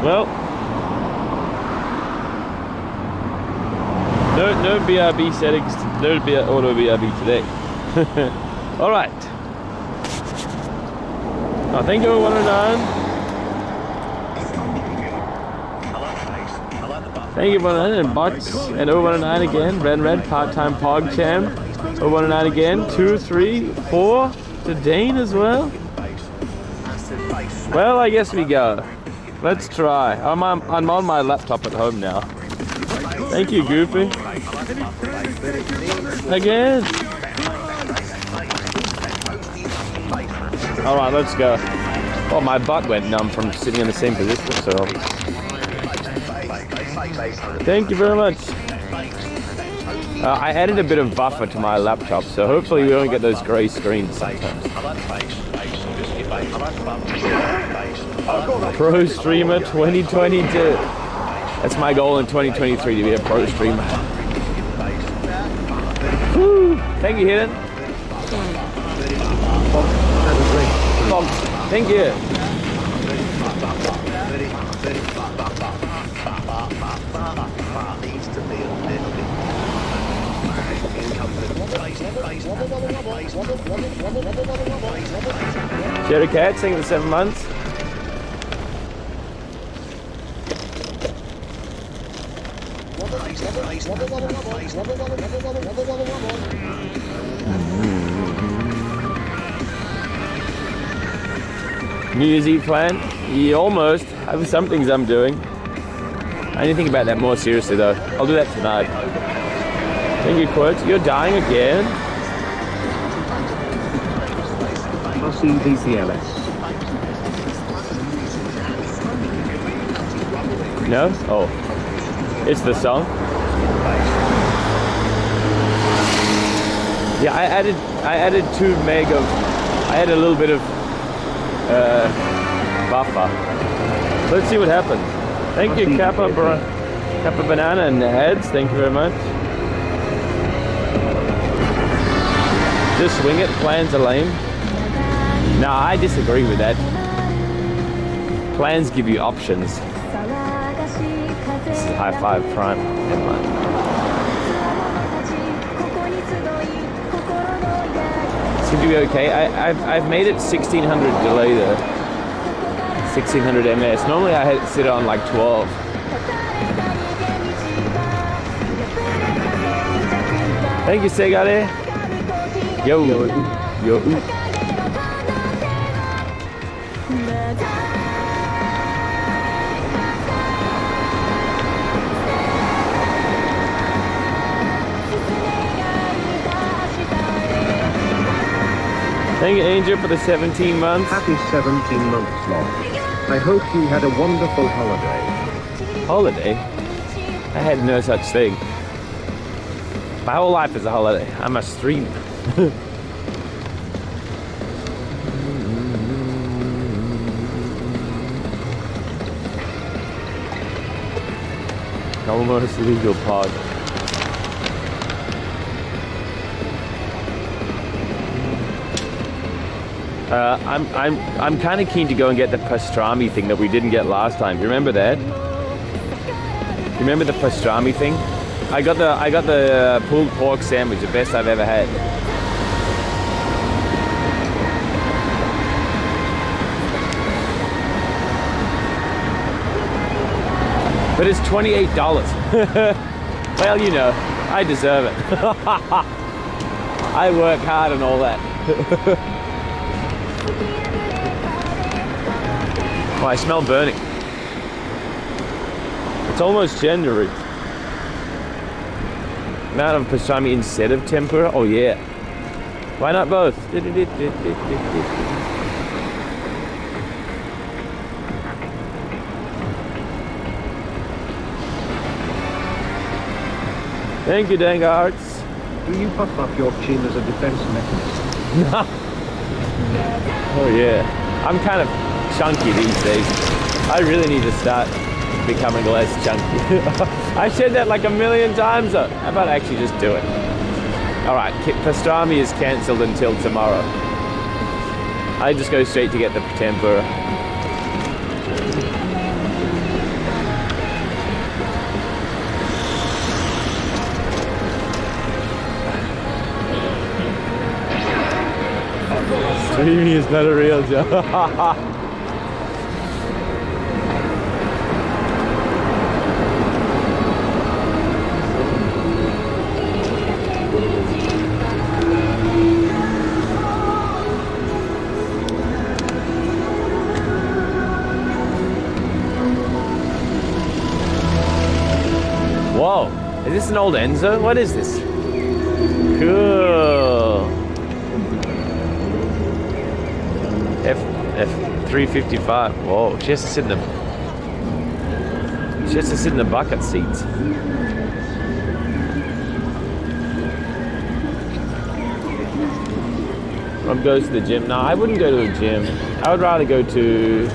Well, no BRB settings, no auto BRB today. All right. Oh, thank you, 109. Thank you, 109, and bots, and 019 again. Red, part-time Pog Cham. 019 again. 2, 3, 4 to Dane as well. Well, I guess we go. Let's try. I'm on my laptop at home now. Thank you, Goofy. Again. All right, let's go. Oh, my butt went numb from sitting in the same position, so. Thank you very much. I added a bit of buffer to my laptop, so hopefully we don't get those gray screens sometimes. Pro Streamer 2022. That's my goal in 2023, to be a pro streamer. Woo! Thank you, Hidden. Thank you. Shadow Cat, singing for 7 months. New Year's Eve plan? Yeah, almost. I have some things I'm doing. I need to think about that more seriously though. I'll do that tonight. Thank you, Quotes. You're dying again? No? Oh. It's the song? Yeah, I added 2 meg of... I added a little bit of buffer. Let's see what happens. Thank you, Kappa Banana and Heads. Thank you very much. Just swing it. Plans are lame. No, I disagree with that. Plans give you options. This is High Five Prime. Seem to be okay. I've made it 1600 delay though. 1600 ms. Normally I had to sit on like 12. Thank you, Segare. Yo. Thank you, Angel, for the 17 months. Happy 17 months long. I hope you had a wonderful holiday. Holiday? I had no such thing. My whole life is a holiday. I'm a streamer. Almost legal pod. I'm kind of keen to go and get the pastrami thing that we didn't get last time. Do you remember that? You remember the pastrami thing? I got the pulled pork sandwich, the best I've ever had. But it's $28. Well, you know, I deserve it. I work hard and all that. Oh, I smell burning. It's almost January. Amount of pastrami instead of tempura? Oh yeah. Why not both? Thank you, Dang Arts. Do you puff up your chin as a defense mechanism? Oh yeah. I'm kind of chunky these days. I really need to start becoming less chunky. I said that like a million times though. How about I actually just do it? Alright, pastrami is cancelled until tomorrow. I just go straight to get the tempura. Streaming is not a real job. Whoa, is this an old Enzo? What is this? Cool. F355. Whoa, she has to sit in the bucket seats. Rob goes to the gym. No, I wouldn't go to the gym. I would rather go to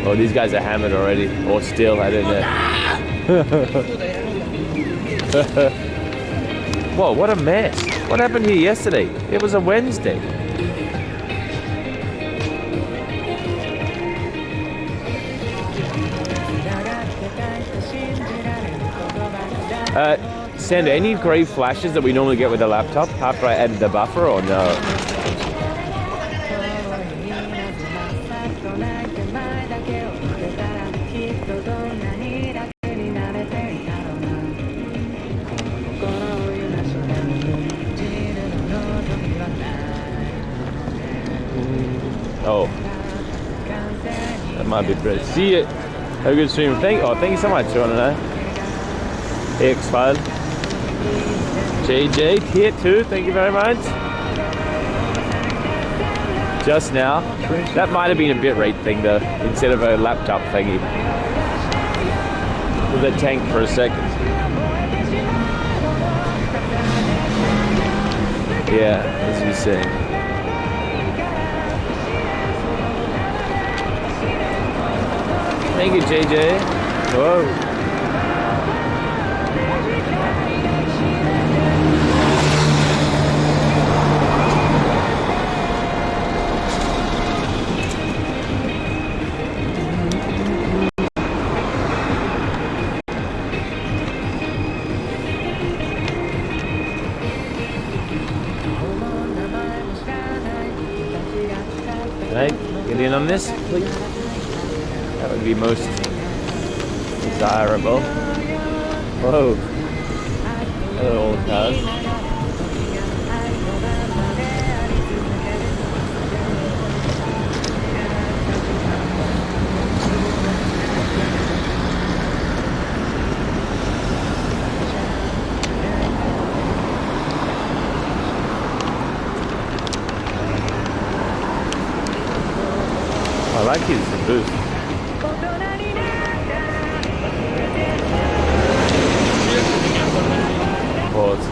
oh, these guys are hammered already. Or still, I don't know. Whoa, what a mess. What happened here yesterday? It was a Wednesday. Sander, any grey flashes that we normally get with the laptop after I added the buffer or no? Oh, that might be pretty. See you. Have a good stream. Thank you so much. You want to know? X-File. JJ, tier 2. Thank you very much. Just now. That might have been a bitrate thing though, instead of a laptop thingy. With a tank for a second. Yeah, as you say. Thank you, JJ. Whoa. Can I get in on this, please? That would be most desirable. Whoa. Hello, old cars. I like his boost. Pause.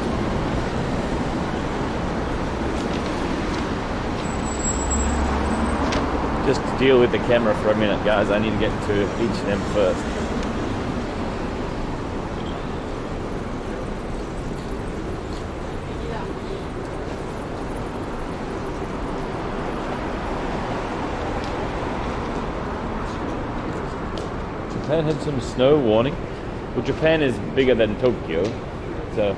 Just deal with the camera for a minute, guys. I need to get to each of them first. Japan had some snow warning. Well, Japan is bigger than Tokyo, so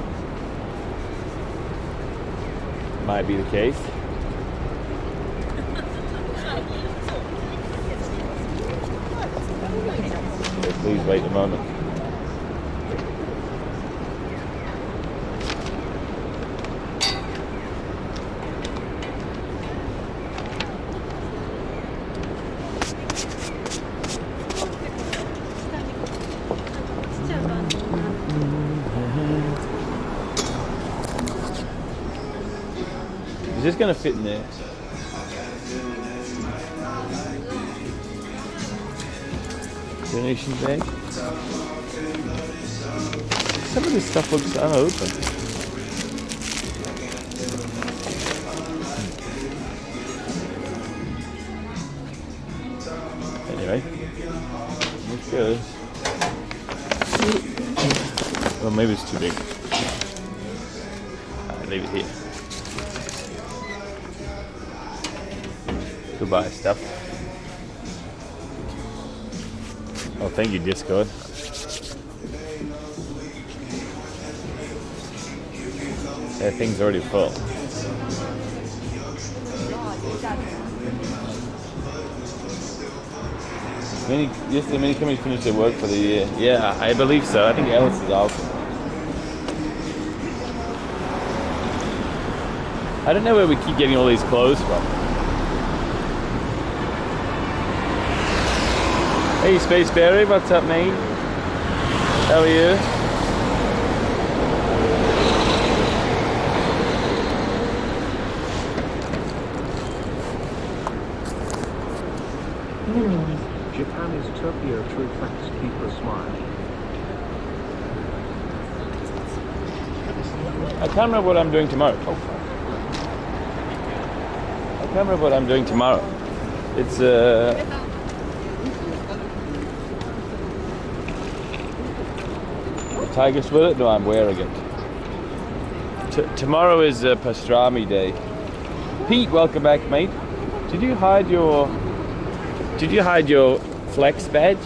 might be the case. So please wait a moment. Is this gonna fit in there? Donation bag. Some of this stuff looks unopened. Anyway, let's go. Well, maybe it's too big. Alright, leave it here. Goodbye stuff. Oh, thank you, Discord. Their thing's already full. Yesterday, many companies finished their work for the year. Yeah, I believe so. I think Alice is awesome. I don't know where we keep getting all these clothes from. Hey, Spaceberry, what's up, mate? How are you? Japan is Tokyo. True facts. Keep a smile. I can't remember what I'm doing tomorrow. Oh, fuck. I can't remember what I'm doing tomorrow. It's Tiger's with it? No, I'm wearing it. Tomorrow is pastrami day. Pete, welcome back, mate. Did you hide your flex badge?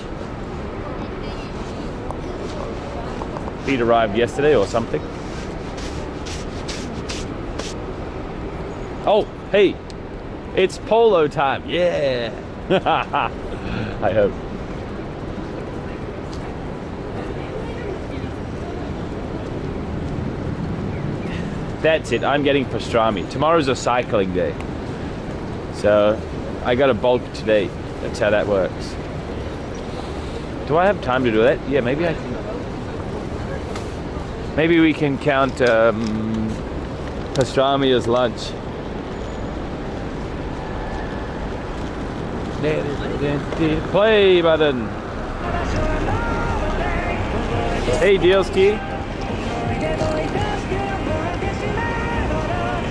Pete arrived yesterday or something. Oh, hey, it's polo time. Yeah. I hope. That's it, I'm getting pastrami. Tomorrow's a cycling day. So I got a bulk today. That's how that works. Do I have time to do that? Yeah, maybe I can. Maybe we can count pastrami as lunch. Play button. Hey, Dielski.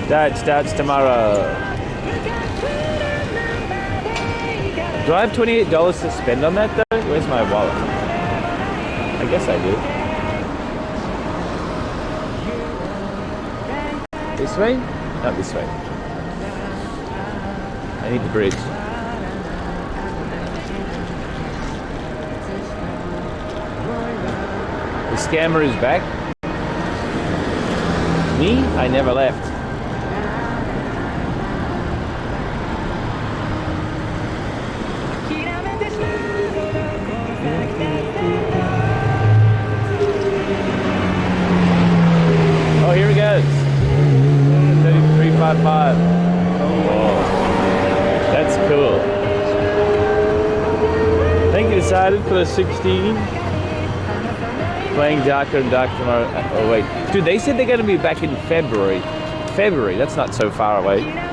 That starts tomorrow. Do I have $28 to spend on that though? Where's my wallet? I guess I do. This way? Not this way. I need the bridge. The scammer is back. Me? I never left. Oh, here he goes. 3355. Oh, that's cool. I think you decided for the 16. Playing darker and darker tomorrow. Oh wait, dude, they said they're going to be back in February. February, that's not so far away.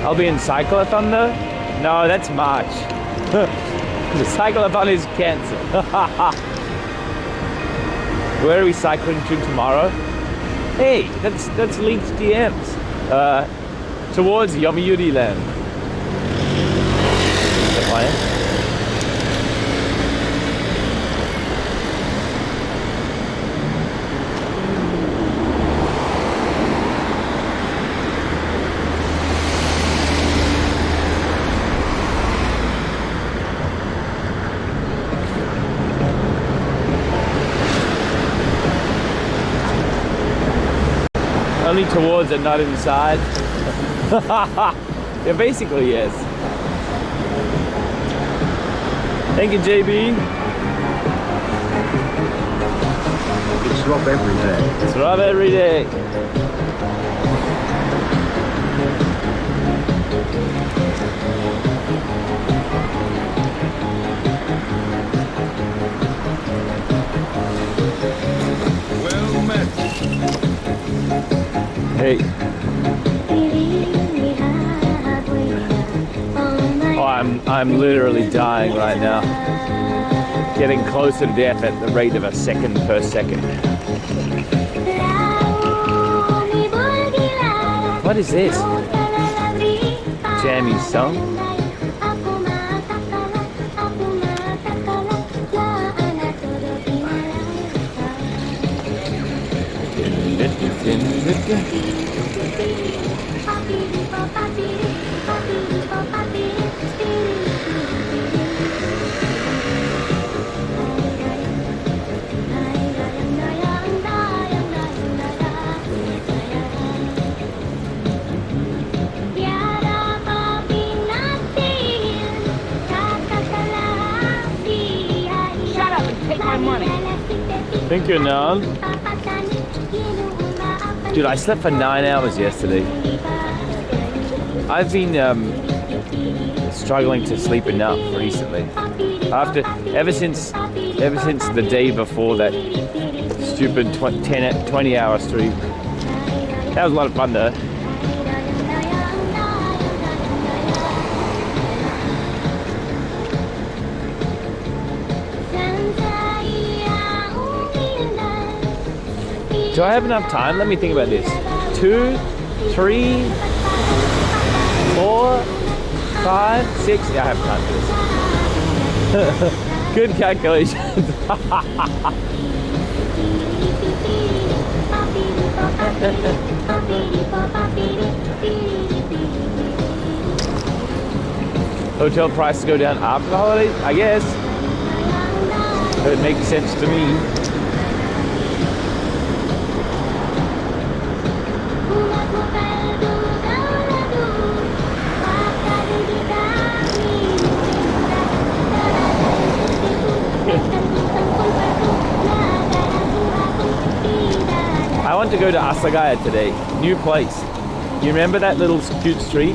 I'll be in cyclathon though? No, that's March. The cyclathon is cancelled. Where are we cycling to tomorrow? Hey, that's linked DMs. Towards Yomiuri Land. Is that plan? Only towards and not inside. Yeah, basically yes. Thank you, JB. It's Rob every day. It's Rob every day. Well met. Hey. Oh, I'm literally dying right now. Getting closer to death at the rate of a second per second. What is this? Jammy song? Shut up and take my money. Thank you, Nan. Dude, I slept for 9 hours yesterday. I've been struggling to sleep enough recently. Ever since the day before that stupid 20-hour stream. That was a lot of fun though. Do I have enough time? Let me think about this. 2, 3, 4, 5, 6. Yeah, I have time for this. Good calculations. Hotel prices go down after the holidays? I guess. It makes sense to me. I want to go to Asagaya today. New place. You remember that little cute street?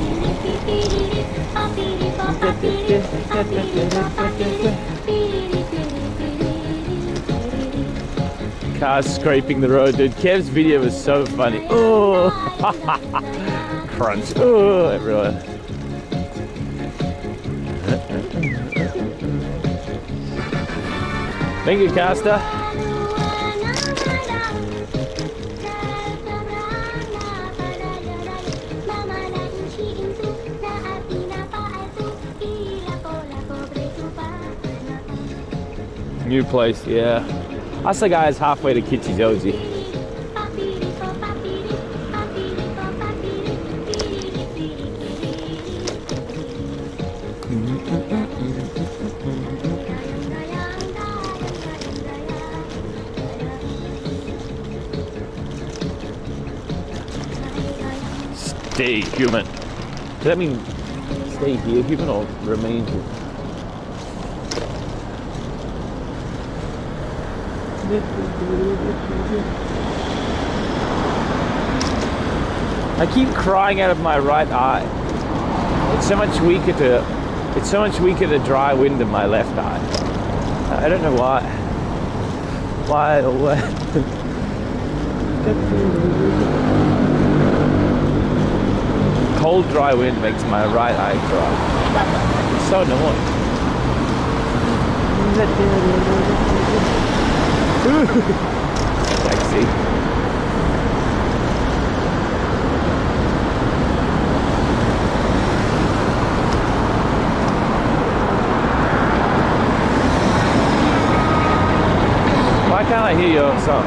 Cars scraping the road, dude. Kev's video was so funny. Oh, crunch. Oh, everyone. Thank you, Caster. New place, yeah. Asagaya is halfway to Kichijoji. Stay human. Does that mean stay here human or remain human? I keep crying out of my right eye. It's so much weaker to dry wind in my left eye. I don't know why. Why or what? Cold dry wind makes my right eye dry. It's so annoying. Sexy. Why can't I hear your song?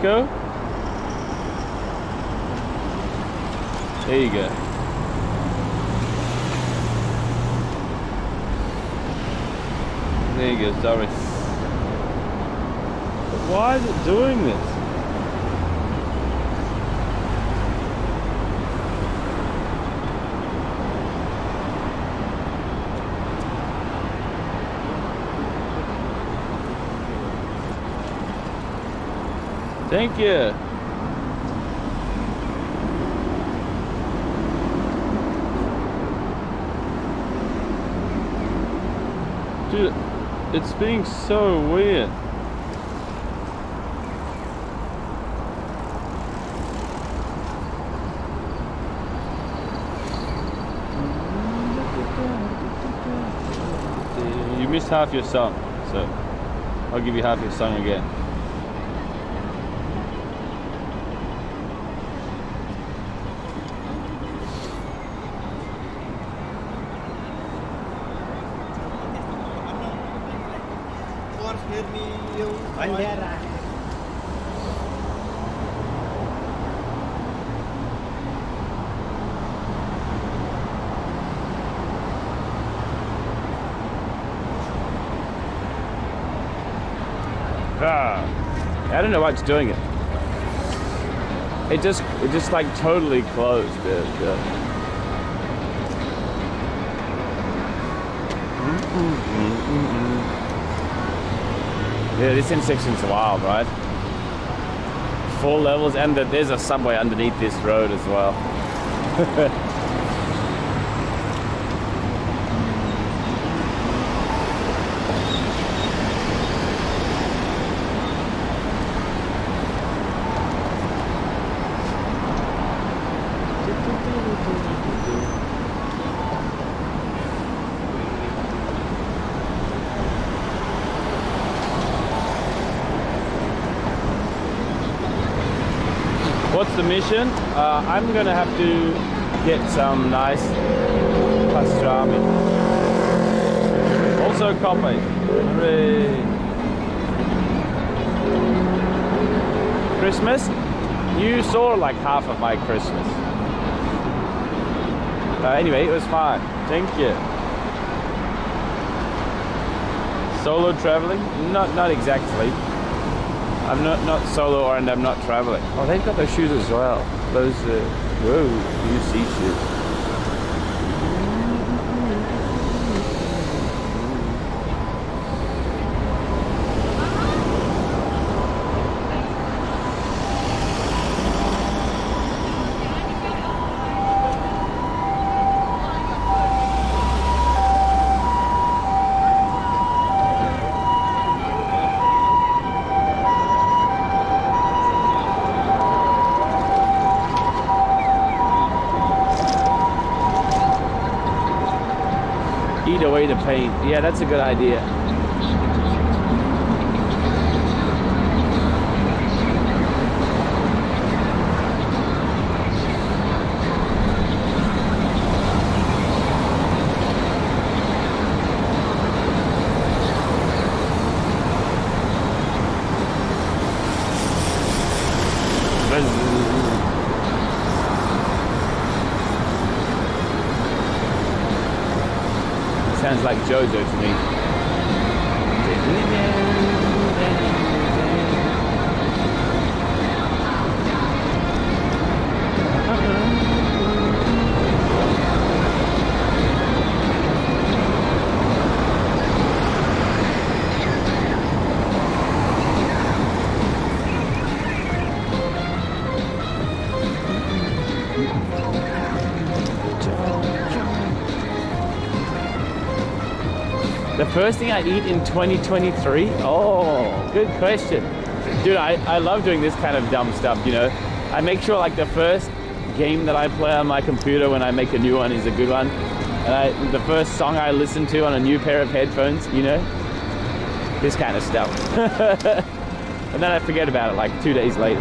Mexico. There you go. There you go, sorry. But why is it doing this? Thank you. Dude, it's being so weird. You missed half your song, so I'll give you half your song again. I don't know what's doing it. It just like totally closed. Yeah, this intersection's wild, right? 4 levels, and there's a subway underneath this road as well. What's the mission? I'm gonna have to get some nice pastrami. Also copy. Hooray. Christmas? You saw like half of my Christmas. Anyway, it was fine. Thank you. Solo traveling? Not exactly. I'm not solo and I'm not traveling. Oh, they've got those shoes as well. Those, whoa, UC shoes. Eat away the pain. Yeah, that's a good idea. Sounds like JoJo to me. The first thing I eat in 2023? Oh, good question. Dude, I love doing this kind of dumb stuff, you know. I make sure like the first game that I play on my computer when I make a new one is a good one. And the first song I listen to on a new pair of headphones, you know. This kind of stuff. And then I forget about it like 2 days later.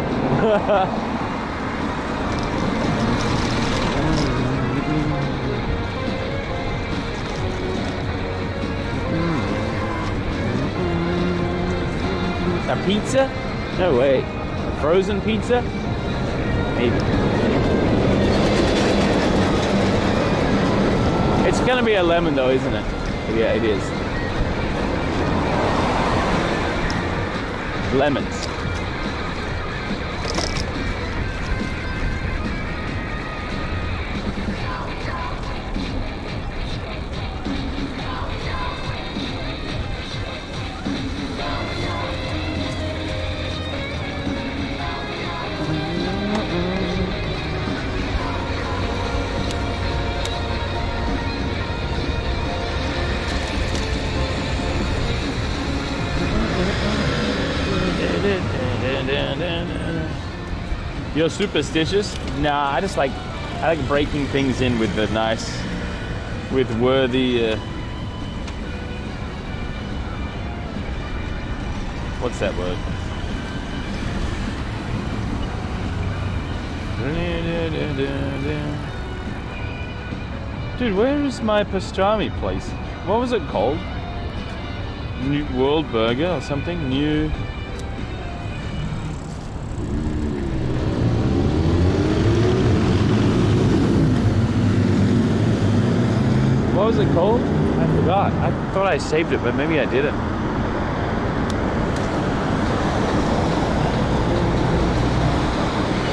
A pizza? No way. frozen pizza? Maybe. It's gonna be a lemon though, isn't it? Yeah, it is. Lemons. You're superstitious? Nah, I like breaking things in with the nice, with worthy. What's that word? Dude, where is my pastrami place? What was it called? New World Burger or something? New. What was it called? I forgot. I thought I saved it, but maybe I didn't.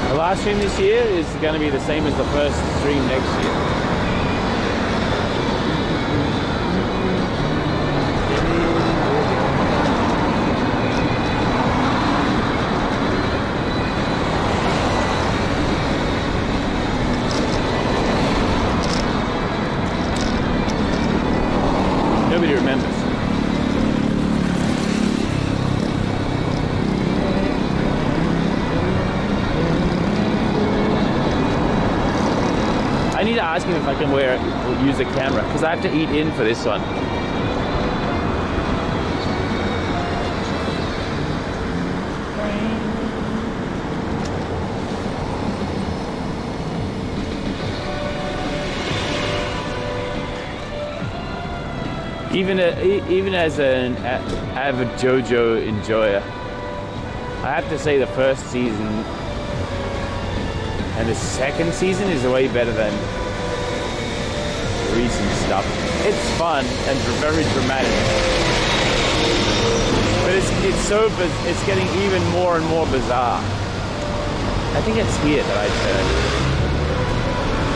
The last stream this year is going to be the same as the first stream next year. Nobody remembers. I need to ask him if I can use a camera, because I have to eat in for this one. Even as an avid JoJo enjoyer, I have to say the first season and the second season is way better than recent stuff. It's fun and very dramatic, but it's getting even more and more bizarre. I think it's here that I turned,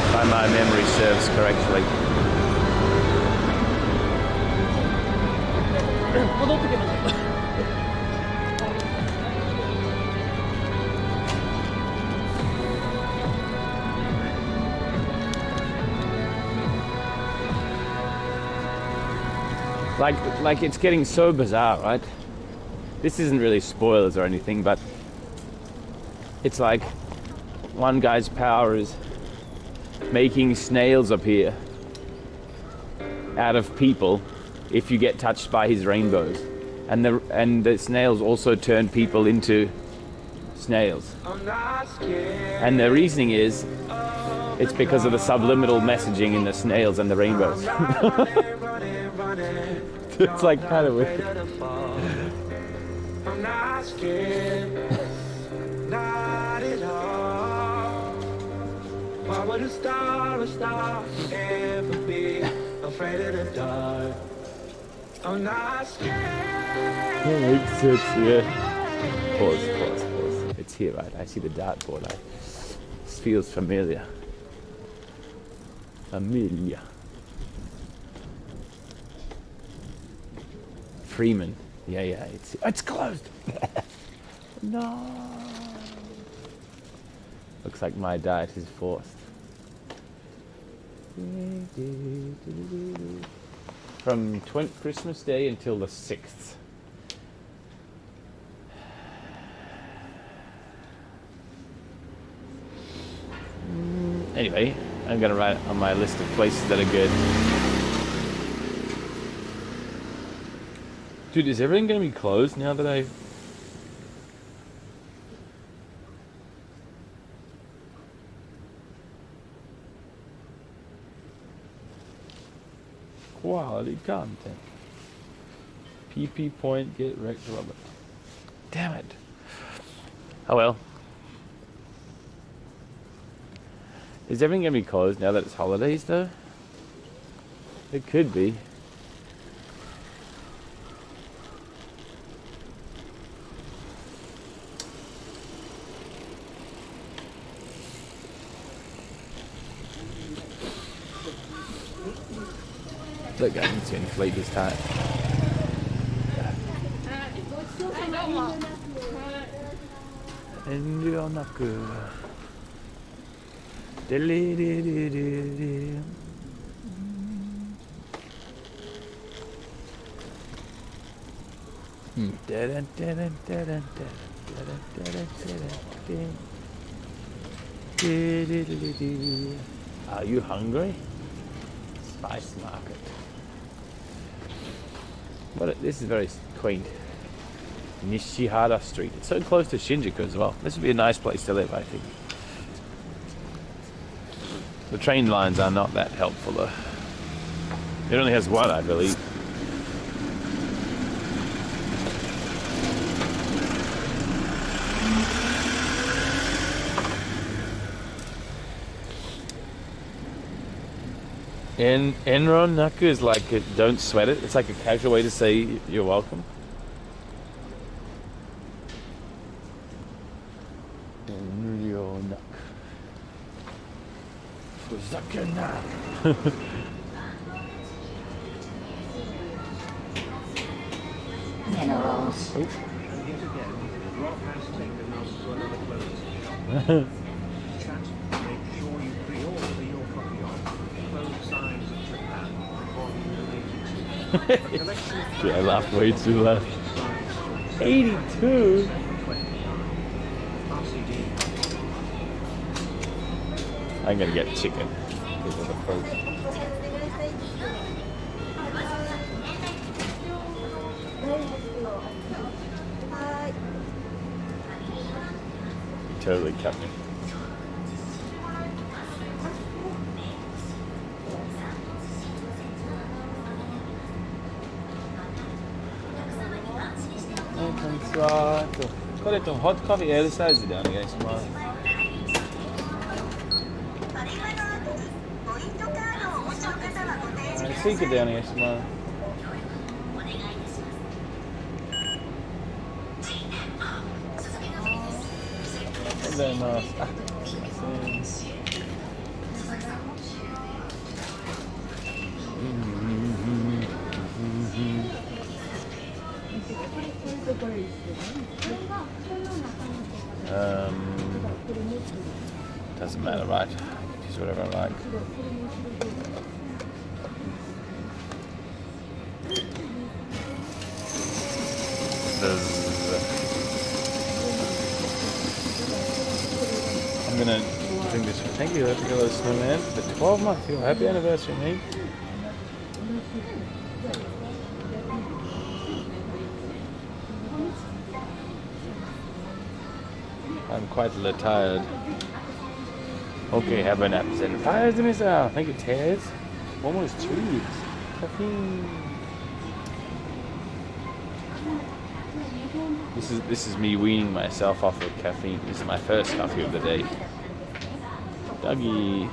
if my memory serves correctly. Like it's getting so bizarre, right? This isn't really spoilers or anything, but it's like one guy's power is making snails appear out of people if you get touched by his rainbows, and the snails also turn people into snails. And the reasoning is it's because of the subliminal messaging in the snails and the rainbows. It's like kind of weird. I'm not scared, not at all. Why would a star ever be afraid of the dark? I'm not scared. That makes sense, yeah. Pause. It's here, right? I see the dartboard. This feels familiar. Freeman. Yeah, it's closed. No. Looks like my diet is forced. From Christmas Day until the 6th. Anyway, I'm gonna write on my list of places that are good. Dude, is everything gonna be closed now that I... Quality content. PP point, get wrecked, Robert. Damn it. Oh well. Is everything going to be closed now that it's holidays though? It could be. Look, I need to inflate this tire. Are you hungry? Spice market. This is very quaint. Nishihara Street. It's so close to Shinjuku as well. This would be a nice place to live, I think. The train lines are not that helpful though. It only has one, I believe. Enron Naku is like don't sweat it. It's like a casual way to say you're welcome. Enron Naku. Fuzakana. Minerals. And yet again, Rob has taken us to another clothing. Chat, make sure you pre-order your copy of Clothes Signs of Japan, volume 82. A collection of Gee, I laughed way too loud. 82? RCD. I'm gonna get chicken because of the fruit. You totally cut me. Konnichiwa. これとホットコーヒー L サイズでお願いします。スイカでお願いします。ありがとうございます。あ、すいません。Doesn't matter, right? I can use whatever I like. I'm gonna drink this. Thank you, Happy Hello Snowman, for the 12-month. Happy anniversary, mate. I'm quite tired. Okay, have an episode. Fires to myself. Thank you, Tez. Almost 2 weeks. Caffeine. This is me weaning myself off of caffeine. This is my first coffee of the day. Dougie.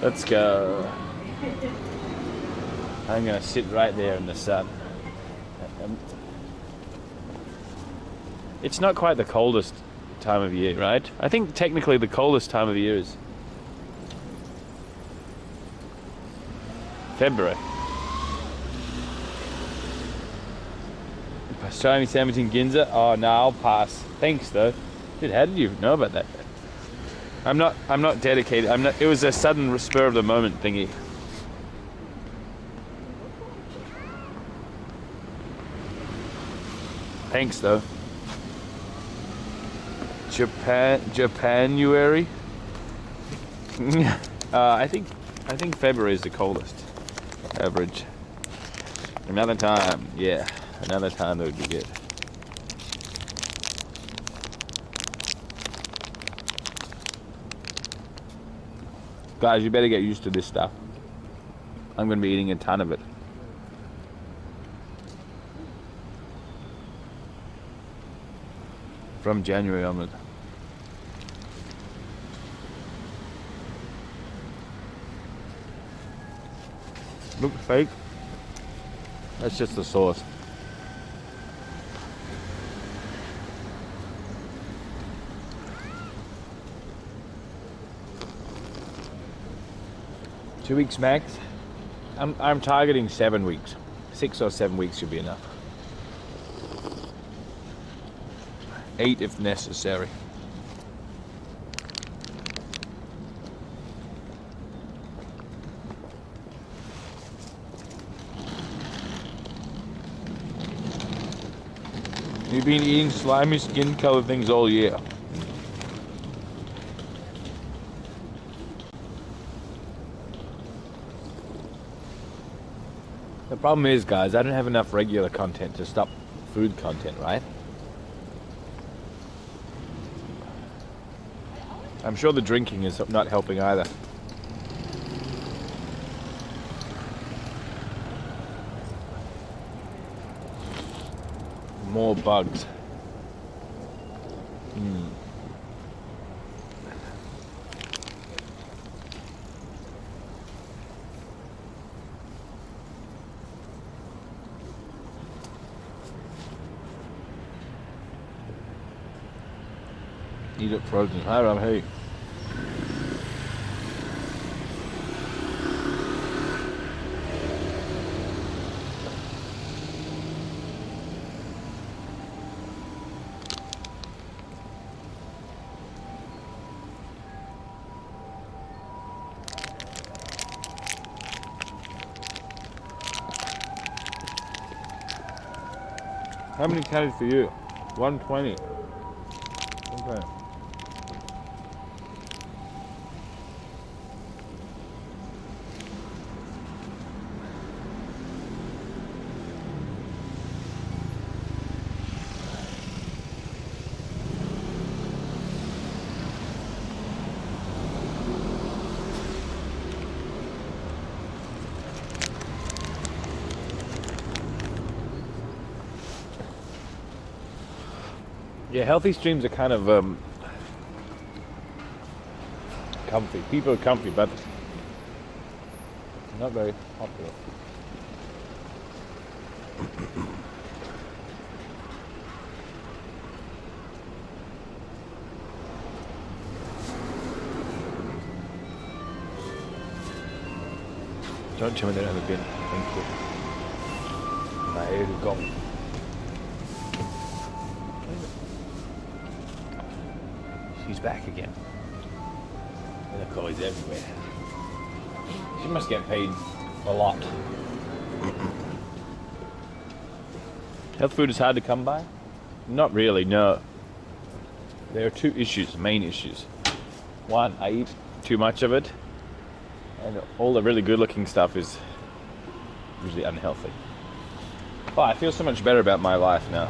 Let's go. I'm gonna sit right there in the sun. It's not quite the coldest time of year, right? I think technically the coldest time of year is February. Pastrami sandwich in Ginza? Oh no, I'll pass. Thanks though. Dude, how did you know about that? I'm not dedicated. It was a sudden spur of the moment thingy. Thanks though. Japanuary. I think February is the coldest average. Another time, yeah. Another time that would be good. Guys, you better get used to this stuff. I'm going to be eating a ton of it. From January onward. Look fake. That's just the sauce. Two weeks max. I'm targeting 7 weeks. 6 or 7 weeks should be enough. 8 if necessary. You've been eating slimy skin colored things all year. The problem is, guys, I don't have enough regular content to stop food content, right? I'm sure the drinking is not helping either. More bugs. Eat it frozen. Hi, Ram. Hey. How many calories for you? 120. Okay. Yeah, healthy streams are kind of comfy. People are comfy, but not very popular. Don't tell me they don't have a bin. Thank you. My head is gone. She's back again. And the collies everywhere. She must get paid a lot. Health food is hard to come by? Not really, no. There are two issues, main issues. One, I eat too much of it, and all the really good looking stuff is usually unhealthy. Oh, I feel so much better about my life now.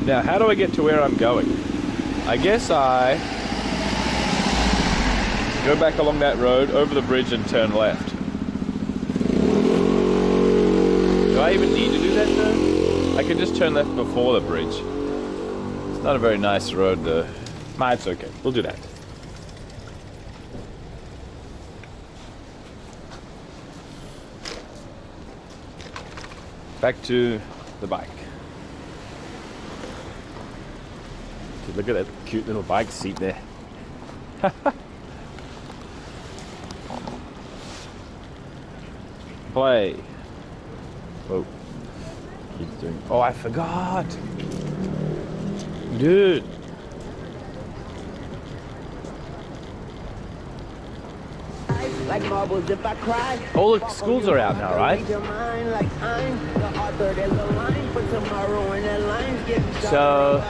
Now, how do I get to where I'm going? I guess I go back along that road, over the bridge, and turn left. Do I even need to do that though? I can just turn left before the bridge. It's not a very nice road though. Nah, it's okay. We'll do that. Back to the bike. Look at that cute little bike seat there. Play. Whoa. He's doing. Oh, I forgot. Dude. Like marbles if I cry. All the schools are out now, right? Like I'm the author, there's a line for tomorrow and that line's getting So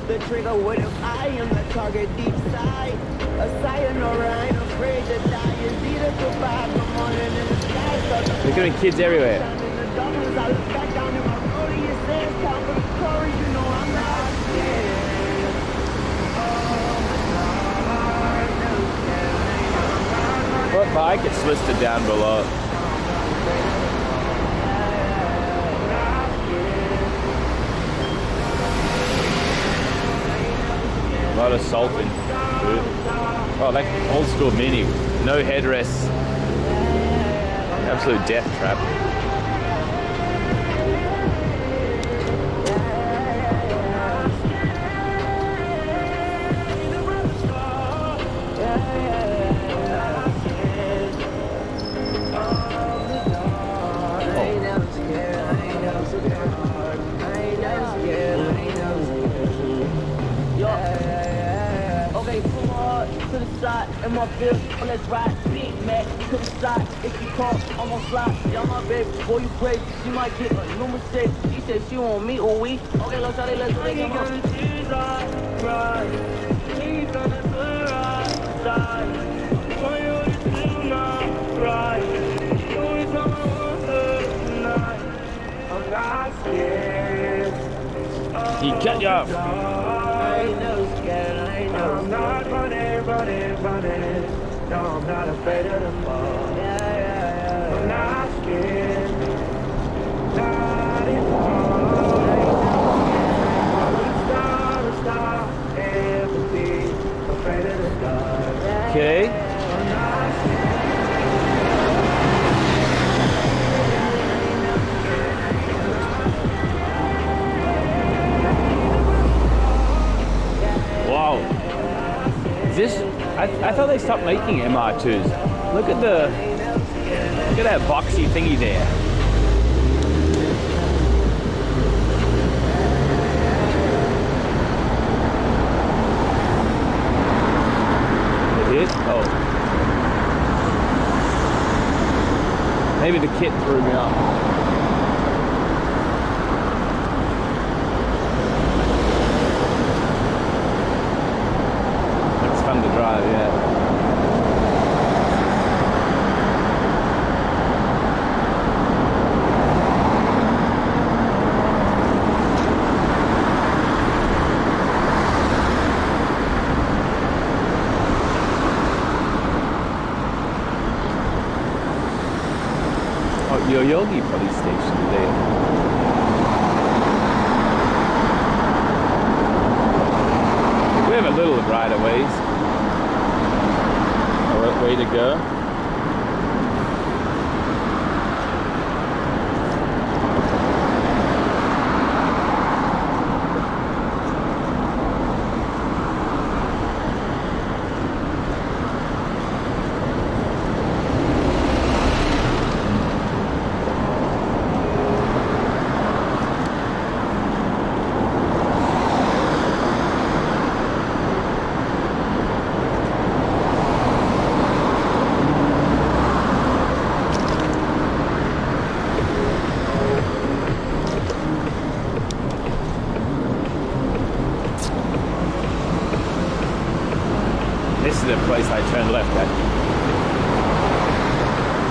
the trigger, what if I am the target deep side? A sayonara, I ain't afraid to die. Is either goodbye, the morning in the sky. there's gonna be kids everywhere. In the darkness, I look back down in my road, it says time for the story, you know I'm not scared. What bike? It's listed down below. A lot of salting. Oh, like old school Mini. No headrests. Absolute death trap. Okay, pull hard to the side, and my bills, let's ride. Big Mac to the side, if you call, I'm gon' slide. Y'all my baby, boy you crazy, she might get a new mistake. She said she want me or we. Okay, let's try let's make him up. She's right, she's gonna do it right. For you to do not right. You is all I want tonight. I'm not scared. He cut you off. I ain't no scared, I ain't no scared. I'm not running. No, I'm not afraid of the fall. Yeah. I'm not scared. Not at all. Star, empathy, afraid of the dark. Okay. I'm not scared. Wow. Is this? I thought they stopped making MR2s. Look at that boxy thingy there. It is? Oh. Maybe the kit threw me off. Fun to drive, yeah. Oh, Yoyogi police station there. We have a little right of ways. Way to go. This is the place I turned left at.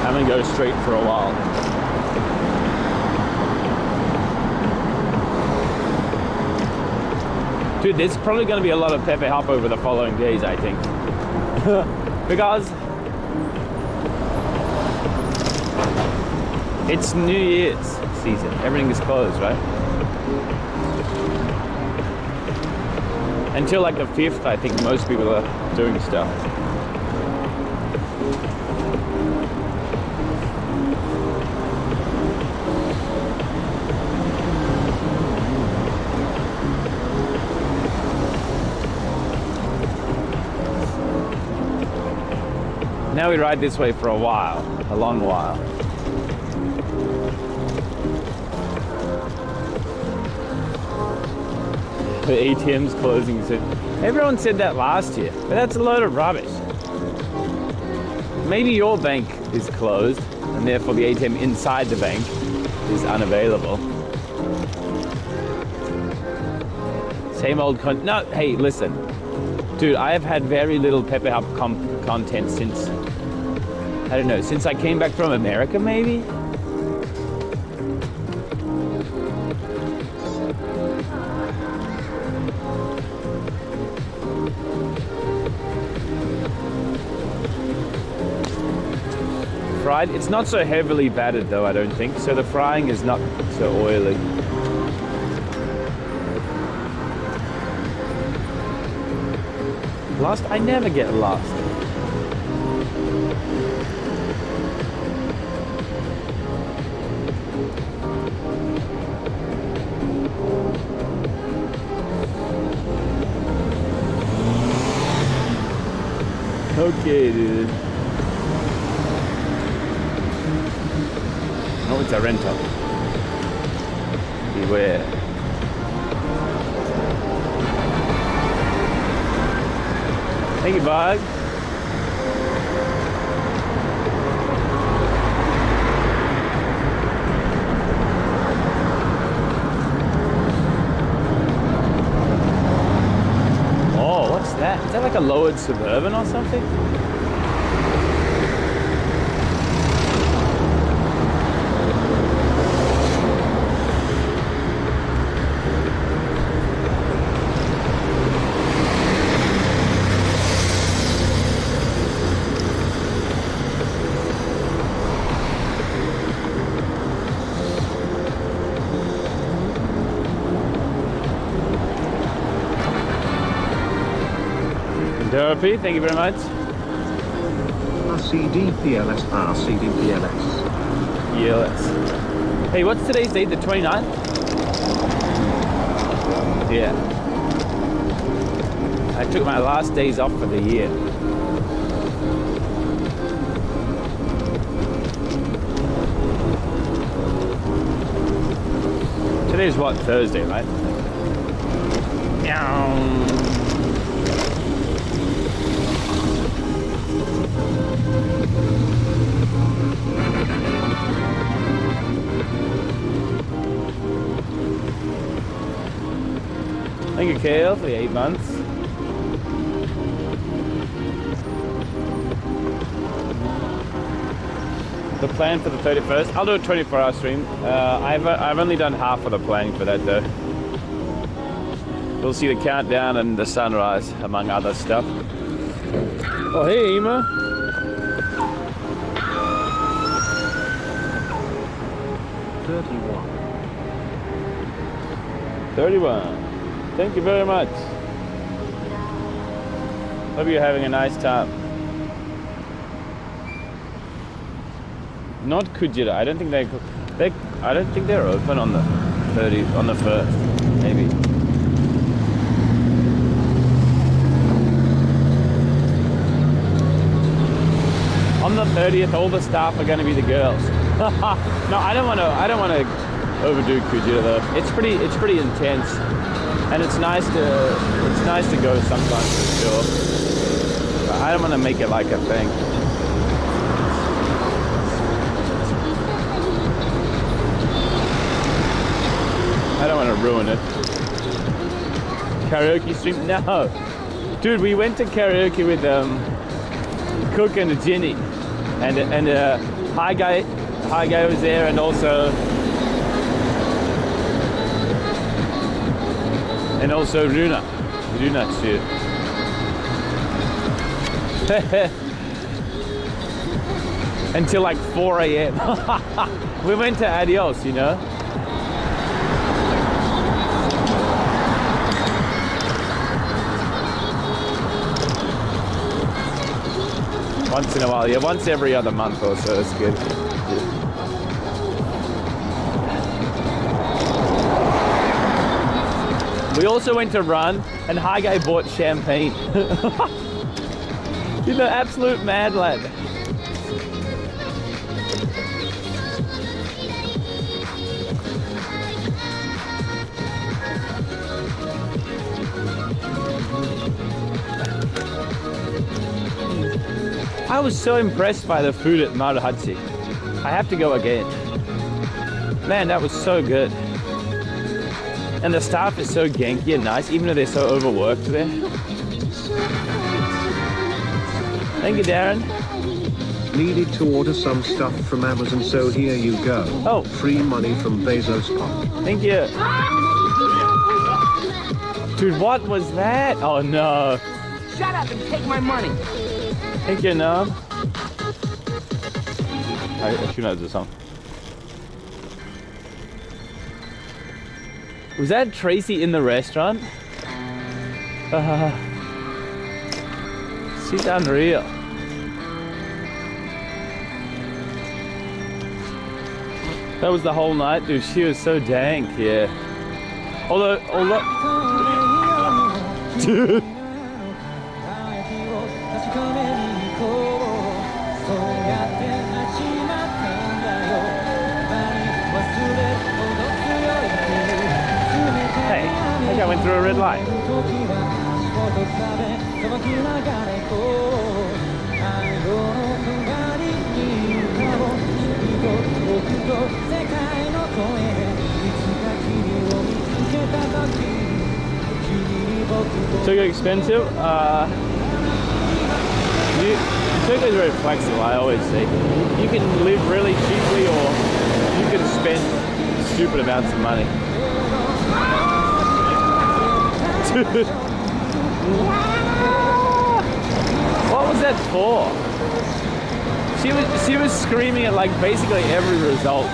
I'm gonna go straight for a while. Dude, there's probably gonna be a lot of Pepe Hop over the following days, I think. Because it's New Year's season. Everything is closed, right? Until like the 5th, I think most people are doing stuff. Now we ride this way for a while, a long while. The ATM's closing soon. Everyone said that last year, but that's a load of rubbish. maybe your bank is closed and therefore the ATM inside the bank is unavailable. Same old no, hey, listen. Dude, I have had very little Pepper Hub content since, I don't know, since I came back from America, maybe? Fried. It's not so heavily battered though, I don't think. So the frying is not so oily. Lost? I never get lost. Okay, dude. Oh, it's a rental. Beware. Thank you, bud. Oh, what's that? Is that like a lowered Suburban or something? Derpy, thank you very much. RCDPLS, RCDPLS. Yes. Hey, what's today's date? The 29th? Yeah. I took my last days off for the year. Today's what? Thursday, right? Meow. Thank you, Kale, for the 8 months. The plan for the 31st, I'll do a 24-hour stream. I've only done half of the planning for that though. We'll see the countdown and the sunrise, among other stuff. Oh, hey, Ema. 31. Thank you very much. Hope you're having a nice time. Not Kujira. I don't think I don't think they're open on the 1st, maybe. On the 30th, all the staff are going to be the girls. No, I don't want to overdo Kujira though. It's pretty intense, and it's nice to go sometimes for sure. But I don't want to make it like a thing. I don't want to ruin it. Karaoke stream? No, dude. We went to karaoke with Cook and Ginny, and Hi Guy was there, and also Runa too. Until like 4 a.m. We went to Adios, you know. Once in a while, yeah, once every other month or so, it's good. We also went to run, and Hi Guy bought champagne. You're the absolute mad lad. I was so impressed by the food at Maruhatsi. I have to go again. Man, that was so good. And the staff is so genki and nice, even though they're so overworked there. Thank you, Darren. Needed to order some stuff from Amazon, so here you go. Oh. Free money from Bezos' pocket. Thank you. Dude, what was that? Oh no. Shut up and take my money. Thank you, no. I should know the song. Was that Tracy in the restaurant? She's unreal. That was the whole night, dude. She was so dank, yeah. Although, dude. Hey, I think I went through a red light. Tokyo expensive? Tokyo is very flexible, I always say. You can live really cheaply or you can spend stupid amounts of money. Dude. What was that for? She was screaming at like basically every result.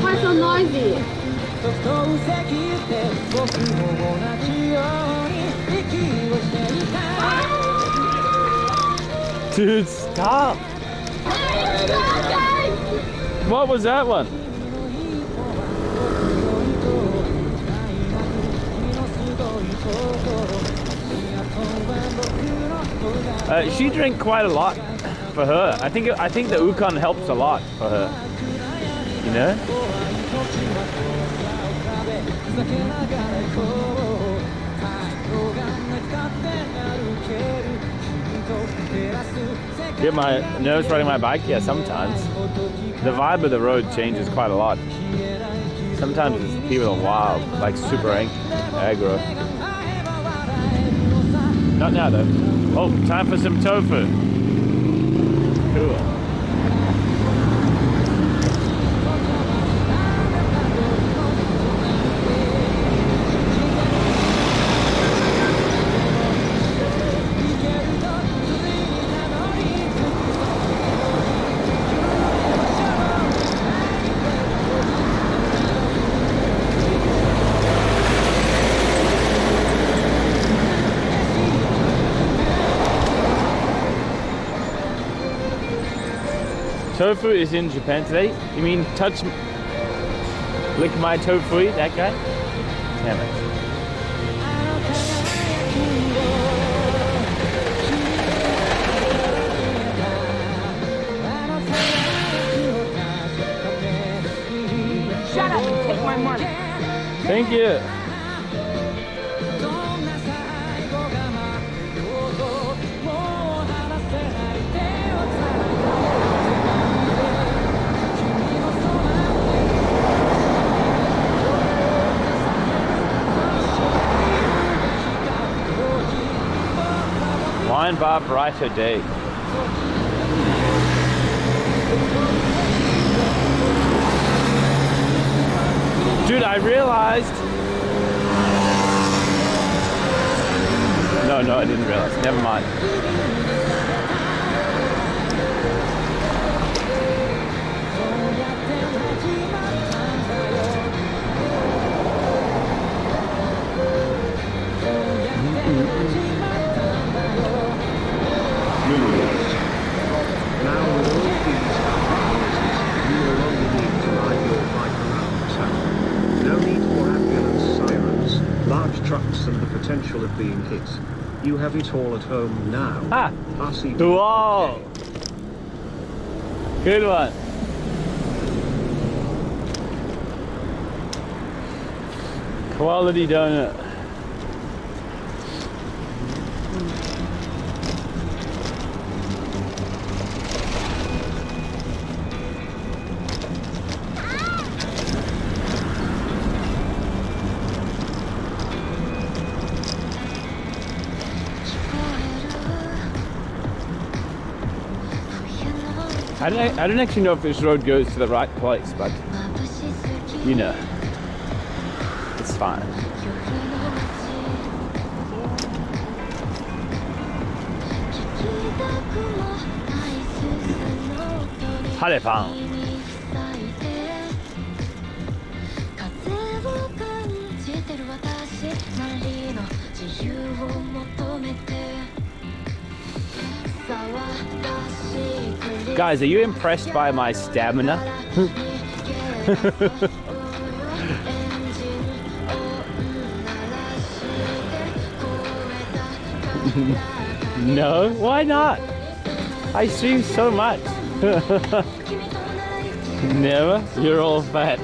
Why so noisy? Dude, stop. What was that one? She drank quite a lot for her. I think the Ukon helps a lot for her. You know? Get my nerves riding my bike? Yeah, sometimes. The vibe of the road changes quite a lot. Sometimes people are wild, like super aggro. Not now though. Oh, time for some tofu. Cool. Tofu is in Japan today? You mean lick my tofu, that guy? Damn it. Shut up and take my money. Thank you. Wine bar brighter day. Dude, I realized. No, I didn't realize. Never mind. Now with all these appliances, you no longer need to ride your bike around town. No need for ambulance sirens, large trucks and the potential of being hit. You have it all at home now. Ah! RCD. Wow! Good one. Quality donut. I don't actually know if this road goes to the right place, but you know, it's fine. Harepan. Guys, are you impressed by my stamina? No, why not? I stream so much. Never? You're all fat.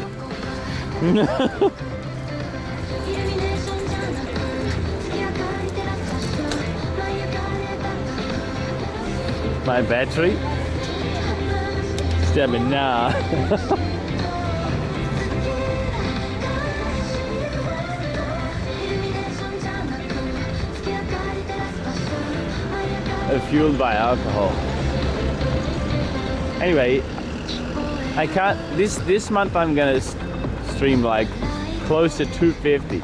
My battery? Stamina. Fueled by alcohol. Anyway, I can't. This month I'm gonna stream like close to 250,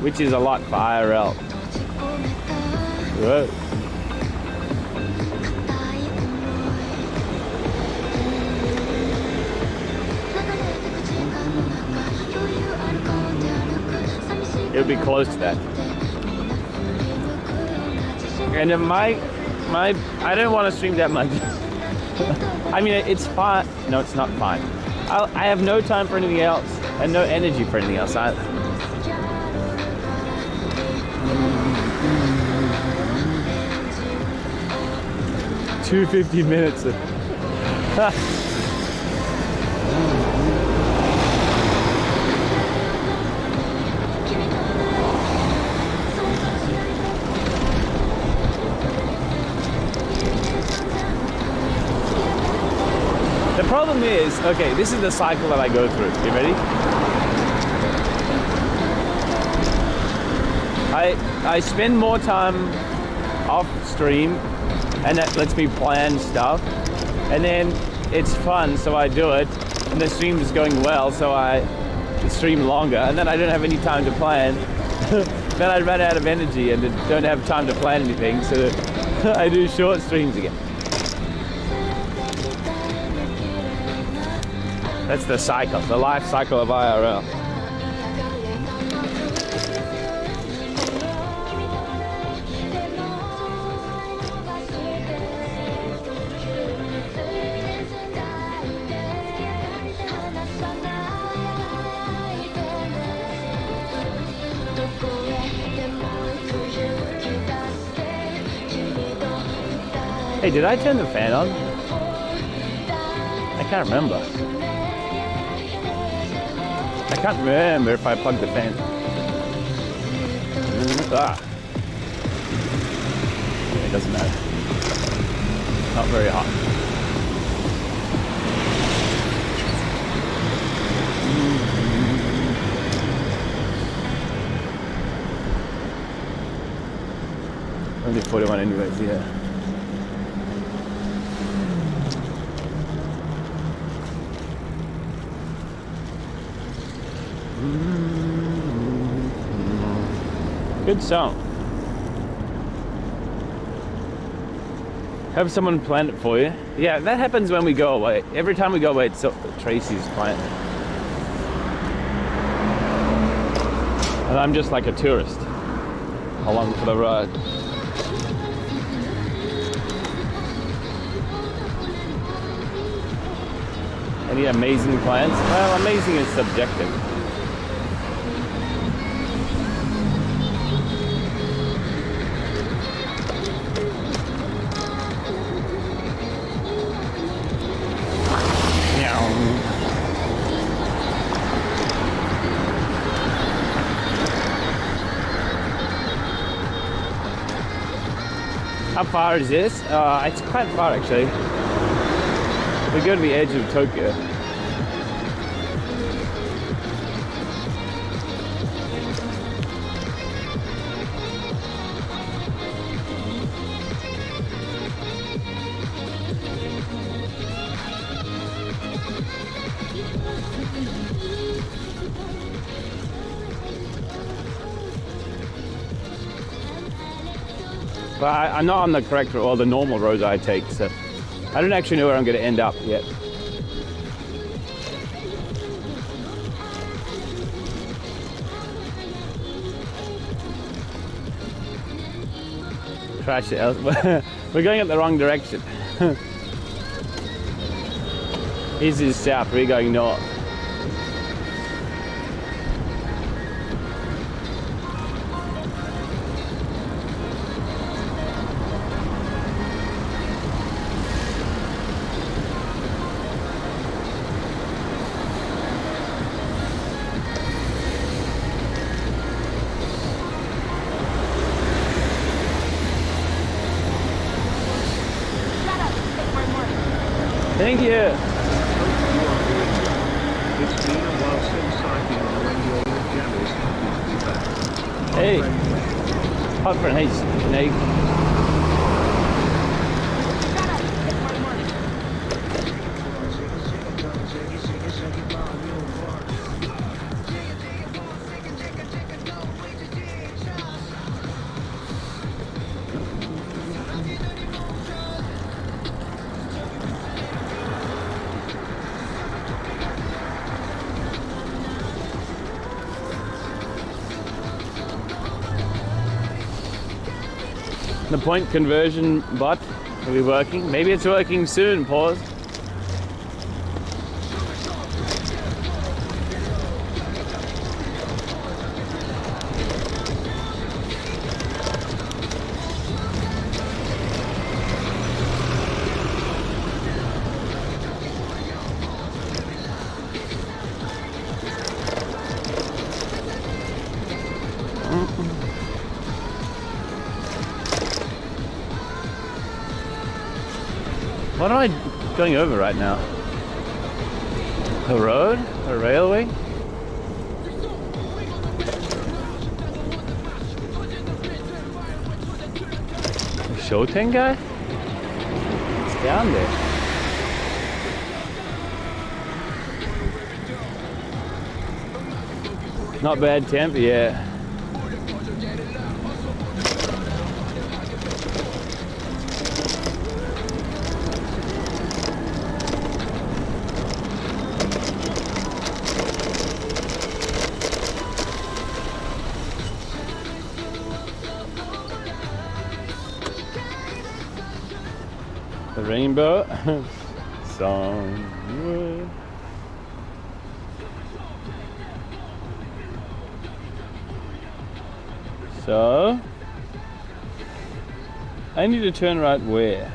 which is a lot for IRL. Whoa. It'll be close to that. And then I don't want to stream that much. I mean, it's fine. No, it's not fine. I have no time for anything else and no energy for anything else either. Two 50 minutes. The problem is, okay, this is the cycle that I go through. You ready? I spend more time off stream, and that lets me plan stuff, and then it's fun, so I do it, and the stream is going well, so I stream longer, and then I don't have any time to plan. Then I run out of energy and don't have time to plan anything, so I do short streams again. That's the cycle, the life cycle of IRL. Hey, did I turn the fan on? I can't remember. I can't remember if I plugged the fan. Ah. Yeah, it doesn't matter. Not very hot. Only 41 anyways, yeah. Good song. Have someone plan it for you. Yeah, that happens when we go away. Every time we go away, it's Tracy's plan. And I'm just like a tourist along for the ride. Any amazing plans? Well, amazing is subjective. How far is this? It's quite far actually. We go to the edge of Tokyo. But I'm not on the correct or the normal road I take, so I don't actually know where I'm going to end up yet. Crash it elsewhere. We're going in the wrong direction. This is south, we're going north. Thank you. It's been a while since I've been on radio with Jammies. Happy to be back. Hey. Hot friend, hey, Snake. Shut up and take my money. The point conversion bot will be working. Maybe it's working soon, pause. What am I going over right now? A road? A railway? A Shoten guy? It's down there. Not bad temp, yeah. The rainbow song. So I need to turn right where?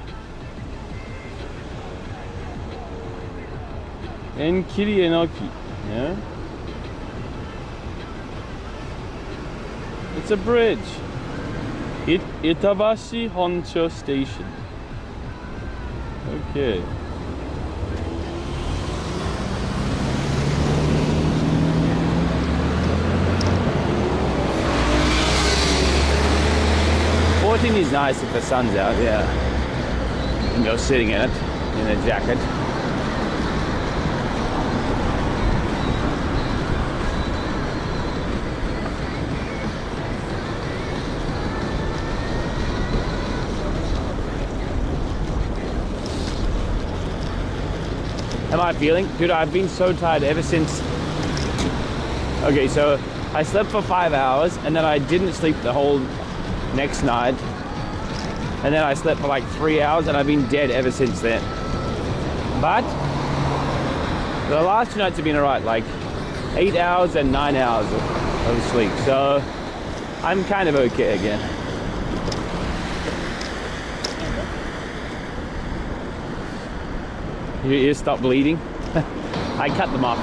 In Kirienoki, yeah? It's a bridge. Itabashi Honcho Station. Okay. Fourteen is nice if the sun's out, yeah. And you're sitting in it, in a jacket. Am I feeling? Dude, I've been so tired ever since. Okay, so I slept for 5 hours and then I didn't sleep the whole next night. And then I slept for like 3 hours and I've been dead ever since then. But the last 2 nights have been alright, like 8 hours and 9 hours of sleep. So I'm kind of okay again. Your ears stop bleeding? I cut them off.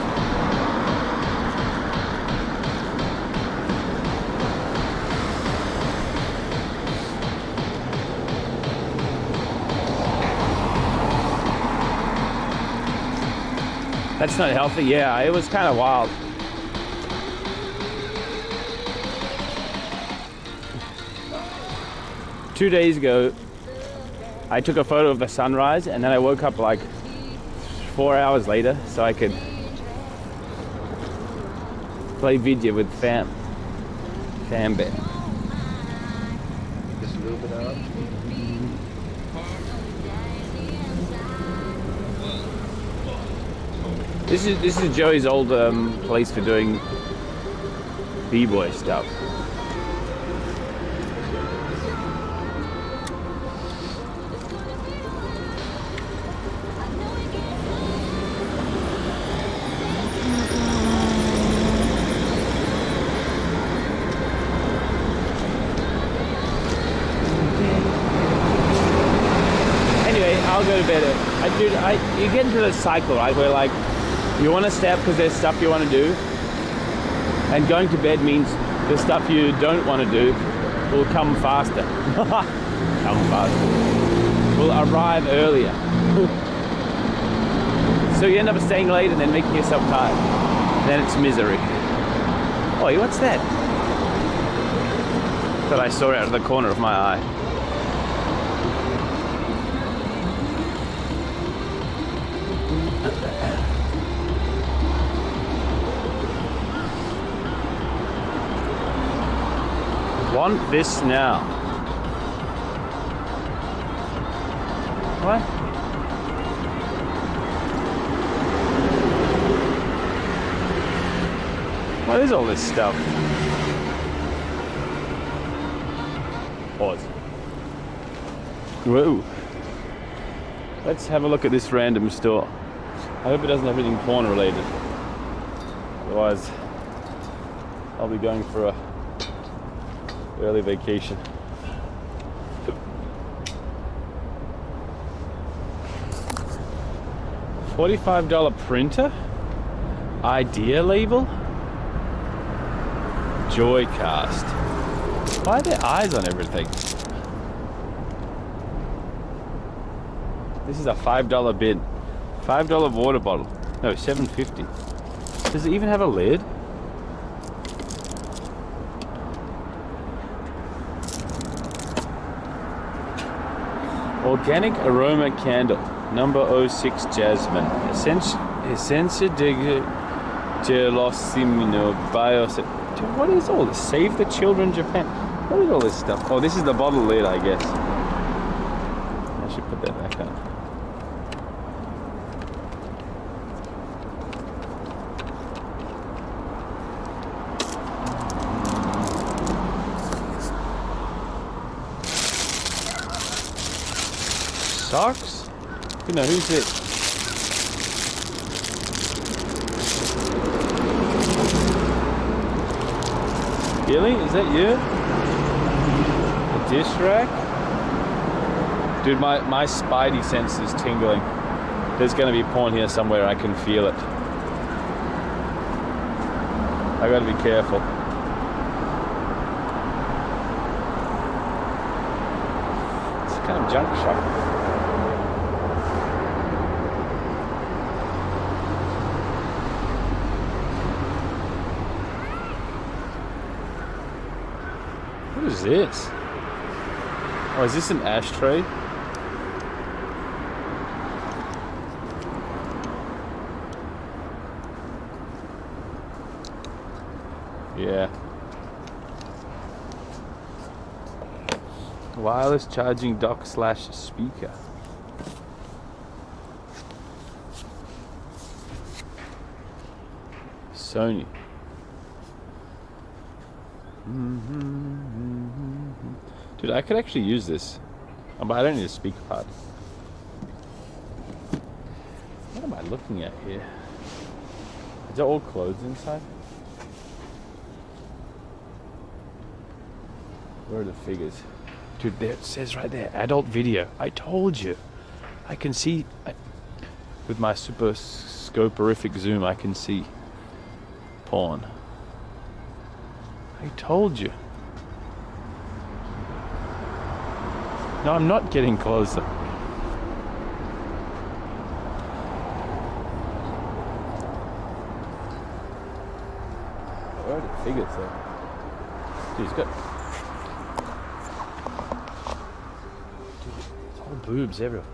That's not healthy. Yeah, it was kind of wild. Two days ago, I took a photo of the sunrise and then I woke up like 4 hours later so I could play video with fam bear. Just a little bit out. This is Joey's old place for doing b-boy stuff. I'll go to bed. You get into the cycle, right? Where like you want to stay up because there's stuff you want to do, and going to bed means the stuff you don't want to do will come faster. Come faster. Will arrive earlier. So you end up staying late and then making yourself tired. Then it's misery. Oh, what's that? That I saw out of the corner of my eye. Want this now. What? What is all this stuff? Pause. Whoa. Let's have a look at this random store. I hope it doesn't have anything porn related. Otherwise, I'll be going for a early vacation. $45 printer? Idea label? Joycast. Why are there eyes on everything? This is a $5 bin. $5 water bottle. No, $7.50. Does it even have a lid? Organic aroma candle, number 06 jasmine. Essenza de gelossimino bios. Dude, what is all this? Save the Children Japan. What is all this stuff? Oh, this is the bottle lid, I guess. I should put that back on. Socks? You know, who's it? Billy, is that you? A dish rack? Dude, my spidey sense is tingling. There's gonna be porn here somewhere, I can feel it. I gotta be careful. It's kind of junk shop. What is this? Oh, is this an ashtray? Yeah. Wireless charging dock / speaker. Sony. Dude, I could actually use this. But I don't need a speaker part. What am I looking at here? Is there all clothes inside? Where are the figures? Dude, there it says right there, adult video. I told you. I can see, with my super scoperific zoom, I can see porn. I told you. No, I'm not getting closer. Where are the figures though? Dude, he's got... boobs everywhere.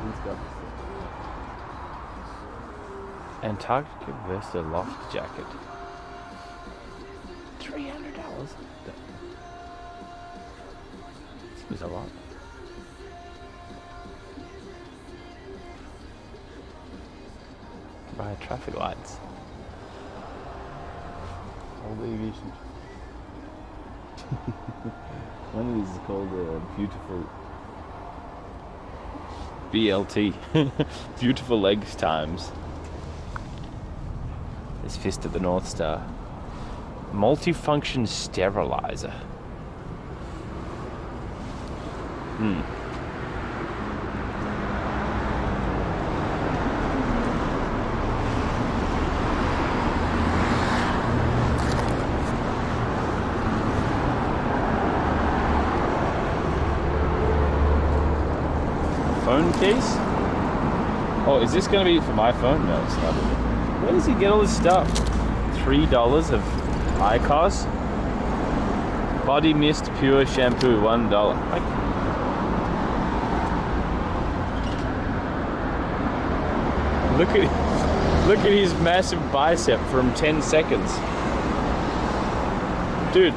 He's got Antarctica vest loft jacket. $300? Seems a lot. Buy traffic lights. All the aviation. One of these is called Beautiful BLT. Beautiful legs times. There's Fist at the North Star. Multifunction sterilizer. Phone case? Oh, is this going to be for my phone? No, it's not. Where does he get all this stuff? $3 of ICOS? Body Mist Pure Shampoo, $1. Look at his massive bicep from 10 seconds. Dude,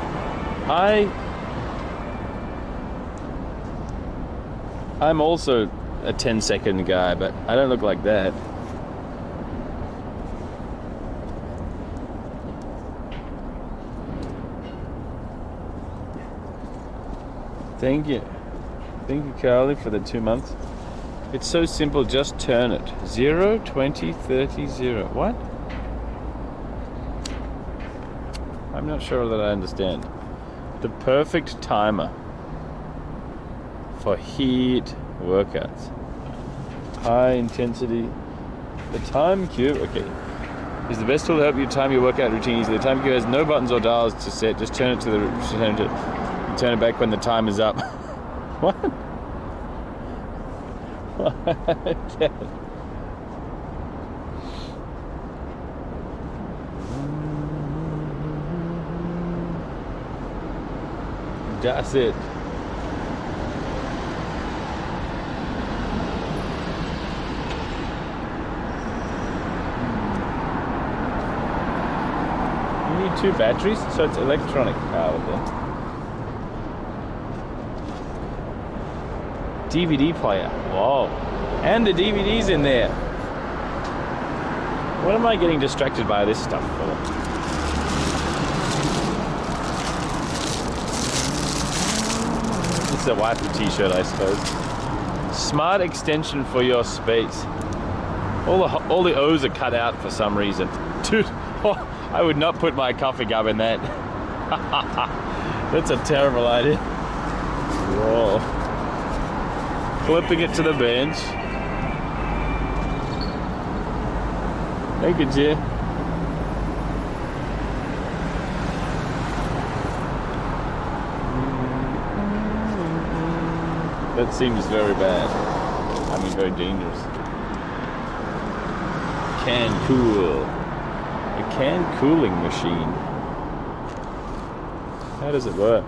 I'm also a 10-second guy, but I don't look like that. Thank you, Carly, for the 2 months. It's so simple, just turn it. 0, 20, 30, 0. What? I'm not sure that I understand. The perfect timer for heat workouts. High intensity. The time cube, okay, is the best tool to help you time your workout routine easily. The time cube has no buttons or dials to set. Just turn it turn it back when the time is up. What? That's it. You need 2 batteries, so it's electronic power then. DVD player. Whoa. And the DVD's in there. What am I getting distracted by this stuff for? This is a wifey t-shirt, I suppose. Smart extension for your space. All the O's are cut out for some reason. Dude, I would not put my coffee cup in that. That's a terrible idea. Whoa. Flipping it to the bench. Thank you, Jim. That seems very bad. I mean, very dangerous. Can cool. A can cooling machine. How does it work?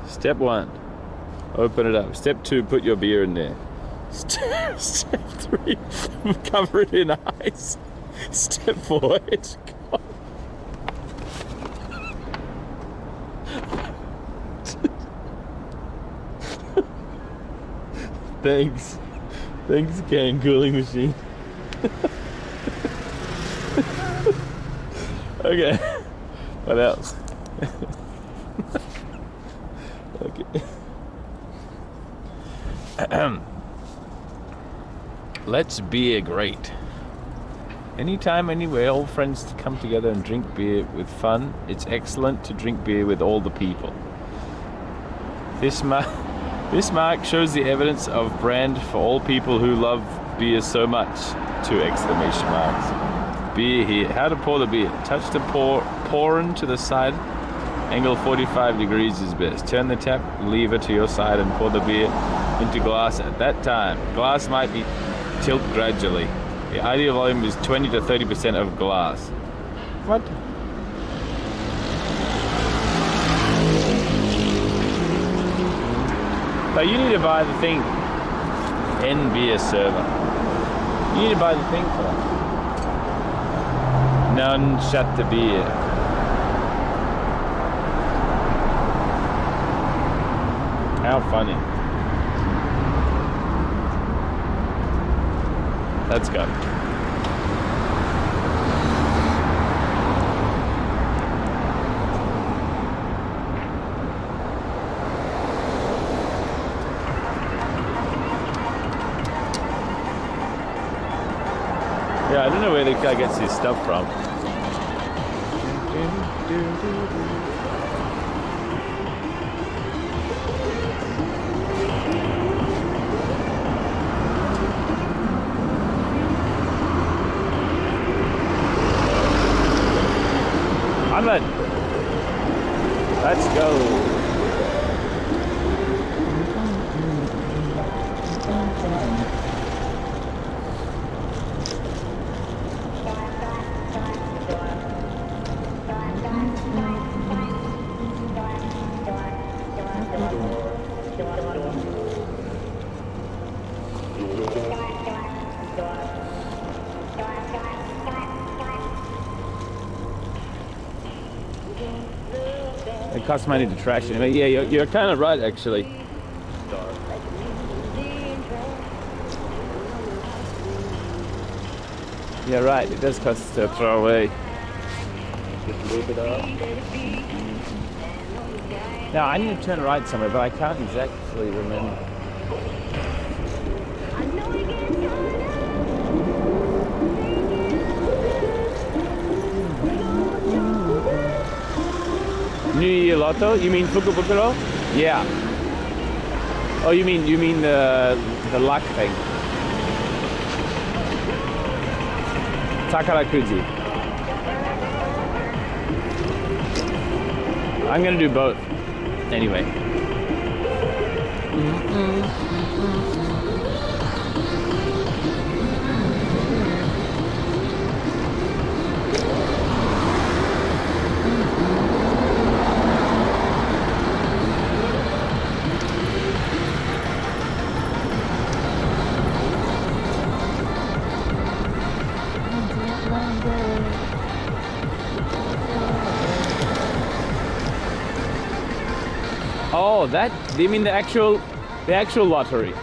Step 1, open it up. Step 2, put your beer in there. Step 3, cover it in ice. Step 4, it's gone. Thanks, can cooling machine. Okay, what else? Okay. Let's beer great. Anytime, anywhere, all friends come together and drink beer with fun. It's excellent to drink beer with all the people. This mark shows the evidence of brand for all people who love beer so much. 2 exclamation marks. Beer here. How to pour the beer. Touch the pouring to the side. Angle 45 degrees is best. Turn the tap lever to your side and pour the beer into glass at that time. Glass might be tilt gradually. The ideal volume is 20 to 30% of glass. What? But you need to buy the thing. N beer server. You need to buy the thing for that. None shut the beer. How funny. Let's go. Yeah, I don't know where the guy gets his stuff from. Ahmed, let's go. It costs money to trash it. Yeah, you're kind of right, actually. Yeah, right. It does cost to throw away. Just a little bit up. Now I need to turn right somewhere, but I can't exactly remember. New Year Lotto? You mean Fukubukuro? Yeah. Oh, you mean the luck thing? Takara Kuji. I'm gonna do both. Anyway. Oh, that, you mean the actual lottery?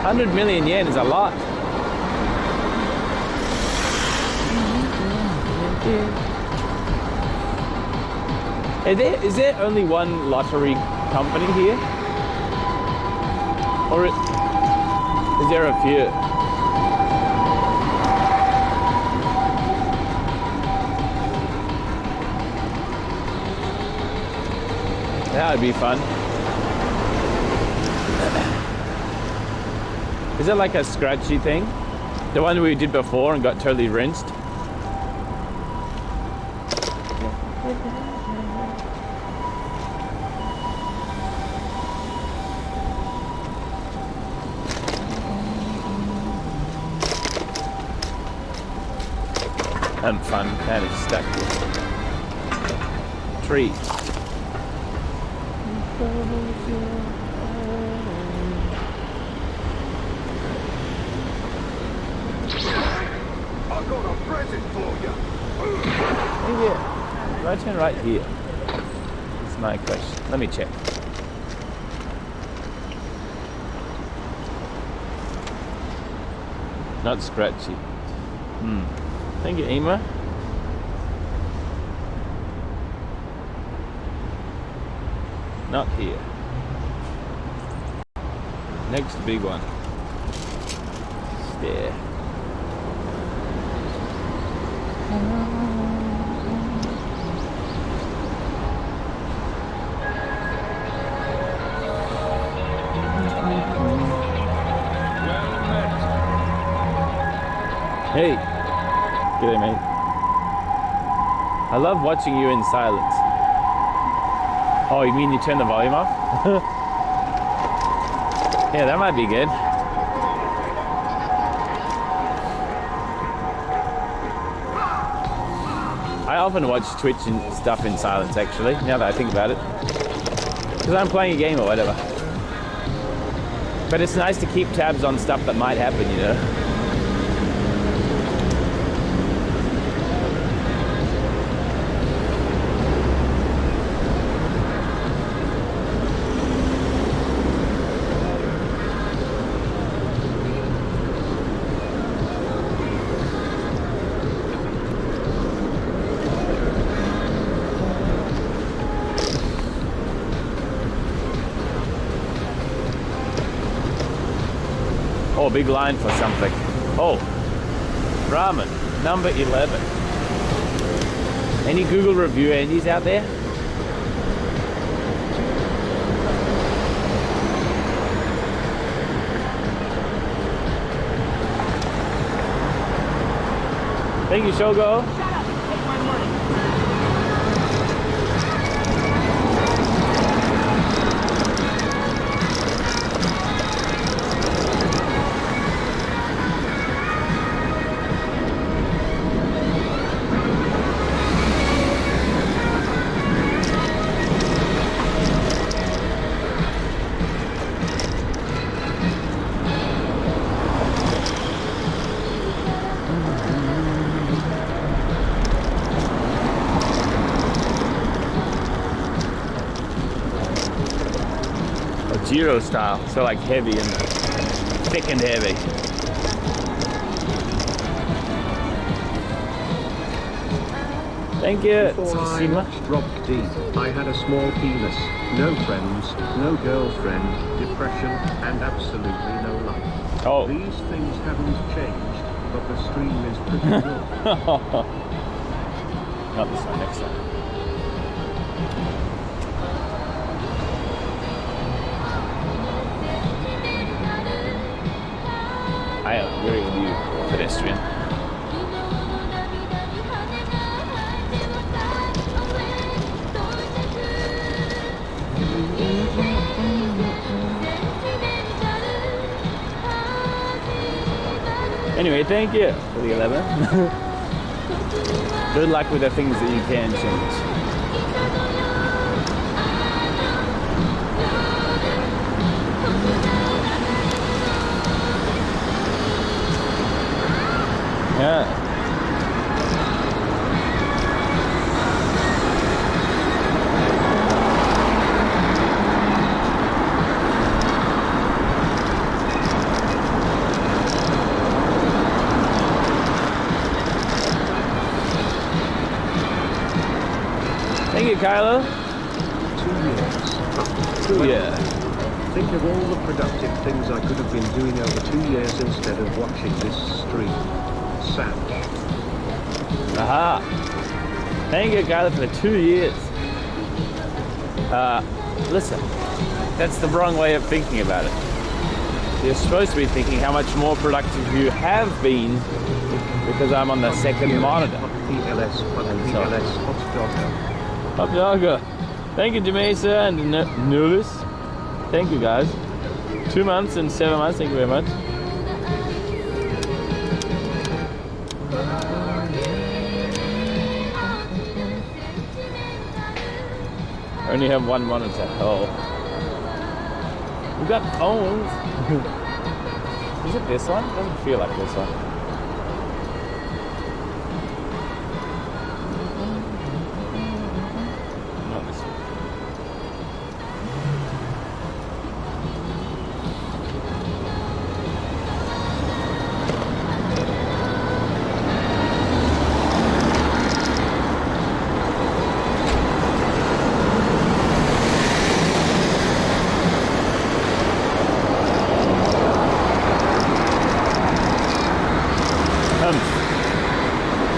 100 million yen is a lot. Is there only one lottery company here? Or is there a few? That would be fun. Is it like a scratchy thing? The one we did before and got totally rinsed? And fun, kind of stuck with trees. I've got a present for you. Here. Right turn right here. That's my question. Let me check. Not scratchy. Thank you, Ema. Not here. Next big one. There. Hey. G'day, mate. I love watching you in silence. Oh, you mean you turn the volume off? Yeah, that might be good. I often watch Twitch and stuff in silence, actually, now that I think about it. Because I'm playing a game or whatever. But it's nice to keep tabs on stuff that might happen, you know? Oh, big line for something. Oh, ramen, number 11. Any Google review Andes out there? Thank you, Shogo. Shut up. Take my money. Giro style, so like heavy and thick and heavy. Thank you. Before I Tsukishima. watched robcdee, I had a small penis, no friends, no girlfriend, depression, and absolutely no life. Oh. These things haven't changed, but the stream is pretty good. Not this one, next one. I am very new pedestrian. Anyway, thank you for the 11. Good luck with the things that you can change. Yeah. Thank you, Kylo. 2 years. Ooh, yeah. Think of all the productive things I could have been doing over 2 years instead of watching this stream. Sad. Aha. Thank you, Kylo, for the 2 years. Listen, that's the wrong way of thinking about it. You're supposed to be thinking how much more productive you have been because I'm on the second monitor. PLS, hot dogger. Hot dogger. Thank you, Jamesa and Nulis. Thank you, guys. 2 months and 7 months. Thank you very much. I only have one monitor. Oh. We've got phones. Is it this one? Doesn't feel like this one. Not this one.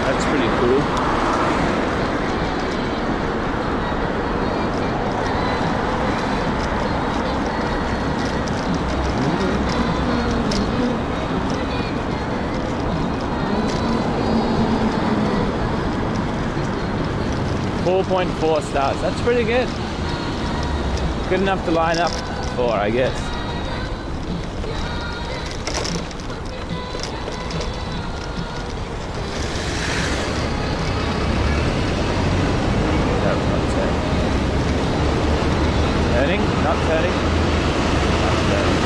That's pretty cool. .4 stars. That's pretty good. Good enough to line up for, I guess. Turning, not turning, not turning.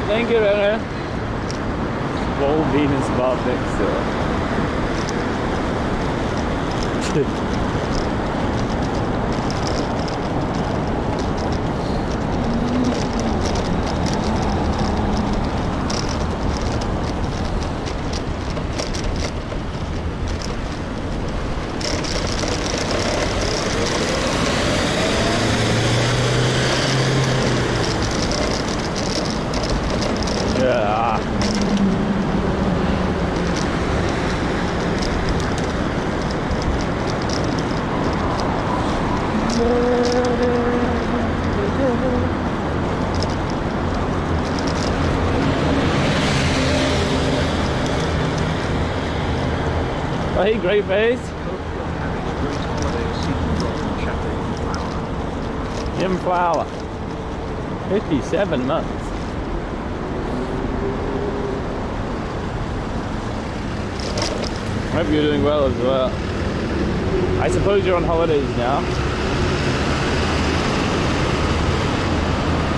Thank you, Renner. Small Venus Bob next door. Oh, hey, great face. Hope you're having a great holiday season from Chatham Flower. Jim Flower. 57 months. Hope you're doing well as well. I suppose you're on holidays now.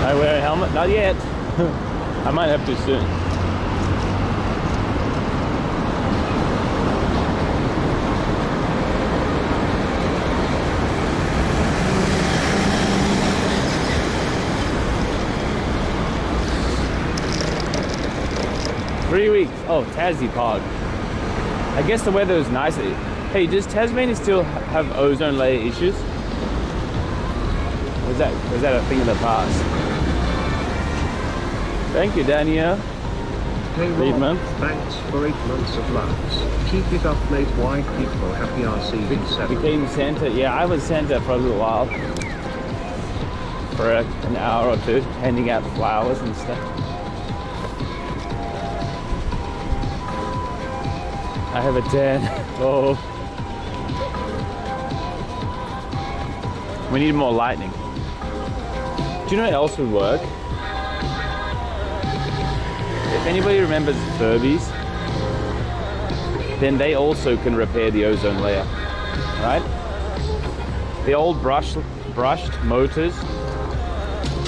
I wear a helmet? Not yet. I might have to soon. Three weeks. Oh, Tassie Park. I guess the weather is nice. Hey, does Tasmania still have ozone layer issues? Was that a thing in the past? Thank you, Daniel. Hey Friedman. Rob, thanks for 8 months of loves. Keep it up, mate. White people, happy our season 7. Became Santa. Yeah, I was Santa for a little while. For an hour or two, handing out flowers and stuff. I have a tan. Oh. We need more lightning. Do you know what else would work? If anybody remembers Furbies, then they also can repair the ozone layer, right? The old brushed motors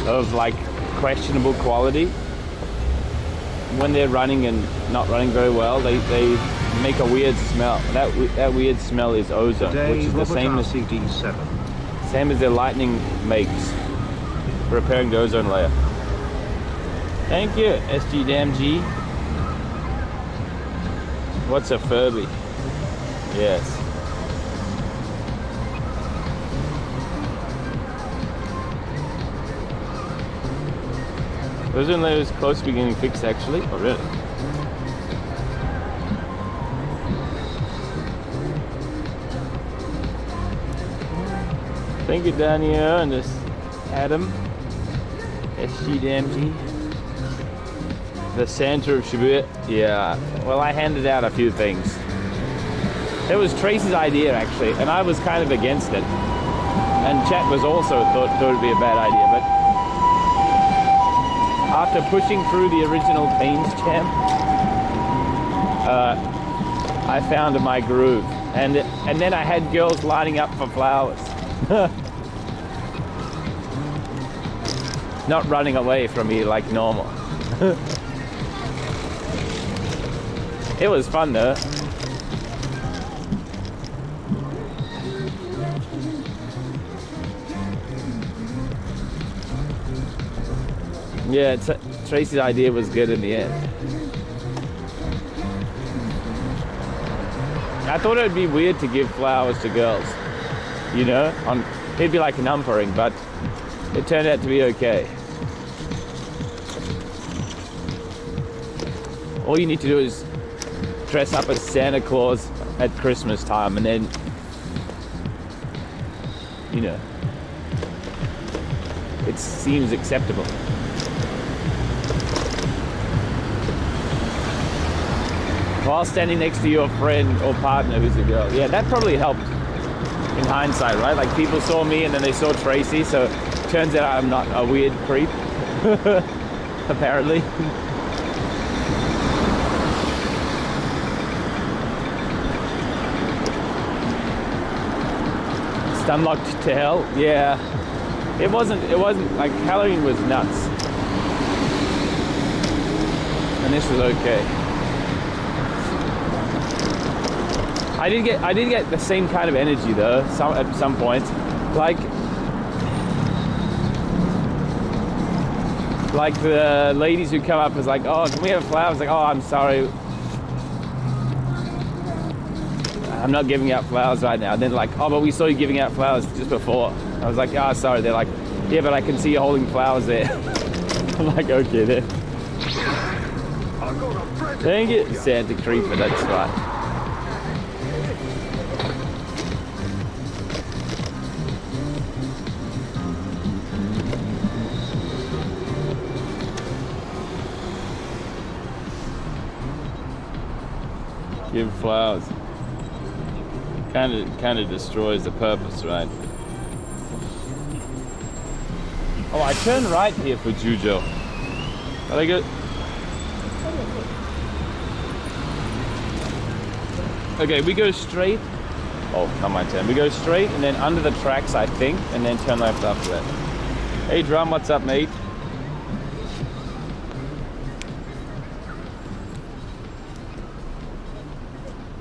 of like questionable quality, when they're running and not running very well, they make a weird smell. That weird smell is ozone, Today, which is the same as their lightning makes for repairing the ozone layer. Thank you, SG Damn G. What's a Furby? Yes. Ozone layer is close to being fixed actually. Oh really? Thank you, Daniel, and this Adam, SG Damn G. The Santa of Shibuya. Yeah, well, I handed out a few things. It was Tracy's idea actually, and I was kind of against it. And Chat was also thought it would be a bad idea, but after pushing through the original themes jam, I found my groove, and then I had girls lining up for flowers. Not running away from me like normal. It was fun though. Yeah, Tracy's idea was good in the end. I thought it would be weird to give flowers to girls, you know, it'd be like an umpering, but it turned out to be okay. All you need to do is dress up as Santa Claus at Christmas time, and then, you know, it seems acceptable. While standing next to your friend or partner who's a girl. Yeah, that probably helped in hindsight, right? Like people saw me and then they saw Tracy, so it turns out I'm not a weird creep, apparently. Unlocked to hell. Yeah, it wasn't like Halloween was nuts, and this was okay. I did get the same kind of energy though at some point, like the ladies who come up was like, oh, can we have flowers? Like, oh, I'm sorry, I'm not giving out flowers right now. And then like, oh, but we saw you giving out flowers just before. I was like, oh, sorry. They're like, yeah, but I can see you holding flowers there. I'm like, okay then. Thank you, Santa Creeper, that's right. Give flowers. Kind of destroys the purpose, right? Oh, I turn right here for Jujo. But I go. Okay, we go straight. Oh, not my turn. We go straight and then under the tracks, I think, and then turn left after that. Hey, Drum, what's up, mate?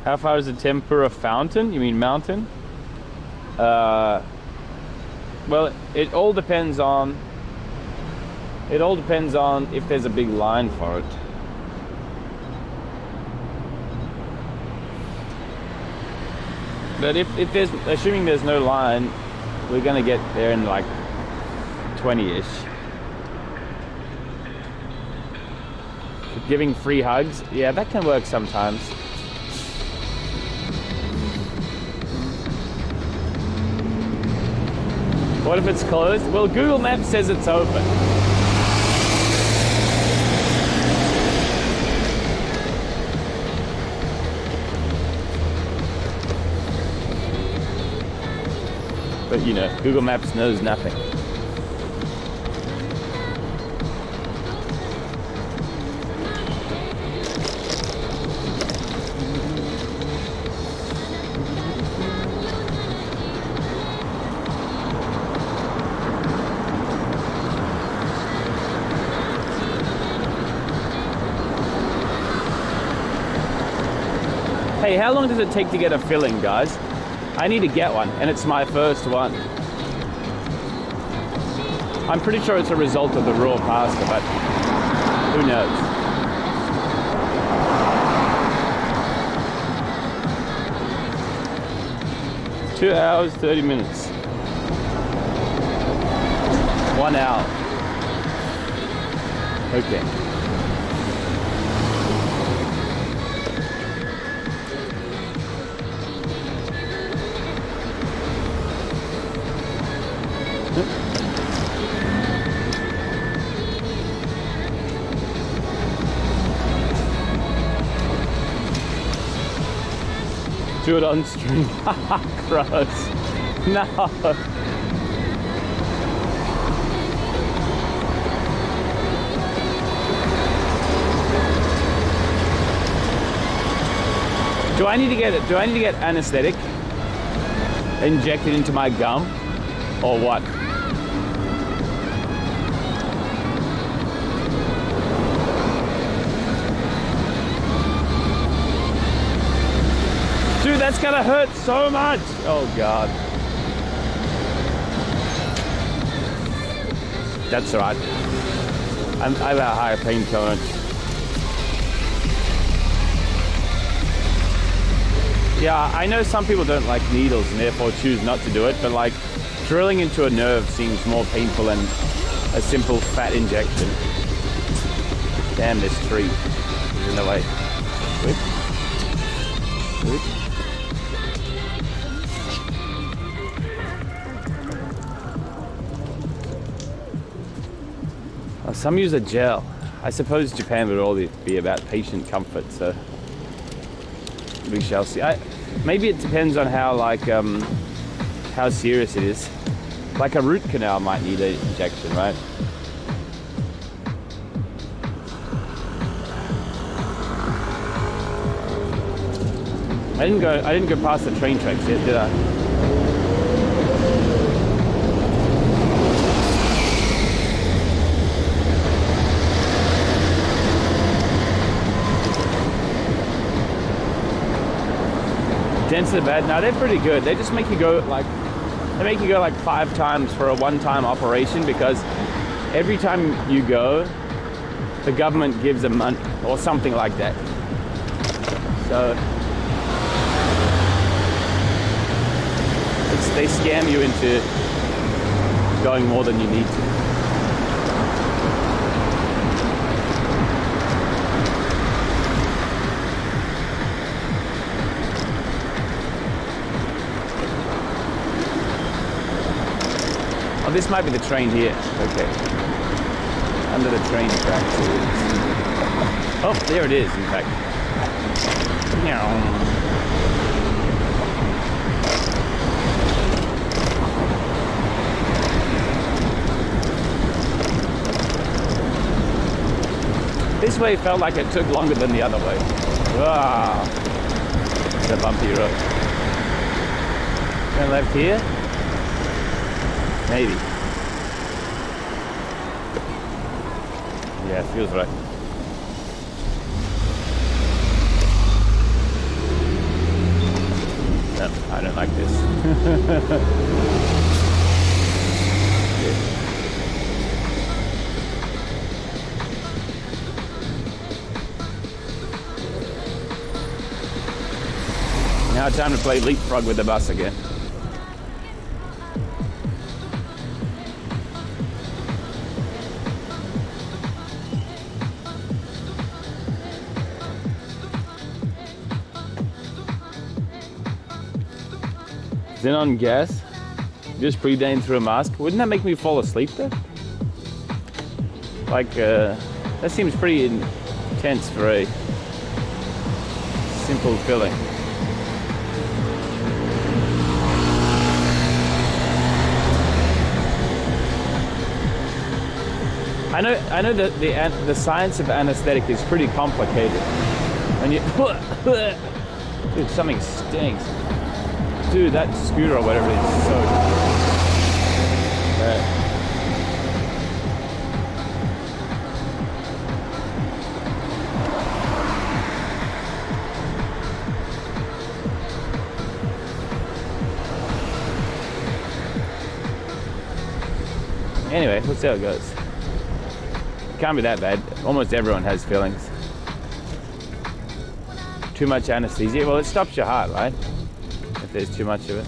How far is the Tempura fountain? You mean mountain? Well, it all depends on if there's a big line for it. But if there's, assuming there's no line, we're gonna get there in like 20-ish. Giving free hugs, yeah, that can work sometimes. What if it's closed? Well, Google Maps says it's open. But you know, Google Maps knows nothing. Hey, how long does it take to get a filling, guys? I need to get one, and it's my first one. I'm pretty sure it's a result of the raw pasta, but who knows? Two hours, 30 minutes. 1 hour. Okay. Do it on stream. Gross. No. Do I need to get anesthetic injected into my gum or what? Dude, that's gonna hurt so much. Oh God. That's all right. I have a higher pain tolerance. Yeah, I know some people don't like needles and therefore choose not to do it, but like drilling into a nerve seems more painful than a simple fat injection. Damn, this tree is in the way. Whip. Whip. Some use a gel. I suppose Japan would all be about patient comfort, so we shall see. Maybe it depends on how how serious it is. Like a root canal might need an injection, right? I didn't go past the train tracks yet, did I? Dents are bad. No, they're pretty good. They just make you go like 5 times for a one-time operation, because every time you go, the government gives a month or something like that. So they scam you into going more than you need to. Oh, this might be the train here. Okay. Under the train tracks. Oh, there it is, in fact. This way felt like it took longer than the other way. Ah, it's a bumpy road. Turn left here? Maybe. Yeah, feels right. No, I don't like this. Now time to play leapfrog with the bus again. Then on gas, just breathing through a mask. Wouldn't that make me fall asleep though? Like, that seems pretty intense for a simple filling. I know that the science of anesthetic is pretty complicated. And you, dude, something stinks. Dude, that scooter or whatever it is so bad. Anyway, we'll see how it goes. It can't be that bad. Almost everyone has fillings. Too much anesthesia? Well, it stops your heart, right? If there's too much of it.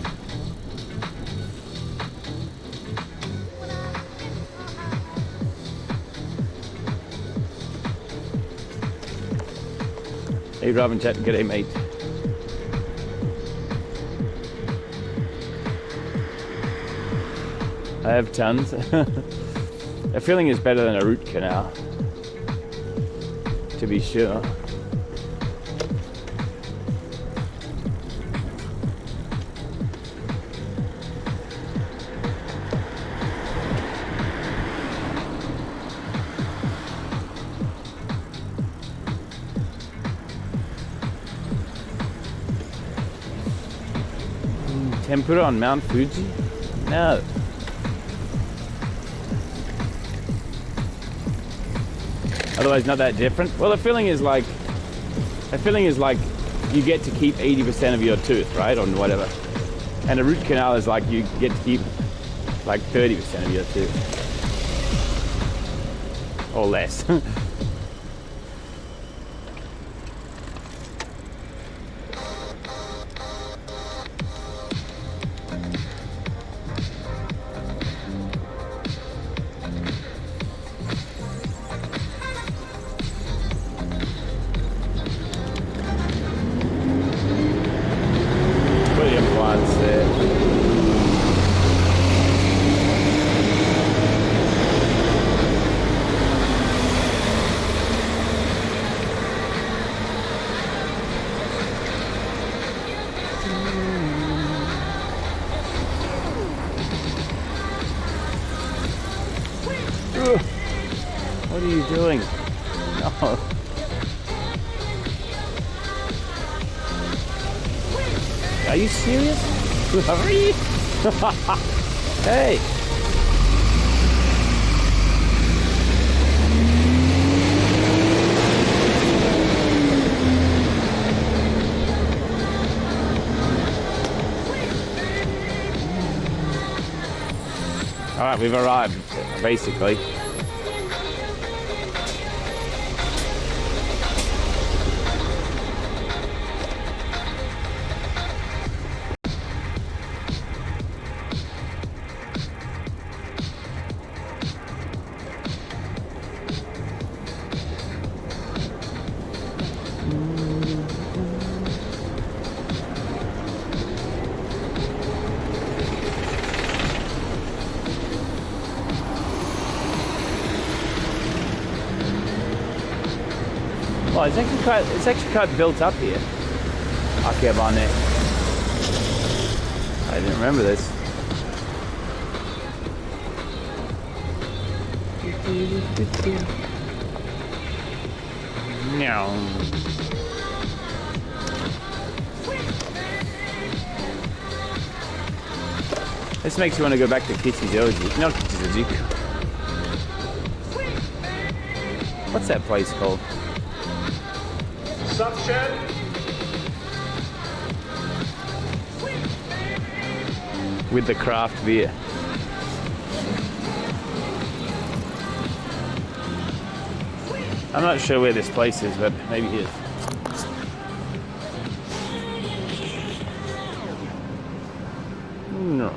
Hey, Robin chat, g'day, mate. I have tons. A filling is better than a root canal, to be sure. Tempura on Mount Fuji? No. Otherwise not that different. Well, a filling is like you get to keep 80% of your tooth, right? Or whatever. And a root canal is like you get to keep like 30% of your tooth. Or less. What are you doing? No. Are you serious? Hurry! Hey! All right, we've arrived, basically. Oh, it's actually quite built up here. Akebane. I didn't remember this. Meow. This makes you want to go back to Kichijoji. Not Kichijoji. What's that place called? Sunshine. With the craft beer. I'm not sure where this place is, but maybe it is. No.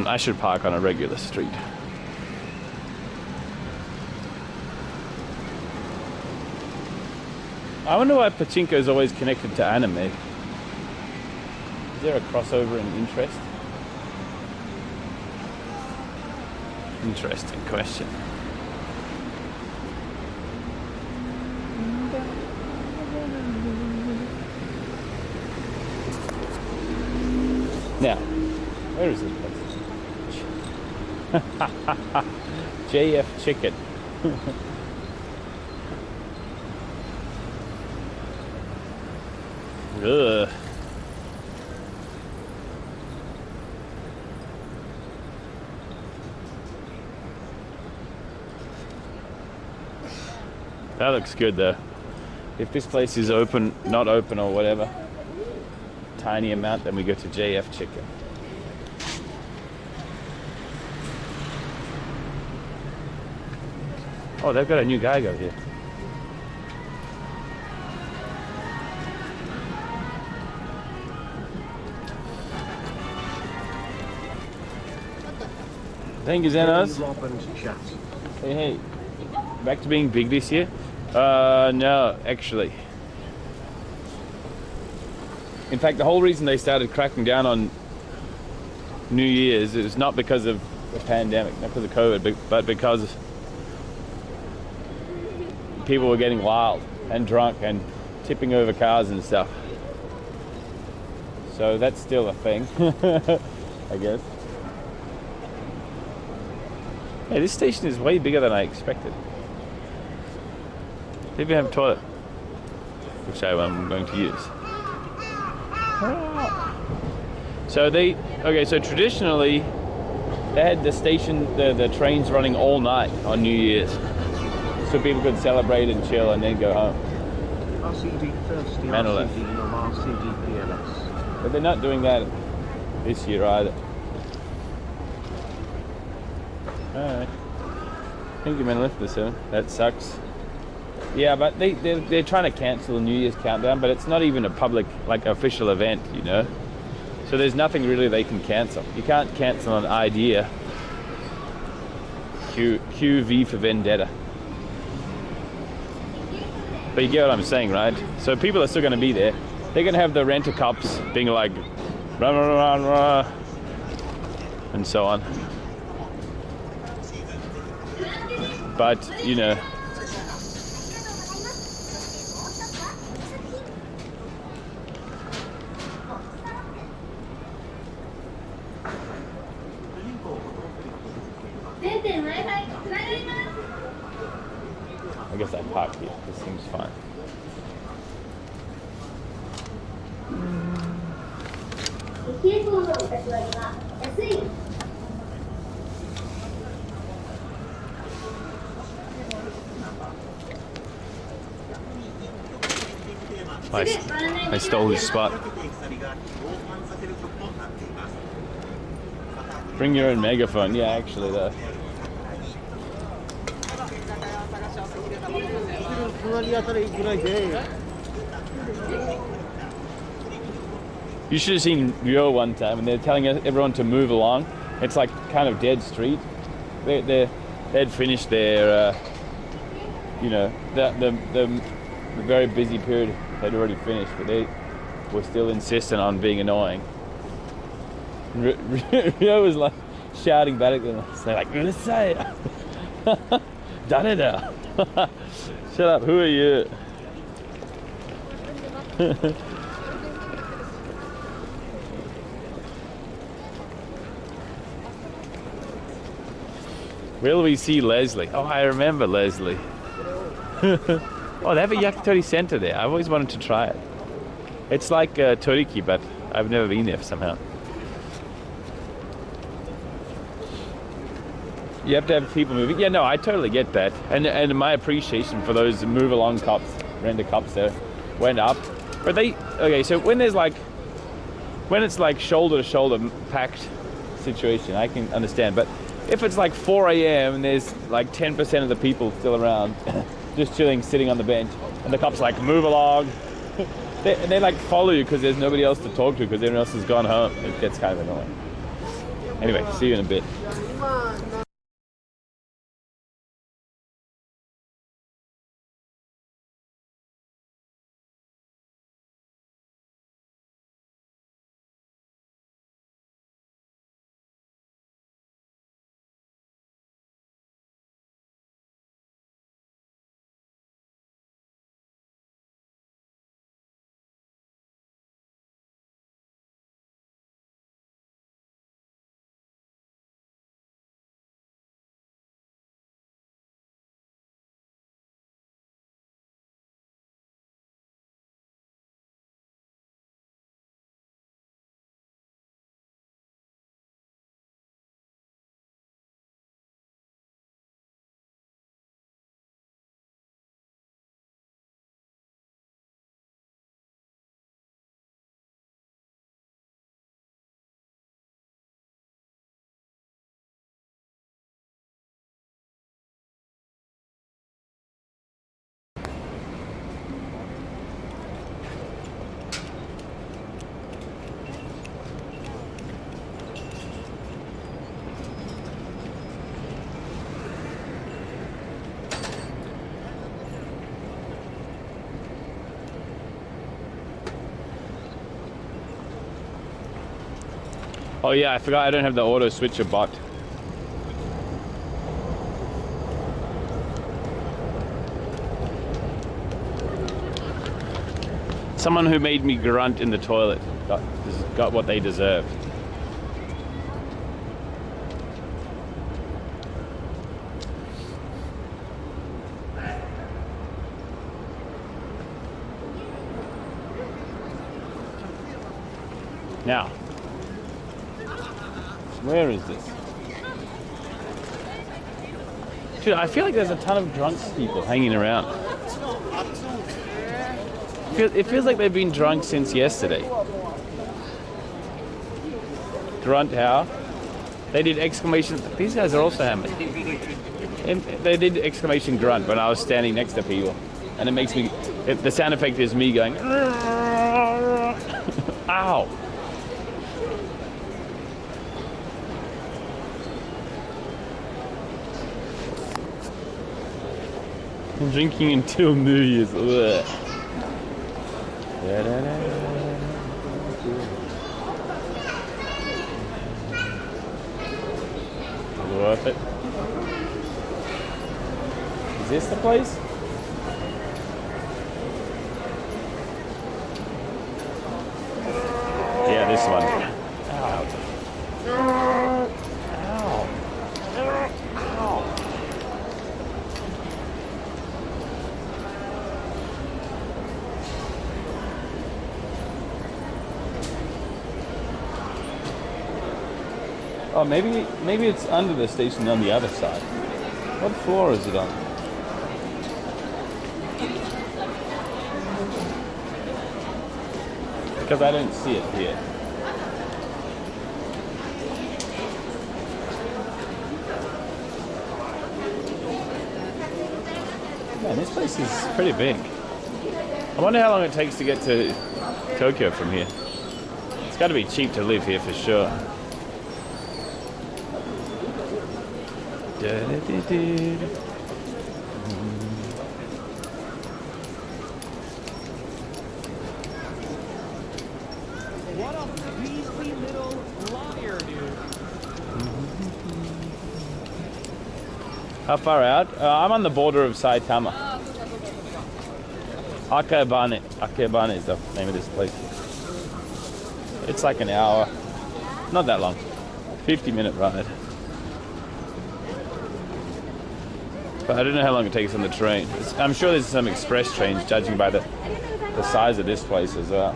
I should park on a regular street. I wonder why pachinko is always connected to anime. Is there a crossover in interest? Interesting question. Now, where is this place? JF Chicken. Ugh. That looks good though. If this place is open, not open or whatever, tiny amount, then we go to JF Chicken. Oh, they've got a new Geigo here. Thank you, Zenos. Rob and chat. Hey, hey. Back to being big this year? No, actually. In fact, the whole reason they started cracking down on New Year's is not because of the pandemic, not because of COVID, but because people were getting wild and drunk and tipping over cars and stuff. So that's still a thing, I guess. Hey, this station is way bigger than I expected. They even have a toilet, which I'm going to use. So so traditionally, they had the station, the trains running all night on New Year's. So people could celebrate and chill and then go home. RCD thirsty, Manolith. RCD normal, RCD PLS. But they're not doing that this year either. Alright. Thank you, Manolith, for the 7. That sucks. Yeah, but they're trying to cancel the New Year's countdown, but it's not even a public, like, official event, you know? So there's nothing really they can cancel. You can't cancel an idea. QV for Vendetta. But you get what I'm saying, right? So people are still going to be there. They're going to have the rent-a-cops being like, rah, rah, rah, rah, and so on. But, you know, I guess I parked here. This seems fine. I stole his spot. Bring your own megaphone. Yeah, actually, though. You should have seen Rio one time, and they're telling everyone to move along. It's like kind of dead street. They'd finished their, you know, the very busy period had already finished, but they were still insistent on being annoying. Rio was like shouting back at them. They're like, "Ursay, done it now." Shut up. Who are you? Will we see Leslie? Oh, I remember Leslie. Oh, they have a yakitori center there. I've always wanted to try it. It's like Toriki, but I've never been there somehow. You have to have people moving. Yeah, no, I totally get that. And my appreciation for those move along cops, render cops there, went up. But okay, so when it's like shoulder to shoulder packed situation, I can understand. But if it's like 4 a.m. and there's like 10% of the people still around, just chilling, sitting on the bench, and the cops like move along, they like follow you because there's nobody else to talk to because everyone else has gone home. It gets kind of annoying. Anyway, see you in a bit. Oh yeah, I forgot I don't have the auto switcher bot. Someone who made me grunt in the toilet got what they deserved. Now, where is this? Dude, I feel like there's a ton of drunk people hanging around. It feels like they've been drunk since yesterday. Grunt how? They did exclamation. These guys are also hammered. And they did exclamation grunt when I was standing next to people, and it makes me. The sound effect is me going. Ow. I'm drinking until New Year's. Ugh. Worth it. Is this the place? Yeah, this one. Ow. Ow. Ow. Oh, maybe it's under the station on the other side. What floor is it on? Because I don't see it here. Man, this place is pretty big. I wonder how long it takes to get to Tokyo from here. It's got to be cheap to live here for sure. What a beastly little liar, dude. How far out? I'm on the border of Saitama. Akebane. Akebane is the name of this place. It's like an hour, not that long, 50-minute ride. But I don't know how long it takes on the train. I'm sure there's some express trains, judging by the size of this place as well.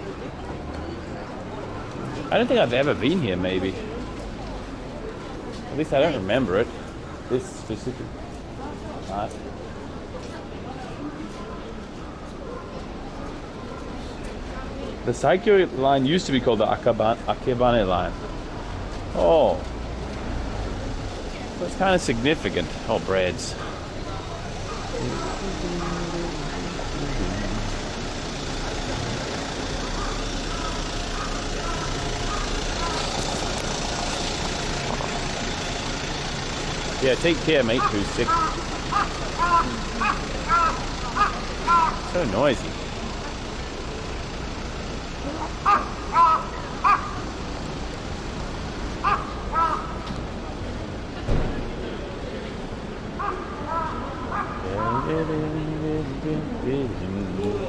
I don't think I've ever been here, maybe. At least I don't remember it. This specific part. The Saikyo line used to be called the Akebane line. Oh. That's kind of significant. Oh, breads. Yeah, take care, mate, who's sick. So noisy.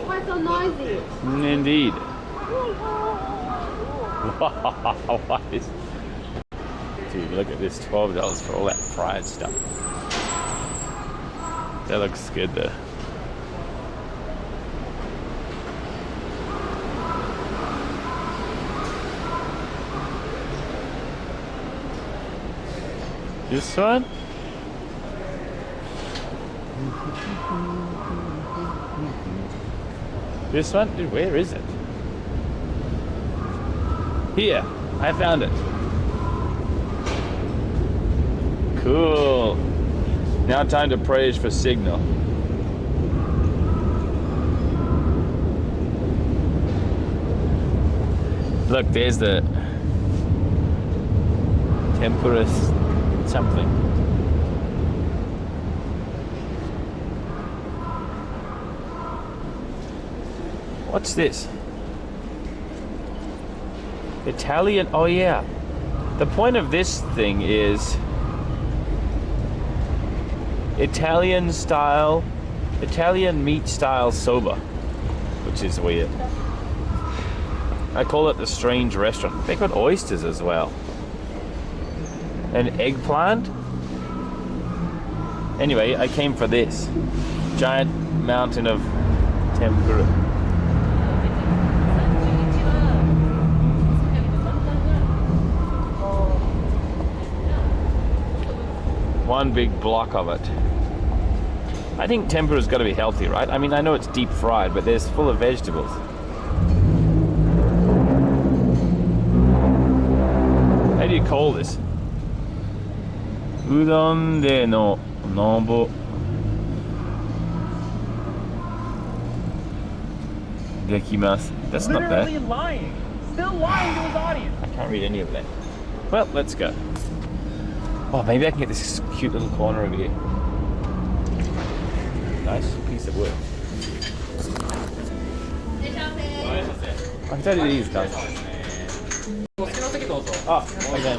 Why so noisy? Indeed. What is... Dude, look at this, $12 for all that fried stuff. That looks good though. This one? This one? Dude, where is it? Here, I found it. Cool. Now time to praise for signal. Look, there's the Tempura something. What's this? Italian, oh yeah. The point of this thing is Italian meat style soba, which is weird. I call it the strange restaurant. They got oysters as well. An eggplant? Anyway, I came for this. Giant mountain of tempura. One big block of it. I think tempura's got to be healthy, right? I mean, I know it's deep fried, but there's full of vegetables. How do you call this? Udon de no nobu dekimasu. That's not bad. Literally lying. Still lying to his audience. I can't read any of that. Well, let's go. Oh, maybe I can get this cute little corner over here. Nice piece of wood. I can tell you these guys. Ah, okay,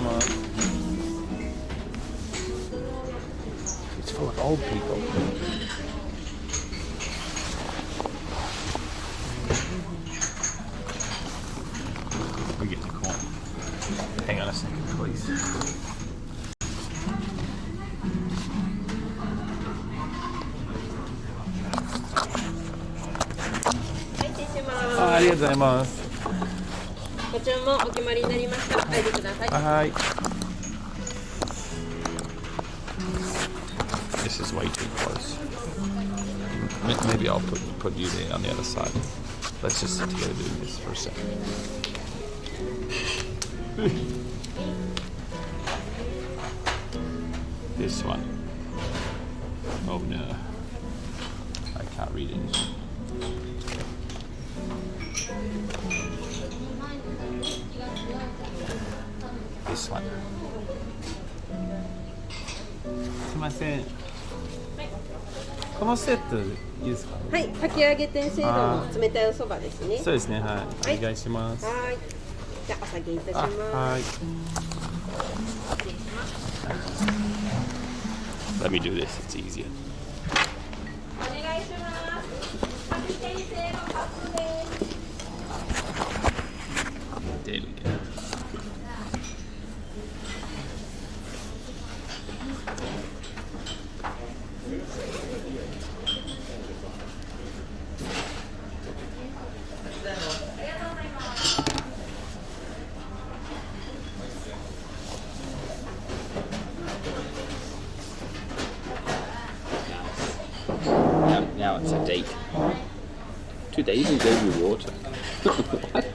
it's full of old people. We get the corn. Hang on a second, please. Ah, ありがとうございます。こちらもお決まりになりました。入ってください。はい。This is way too close. Maybe I'll put you there on the other side. Let's just sit together doing this for a second. This one. Oh no. I can't read anything. This one. すいません。このセットいいですか？はい、かき揚げ天せいろの冷たいおそばですね。そうですね、はい。お願いします。はい。じゃあお下げいたします。はい。Let me do this, it's easier. お願いします。かき天せいろ。deadly. Now it's a date. 2 days and gave me water. What?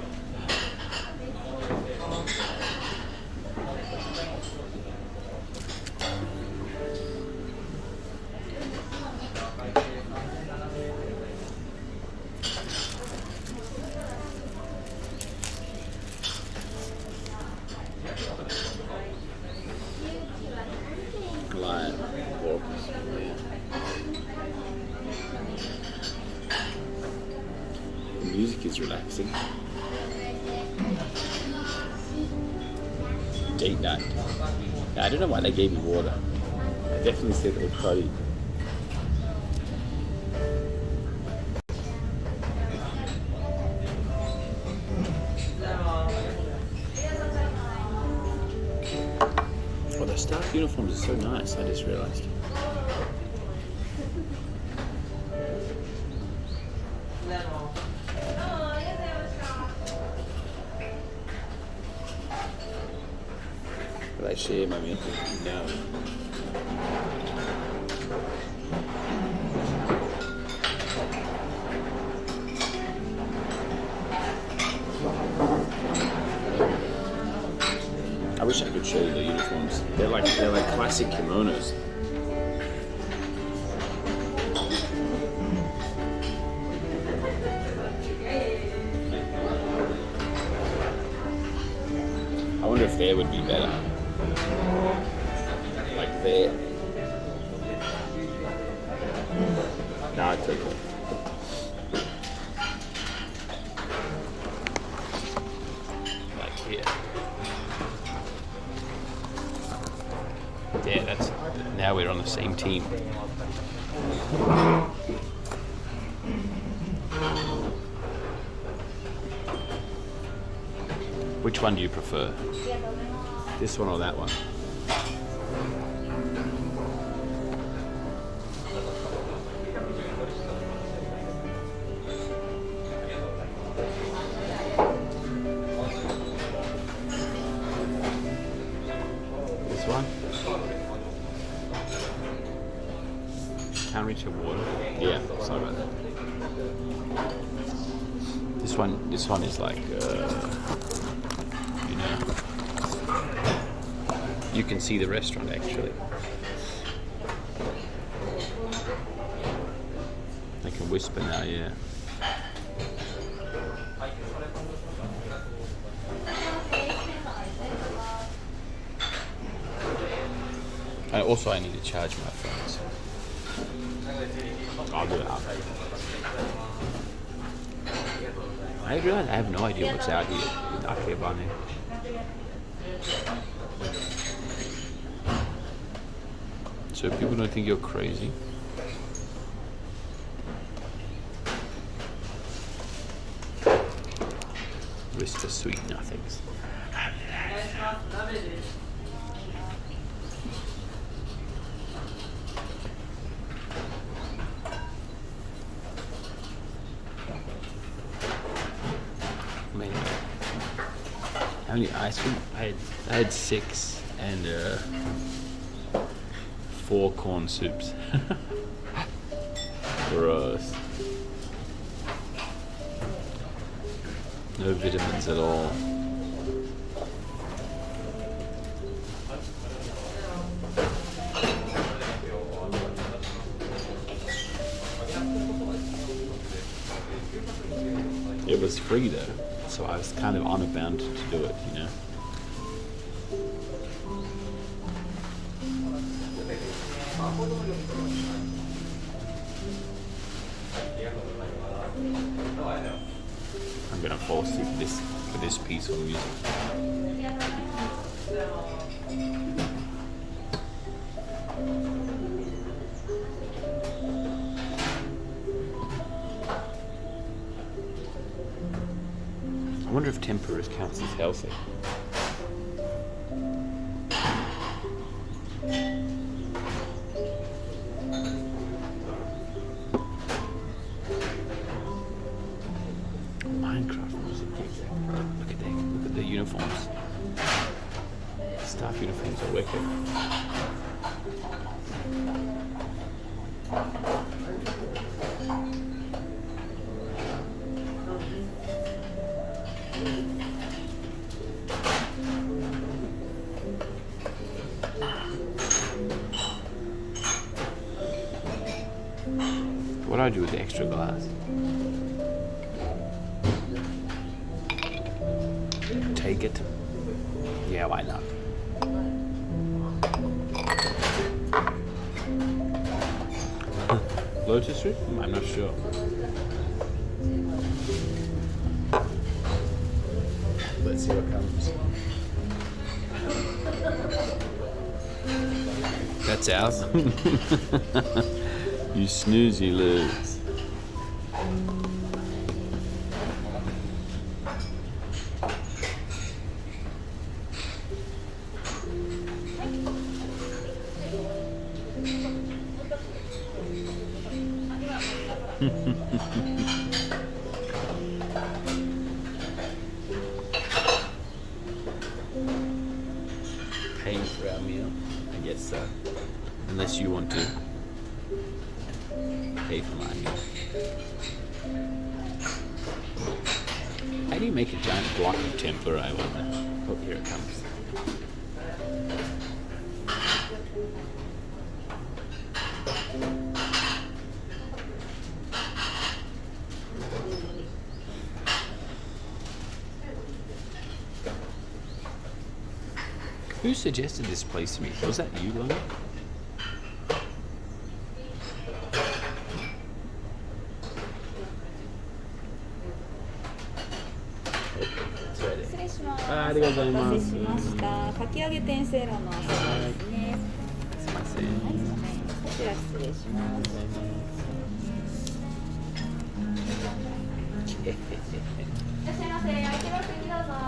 Lion walkers. The music is relaxing. Date night. I don't know why they gave me water. I definitely said it was party. Oh, the staff uniforms are so nice, I just realised. Will I share my meal? No. I wish I could show you the uniforms. They're like classic kimonos. I wonder if there would be better. Like there. Nah, it's okay. Like here. Yeah, that's. Now we're on the same team. Which one do you prefer? This one or that one? This one? Can't reach your water. Yeah, sorry about that. This one is like, you know, you can see the restaurant actually. I can whisper now, yeah. And also I need to charge my phones. I'll do it after. I realize I have no idea what's out here with Akebane. So people don't think you're crazy. Mr. Sweet Nothings. Man, how many ice cream? I had 6 and 4 corn soups. Gross. No vitamins at all. It was free though, so I was kind of honor bound to do it, you know. I'm gonna fall asleep for this peaceful music. I wonder if tempura counts as healthy. Minecraft music. Look at the uniforms. Staff uniforms are wicked. What do I do with the extra glass? Take it. Yeah, why not? Lotus root? I'm not sure. Let's see what comes. That's ours. You snooze, you lose. Paying for our meal? I guess so. Unless you want to pay for my meal. How do you make a giant block of tempura? I wonder. Oh, here it comes. Who suggested this place to me? Was that you, Lona?ありがとうございます。お待たせしました。かき揚げ天せいろのおそばですね。すいません。はい、こちら失礼します。いらっしゃいませ。空いてます。どうぞ。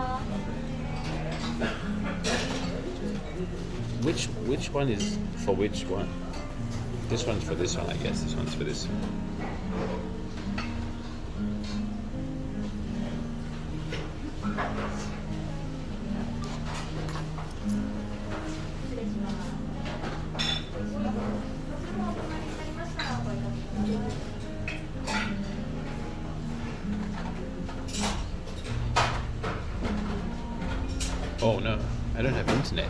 Which one is for which one? This one's for this one, I guess. This one's for this one. Oh no, I don't have internet.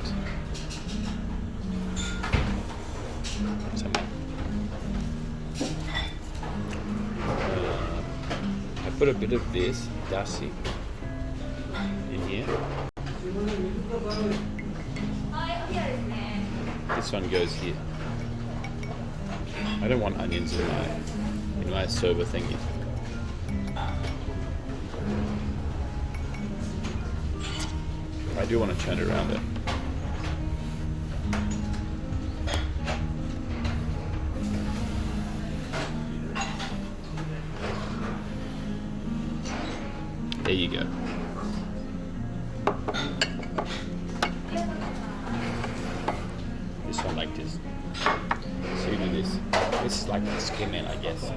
I put a bit of this dashi in here. This one goes here. I don't want onions in my soba thingy. I do want to turn it around though. There you go. This one like this. So you do this. This is like the skim in, I guess.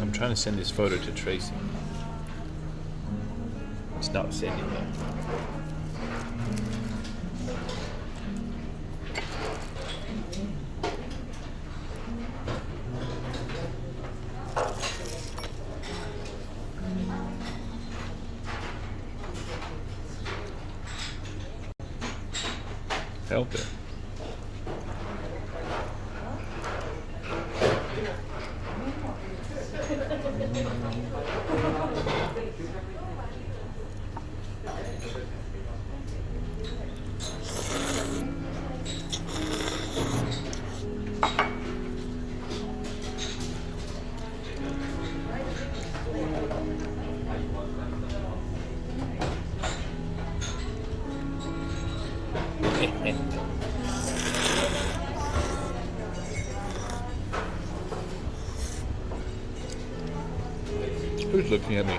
I'm trying to send this photo to Tracy. It's not sending though. Help it. Who's looking at me?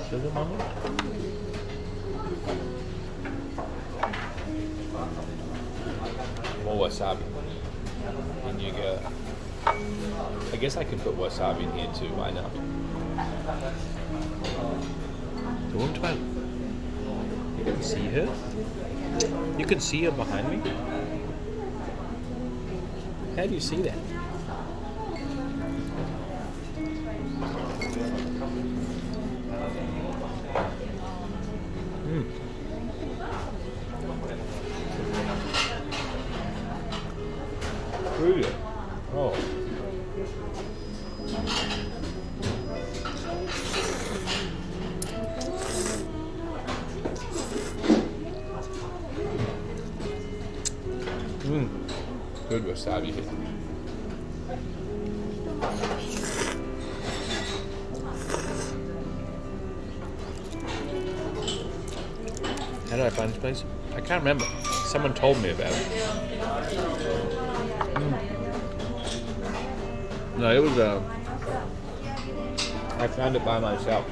Sugar mama? More wasabi. And you go. I guess I could put wasabi in here too, why not? The one time. You can see her? You can see her behind me? How do you see that? Really? Oh. Good wasabi here. How did I find this place? I can't remember. Someone told me about it. No, it was I found it by myself.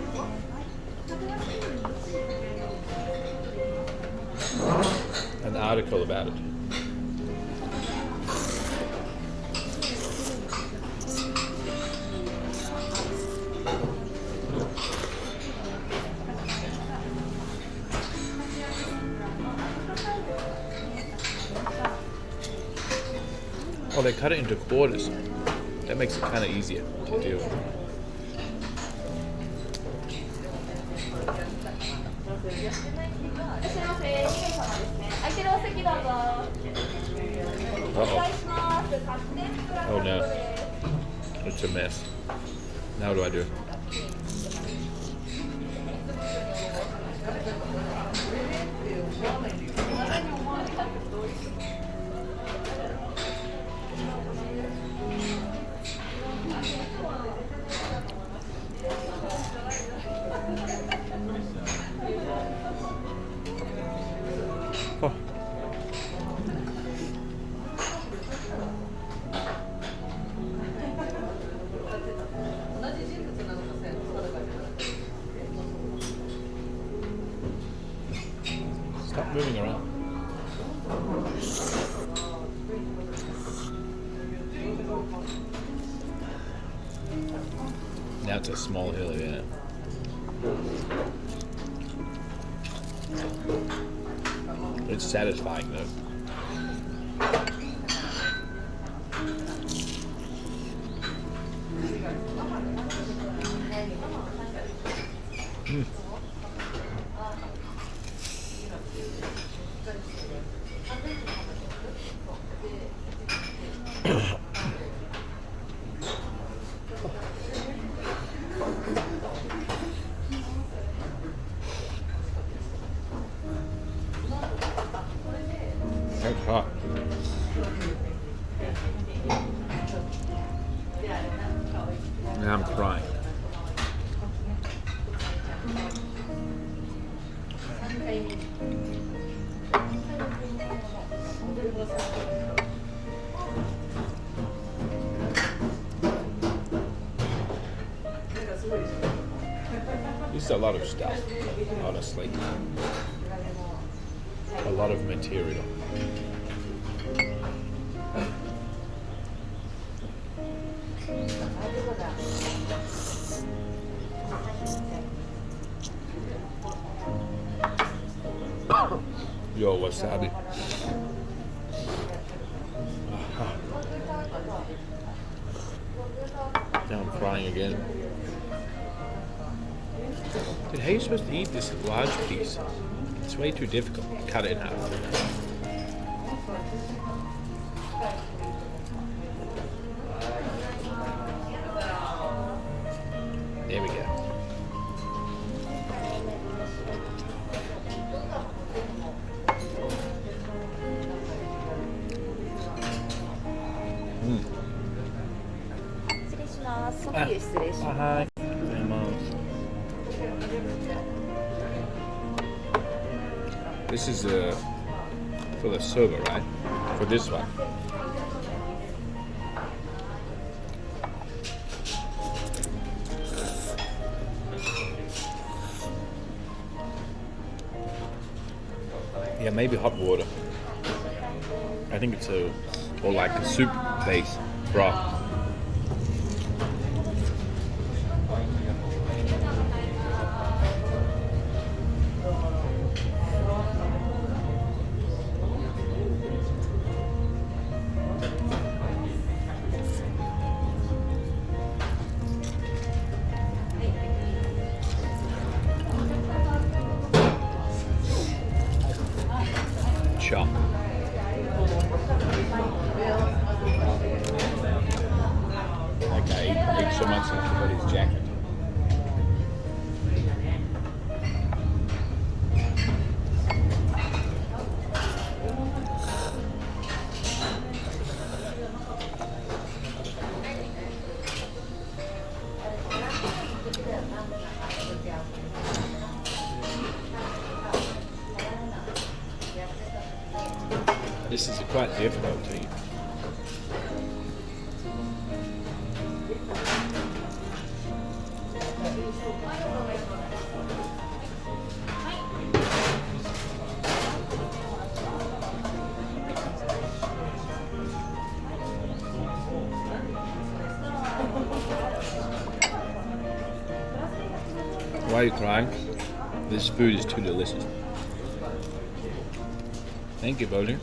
An article about it. Oh, they cut it into quarters. That makes it kind of easier to do. Uh-oh. Oh no. It's a mess. Now what do I do? Oh. Stop moving around. Now it's a small hill, yeah. It's satisfying though. That's hot. Now I'm crying. This is a lot of stuff, honestly. A lot of material. Yo, wasabi. Now I'm crying again. Dude, how are you supposed to eat this large piece? It's way too difficult. Cut it in half. There we go. Hi. This is for the server, right? For this one. Yeah, maybe hot water. I think it's or like a soup base broth. Chop. That guy ate so much I forgot his jacket. This is quite difficult to eat. Why are you crying? This food is too delicious. Thank you, Bodhi.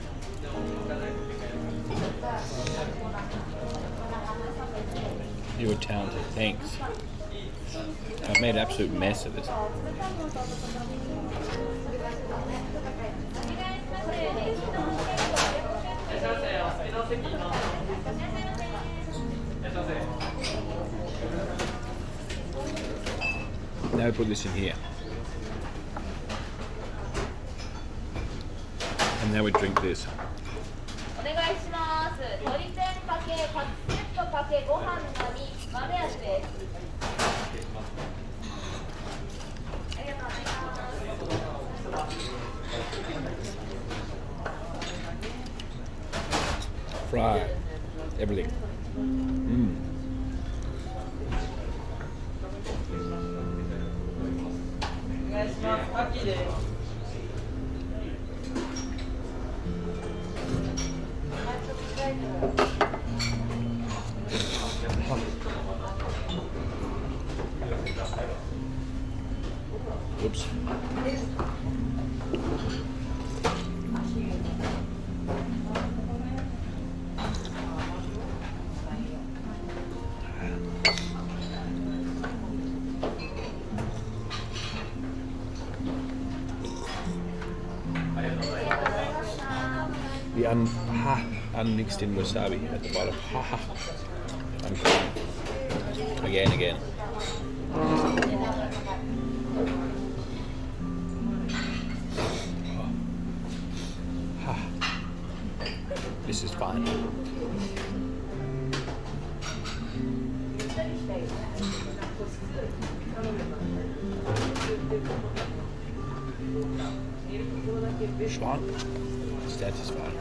You were talented, thanks. I've made an absolute mess of this. Now we put this in here. And now we drink this. お願いします。鶏天かけカツセットかけご飯のに豆味です。ありがとうございます。 Fry everything. Mm. Oops. The unmixed in wasabi at the bottom. Ha ha. I'm crying. Again. This is fine. Schwan. Satisfied.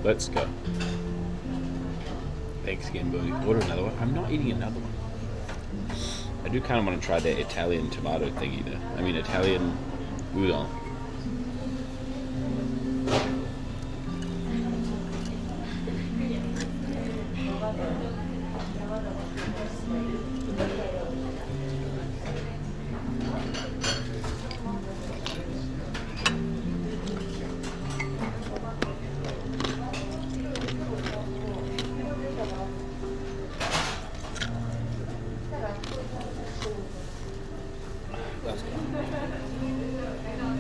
Let's go. Thanks again, buddy. Order another one. I'm not eating another one. I do kind of want to try the Italian tomato thingy though. I mean Italian udon. Let's go.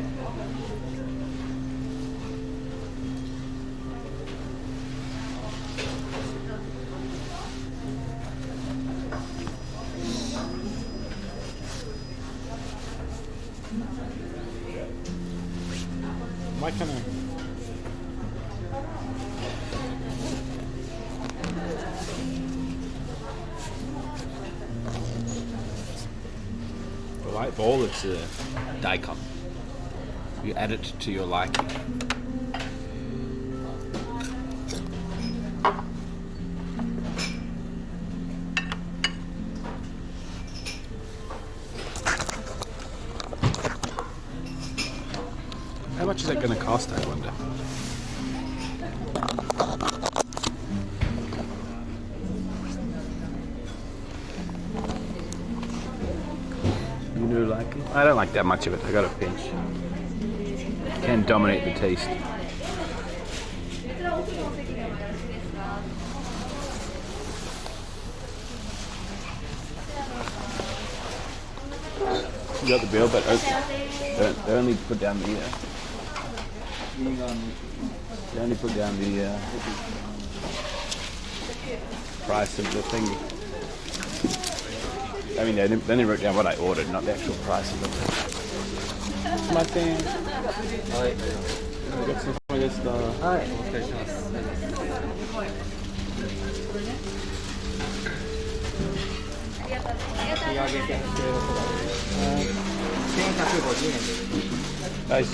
Why can't I? The white ball, it's a daikon. You add it to your liking. How much is that going to cost, I wonder? You do like it? I don't like that much of it. I got a pinch. Can dominate the taste. You got the bill, but they only put down the they only put down the price of the thing. I mean, they only wrote down what I ordered, not the actual price of the thing. Martin.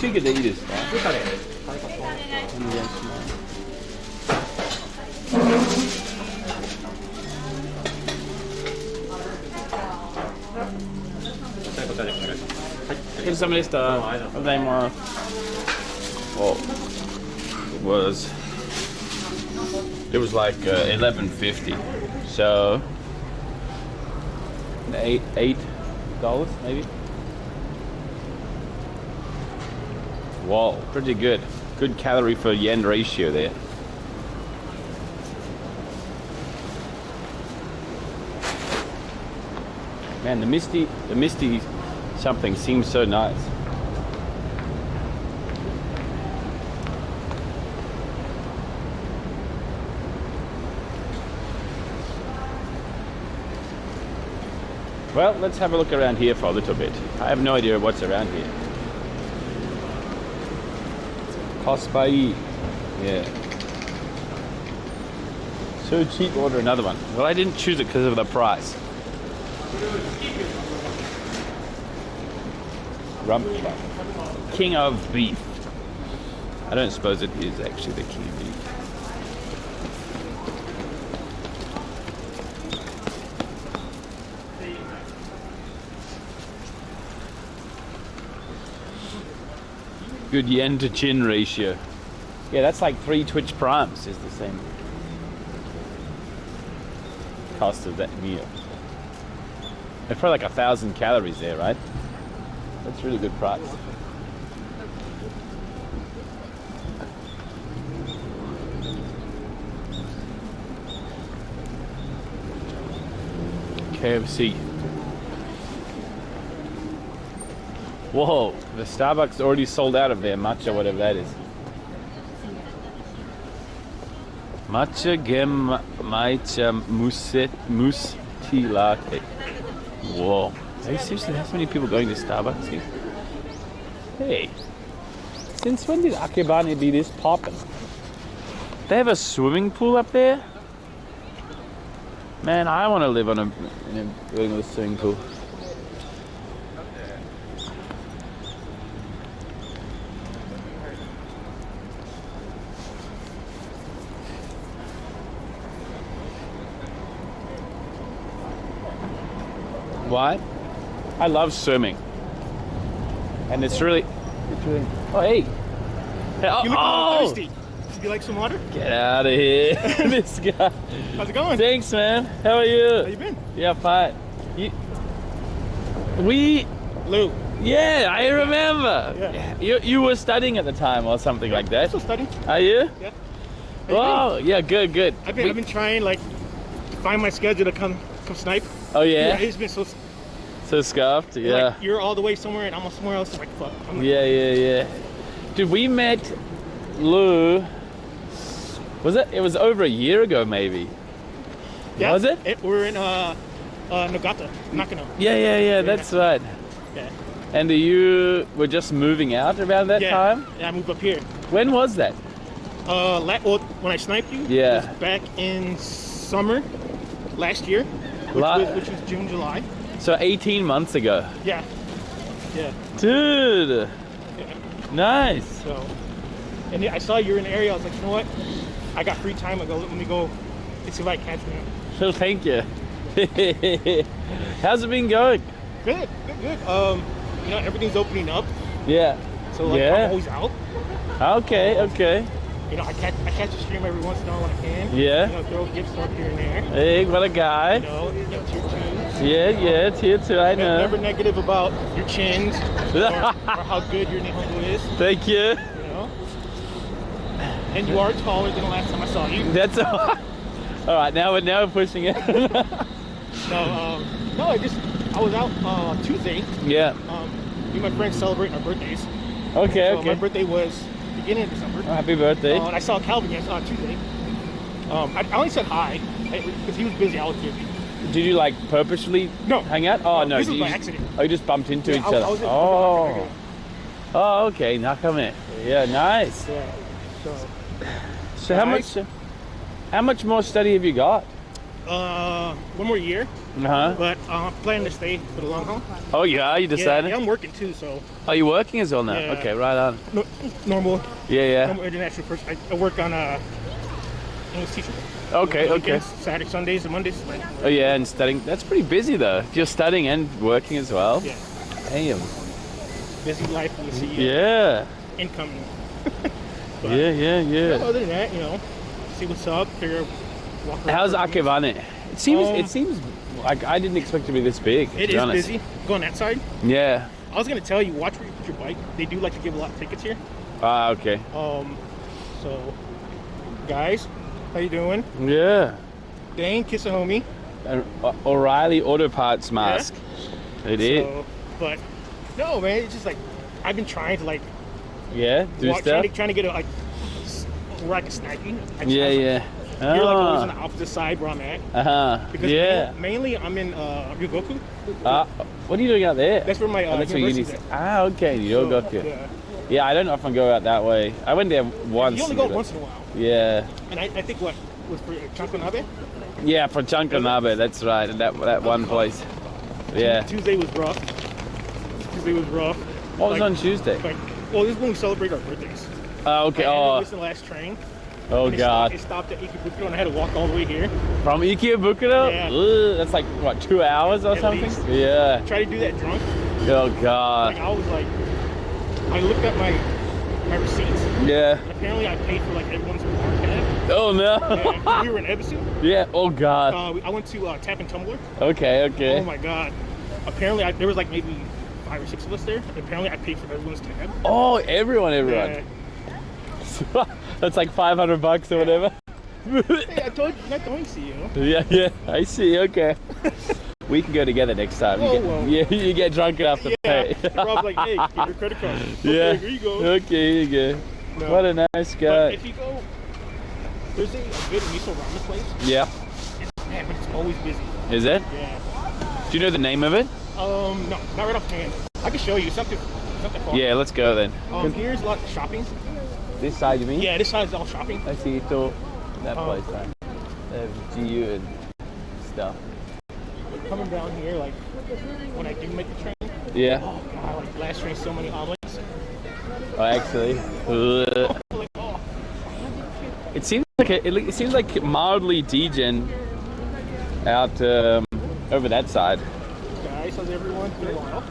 Sugarでいいですか？お願いします。お疲れ様でした。おはようございます。Well, it was like $11.50, so $8 maybe. Wow, pretty good. Good calorie for yen ratio there. Man, the misty something seems so nice. Well, let's have a look around here for a little bit. I have no idea what's around here. Cospai. Yeah. So cheap, order another one. Well, I didn't choose it because of the price. Rump truck. King of beef. I don't suppose it is actually the king of beef. Good yen to chin ratio. Yeah, that's like 3 Twitch primes is the same cost of that meal. It's probably like 1,000 calories there, right? That's really good price. KFC. Whoa, the Starbucks already sold out of their matcha, whatever that is. Matcha gem matcha mousse tea latte. Whoa. Are you seriously have so many people going to Starbucks here? Hey, since when did Akebane be this poppin'? They have a swimming pool up there? Man, I want to live in a swimming pool. Why? I love swimming, and it's really. Oh, hey! Hey, You look a little thirsty. Would you like some water? Get out of here, this guy. How's it going? Thanks, man. How are you? How you been? Yeah, fine. Lou. Yeah, I remember. Yeah. You were studying at the time or something like that. I'm still studying. Are you? Yeah. How you Oh, yeah, good. I've been trying like to find my schedule to come snipe. Oh yeah. It's been so scuffed. Yeah. like, you're all the way somewhere and I'm somewhere else. I'm like fuck. I'm like, Yeah. Dude, we met Lou. Was it? It was over a year ago, maybe. yeah, Was it? We're in Nagata, Nakano. Yeah. That's right. Yeah. And you were just moving out around that time? Yeah, I moved up here. When was that? Well, when I sniped you, Yeah. it was back in summer last year, which was June, July. So 18 months ago. Yeah. Yeah. Dude. Yeah. Nice. So, and I saw you were in the area. I was like, you know what? I got free time. I go, let me go and see if I can catch one. Well, thank you. How's it been going? Good. You know, everything's opening up. Yeah. So like, Yeah. I'm always out. Okay. You know, I catch a stream every once in a while when I can. Yeah. You know, throw gifts up here and there. Hey, what a guy. You know, tier 2. Yeah, tier 2, I know. Never negative about your chins or how good your Nihongo is. Thank you. You know. And you are taller than the last time I saw you. That's all. All right, now we're pushing it. So, no, I was out Tuesday. Yeah. Me and my friends celebrating our birthdays. Okay. So my birthday was beginning of December. Oh, happy birthday. And I saw Calvin on Tuesday. I only said hi because he was busy. I was busy. Did you like purposely hang out? Oh no, This was you by just- accident. Oh, you just bumped into each I other. was in- Oh, okay. Now come in. Yeah, nice. Yeah. So Nice. how much more study have you got? One more year, Uh-huh. but I'm planning to stay for the long haul. Oh yeah, you decided? Yeah, I'm working too, so Are you working as well now? Yeah. Okay, right on. normal Yeah. international person. I work on English teacher. Okay. Weekends, Saturday, Sundays, and Mondays. Like, Oh yeah, and studying. That's pretty busy though. If you're studying and working as well. yeah, Damn. busy life. You see Yeah. income. Yeah. Other than that, you know, see what's up. Figure walk around How's for a few Akebane? It seems like I didn't expect it to be this big. minutes. It to be is honest. busy. Go on that side. Yeah. I was gonna tell you, watch where you put your bike. They do like to give a lot of tickets here. Ah, okay. So guys, how you doing? Yeah. Dane, kiss a homie. An O'Reilly Auto Parts mask. It is. So, but no, man, it's just like I've been trying to like Yeah. Do stuff. trying to get a like where I can snipe you. Yeah. You're like always on the opposite side where I'm at. Because Yeah. mainly I'm in Ryogoku. What are you doing out there? That's where my that's where university's uni. at. Okay. Ryogoku. Yeah. Yeah, I don't often go out that way. I went there once. You only go once in a while. Yeah. And I think what was for Chankonabe? Yeah, for Chankanabe, that's right. That one place. Yeah. Tuesday was rough. What was on Tuesday? Well, this is when we celebrate our birthdays. Oh, okay. I missed the last train. Oh And God. It stopped at Ikebukuro and I had to walk all the way here. From Ikebukuro? Yeah. Ugh, that's like what, 2 hours or At something? least. Yeah. Try to do that drunk. Oh God. I was like, I looked at my receipts. Yeah. Apparently, I paid for like everyone's bar tab. Oh no. Yeah, we were in Ebisu. Yeah. Oh God. I went to Tap and Tumbler. Okay. Oh my God. Apparently, there was like maybe 5 or 6 of us there. Apparently, I paid for everyone's tab. Oh, everyone. Yeah. That's like $500 or whatever. Hey, I told you, not going to see you. Yeah. I see. Okay. We can go together next time. Whoa. You get drunk enough to Yeah. pay. Rob's like, hey, get your credit card. Okay, Yeah. here you go. Okay, here you go. No. What a nice But guy. if you go, there's a good miso ramen place. Yeah. Man, but it's always busy. Is it? Yeah. Do you know the name of it? No, not right offhand. I can show you something far. Yeah, let's go then. Here's a lot of shopping. This side, you mean? Yeah, this side is all shopping. I see. So that place, right? They have GU and stuff. Coming down here, like when I do make the train. Yeah. Oh God, like last train, so many omelets. Oh, actually. Like, oh, It seems like mildly degen out over that side. guys, how's everyone? It's been a while.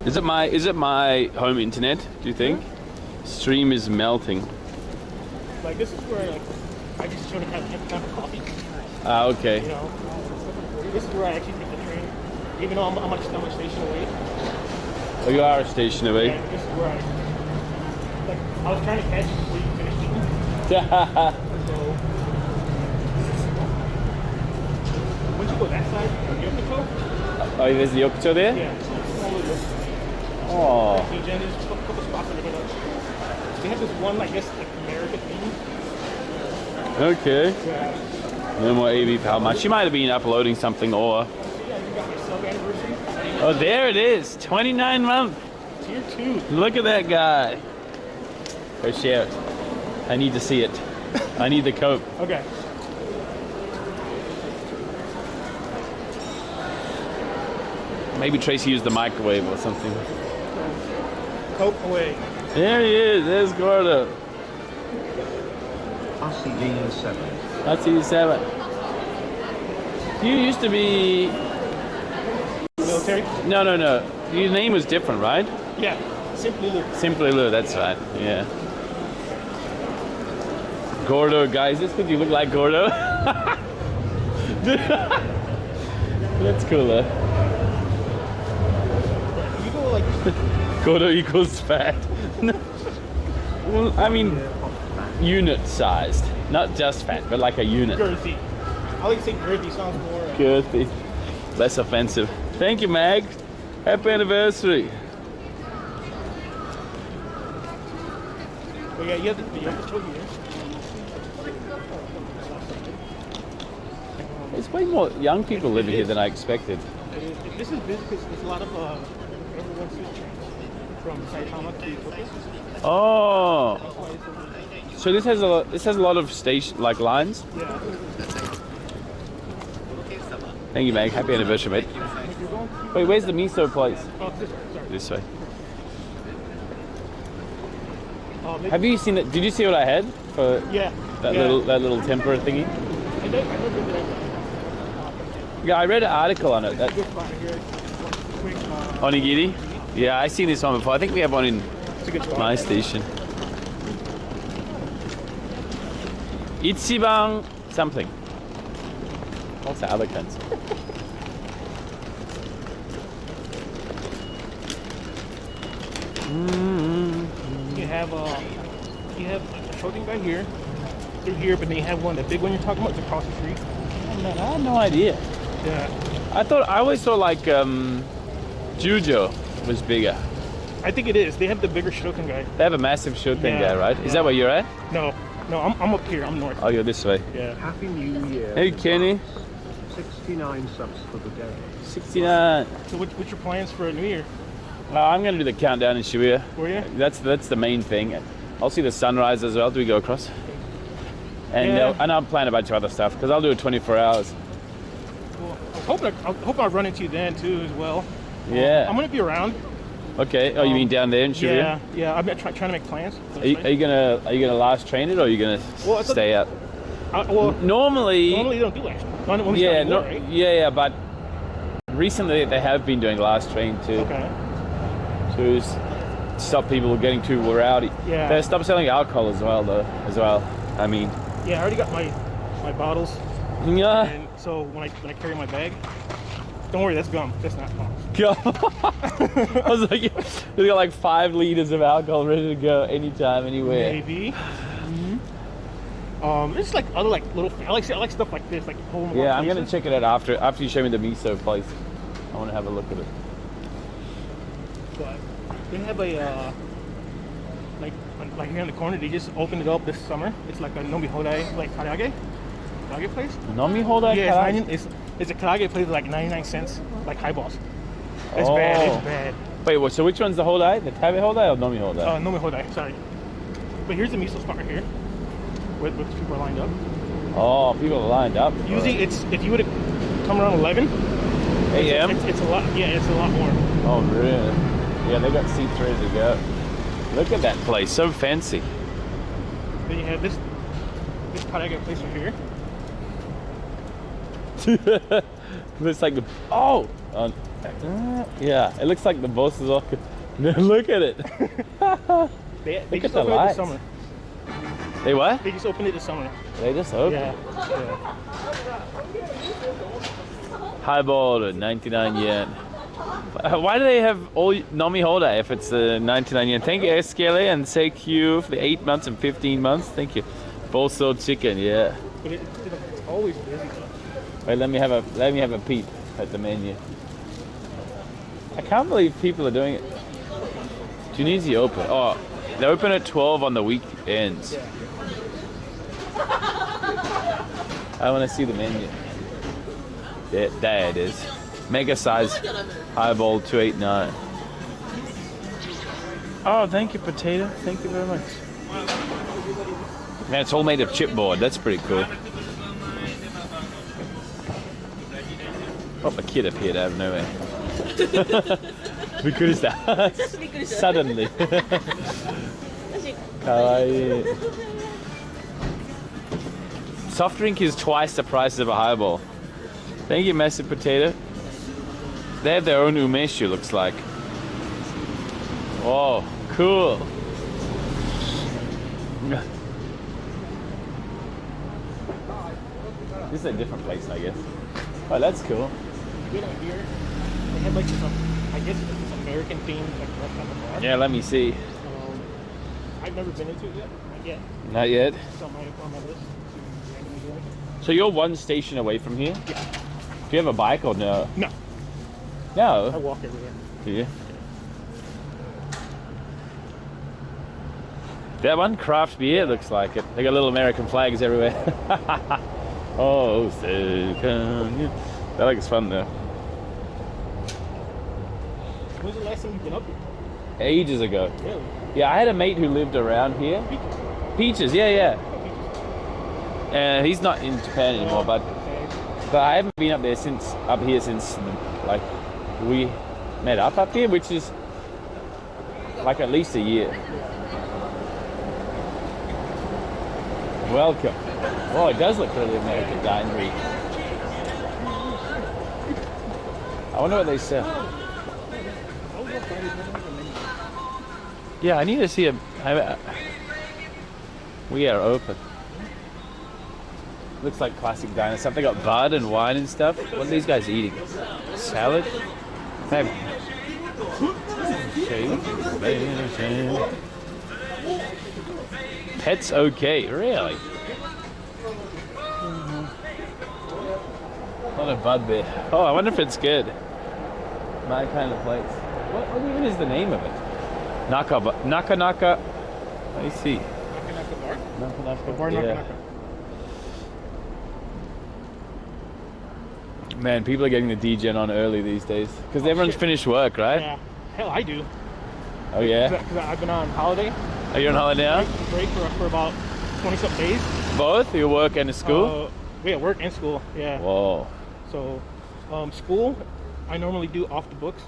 Is it my home internet? Do you think? Stream is melting. Like this is where like I just sort of have time for coffee. Ah, okay. You know, this is where I actually take the train, even though I'm a station away. Oh, you are a station away. And this is where I was trying to catch you before you finished eating. So once you go that side, Yokito. Oh, there's the Yokocho there? Yeah. Oh. There's just a couple spots over here. They have this one, I guess, like American theme. Okay. Yeah. No more AV Palma. She might have been uploading something or. Yeah, you got Oh, there it is. 29 month. Tier 2. Look at that guy. Go share it. I need to see it. I need the Coke. Okay. Maybe Tracy used the microwave or something. Coke away. There he is. There's Gordo. RCD7. That's E7. You used to be... Military? No. Your name was different, right? Yeah. Simply Lou. Simply Lou, that's right. Yeah. Gordo, guys. Just because you look like Gordo. That's cool, though. You go like Gordo equals fat. Well, I mean, unit sized. Not just fat, but like a unit. girthy. I like to say girthy sounds more. Girthy. Less offensive. Thank you, Mag. Happy anniversary. But yeah, you have the show here. There's way more young people living here than I expected. This is busy because there's a lot of everyone switch trains from Saitama to Tokyo. Oh, That's why it's so busy. so this has a lot of station like lines. Yeah. Thank you, Mag. Happy anniversary, mate. If you're going to, Wait, where's the miso place? oh, this way, sorry. This way. Maybe, Have you seen it? Did you see what I had for yeah. that yeah. little tempura thingy? I never did that. Yeah, I read an article on it. That Good spot here. Quick, onigiri. Yeah, I seen this one before. I think we have one in it's a good spot. my station. Ichiban something. What's the other kinds? You have a shopping guy here, through here, but then you have one, the big one you're talking about, it's across the street. Oh, man, I had no idea. Yeah. I always thought like Jujo was bigger. I think it is. They have the bigger Shoten guy. They have a massive Shoten Yeah. guy, right? Is that where you're at? No, I'm up here. I'm north. Oh, you're this way. Yeah. Happy New Year. Hey, Kenny. 69 subs for the day. 69. So what's your plans for New Year? I'm going to do the countdown in Shibuya. Were you? That's the main thing. I'll see the sunrise as well. Do we go across? And Yeah. and I'll plan a bunch of other stuff because I'll do it 24 hours. Well, I hope I run into you then too as well. Yeah. I'm gonna be around. Okay. Oh, you mean down there in Shibuya? Yeah. I've been trying to make plans. Are you gonna last train it or are you gonna Well, I thought- stay out? Well, Normally they don't do actually. Not when we yeah, start war, right? yeah, but recently they have been doing last train too Okay. to stop people getting too rowdy. Yeah. They stop selling alcohol as well, though. I mean, Yeah, I already got my bottles, yeah. and so when I carry my bag, don't worry, that's gum. That's not bottles. I was like, we got like 5 liters of alcohol ready to go anytime, anywhere. Maybe. It's like other like little. I like stuff like this, like home. Yeah, I'm gonna check it out after you show me the miso place. I want to have a look at it. But they have a like here in the corner. They just opened it up this summer. It's like a nomi hodai, like karage place. Nomi hodai? Yeah, it's a karage place with like 99 cents, like highballs. It's bad. Oh. It's bad. Wait, so which one's the hodai? The tabe hodai or nomi hodai? Nomi hodai. Sorry. But here's the miso spot right here, where people are lined up. Oh, people are lined up. Usually, it's if you would have come around 11 a.m. It's a lot. Yeah, it's a lot more. Oh, really? Yeah, they got seats ready to go. Look at that place, so fancy. Then you have this karage place right here. Looks like the yeah, it looks like the boss is all. Look at it. They Look just at the opened it lights. this summer. They what? They just opened it this summer. They just opened. Yeah. Highball at 99 yen. Why do they have all Nomi Hodai if it's 99 yen? Thank you, SKLA, and thank you for the 8 months and 15 months. Thank you. Bolso chicken, yeah. But it's always busy though. Wait, let me have a peep at the menu. I can't believe people are doing it. Tunisia open. Oh, they open at 12 on the weekends. I want to see the menu. There it is. Mega size highball 289. Oh, thank you, potato. Thank you very much. Man, it's all made of chipboard. That's pretty cool. Oh, a kid appeared out of nowhere. Suddenly. Kawaii. Soft drink is twice the price of a highball. Thank you, massive potato. They have their own umeshu, looks like. Oh, cool. This is a different place, I guess. Oh, that's cool. Get out here. They have like some, I guess it's this American themed like restaurant bar. Yeah, let me see. I've never been into it yet. Not yet. Not yet. It's on my list. So you're one station away from here? Yeah. Do you have a bike or no? No. I No. walk everywhere. Do you? That one, craft beer, looks like it. They got little American flags everywhere. Oh, so come you. That looks fun though. When's the last time you've been up here? Ages ago. Really? Yeah, I had a mate who lived around here. Peaches, yeah. He's not in Japan anymore, but I haven't been up here since like we met up here, which is like at least a year. Welcome. Oh, it does look really American dinery. I wonder what they sell. Yeah, I need to see we are open. Looks like classic diner stuff. They got bud and wine and stuff. What are these guys eating? Salad? Maybe. Pets okay, really? Not a bud beer. Oh, I wonder if it's good. My kind of place. What even is the name of it? Naka. I see. Naka bar? Yeah. Man, people are getting the D-Gen on early these days. Because everyone's finished work, right? Yeah. Hell, I do. Oh, yeah? Because I've been on holiday. Are you on holiday now? Break for about 20-something days. Both? Your work and the school? Yeah, work and school, yeah. Whoa. So, school, I normally do off the books.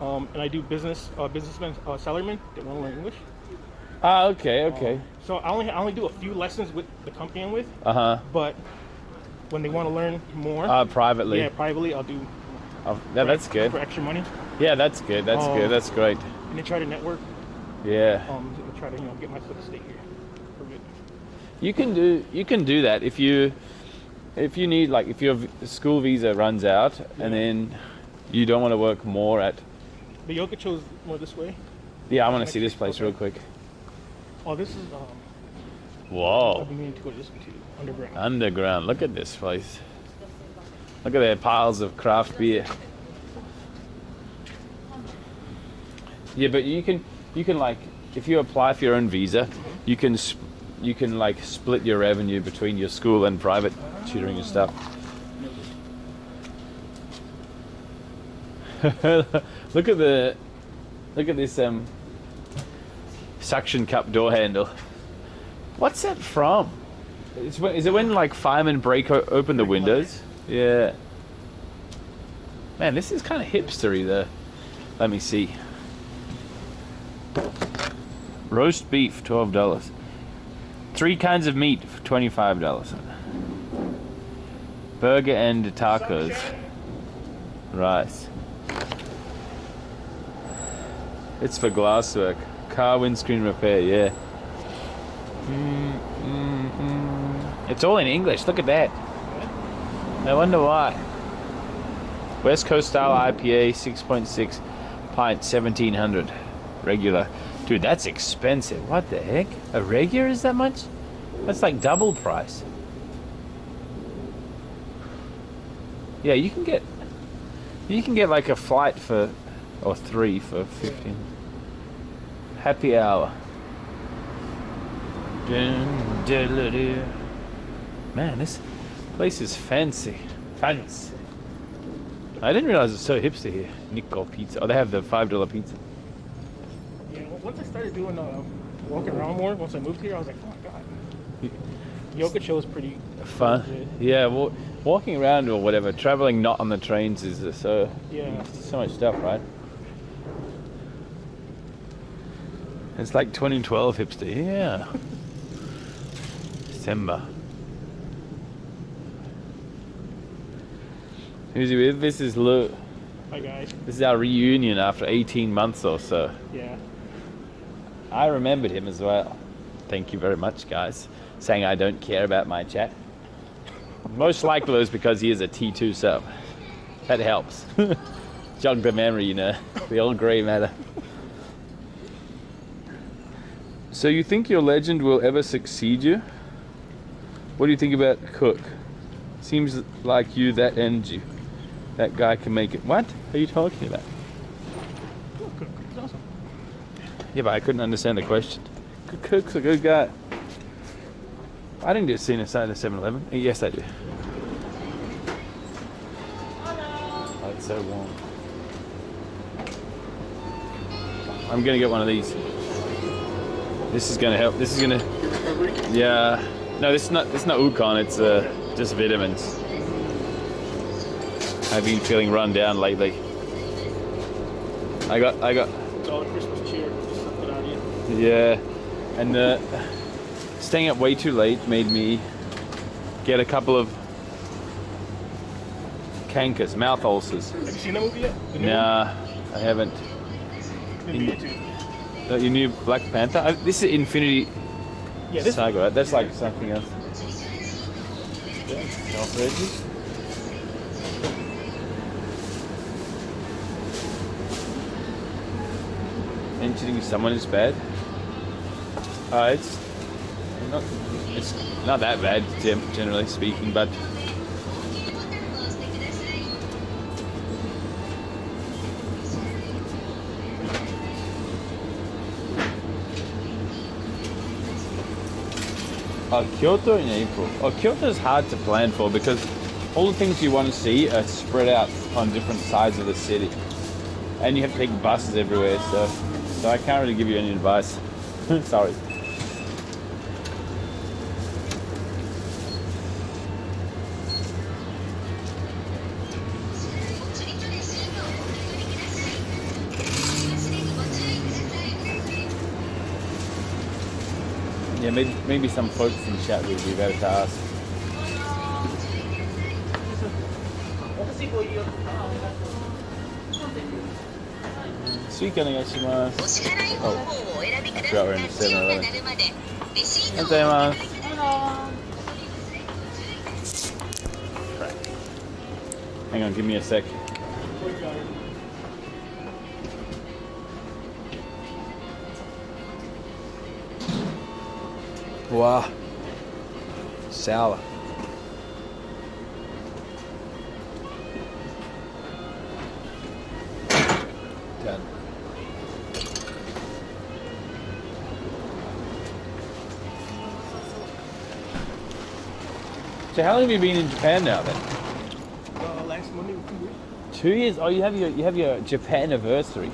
And I do businessmen, salarymen that want to learn English. Ah, okay. So I only do a few lessons with the company I'm with. Uh-huh. But when they want to learn more, privately. yeah, privately, I'll do. Yeah, that's good. For extra money. Yeah, that's good. That's good. That's great. And they try to network. Yeah. They try to get my foot to stay here. For good. You can do that if you need, like, if your school visa runs out and then you don't want to work more at. The yoga chose more this way. Yeah, I want to see this place real quick. Oh, this is. Whoa. I've been meaning to go to this one too. Underground. Underground. Look at this place. Look at their piles of craft beer. Yeah, but you can like, if you apply for your own visa, you can like split your revenue between your school and private tutoring and stuff. Look at this suction cup door handle. What's that from? Is it when like firemen break open the windows? Yeah. Man, this is kind of hipstery though. Let me see. Roast beef, $12. 3 kinds of meat for $25. Burger and tacos. Rice. It's for glasswork. Car windscreen repair, yeah. It's all in English, look at that. I wonder why. West Coast style IPA, 6.6 pint, 1700. Regular. Dude, that's expensive. What the heck? A regular is that much? That's like double price. Yeah, you can get like a flight for, or 3 for 15. Happy hour. Man, this place is fancy. Fancy. I didn't realize it's so hipster here. Nickel pizza. Oh, they have the $5 pizza. Yeah, once I started doing walking around more, once I moved here, I was like, oh my god. Yokocho is pretty Fun. legit. Yeah, walking around or whatever, traveling not on the trains is so much stuff, right? It's like 2012 hipster. Yeah. December. Who's he with? This is Lou. Hi guys. This is our reunion after 18 months or so. Yeah. I remembered him as well. Thank you very much, guys. Saying I don't care about my chat. Most likely it was because he is a T2 sub. That helps. Jog the memory, you know. The old grey matter. So you think your legend will ever succeed you? What do you think about Cook? Seems like you that energy. That guy can make it. What are you talking about? Cook is awesome. Yeah, but I couldn't understand the question. Cook's a good guy. I didn't get seen inside the 7-Eleven. Yes, I do. Oh, it's so warm. I'm gonna get one of these. This is gonna help. This is gonna. Yeah. No, this is not. It's not Ukon. It's just vitamins. I've been feeling run down lately. I got. It's all Christmas cheer. Just suck it out of you. Yeah, and staying up way too late made me get a couple of cankers, mouth ulcers. Have you seen that movie yet? The new Nah, I haven't. one? The two. Your new Black Panther? This is Infinity Yeah, this Saga, right? That's like something else. Yeah, self-reggie. Mentioning someone is bad. It's not that bad, generally speaking, but Kyoto in April. Kyoto is hard to plan for because all the things you want to see are spread out on different sides of the city, and you have to take buses everywhere. So I can't really give you any advice. Sorry. Yeah, maybe some folks in chat would be better to ask. Suica onegaishimasu. Oh, I forgot we're in the 7-Eleven. Crap. Hang on, give me a sec. Wow. Sour. Done. So how long have you been in Japan now then? Last Monday was 2 years. 2 years? Oh, you have your Japan anniversary.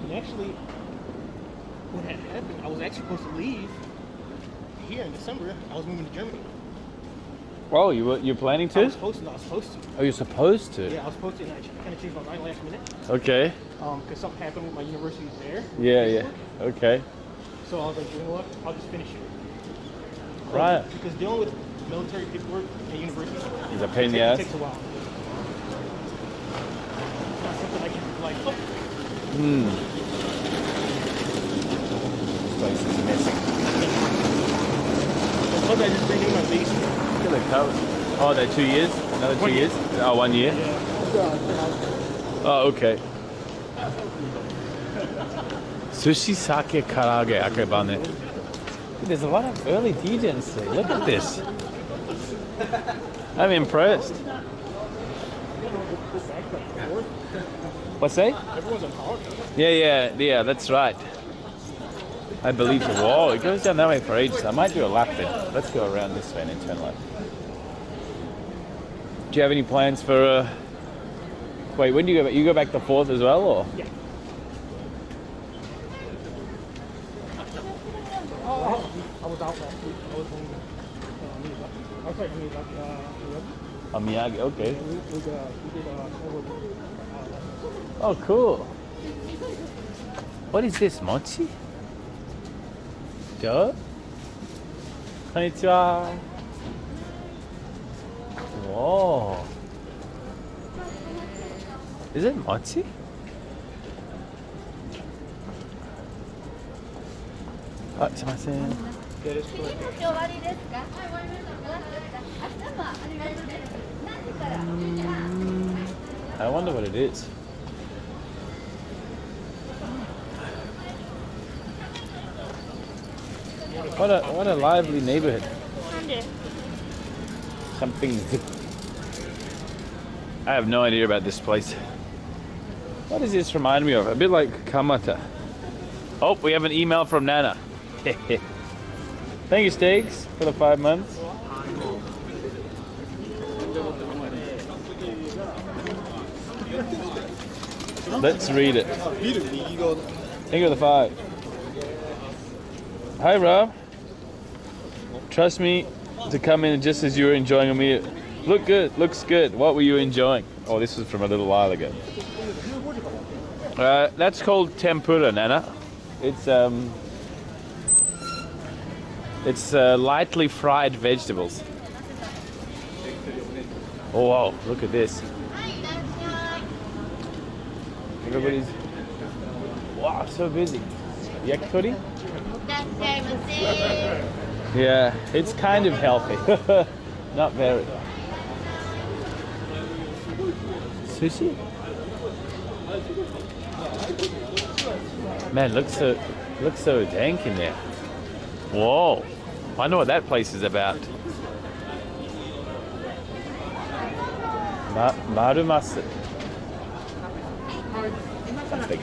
And actually, what had happened, I was actually supposed to leave here in December. I was moving to Germany. Oh, you're planning I to? was supposed to. Oh, you're supposed to? Yeah, I was supposed to, and I kind of changed my mind last minute. Okay. Because something happened with my university there. Yeah. Okay. So I was like, you know what? I'll just finish it. Right. Because dealing with military paperwork at university Is a pain in the ass. takes a while. It's not something I can like. Oh, This place is missing. Plus, I just renewed my visa. Look at the covers. Oh, they're 2 years? Another 2 1 year. years? Oh, 1 year? Yeah. Oh, okay. Sushi, sake, karage, akebane. There's a lot of early DJs today. Look at this. I'm impressed. What's that? Everyone's on holiday. Yeah, that's right. I believe so. Whoa, it goes down that way for ages. I might do a lap then. Let's go around this way and then turn left. you have any plans for? Wait, when do you go back? You go back the 4th as well, or? Yeah. I was out last week. I was in Miyazaki. I was in Miyazaki. Miyagi. Okay. We did over. Oh, cool. What is this, mochi? Duh? Konnichiwa. Whoa. Is it mochi? Ah, すいません。終わりですか？はい、終わりました。明日もありますね。何時から？ I wonder what it is. What a lively neighborhood. Something zip. I have no idea about this place. What does this remind me of? A bit like Kamata. Oh, we have an email from Nana. Thank you, Steaks, for the 5 months. Let's read it. Thank you for the 5. Hi, Rob. Trust me to come in just as you were enjoying a meal. Looks good. What were you enjoying? Oh, this was from a little while ago. That's called tempura, Nana. It's lightly fried vegetables. Oh, wow, look at this. Everybody's, wow, so busy. Yakitori? Yeah, it's kind of healthy. Not very. Sushi? Man, looks so dank in there. Whoa, I know what that place is about. Marumasu. Something.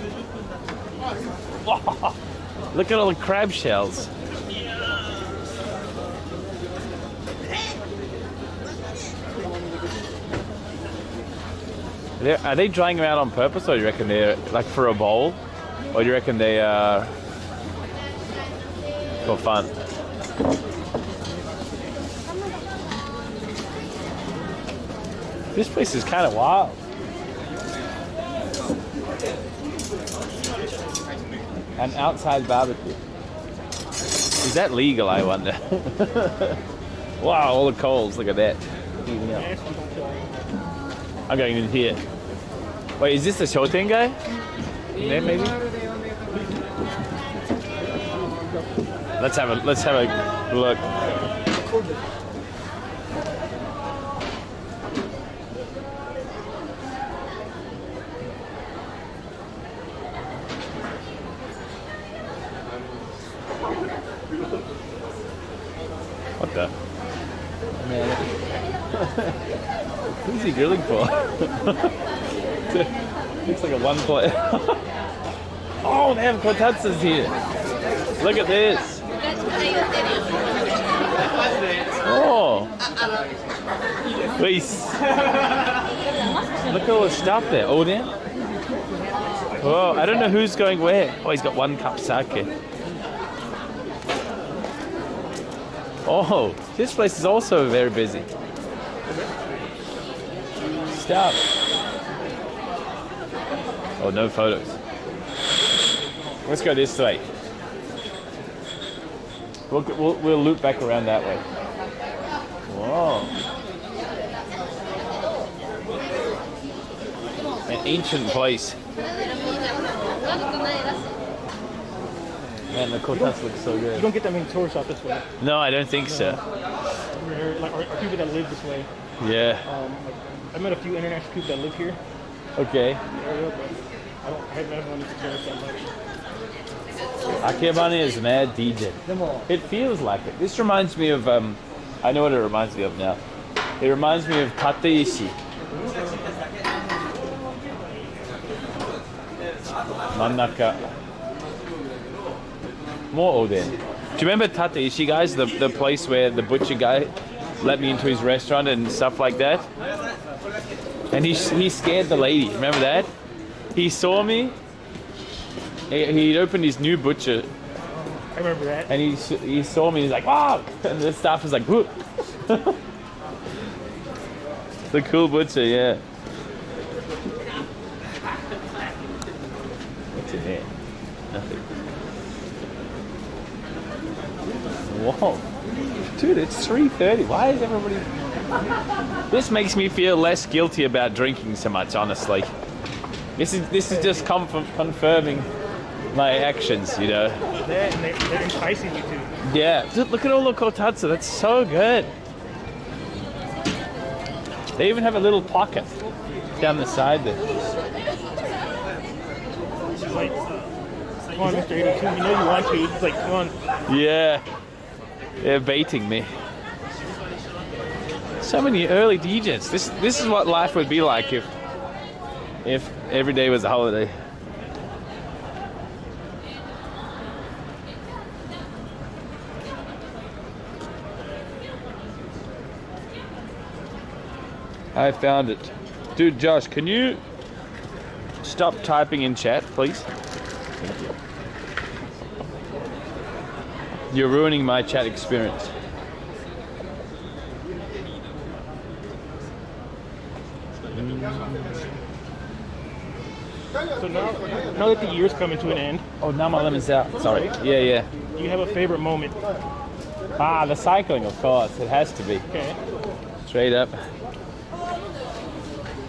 Whoa, look at all the crab shells. Are they drying them out on purpose, or do you reckon they're like for a bowl? Or do you reckon they are for fun? This place is kind of wild. An outside barbecue. Is that legal, I wonder? Wow, all the coals, look at that. Heating up. I'm going in here. Wait, is this the Shoten guy? There, maybe? Let's have a look. What the? Man. Who's he grilling for? Looks like a one plate. Oh, they have kotatsas here. Look at this. Oh. Please. Look at all the stuff there. Oh, there. Oh, I don't know who's going where. Oh, he's got 1 cup sake. Oh, this place is also very busy. Stop. Oh, no photos. Let's go this way. We'll loop back around that way. Whoa. An ancient place. Man, the kotats look so good. You don't get that many tourists out this way. No, I don't think so. Or people that live this way. Yeah. I met a few international people that live here. Okay. In the area, but I haven't run into tourists that much. Akebane is mad DJ. It feels like it. This reminds me of, I know what it reminds me of now. It reminds me of Tateishi. Mannaka. More Oden. Do you remember Tateishi, guys? The place where the butcher guy let me into his restaurant and stuff like that. And he scared the lady. Remember that? He saw me. He opened his new butcher. I remember that. And he saw me. He's like, "Wow!" And the staff was like, "Whoop." The cool butcher, yeah. What's in here? Nothing. Whoa. Dude, it's 3:30. Why is everybody... This makes me feel less guilty about drinking so much, honestly. This is just confirming my actions, you know. They're enticing you to. Yeah. Dude, look at all the kotatsu. That's so good. They even have a little pocket down the side there. Like, come on, Mr. 82, you know you want to. It's like, come on. Yeah. They're baiting me. So many early DJs. This is what life would be like if every day was a holiday. I found it. Dude, Josh, can you stop typing in chat, please? Thank you. You're ruining my chat experience. So now that the year's coming to an end, Oh, now my lemon's out. Sorry. Yeah. do you have a favorite moment? Ah, the cycling, of course. It has to be. Okay. Straight up.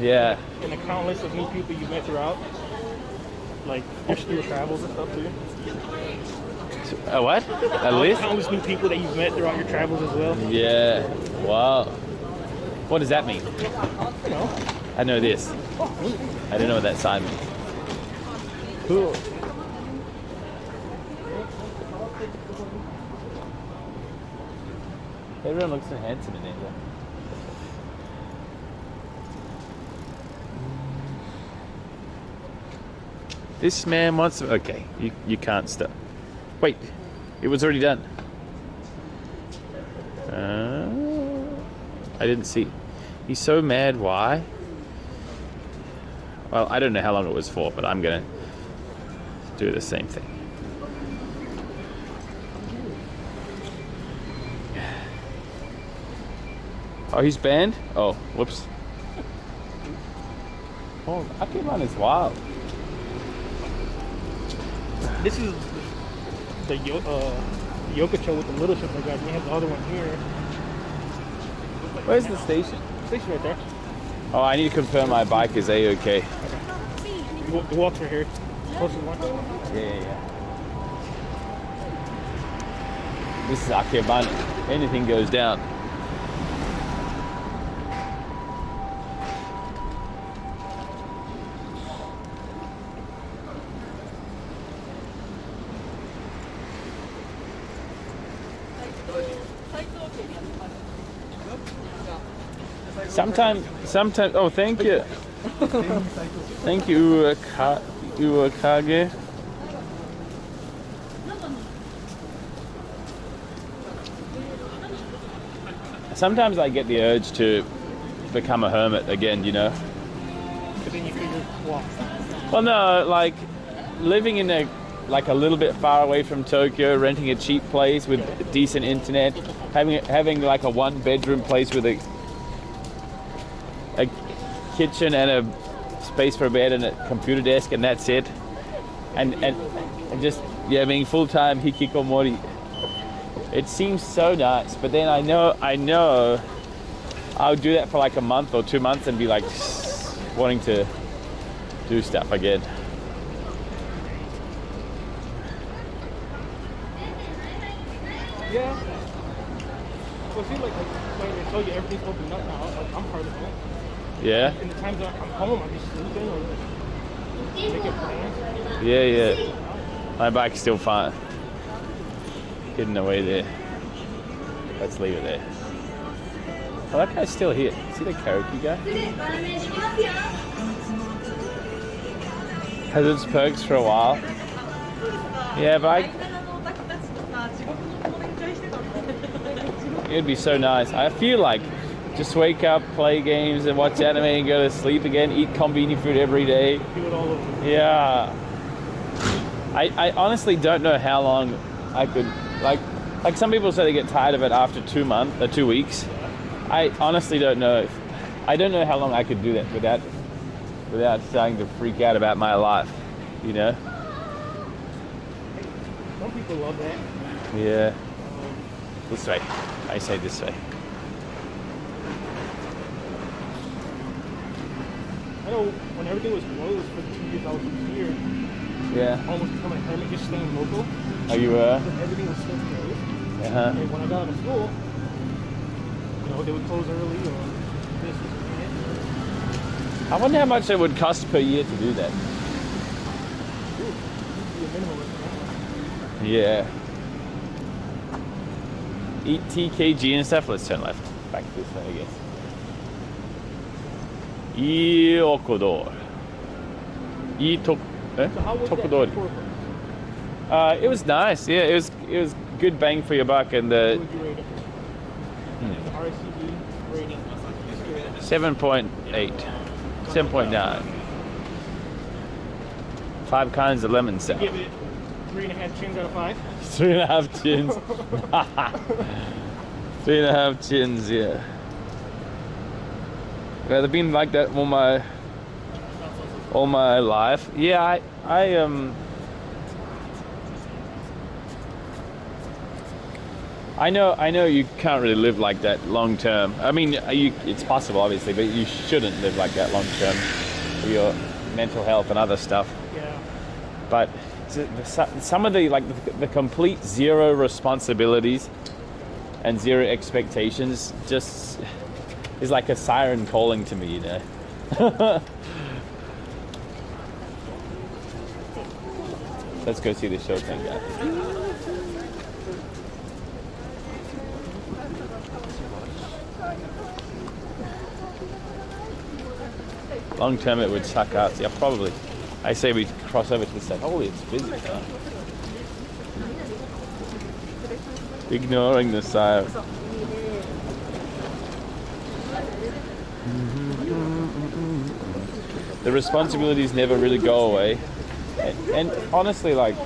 Yeah. And the countless of new people you've met throughout? Like, just through your travels and stuff too? A what? A list? Countless new people that you've met throughout your travels as well? Yeah. Wow. What does that mean? You know. I know this. I don't know what that sign means. Cool. Everyone looks so handsome in there. This man wants to... Okay, you can't stop. Wait, it was already done. I didn't see. He's so mad, why? Well, I don't know how long it was for, but I'm gonna do the same thing. Oh, he's banned? Oh, whoops. Oh, Akimon is wild. This is the Yokocho with the little ship like that. We have the other one here. Where's the station? Station right there. Oh, I need to confirm my bike is A-okay. The walks are here. Closest one. Yeah. This is Akebana. Anything goes down. Sometimes. Oh, thank you. Thank you, Uwakage. Sometimes I get the urge to become a hermit again, you know. But then you figure, walk. Well, no, like living in a little bit far away from Tokyo, renting a cheap place with decent internet, having like a one-bedroom place with a kitchen and a space for a bed and a computer desk, and that's it. And just being full-time hikikomori. It seems so nice, but then I know I'll do that for like a month or 2 months and be like wanting to do stuff again. Yeah. Well, it seems like I told you everything's opened up now. Like, I'm part of it. Yeah? And the times that I'm home, I'm just sleeping or making plans. Yeah. My bike's still fine. Hidden away there. Let's leave it there. Oh, that guy's still here. Is he the karaoke guy? Has its perks for a while. Yeah, but it'd be so nice. I feel like just wake up, play games, and watch anime, and go to sleep again. Eat convenience food every day. Do it all over. Yeah. I honestly don't know how long I could like some people say they get tired of it after 2 months or 2 weeks. I honestly don't know. I don't know how long I could do that without starting to freak out about my life, you know? Some people love that. Yeah. This way. I say this way. I know when everything was closed for 2 years, I was here. Yeah. Almost becoming a hermit, just staying local. Oh, you were? But everything was still closed. Uh-huh. And when I got out of school, you know, they would close early or this was it. I wonder how much it would cost per year to do that. Be a minimalist. Yeah. Eat TKG and stuff. Let's turn left. Back this way, I guess. Iokodor. So how was that Tokodori. tour for It was nice. Yeah, it was good bang for your buck, and you? the What would you rate it? The RCB rating. 7.8, 7.9. 5 kinds of lemon sour. Give it 3.5 chins out of 5. 3.5 chins. 3.5 chins, yeah. Yeah, they've been like that all my life. Yeah, I know you can't really live like that long term. I mean, it's possible obviously, but you shouldn't live like that long term for your mental health and other stuff. Yeah. But some of the complete zero responsibilities and zero expectations just is like a siren calling to me, you know. Let's go see the show thing, guys. Long term it would suck out. Yeah, probably. I say we cross over to the side. Holy, it's busy now. Ignoring the siren. The responsibilities never really go away. And honestly, like,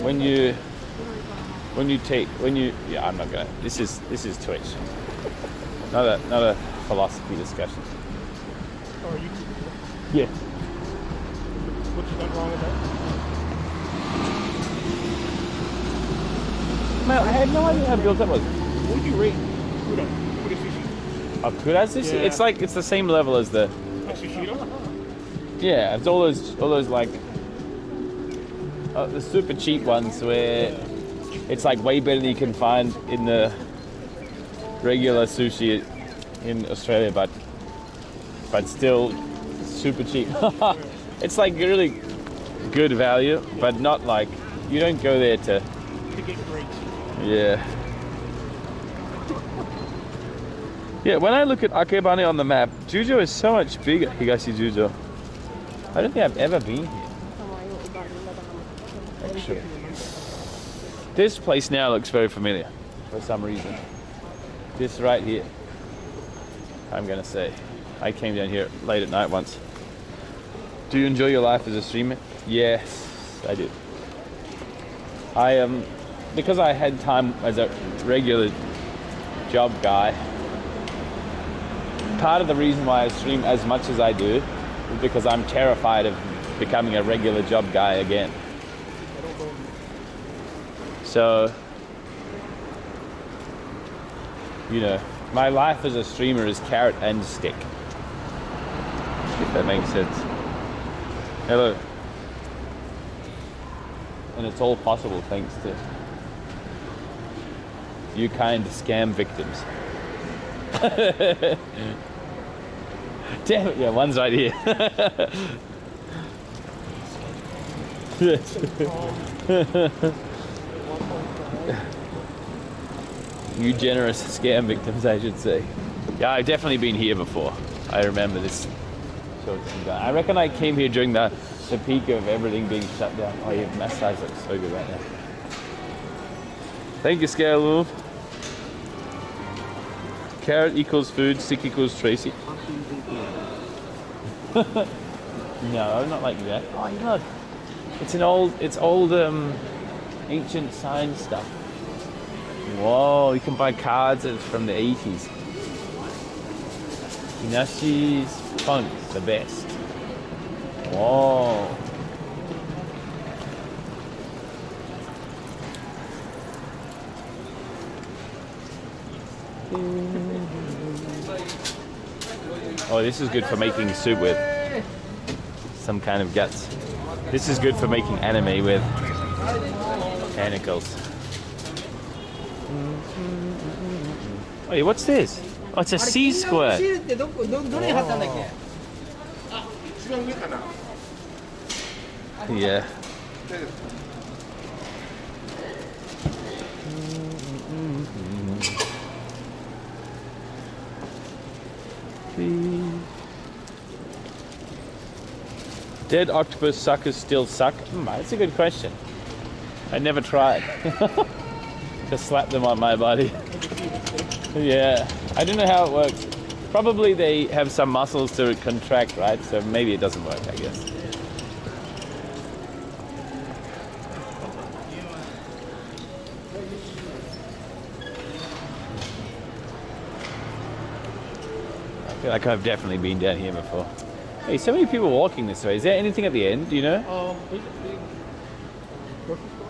when you yeah, I'm not gonna, this is Twitch. Not a philosophy discussion. Or you, Yeah. what you done wrong with that? Man, I had no idea how built that was. What would you rate Kuda? Kuda sushi? Oh, Kuda sushi? Yeah. It's the same level as the, Like Sushiro? yeah, it's all those like the super cheap ones where it's like way better than you can find in the regular sushi in Australia, but still super cheap. It's like really good value, but not like, you don't go there to get great. yeah. Yeah, when I look at Akebane on the map, Jujo is so much bigger. Higashi Jujo. I don't think I've ever been here. Actually. This place now looks very familiar for some reason. This right here, I'm gonna say. I came down here late at night once. Do you enjoy your life as a streamer? Yes, I do. Because I had time as a regular job guy, part of the reason why I stream as much as I do is because I'm terrified of becoming a regular job guy again. So, you know, my life as a streamer is carrot and stick, if that makes sense. Hello. And it's all possible thanks to you kind scam victims. Damn it, yeah, one's right here. You generous scam victims, I should say. Yeah, I've definitely been here before. I remember this short guy. I reckon I came here during the peak of everything being shut down. Oh yeah, massage looks so good right now. Thank you, Scale Move. Carrot equals food, stick equals Tracy. No, not like that. Oh, look. It's old ancient science stuff. Whoa, you can buy cards from the 80s. Inashi's funk, the best. Whoa. Oh, this is good for making soup with. Some kind of guts. This is good for making anime with. Tentacles. Wait, what's this? Oh, it's a sea squirt. Yeah. Dead octopus suckers still suck? That's a good question. I never tried. Just slap them on my body. Yeah, I don't know how it works. Probably they have some muscles to contract, right? So maybe it doesn't work, I guess. I feel like I've definitely been down here before. Hey, so many people walking this way. Is there anything at the end, do you know? There's a big grocery store.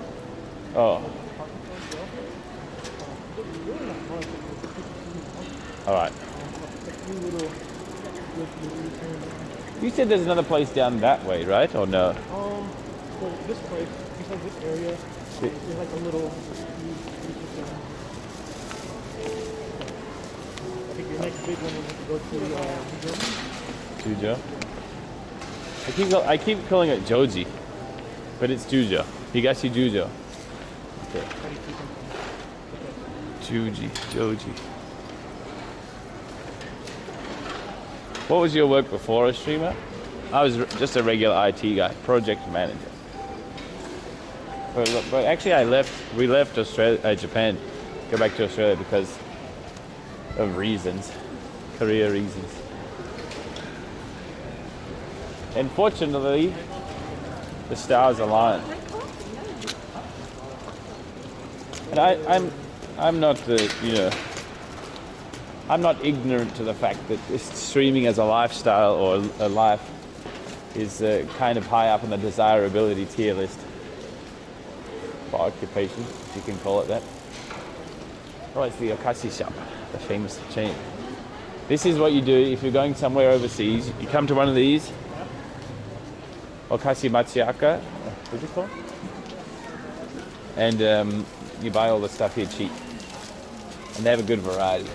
Oh. Alright. You said there's another place down that way, right? Or no? Well, this place, besides this area, there's like a little. I think your next big one will have to go to Jujo? I keep calling it Joji, but it's Jujo. Higashi Jujo. Okay. Joji. What was your work before a streamer? I was just a regular IT guy, project manager. But actually, we left Japan, go back to Australia because of reasons, career reasons. And fortunately, the stars aligned. And I'm not I'm not ignorant to the fact that this streaming as a lifestyle or a life is kind of high up on the desirability tier list for occupation, if you can call it that. Oh, it's the Okashi shop, the famous chain. This is what you do if you're going somewhere overseas. You come to one of these, Okashi Machiaka, what's it called? And you buy all the stuff here cheap. And they have a good variety.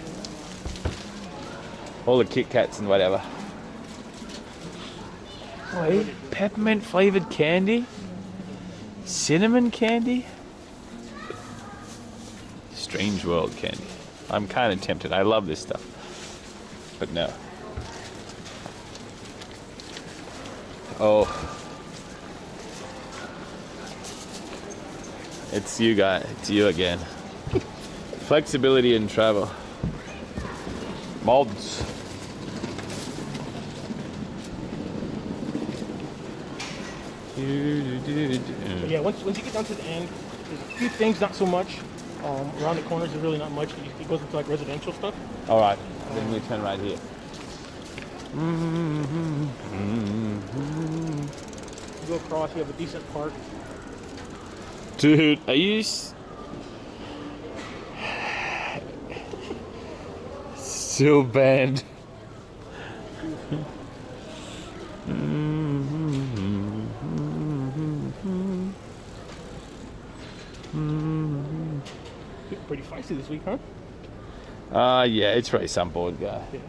All the Kit Kats and whatever. Wait, peppermint flavored candy? Cinnamon candy? Strange world candy. I'm kind of tempted. I love this stuff. But no. Oh. It's you guys. It's you again. Flexibility in travel. Mods. Yeah, once you get down to the end, there's a few things, not so much. Around the corners, there's really not much. It goes into like residential stuff. All right, then we turn right here. You go across, you have a decent park. Dude, are you still banned? Pretty feisty this week, huh? Yeah, it's probably some bored guy. Yeah.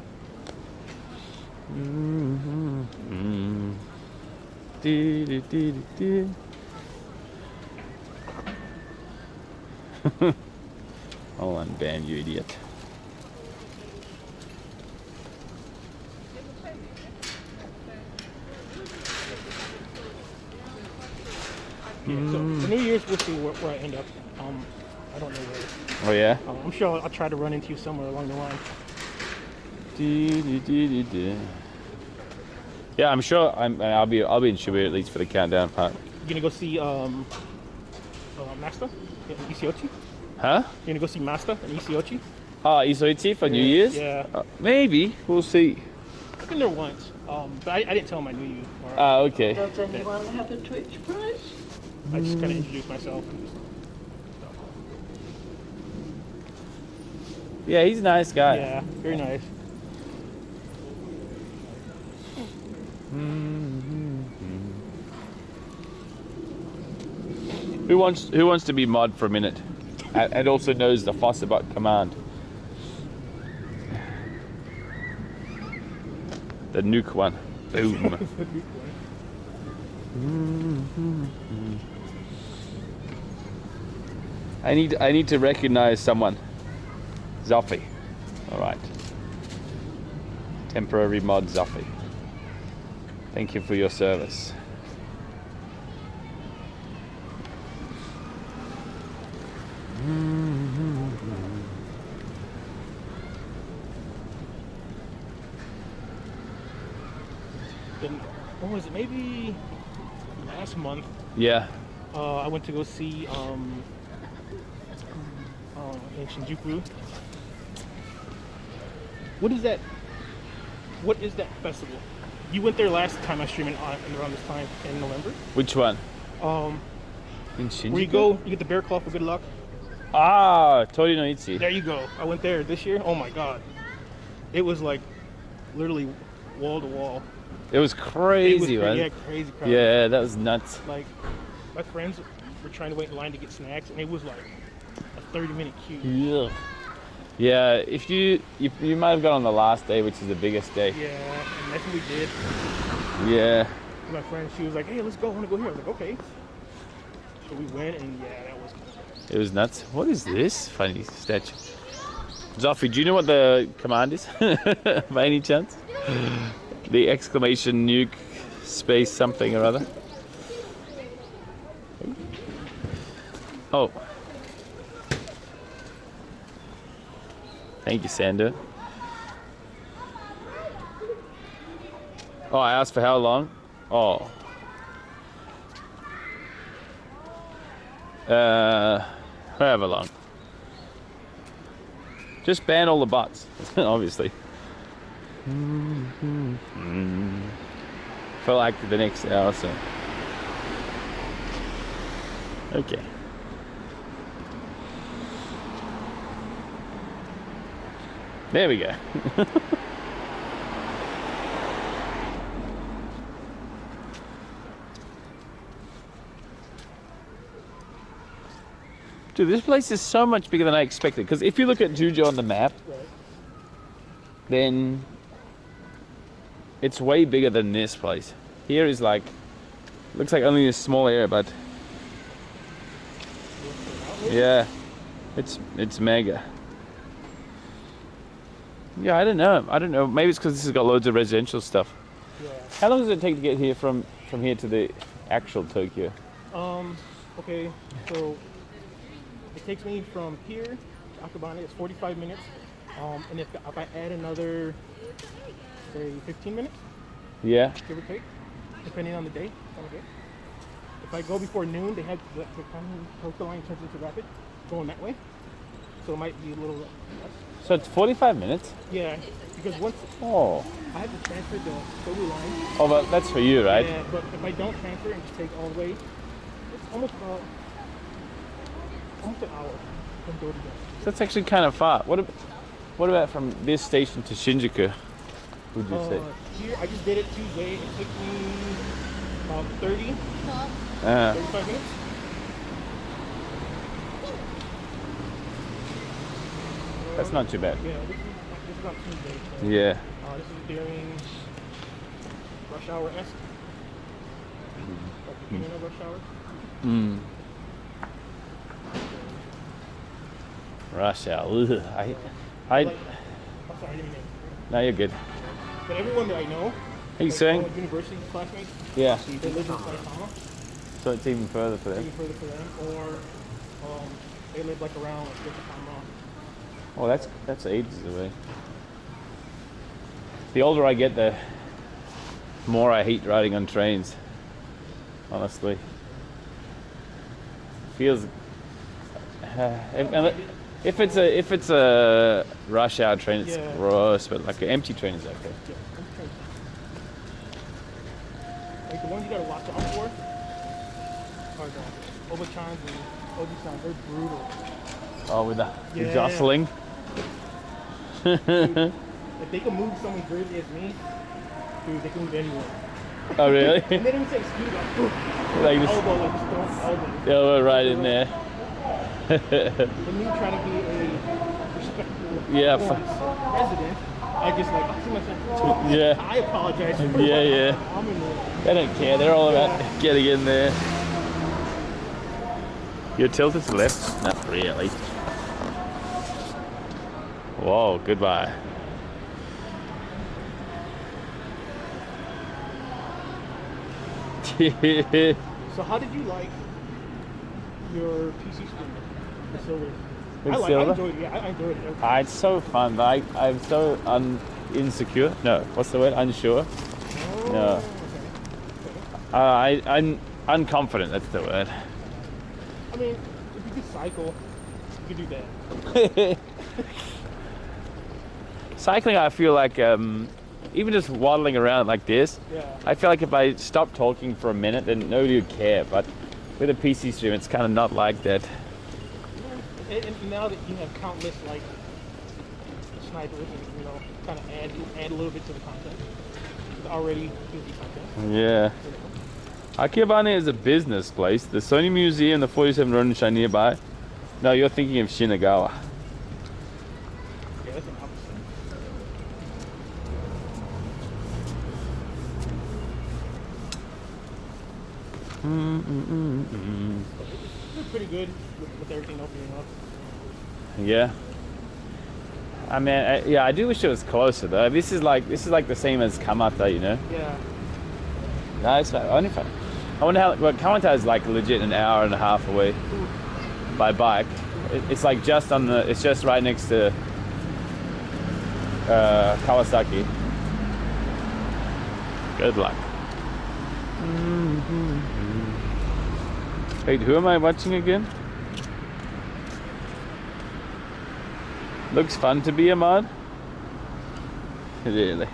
I'll unban you, idiot. Yeah, so for New Year's, we'll see where I end up. I don't know where. Oh yeah. I'm sure I'll try to run into you somewhere along the line. Yeah, I'm sure. I'll be in Shibuya at least for the countdown part. You gonna go see Master in Isiochi? Huh? You gonna go see Master in Isiochi? Oh, Isoichi for New Year's? Yeah. Maybe. We'll see. I've been there once, but I didn't tell him I knew you. Okay. Does anyone have a Twitch price? I just kind of introduced myself. Yeah, he's a nice guy. Yeah, very nice. Who wants to be mod for a minute, and also knows the Fossabot command? The nuke one. Boom. I need to recognize someone. Zoffy. All right. Temporary mod Zoffy. Thank you for your service. Then, what was it? Maybe last month. Yeah. I went to go see in Shinjuku. What is that festival? You went there last time I streamed around this time in November. Which one? In Where Shinjuku? you go, you get the bear claw for good luck. Ah, Tori no Ichi. There you go. I went there this year. Oh my god. It was like literally wall to wall. It was crazy, man. Yeah, crazy crowd. Yeah, that was nuts. Like, my friends were trying to wait in line to get snacks, and it was like a 30-minute queue. Yeah. Yeah, if you might have gone on the last day, which is the biggest day. Yeah, and that's what we did. Yeah. My friend, she was like, "Hey, let's go. I want to go here." I was like, "Okay." So we went, and yeah, that was. It was nuts. What is this funny statue? Zoffy, do you know what the command is? By any chance? The exclamation nuke space something or other. Oh. Thank you, Sander. Oh, I asked for how long? Oh. However long. Just ban all the bots, obviously. For like the next hour or so. Okay. There we go. Dude, this place is so much bigger than I expected. Because if you look at Juju on the map, then it's way bigger than this place. Here is like, looks like only a small area, but yeah, it's mega. Yeah, I don't know. Maybe it's because this has got loads of residential stuff. Yeah. How long does it take to get here from here to the actual Tokyo? Okay, so it takes me from here to Akabane, it's 45 minutes. And if I add another, say, 15 minutes, Yeah. give or take, depending on the day. If I go before noon, they have the Tokyo line turns into rapid, going that way. So it might be a little less. So it's 45 minutes? Yeah, because once Oh. I have to transfer the Tobu line. Oh, but that's for you, right? Yeah, but if I don't transfer and just take all the way, it's almost an hour from door to door. So that's actually kind of far. What about from this station to Shinjuku, would you say? Here, I just did it Tuesday. It took me about 35 minutes. That's not too bad. Yeah, this is on Tuesday. So, Yeah. this is during rush hour-esque. Like beginning of rush hour. Mm. Rush hour. Ugh. I'm sorry, I didn't mean to. No, you're good. But everyone that I know, Are you like, saying? all university classmates, Yeah. they live in Saitama, So it's even further for them. maybe further for them, or They live like around like different time wrong. Oh, that's ages away. The older I get, the more I hate riding on trains. Honestly, feels. If it's a rush hour train, it's gross. But like an empty train is okay. Yeah, like the ones you gotta watch out for are the overtimes and overtimes. They're brutal. Oh, with the jostling. Dude, if they can move someone crazy as me, dude, they can move anyone. Oh really? And they don't say excuse me, Like this elbow, like just throw elbow. elbow right in there. When you try to be a respectable resident, I just like, Yeah. I apologize. For Yeah. I'm in there. They don't care. They're all about getting in there. You're tilted to the left? Not really. Whoa, goodbye. So how did you like your PC screen? The silver. I Silver? enjoyed it. Yeah, I enjoyed it. It's so fun. I'm so insecure. No, what's the word? Unsure. Oh, No. Okay. I'm unconfident. That's the word. I mean, if you could cycle, you could do that. Cycling, I feel like even just waddling around like this, Yeah. I feel like if I stop talking for a minute, then nobody would care. But with a PC stream, it's kind of not like that. And now that you have countless like snipers and kind of add a little bit to the content. It's already busy content. Yeah. Akiyabane is a business place. The Sony Museum, the 47 Ronin are nearby. No, you're thinking of Shinagawa. Yeah, that's an opposite. It's pretty good with everything opening up. Yeah. I mean, I do wish it was closer though. This is like the same as Kamata, you know. Yeah. No, it's like, only fun. I wonder how. Well, Kamata is like legit an hour and a half away by bike. It's like just on the. It's just right next to Kawasaki. Good luck. Wait, who am I watching again? Looks fun to be a mod. Really.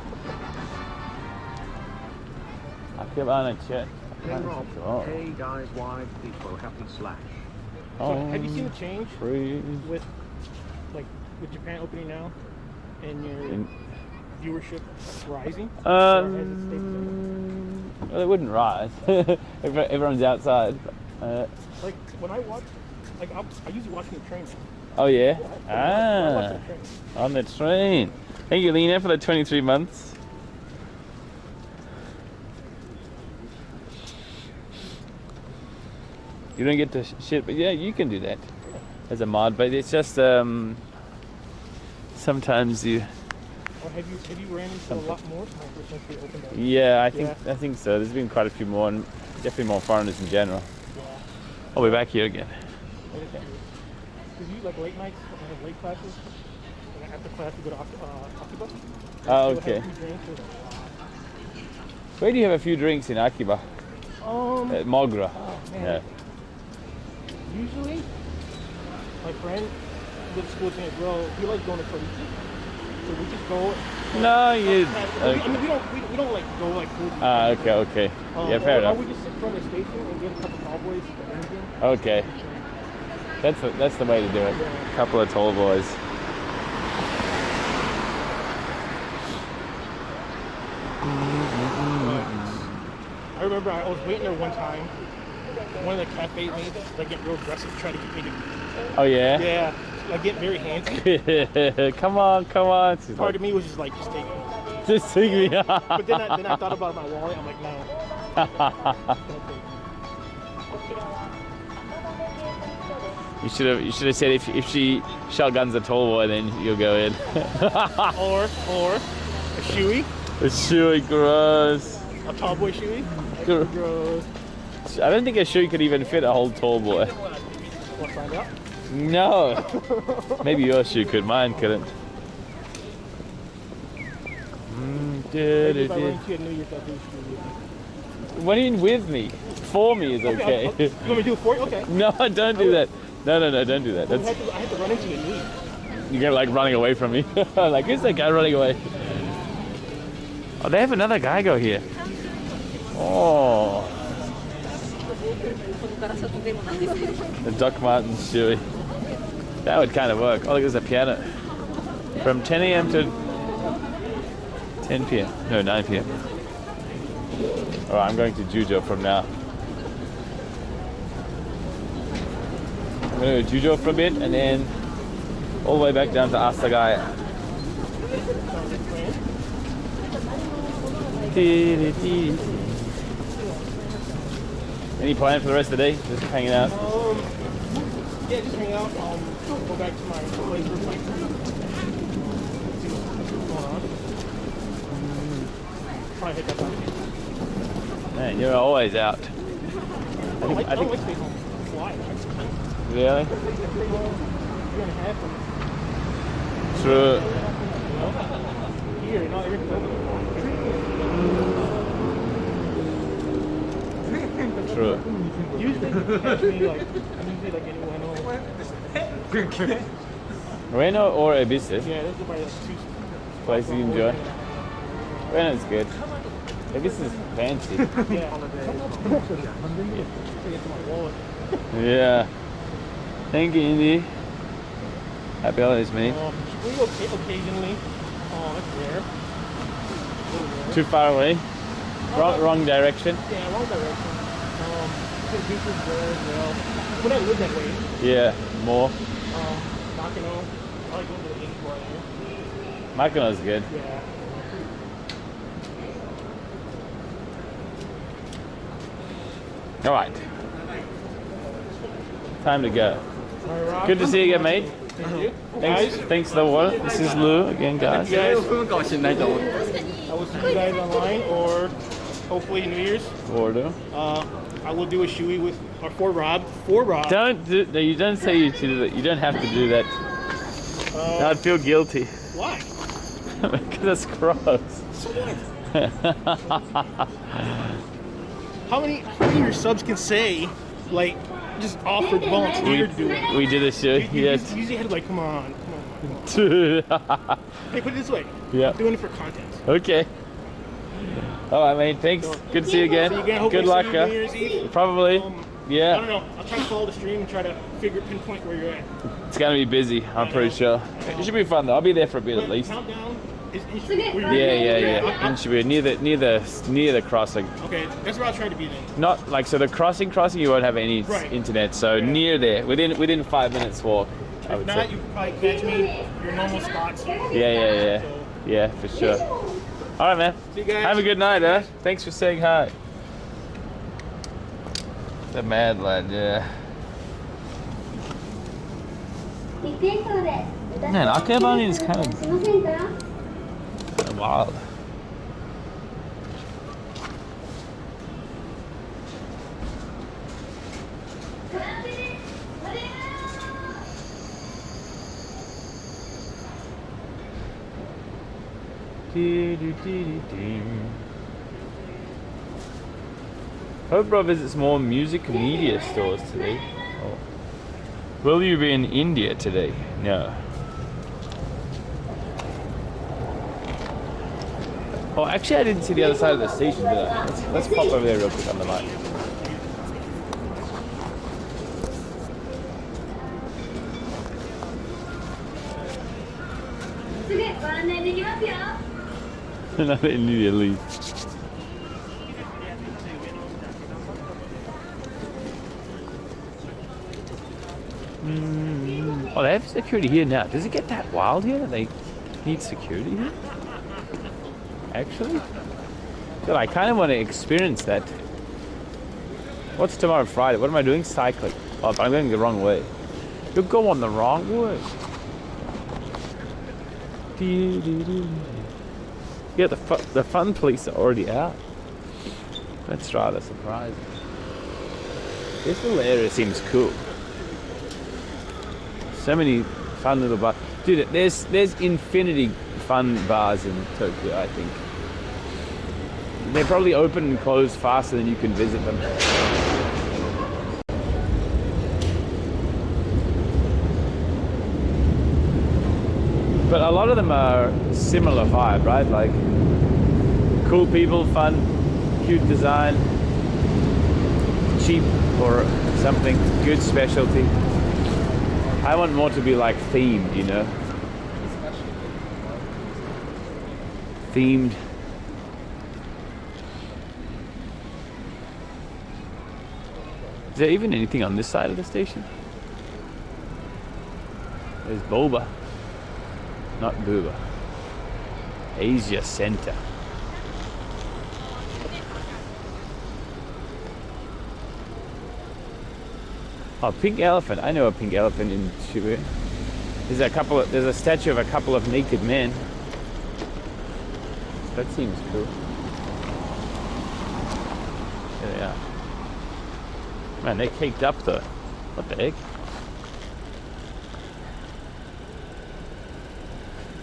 Akiyabane chat. Hey Rob, hey guys, wide people, happy slash. So have you seen the change Free. with Japan opening now and your viewership rising? Or has it stayed the same? Well, it wouldn't rise. Everyone's outside. Like when I watch, I usually watch the train. Oh yeah. I watch the train. On the train. Thank you, Lena, for the 23 months. You don't get to shit, but yeah, you can do that as a mod. But it's just sometimes you. Or have you ran into a lot more since they opened up? Yeah, I think so. There's been quite a few more, and definitely more foreigners in general. Yeah. Oh, we're back here again. Did you like late nights, late classes? And after class, you go to Akiba? Oh, You'll okay. have a few drinks or- Where do you have a few drinks in Akiba? At Mogra. Oh, man. Yeah. Usually, my friend with school with me as well, he likes going to Koichi. So we just go. No, you. I mean, we don't like go like food. Okay. Yeah, fair or enough. we just sit in front of the station and get a couple cowboys or anything. Okay. That's the way to do it. Yeah. Couple of tall boys. I remember I was waiting there one time. One of the cafe mates like get real aggressive, trying to get me to. Oh yeah. Yeah, like get very handsy. Come on. She's Part like, of me was just like, just take me. just take me. But then I thought about my wallet. I'm like, no. You should have said if she shotguns a tall boy, then you'll go in. Or a shoey, It's shoey, gross. a tall boy shoey. Gr- Gross. I don't think a shoe could even fit a whole tall boy. Want to find out? No. Maybe your shoe could, mine couldn't. Maybe if I run into you at New Year's, I'll do a shoe with you. What do you mean with me? For me is okay. You want me to do it for you? Okay. No, don't do that. No, don't do that. I That's, have to run into you at New Year's. you're like running away from me. Like, who's that guy running away? Oh, they have another guy go here. Oh. The Doc Martens shoey. That would kind of work. Oh, look, there's a piano. From 10 a.m. to 10 p.m. No, 9 p.m. Alright, I'm going to Jujo from now. I'm going to go Jujo for a bit and then all the way back down to Asagaya. Any plan for the rest of the day? Just hanging out? Yeah, just hang out. Go back to my place real quick. See what's going on. Probably hit that back. Man, you're always out. I don't like to stay home. Why? Really? Year and a half. True. Here, not everything's open. True. Usually, catch me like, I'm usually like in Ueno. Reno or Ibiza? Yeah, those are probably like two Place you enjoy? Reno's good. Ibiza is fancy. Yeah. Get to my wallet. Yeah. Thank you, Indy. Happy holidays, mate. We go occasionally. Oh, that's rare. Too far away? Wrong direction? Yeah, wrong direction. Because beaches there as well. When I lived that way, Yeah, more. Nakano, I like going to the beach where I am. Makino's good. Yeah. Alright. Time to go. Alright, Good to see you again, mate. Thank you. Thanks for the water. This is Lou again, guys. Guys, I will see you guys online or hopefully New Year's. Water. I will do a shoey with or for Rob. No, you don't say you to do that. You don't have to do that. I'd feel guilty. Why? Because that's gross. So what? How many of your subs can say, like, just offered volunteer to do it? We did a show. You Yes. usually had to like, come on. Hey, put it this way. Yeah. I'm doing it for content. Okay. All right, mate. Thanks. Good to see you again. See you again. Hopefully Good luck. see you New Year's Eve. Probably. I don't Yeah. know. I'll try to follow the stream and try to pinpoint where you're at. It's gonna be busy. I'm pretty sure. It should be fun though. I'll be there for a bit at least. Countdown is Yeah. And should be near the crossing. Okay, that's where I'll try to be then. Not like so. The crossing you won't have any Right. internet. So near there, within 5 minutes walk. I If would not, say. you can probably catch me your normal spots. Yeah, for sure. All right, man. See you guys. Have a good night, huh? Thanks for saying hi. The mad lad, yeah. Man, Akebani is kind of wild. Hope Bro visits more music media stores today. Oh. Will you be in India today? No. Oh, actually, I didn't see the other side of the station, did I? Let's pop over there real quick on the mic. Not immediately. Oh, they have security here now. Does it get that wild here that they need security here? Actually? God, I kind of want to experience that. What's tomorrow, Friday? What am I doing? Cycling. Oh, I'm going the wrong way. You're going the wrong way. Yeah, the fun police are already out. That's rather surprising. This little area seems cool. So many fun little bars. Dude, there's infinity fun bars in Tokyo, I think. They probably open and close faster than you can visit them. But a lot of them are similar vibe, right? Like cool people, fun, cute design, cheap or something, good specialty. I want more to be like themed, you know? Themed. Is there even anything on this side of the station? There's Boba, not Booba. Asia Center. Oh, pink elephant. I know a pink elephant in Shibuya. There's a statue of a couple of naked men. That seems cool. There they are. Man, they're caked up though. What the heck?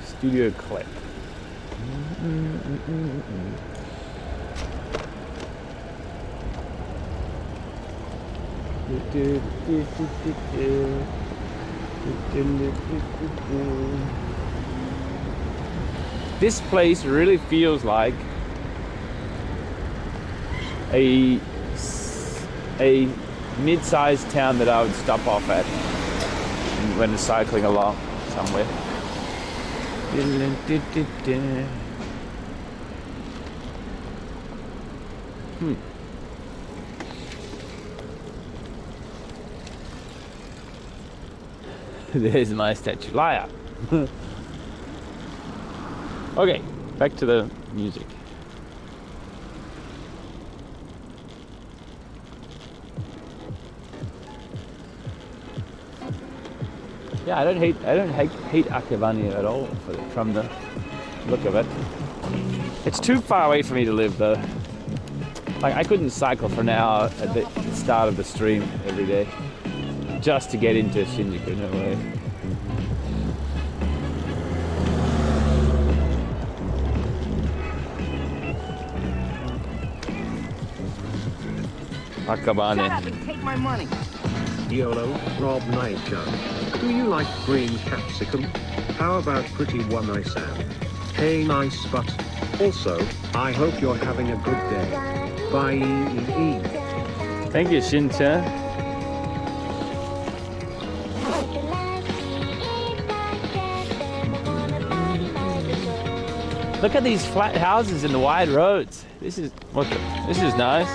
Studio Clip. This place really feels like a mid-sized town that I would stop off at when cycling along somewhere. There's my statue. Liar. Okay, back to the music. Yeah, I don't hate Akebani at all from the look of it. It's too far away for me to live though. Like I couldn't cycle for an hour at the start of the stream every day just to get into Shinjuku, no way. Akebani. Shut up and take my money. YOLO, Rob Nature. Do you like green capsicum? How about pretty one I Sam? Hey nice but. Also, I hope you're having a good day. Bye. Thank you, Shin-chan. Look at these flat houses and the wide roads. This is nice.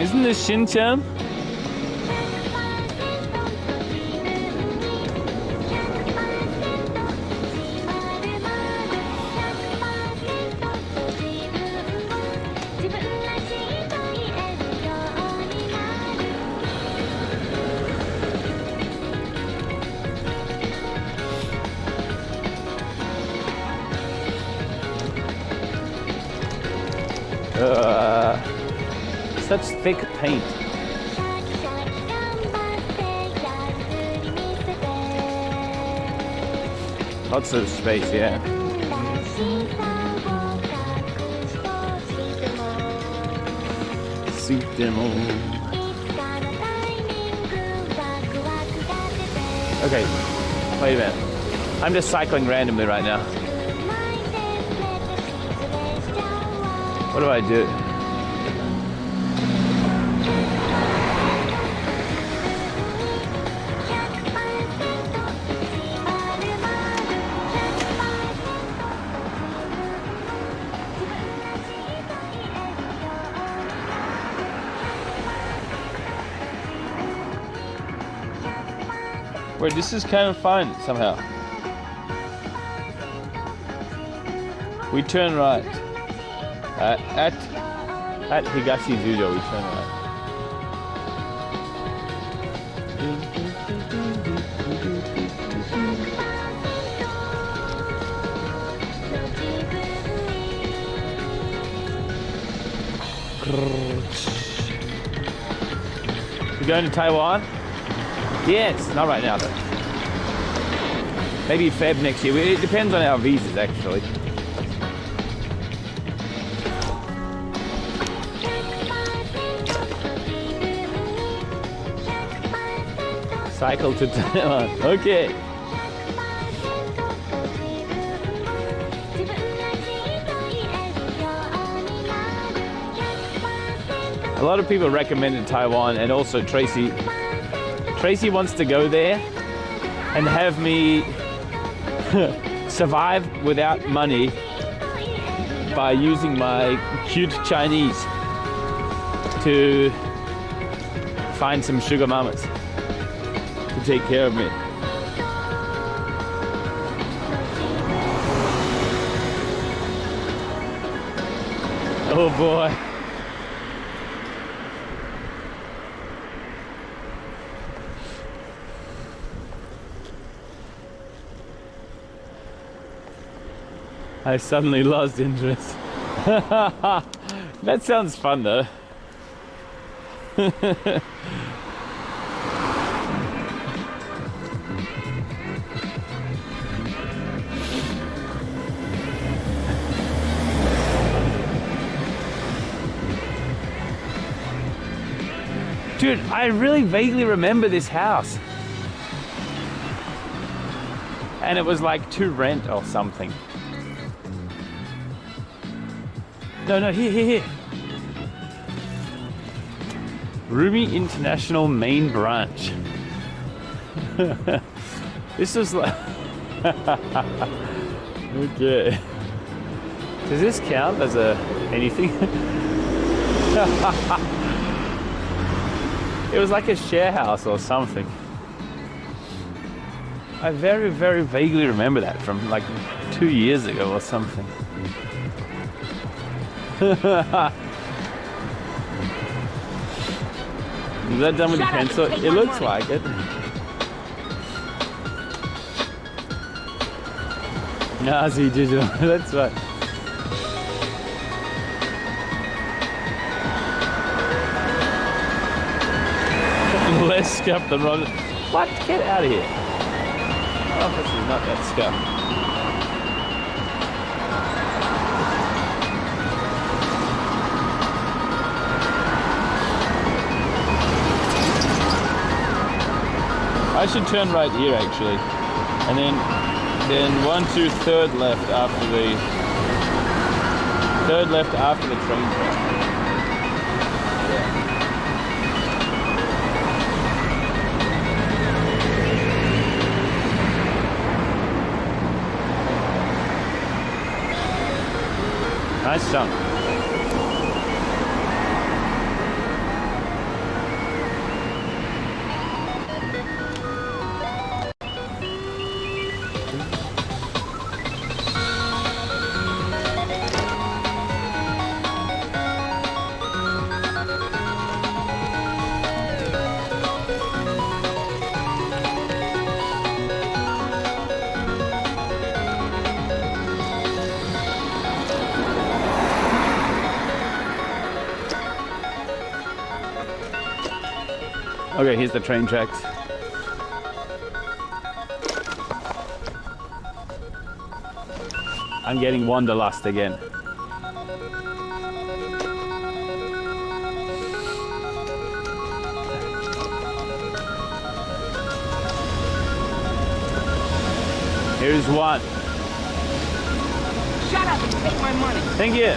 Isn't this Shin-chan? Such thick paint. Lots of space, yeah. Suit demo. Okay, wait a minute. I'm just cycling randomly right now. What do I do? Wait, this is kind of fun somehow. We turn right. At Higashi Judo, we turn right. You going to Taiwan? Yes, not right now though. Maybe Feb next year. It depends on our visas actually. Cycle to Taiwan. Okay. A lot of people recommended Taiwan, and also Tracy. Tracy wants to go there and have me survive without money by using my cute Chinese to find some sugar mamas to take care of me. Oh boy. I suddenly lost interest. That sounds fun though. Dude, I really vaguely remember this house. And it was like to rent or something. No, here. Rumi International Main Branch. This is like... Okay. Does this count as anything? It was like a share house or something. I very, very vaguely remember that from like 2 years ago or something. Is that done with the pencil? It looks like it. Nazi digital, that's right. Less scuff than Robin. What? Get out of here. Oh, this is not that scuff. I should turn right here actually, and then 1, 2, third left after the train track. Nice jump. Okay, here's the train tracks. I'm getting wanderlust again. Here's one. Shut up and take my money. Thank you.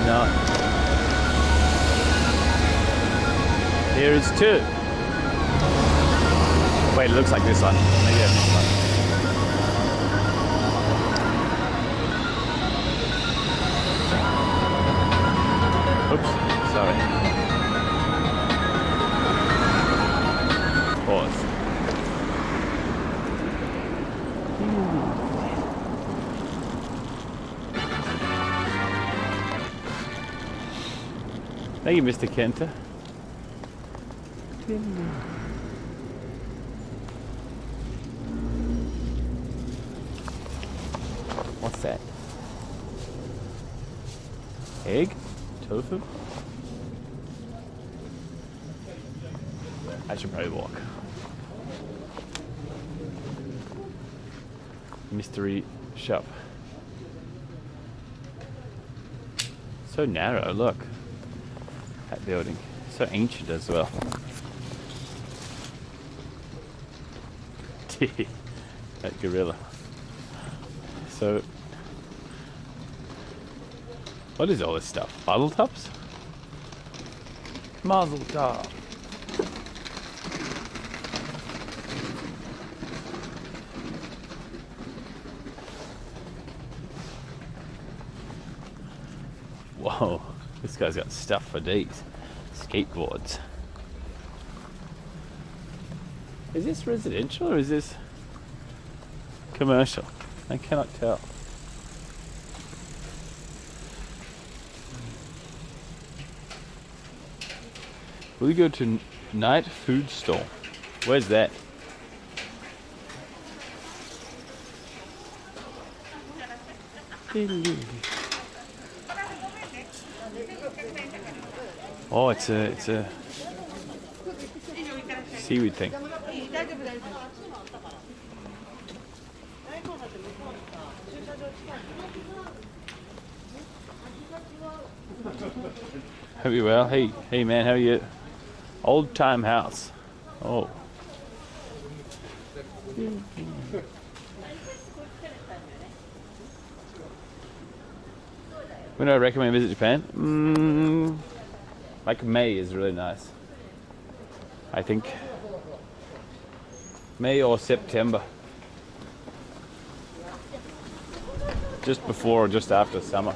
No. Here's two. Wait, it looks like this one. Maybe I missed one. Oops, sorry. Pause. Thank you, Mr. Kenta. What's that? Egg? Tofu? I should probably walk. Mystery shop. So narrow, look. That building. So ancient as well. That gorilla. So, what is all this stuff? Bottle tops? Mazel tov. Whoa, this guy's got stuff for days. Skateboards. Is this residential or is this commercial? I cannot tell. Will you go to night food store? Where's that? Oh, it's a seaweed thing. Hope you're well. Hey man, how are you? Old time house. Oh. When do I recommend visit Japan? Like May is really nice. I think May or September. Just before or just after summer.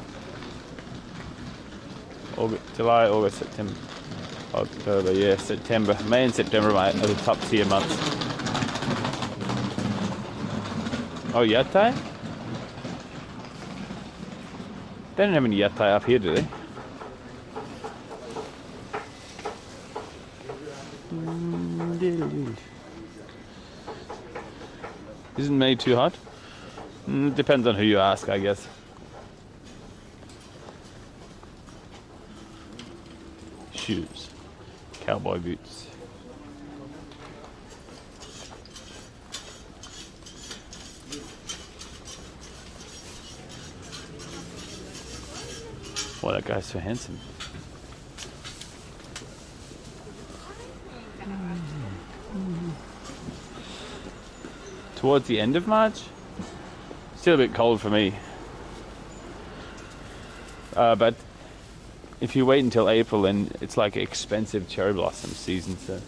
July, August, September, October, yeah, September. May and September are the top tier months. Oh, yatai? They don't have any yatai up here, do they? Isn't May too hot? Depends on who you ask, I guess. Shoes, cowboy boots. Wow, that guy's so handsome. Towards the end of March? Still a bit cold for me. But if you wait until April, then it's like expensive cherry blossom season, so.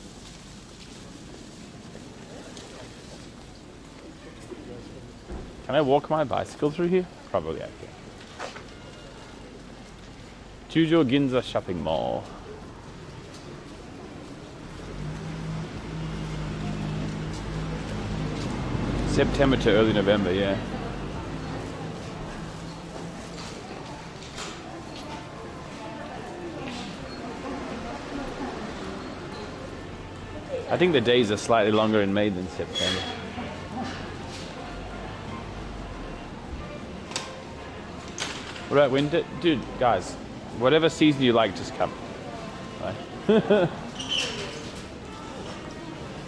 Can I walk my bicycle through here? Probably I can. Chujo Ginza Shopping Mall. September to early November, yeah. I think the days are slightly longer in May than September. What about winter? Dude, guys, whatever season you like, just come. Right?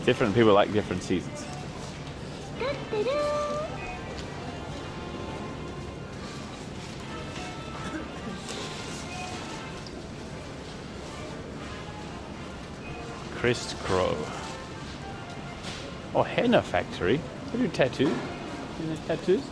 Different people like different seasons. Chris Crow. Oh, henna factory. They do tattoos. You know tattoos?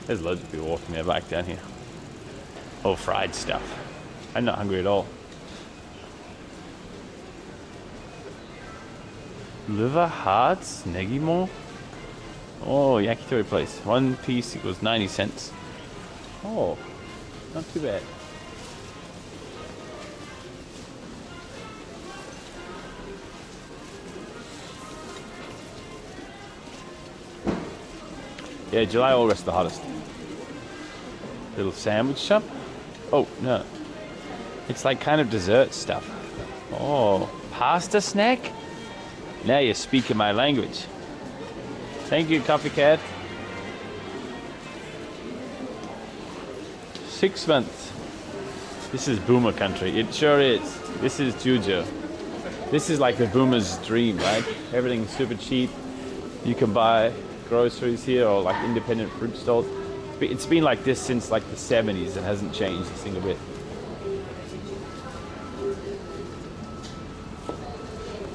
There's loads of people walking their bike down here. Oh, fried stuff. I'm not hungry at all. Liver hearts, negimo. Oh, yakitori place. One piece equals 90 cents. Oh, not too bad. Yeah, July, August, the hottest. Little sandwich shop. Oh, no. It's like kind of dessert stuff. Oh, pasta snack? Now you're speaking my language. Thank you, Coffee Cat. 6 months. This is boomer country. It sure is. This is Juju. This is like the boomer's dream, right? Everything's super cheap. You can buy groceries here or like independent fruit stalls. It's been like this since like the 70s. It hasn't changed a single bit.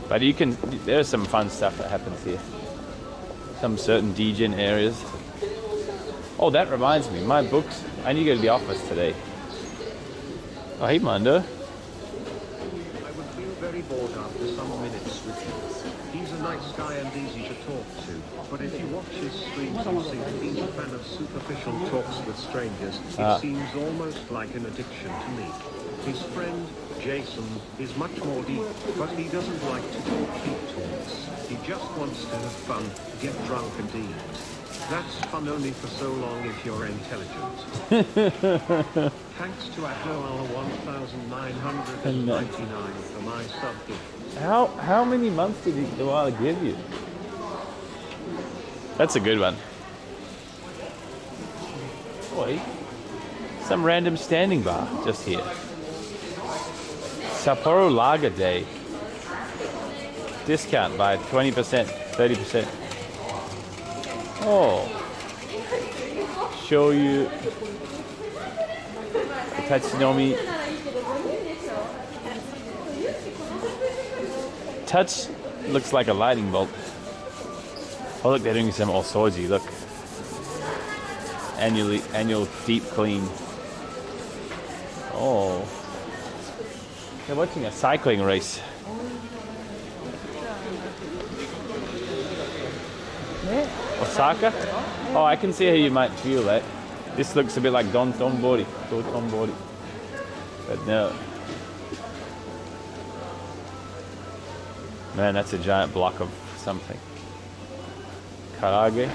But you can, there's some fun stuff that happens here. Some certain degen areas. Oh, that reminds me, my books, I need to go to the office today. Oh, hey, Mando. I would feel very bored after some minutes with him. He's a nice guy and easy to talk to, but if you watch his streams and see that he's a fan of superficial talks with strangers, it seems almost like an addiction to me. His friend, Jason, is much more deep, but he doesn't like to talk deep talks. He just wants to have fun, get drunk and eat. That's fun only for so long if you're intelligent. Thanks to Adnoal 1999 for my sub-gift. How many months did Koala give you? That's a good one. Boy, some random standing bar just here. Sapporo Lager Day. Discount by 20%, 30%. Oh. Shoyu. Tatsinomi. Touch looks like a lightning bolt. Oh look, they're doing some osoji, look. Annual deep clean. Oh. They're watching a cycling race. Osaka? Oh, I can see how you might feel that. This looks a bit like Dotonbori. But no. Man, that's a giant block of something. Karage.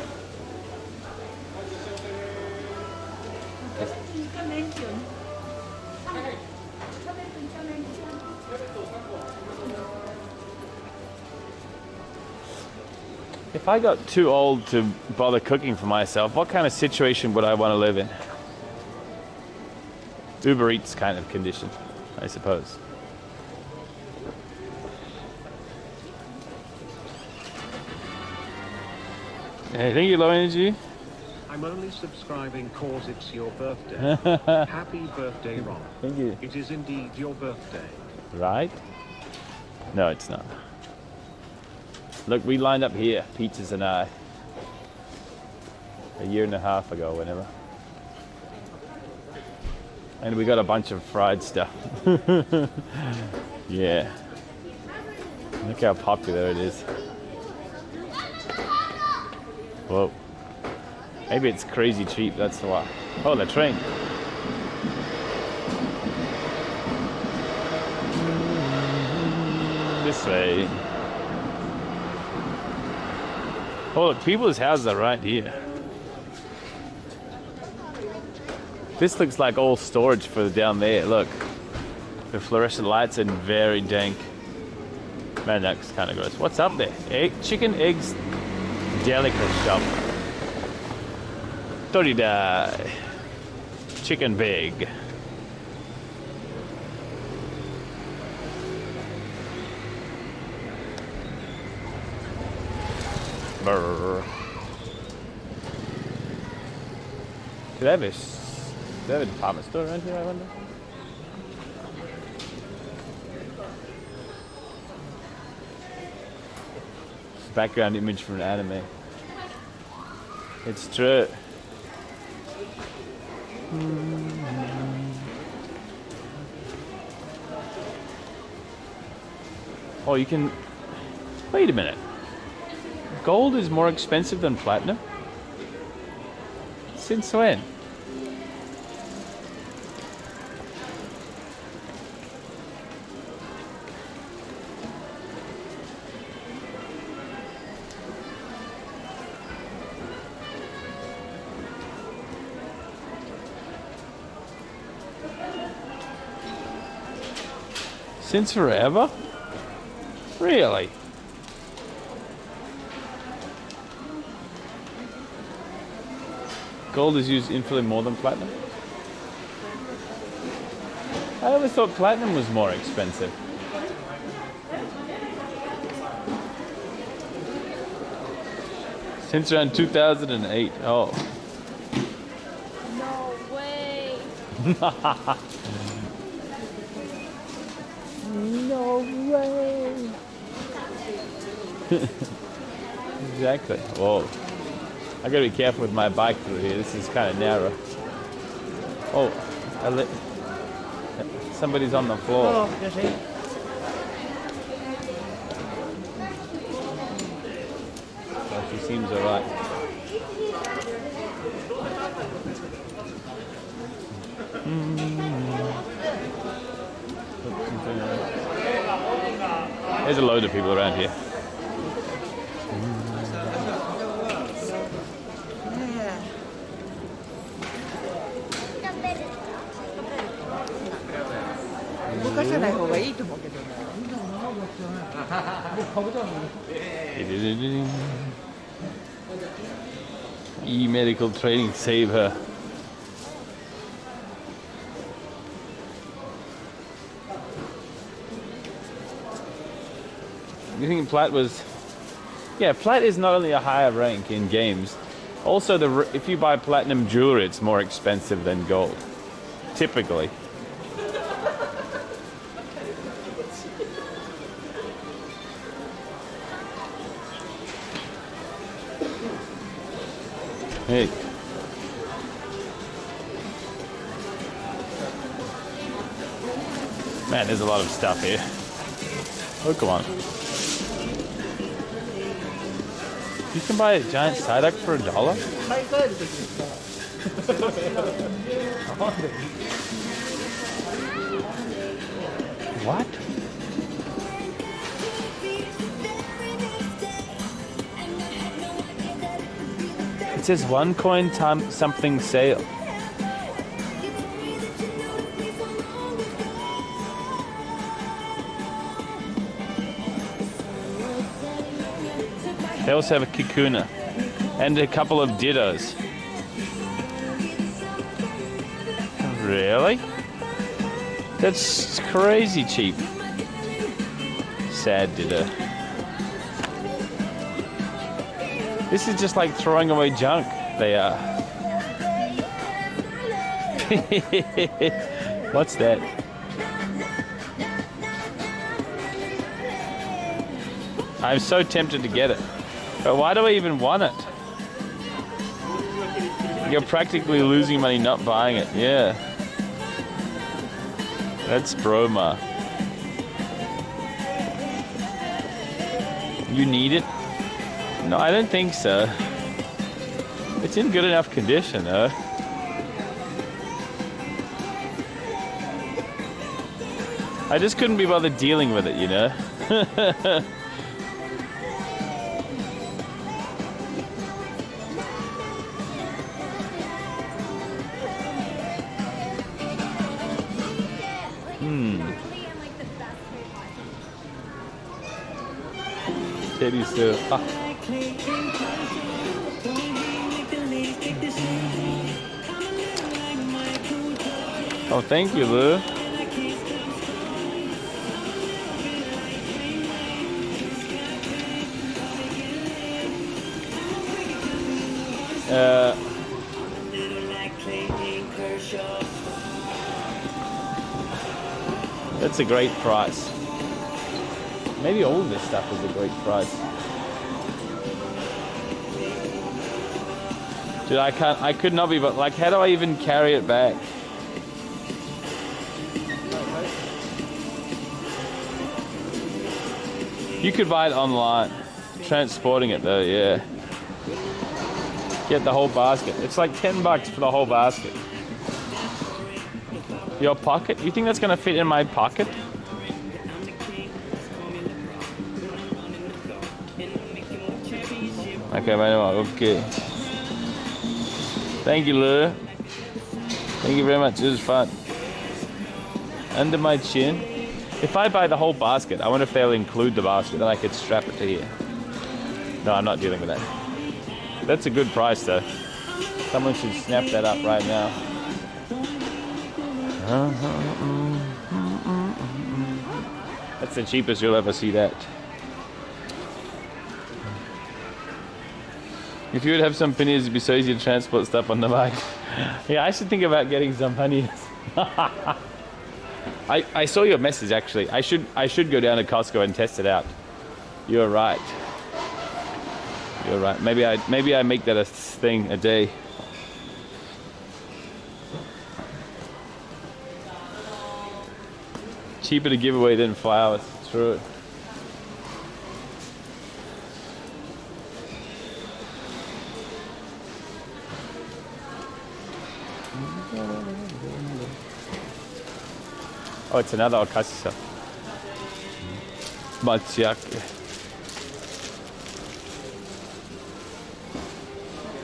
If I got too old to bother cooking for myself, what kind of situation would I want to live in? Uber Eats kind of condition, I suppose. Hey, thank you, Low Energy. I'm only subscribing cause it's your birthday. Happy birthday, Ron. Thank you. It is indeed your birthday. Right? No, it's not. Look, we lined up here, Peaches and I, a year and a half ago, whenever. And we got a bunch of fried stuff. Yeah. Look how popular it is. Whoa. Maybe it's crazy cheap, that's why. Oh, the train. This way. Oh, look, people's houses are right here. This looks like all storage for down there. Look, the fluorescent lights and very dank. Man, that's kind of gross. What's up there? Chicken eggs delicacy shop. Torida. Chicken big. Brr. Do they have a department store around here, I wonder? Background image from an anime. It's true. Oh, you can... Wait a minute. Gold is more expensive than platinum? Since when? Since forever? Really? Gold is used infinitely more than platinum? I always thought platinum was more expensive. Since around 2008. Oh. No way. No way. Exactly. Whoa. I gotta be careful with my bike through here. This is kind of narrow. Oh, somebody's on the floor. Oh, yes, eh? Oh, she seems alright. There's a load of people around here. E-medical training save her. You think Plat was... Yeah, Plat is not only a higher rank in games, also if you buy platinum jewelry, it's more expensive than gold. Typically. Hey. Man, there's a lot of stuff here. Oh, come on. You can buy a giant Psyduck for $1? What? It says 1 coin times something sale. They also have a Kakuna and a couple of Dittos. Really? That's crazy cheap. Sad Ditto. This is just like throwing away junk. They are. What's that? I'm so tempted to get it. But why do I even want it? You're practically losing money not buying it. Yeah. That's Broma. You need it? No, I don't think so. It's in good enough condition, though. I just couldn't be bothered dealing with it, you know? Teddy still. Ah. Oh, thank you, Lou. That's a great price. Maybe all of this stuff is a great price. Dude, I could not be, but like, how do I even carry it back? You could buy it online. Transporting it though, yeah. Get the whole basket. It's like $10 for the whole basket. Your pocket? You think that's gonna fit in my pocket? Okay, okay. Thank you, Lou. Thank you very much. It was fun. Under my chin. If I buy the whole basket, I wonder if they'll include the basket, then I could strap it to here. No, I'm not dealing with that. That's a good price though. Someone should snap that up right now. That's the cheapest you'll ever see that. If you would have some panniers, it'd be so easy to transport stuff on the bike. Yeah, I should think about getting some panniers. I saw your message actually. I should go down to Costco and test it out. You're right. You're right. Maybe I make that a thing a day. Cheaper to give away than flowers. True. Oh, it's another okasisa. Matsuyake.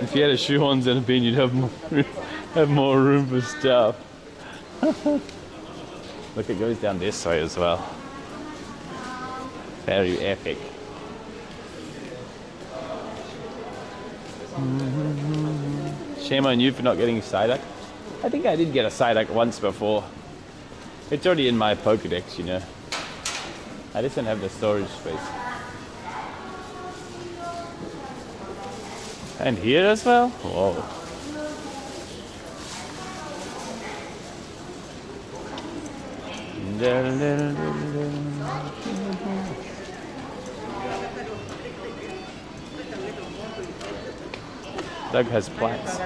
If you had a shoehorns and a bin, you'd have more room for stuff. Look, it goes down this way as well. Very epic. Shame on you for not getting Psyduck. I think I did get a Psyduck once before. It's already in my Pokedex, you know. I just don't have the storage space. And here as well? Whoa. Doug has plaques.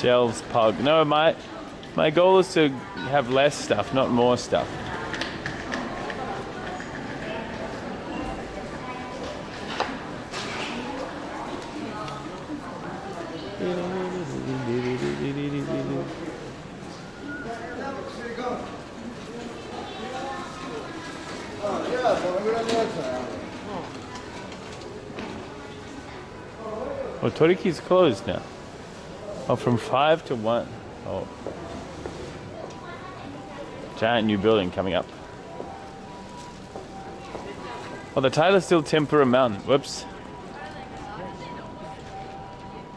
Shelves, pug. No, my goal is to have less stuff, not more stuff. Well, Toriki's closed now. Oh, from 5 to 1. Oh. Giant new building coming up. Oh, the title's still Tempura Mountain. Whoops.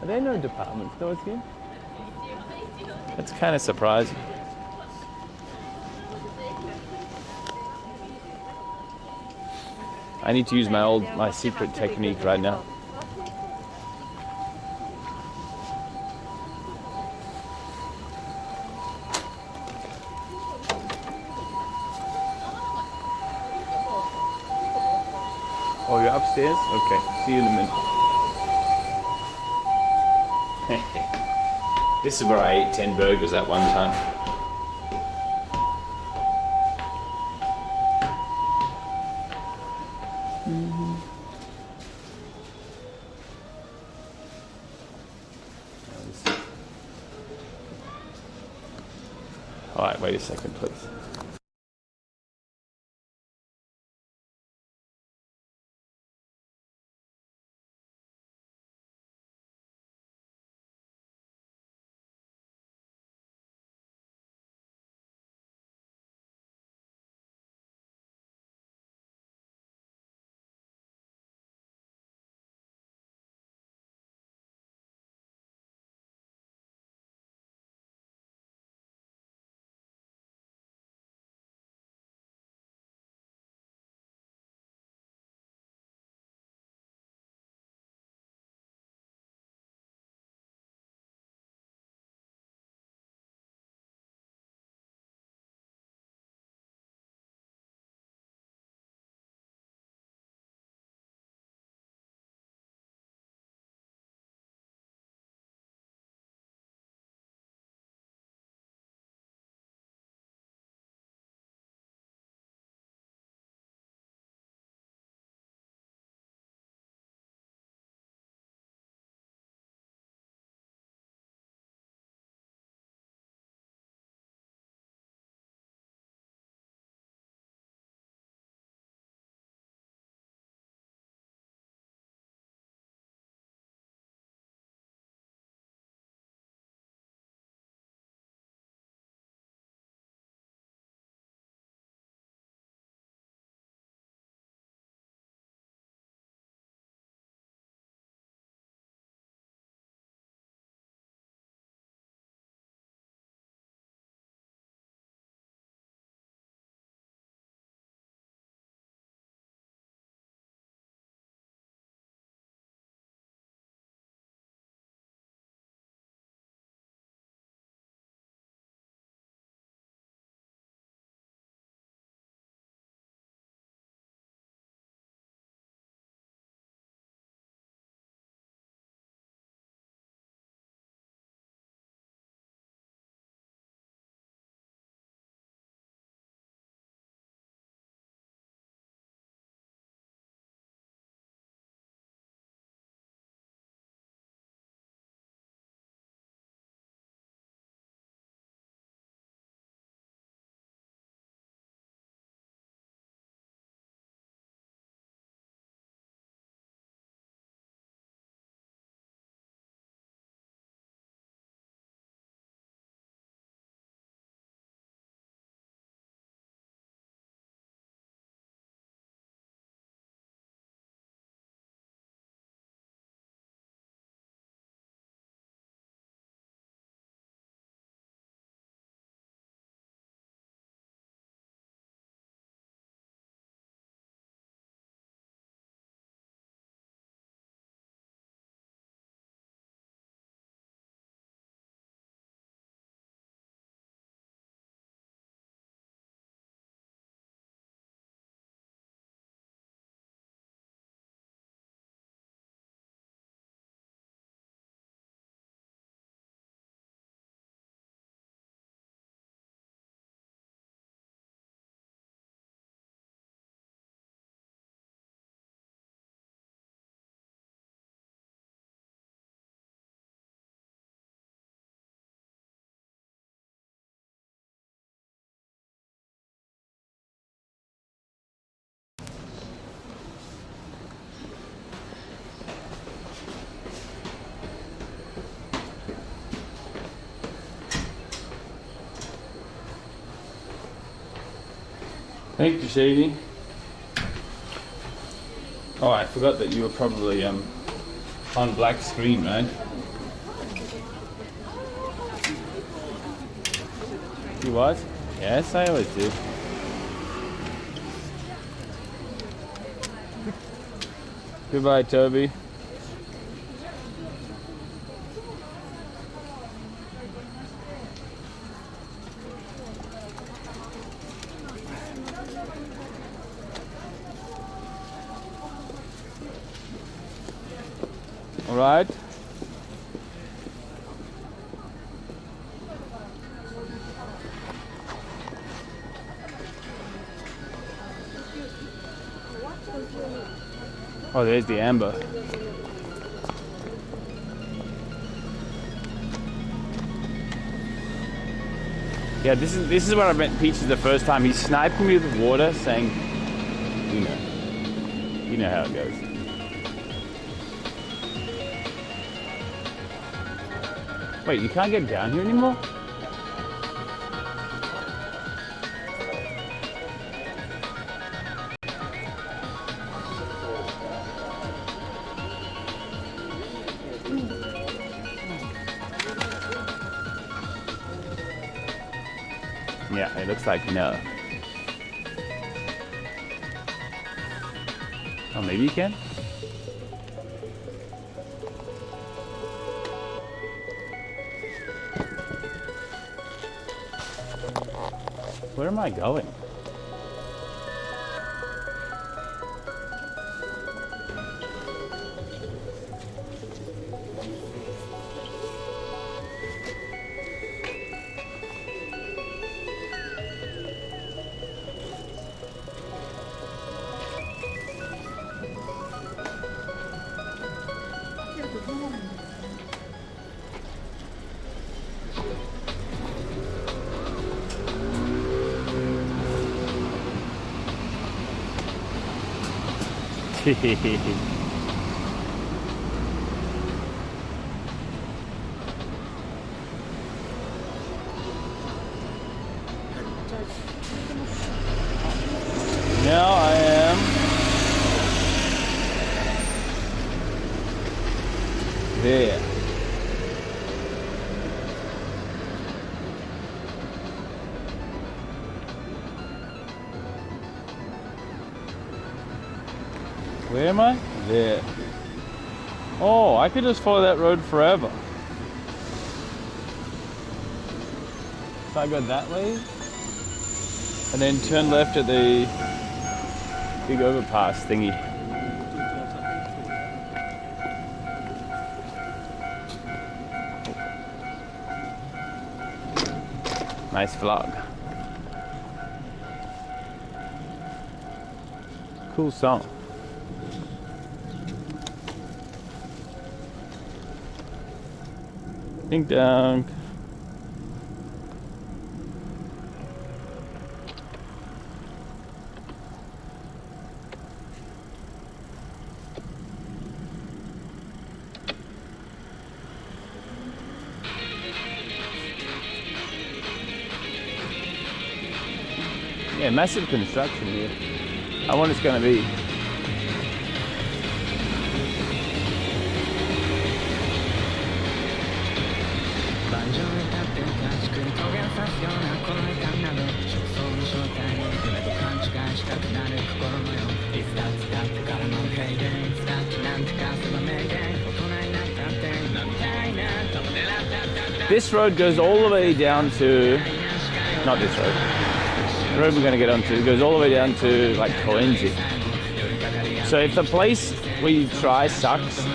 Are there no department stores here? That's kind of surprising. I need to use my secret technique right now. Oh, you're upstairs? Okay, see you in a minute. This is where I ate 10 burgers at one time. All right, wait a second, please. Thank you, Shady. Oh, I forgot that you were probably on black screen, right? You was? Yes, I always do. Goodbye, Toby. All right. Oh, there's the amber. Yeah, this is what I met Peaches the first time. He sniped me with water, saying, you know how it goes. Wait, you can't get down here anymore? Yeah, it looks like no. Oh, maybe you can? Where am I going? Now I am there. Where am I? There. Oh, I could just follow that road forever. So I go that way, and then turn left at the big overpass thingy. Nice vlog. Cool song. Ding dong. Yeah, massive construction here. I wonder it's going to be. This road goes all the way down to, not this road, the road we're going to get onto goes all the way down to like Koenji. So if the place where you try sucks,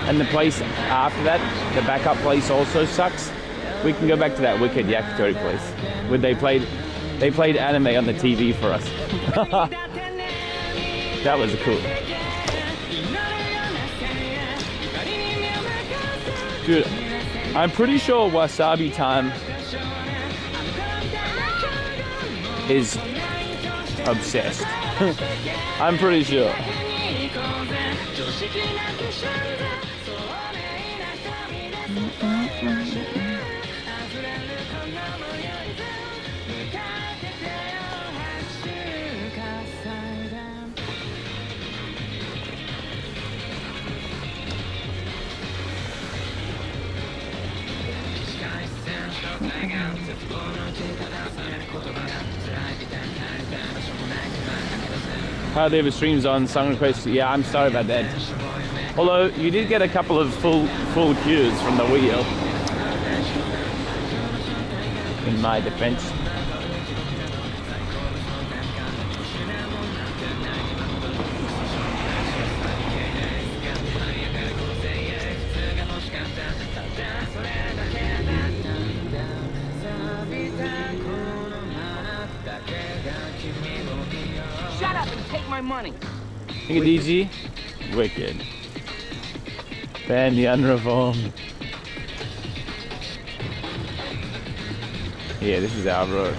and the place after that, the backup place also sucks, we can go back to that wicked yakitori place where they played anime on the TV for us. That was cool. Dude, I'm pretty sure wasabi time is obsessed. I'm pretty sure. Hardly ever streams on song requests. Yeah, I'm sorry about that. Although you did get a couple of full queues from the wheel. In my defense. Shut up and take my money. Think of DG? Wicked. Ban the unreformed. Yeah, this is our road.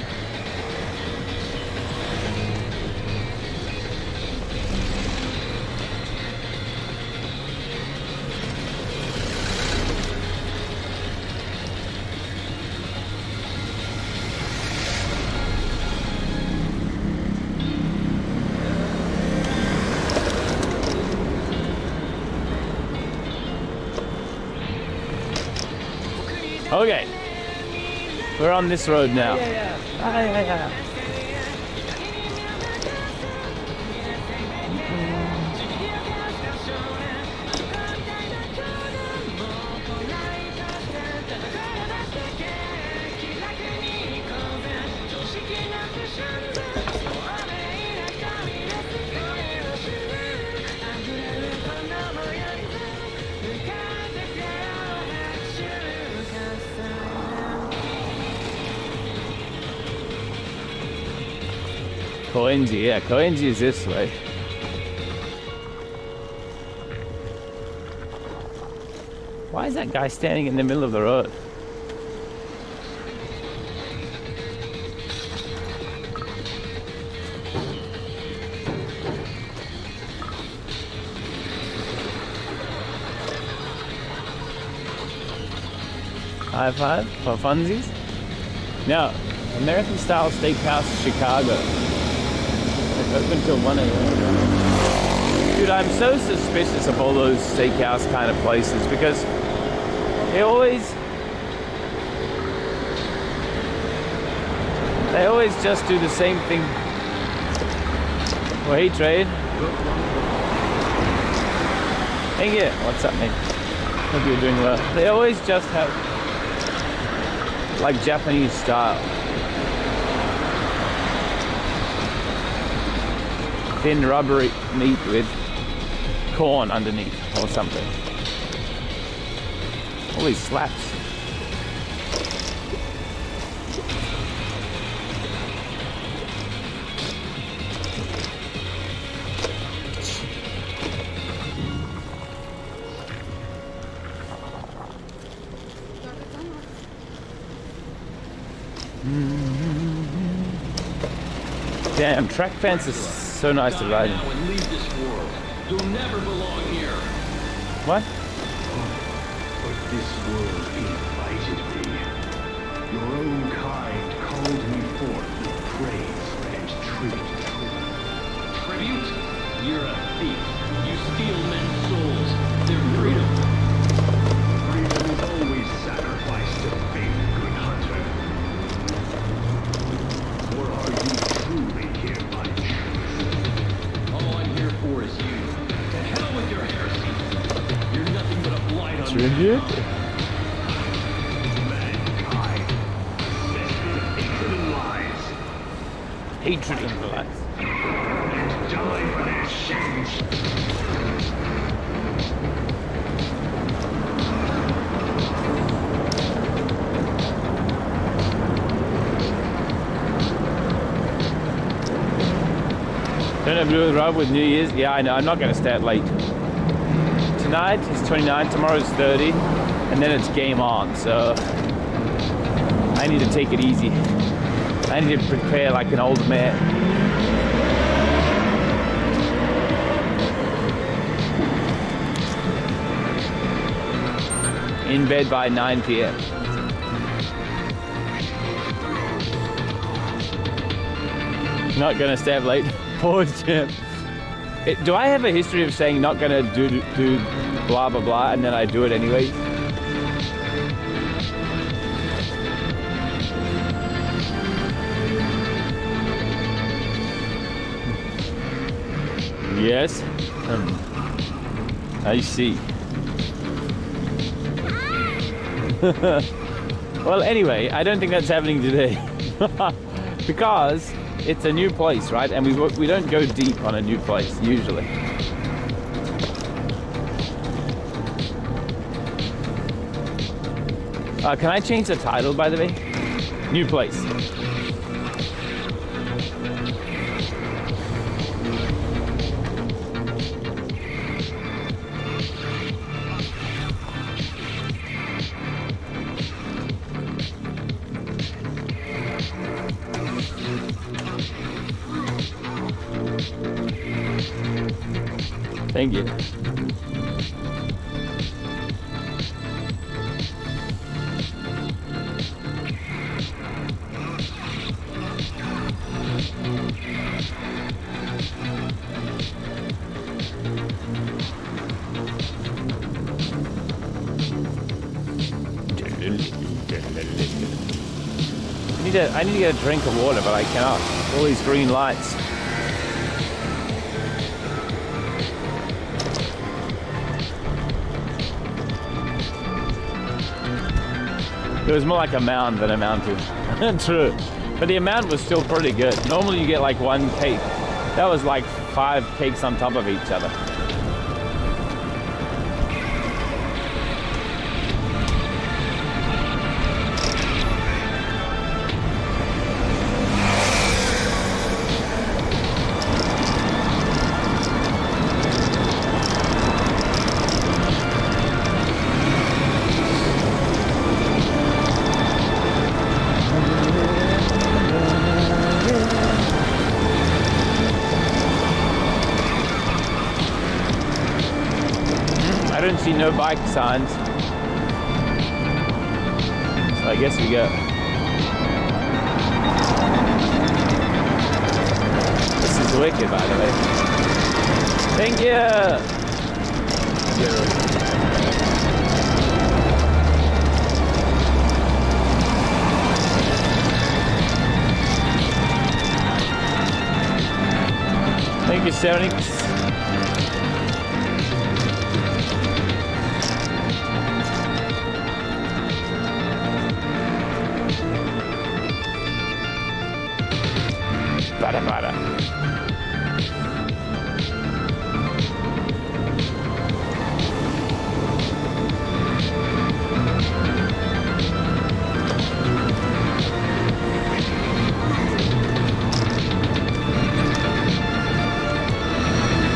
Okay, we're on this road now. Koenji, yeah, Koenji is this way. Why is that guy standing in the middle of the road? High five for funsies. Now, American Style Steakhouse Chicago. Open till 1 a.m. Dude, I'm so suspicious of all those steakhouse kind of places because they always just do the same thing. Well, hey, Trade. Thank you. What's up, mate? Hope you're doing well. They always just have like Japanese style. Thin rubbery meat with corn underneath or something. All these slaps. Damn, track fence is so nice to ride in. Now and leave this world. You'll never belong here. What? But this world invited me. Your own kind called me forth with praise and tribute. Tribute? You're a thief. You steal men's souls. Their freedom. Freedom is always sacrificed to faith, good hunter. Or are you truly here by choice? All I'm here for is you. To hell with your heresy. You're nothing but a blight on Tribute? Mankind. Hatred and lies. Hatred and lies. And die for their sins. Don't have to do a rub with New Year's. Yeah, I know. I'm not going to start late. Tonight is 29, tomorrow's 30, and then it's game on. So I need to take it easy. I need to prepare like an old man. In bed by 9 p.m. Not gonna stay up late. Pause, Jim. Do I have a history of saying not gonna do blah blah blah and then I do it anyway? Yes. I see. Well, anyway, I don't think that's happening today. Because it's a new place, right? And we don't go deep on a new place, usually. Can I change the title, by the way? New place. Thank you. I need to get a drink of water, but I cannot. All these green lights. It was more like a mound than a mountain. True. But the amount was still pretty good. Normally you get like one cake. That was like 5 cakes on top of each other. I don't see no bike signs. So I guess we go. This is wicked, by the way. Thank you! Thank you, Serenix. Bada.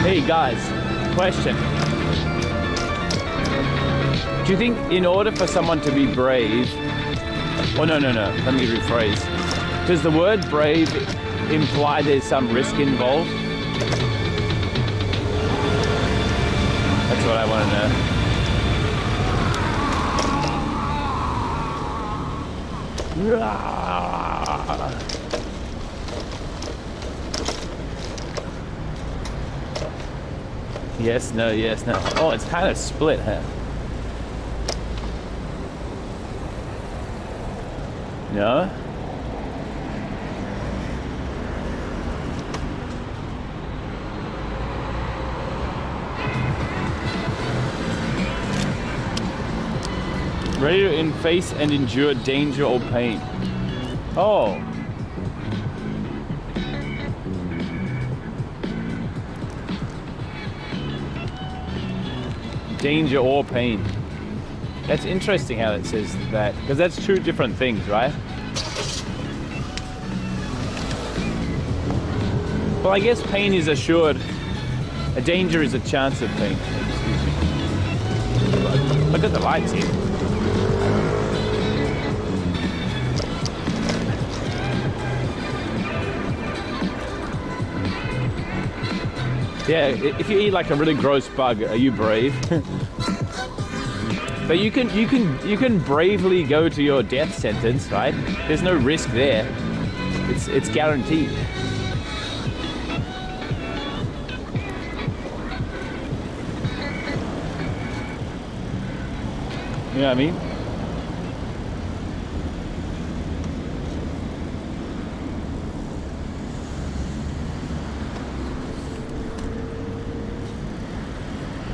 Hey guys, question. Do you think in order for someone to be brave, oh no, let me rephrase. Does the word brave imply there's some risk involved? That's what I want to know. Yes, no. Oh, it's kind of split, huh? No? Ready to face and endure danger or pain. Oh. Danger or pain. That's interesting how it says that, because that's 2 different things, right? Well, I guess pain is assured. A danger is a chance of pain. Excuse me. Look at the lights here. Yeah, if you eat like a really gross bug, are you brave? But you can bravely go to your death sentence, right? There's no risk there. It's guaranteed. You know what I mean?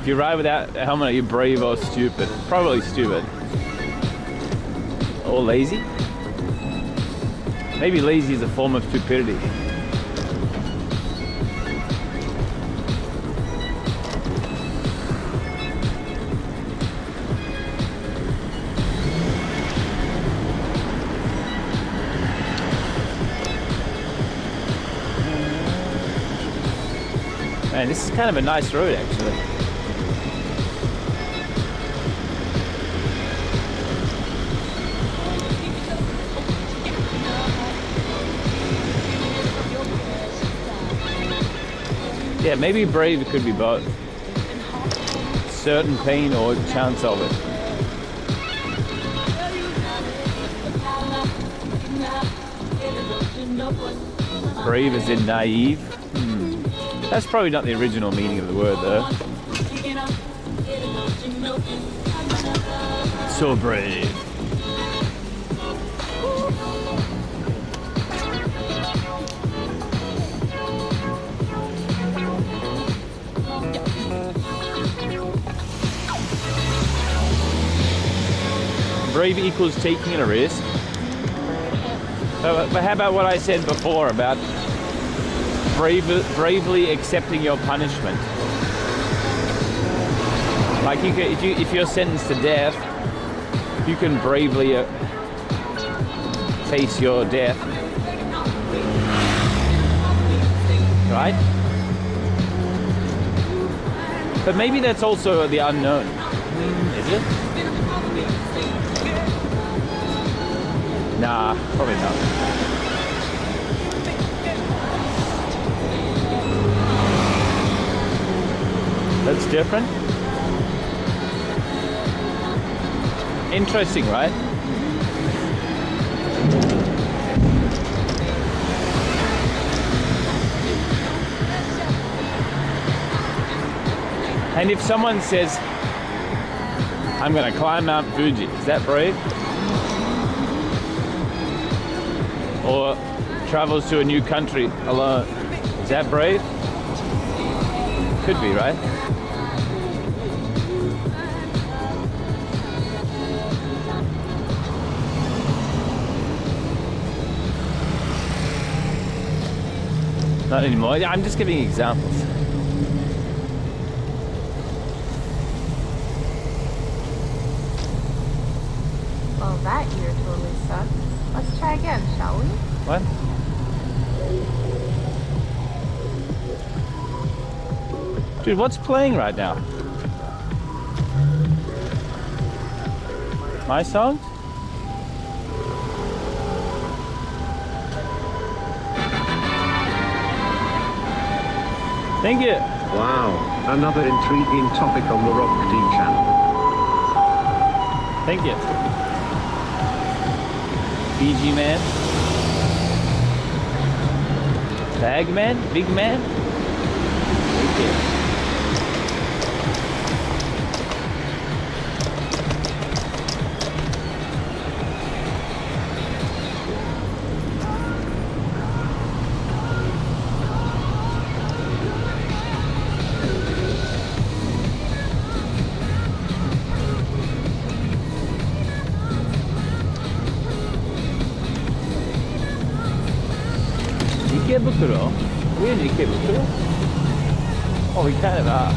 If you ride without a helmet, you're brave or stupid. Probably stupid. Or lazy. Maybe lazy is a form of stupidity. Man, this is kind of a nice road actually. Yeah, maybe brave could be both. Certain pain or chance of it. Brave as in naive. That's probably not the original meaning of the word though. So brave. Brave equals taking a risk. But how about what I said before about bravely accepting your punishment? Like if you're sentenced to death, you can bravely face your death, right? But maybe that's also the unknown, is it? Nah, probably not. That's different. Interesting, right? And if someone says, I'm going to climb Mount Fuji, is that brave? Or travels to a new country alone, is that brave? Could be, right? Not anymore. Yeah, I'm just giving examples. Well, that year totally sucked. Let's try again, shall we? What? Dude, what's playing right now? My songs? Thank you. Wow, another intriguing topic on the robcdee channel. Thank you. BG man. Bag man? Big man? Thank you. Ikebukuro? We're in Ikebukuro? Oh, we kind of are.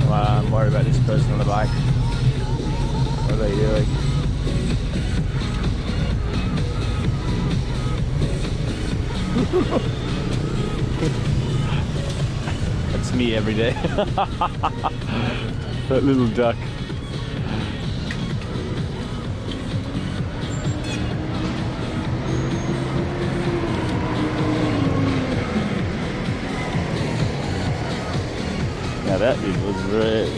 Well, I'm worried about this person on the bike. What are they doing? That's me every day. That little duck. Now that dude was red.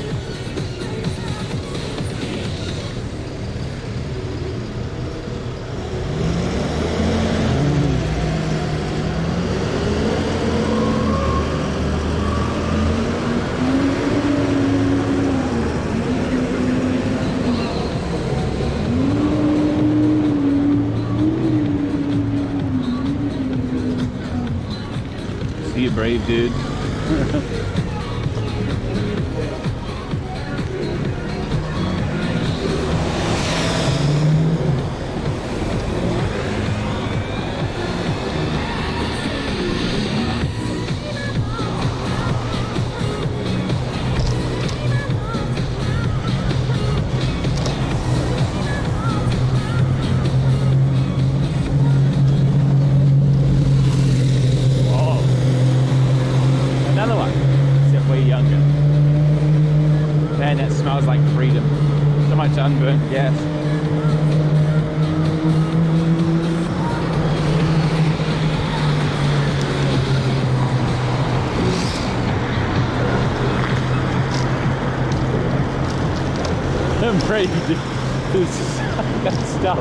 you brave, dude. Man, that smells like freedom. So much unburnt gas. I'm ready to do that stuff.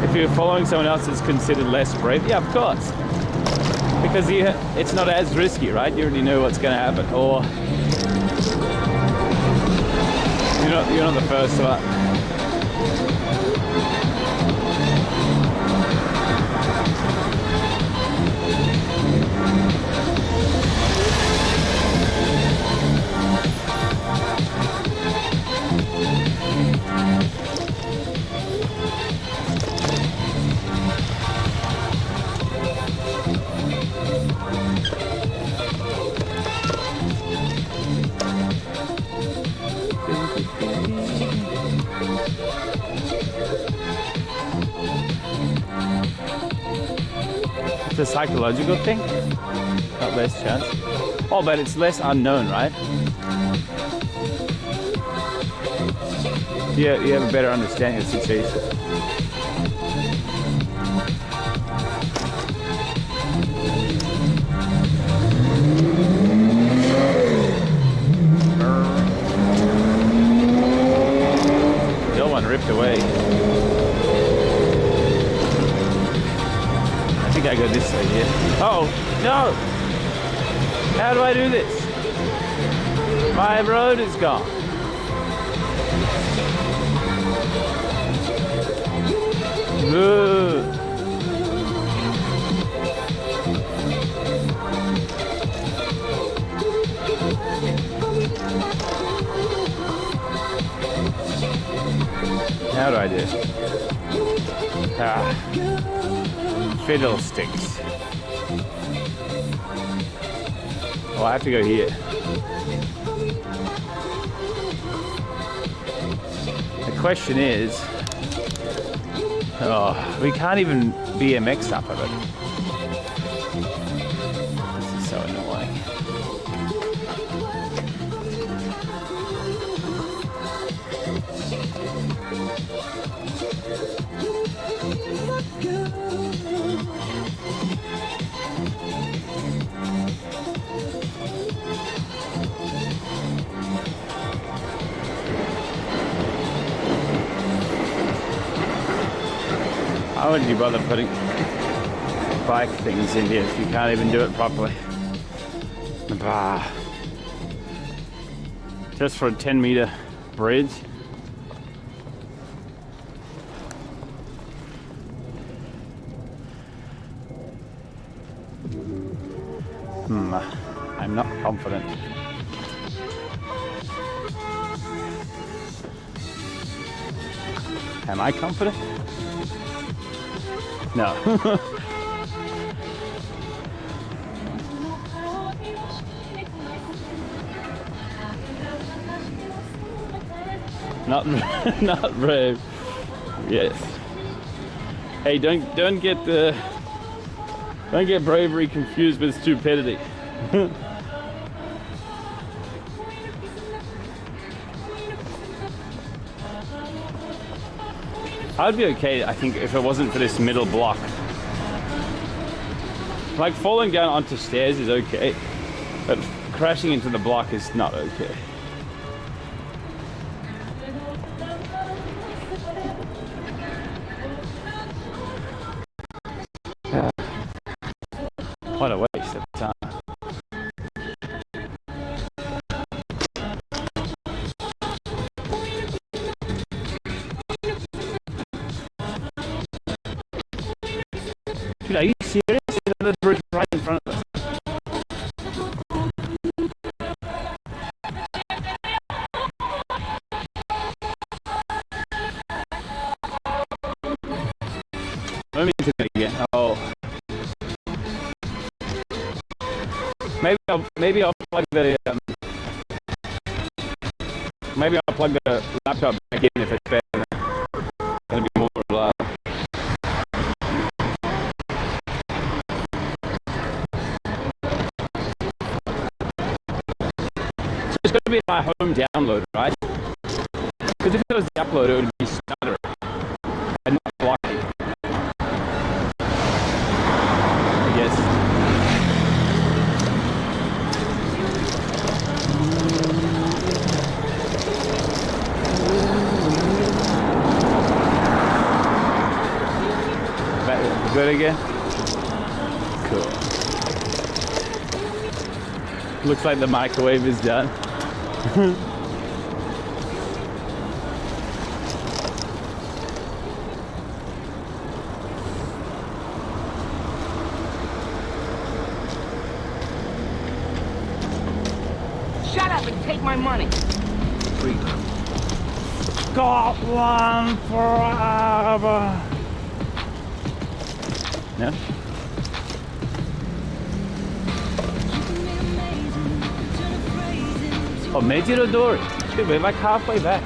If you're following someone else, it's considered less brave. Yeah, of course. Because it's not as risky, right? You already know what's going to happen. Or you're not the first to that. It's a psychological thing, not less chance. Oh, but it's less unknown, right? Yeah, you have a better understanding of the situation. The other one ripped away. I think I go this way here. Oh, no! How do I do this? My road is gone. Ugh. How do I do it? Fiddlesticks. Oh, I have to go here. The question is, we can't even BMX up of it. This is so annoying. Why would you bother putting bike things in here if you can't even do it properly? Bah. Just for a 10-meter bridge. I'm not confident. Am I confident? No. Not brave. Yes. Hey, don't get bravery confused with stupidity. I'd be okay, I think, if it wasn't for this middle block. Like falling down onto stairs is okay, but crashing into the block is not okay. What a waste of time. Maybe I'll plug the maybe I'll plug the laptop back in if it's better. It'll be more reliable. So it's going to be my home download, right? Because if it was the upload, it would be stuttering and not blocking. Yes. Good again? Cool. Looks like the microwave is done. Shut up and take my money. Got one forever. No? Oh, Mejiro-dori. Shit, we're like halfway back.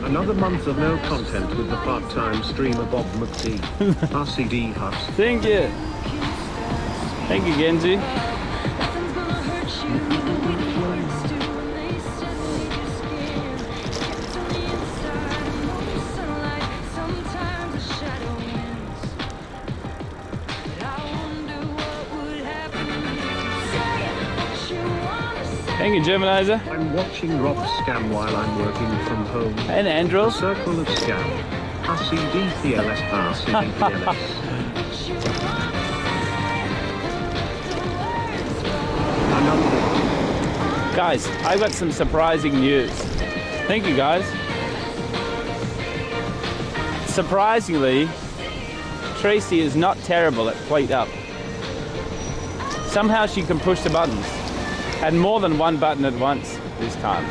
Another month of no content with the part-time streamer Bob McD. RCD Hubs. Thank you. Thank you, Genji. Thank you, Germanizer. I'm watching Rob scam while I'm working from home. And Andros. Circle of scam. RCD PLS. RCD PLS. Guys, I got some surprising news. Thank you, guys. Surprisingly, Tracy is not terrible at plate up. Somehow she can push the buttons. And more than one button at once this time.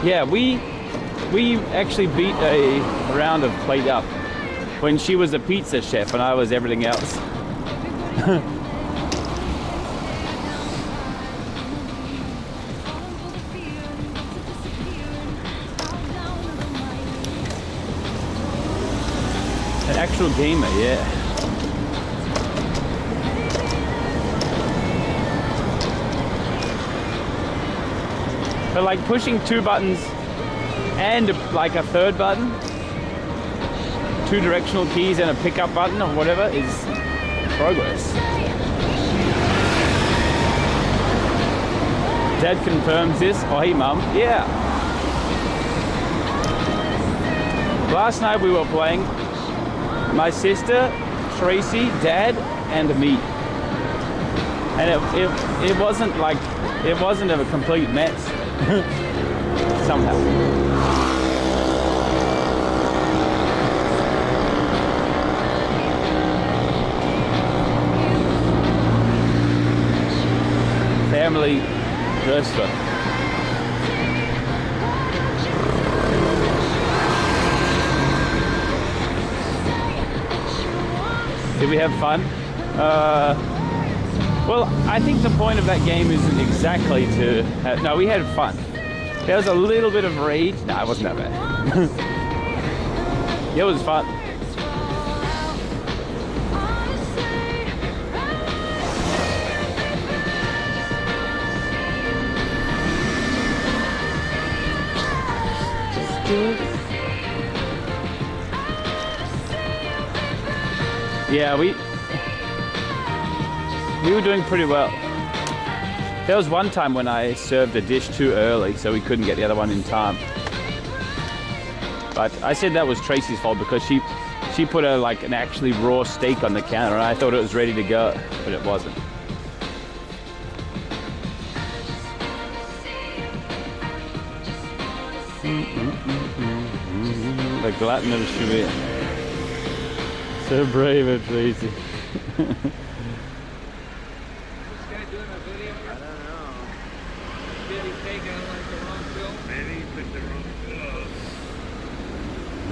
Yeah, we actually beat a round of plate up when she was a pizza chef and I was everything else. An actual gamer, yeah. But like pushing two buttons and like a third button, two directional keys and a pickup button or whatever is progress. Dad confirms this. Oh, hey, Mum. Yeah. Last night we were playing, my sister, Tracy, Dad, and me. And it wasn't like, it wasn't a complete mess. Somehow. Family restaurant. Did we have fun? Well, I think the point of that game isn't exactly to have, no, we had fun. There was a little bit of rage. No, it wasn't that bad. It was fun. Yeah, we were doing pretty well. There was one time when I served a dish too early, so we couldn't get the other one in time. But I said that was Tracy's fault because she put like an actually raw steak on the counter and I thought it was ready to go, but it wasn't. The glutton of Shubit. So brave of Tracy.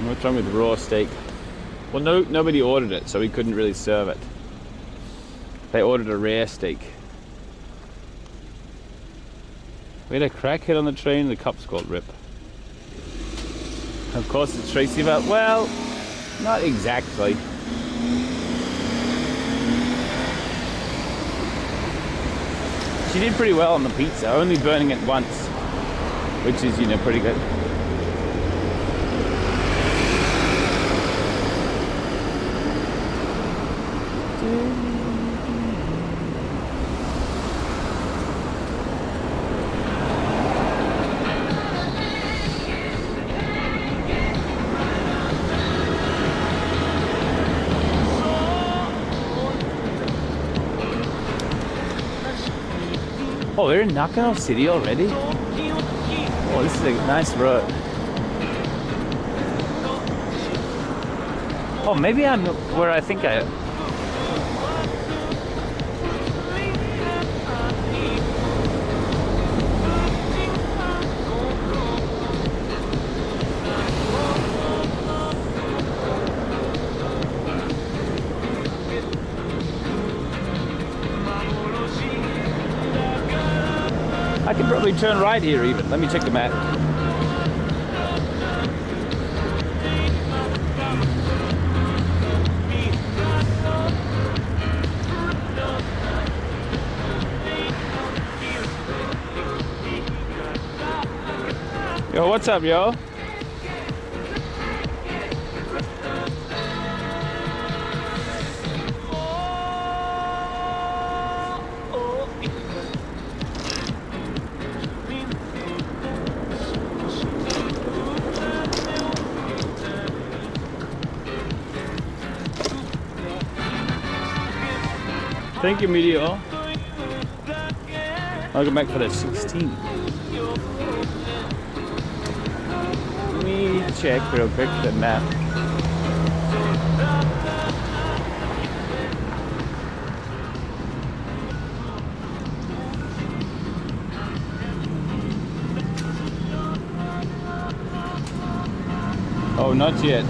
What's wrong with raw steak? Well, nobody ordered it, so we couldn't really serve it. They ordered a rare steak. We had a crackhead on the train, the cops called Rip. Of course it's Tracy, but well, not exactly. She did pretty well on the pizza, only burning it once, which is, you know, pretty good. Oh, we're in Nakano City already? Oh, this is a nice road. Oh, maybe I'm where I think I am. I can probably turn right here even. Let me check the map. Yo, what's up, yo? Thank you, Meteor. I'll go back for the 16. Let me check real quick the map. Oh, not yet.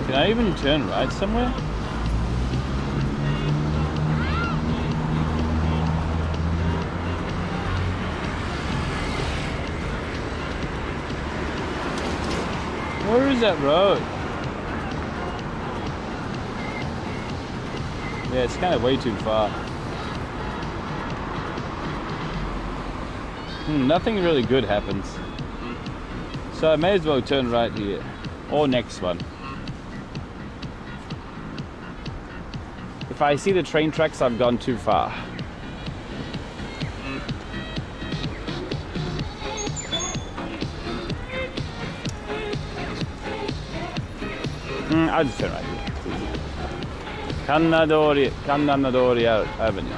Can I even turn right somewhere? Where is that road? Yeah, it's kind of way too far. Nothing really good happens. So I may as well turn right here. Or next one. If I see the train tracks, I've gone too far. I'll just turn right here. Kannadori Avenue.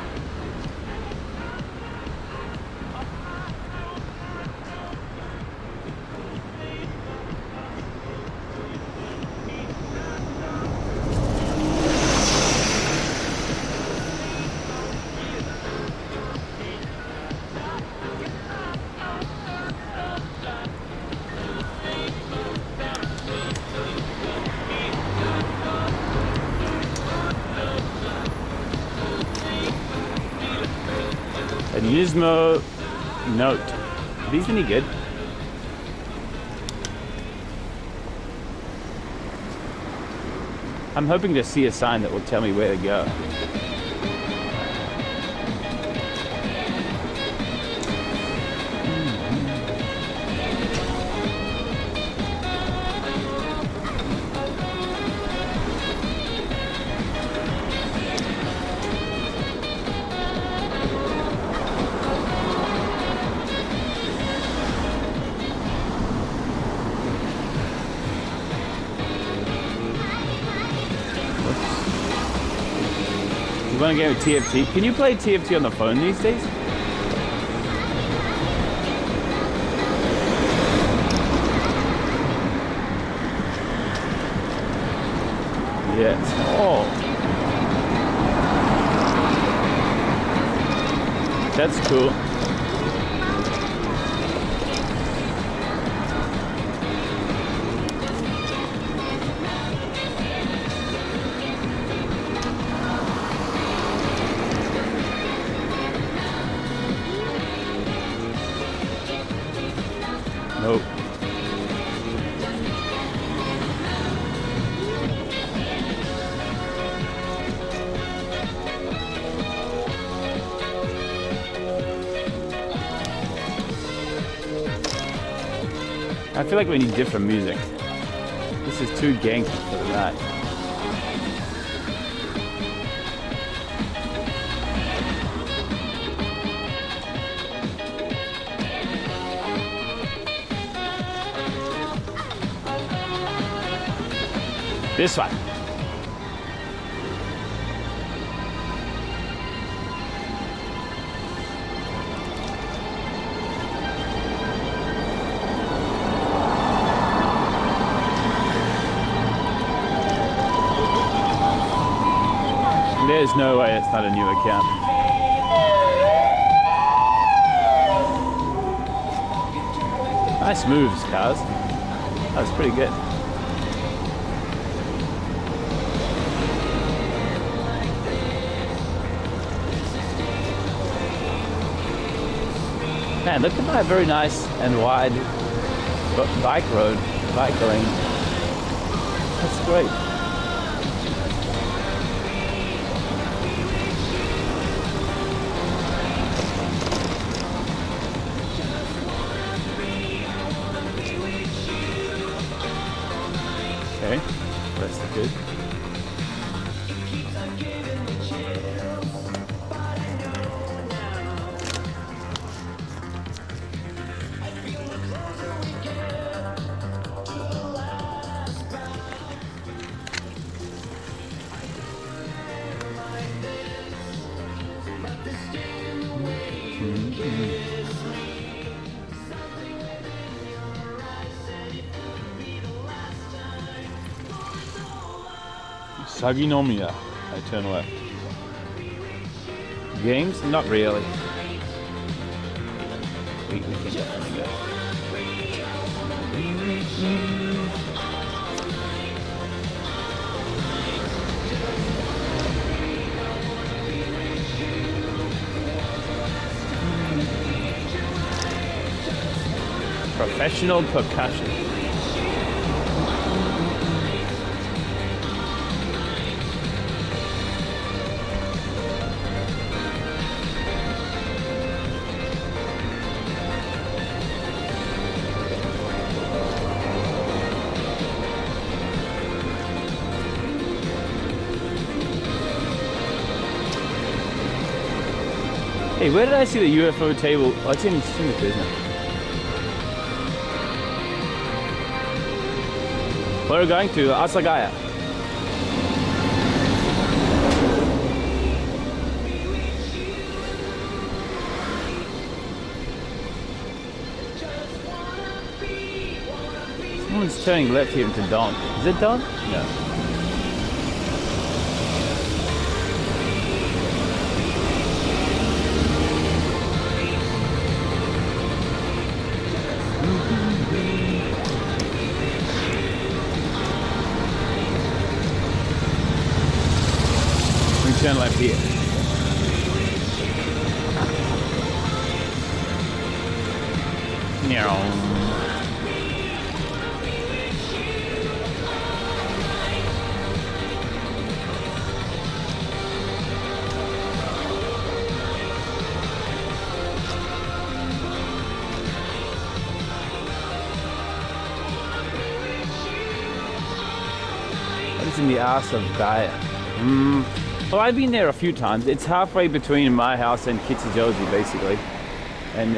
Gizmo Note. Are these any good? I'm hoping to see a sign that will tell me where to go. You want to go with TFT? Can you play TFT on the phone these days? Yes. Oh. That's cool. Nope. I feel like we need different music. This is too ganky for the night. This one. There's no way it's not a new account. Nice moves, cars. That was pretty good. Man, look at that very nice and wide bike lane. That's great. Okay, that's good. Saginomiya. I turn left. Games? Not really. We can definitely go. Professional percussion. Hey, where did I see the UFO table? Oh, it's in Singapore, isn't it? We're going to Asagaya. Someone's turning left here into Don. Is it Don? No. Turn left here. What is in the arse of Gaia? Well, I've been there a few times. It's halfway between my house and Kichijoji, basically, and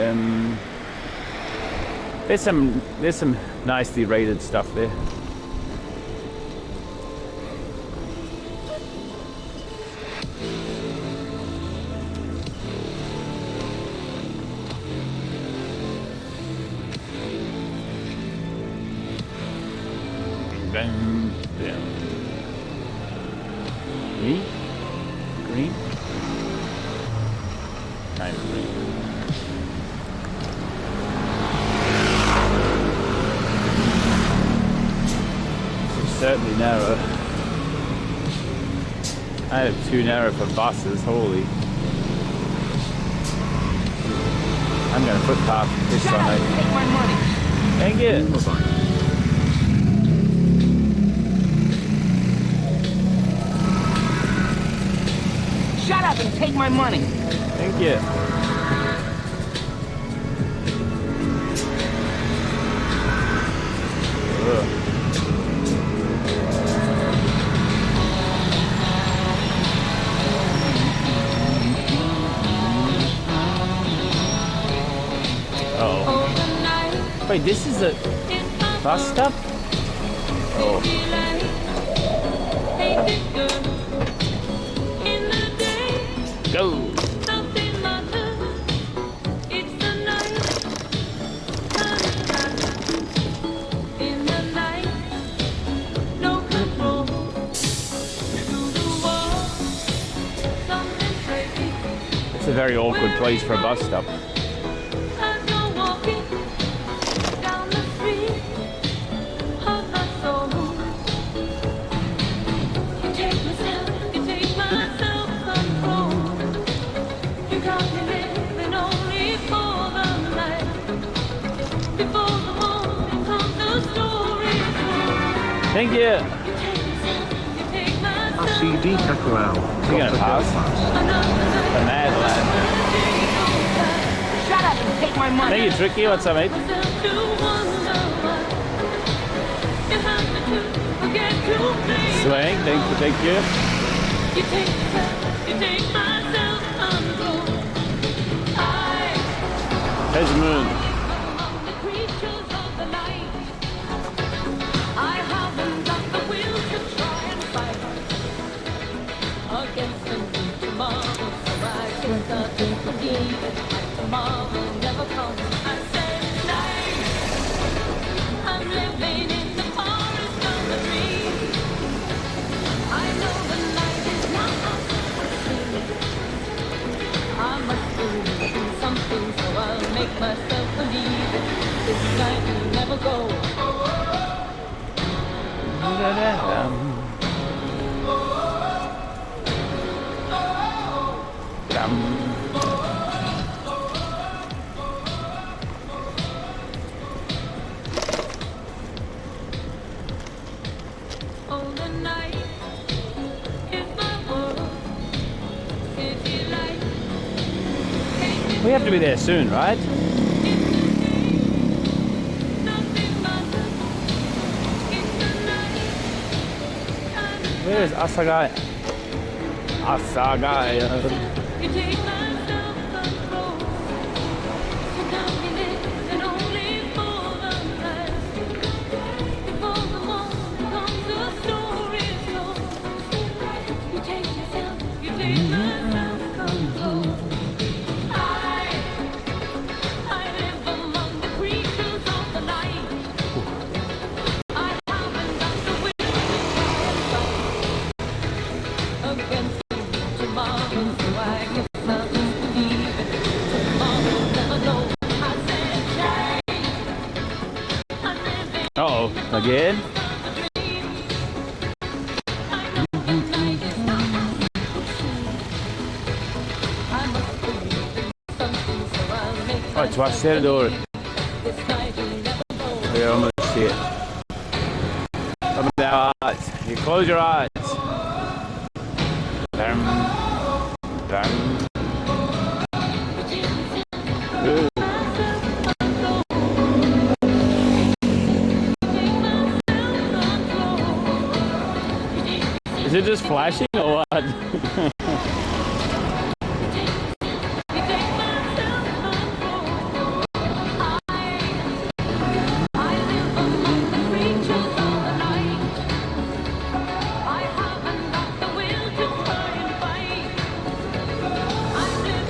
there's some nicely rated stuff there. Bang, bang. Me? Green? Kind of green. It's certainly narrow. I have too narrow for buses, holy. I'm gonna footpath this one. Take my money. Thank you. Bye-bye. Shut up and take my money. Thank you. Oh. Wait, this is a bus stop? Oh. Go. It's a very awkward place for a bus stop. Thank you. RCD Tempura. You gonna pass? The mad lad. Shut up and take my money. Thank you, Tricky. What's up, mate? Swing. Thank you. There's the moon. Myself believe it. This night will never go. Oh, the night is my world. City light. We have to be there soon, right? Where is Asagai? Asagai. You take my self-control. You can't be living only for the night. Before the morning comes, the story told. You take yourself, you take my self-control. I live among the creatures of the night. I haven't got the will to fight against tomorrow, so I guess I'll just believe it. Tomorrow never knows. I said, I'm living Uh-oh, again? a dream. I know the night is not I must believe in something, so I'll make Right, so I said it all. this night will never know. We're almost here. Open our eyes. You close your eyes. Bam. Bam. Ooh. Is it just flashing or what?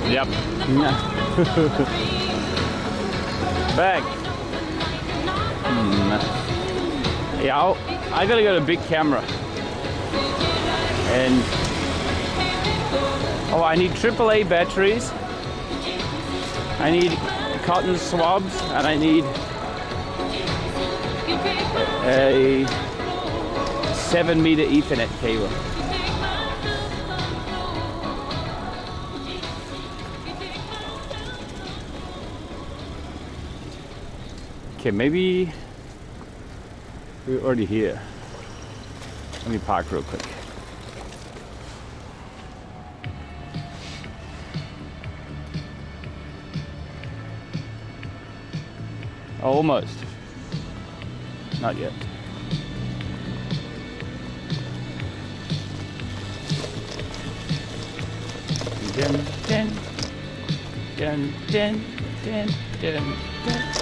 Yep. Back. Yeah, I gotta go to big camera. And oh, I need AAA batteries. I need cotton swabs, and I need a 7-meter Ethernet cable. Okay, maybe we're already here. Let me park real quick. Almost. Not yet. Dun, dun, dun, dun, dun, dun, dun.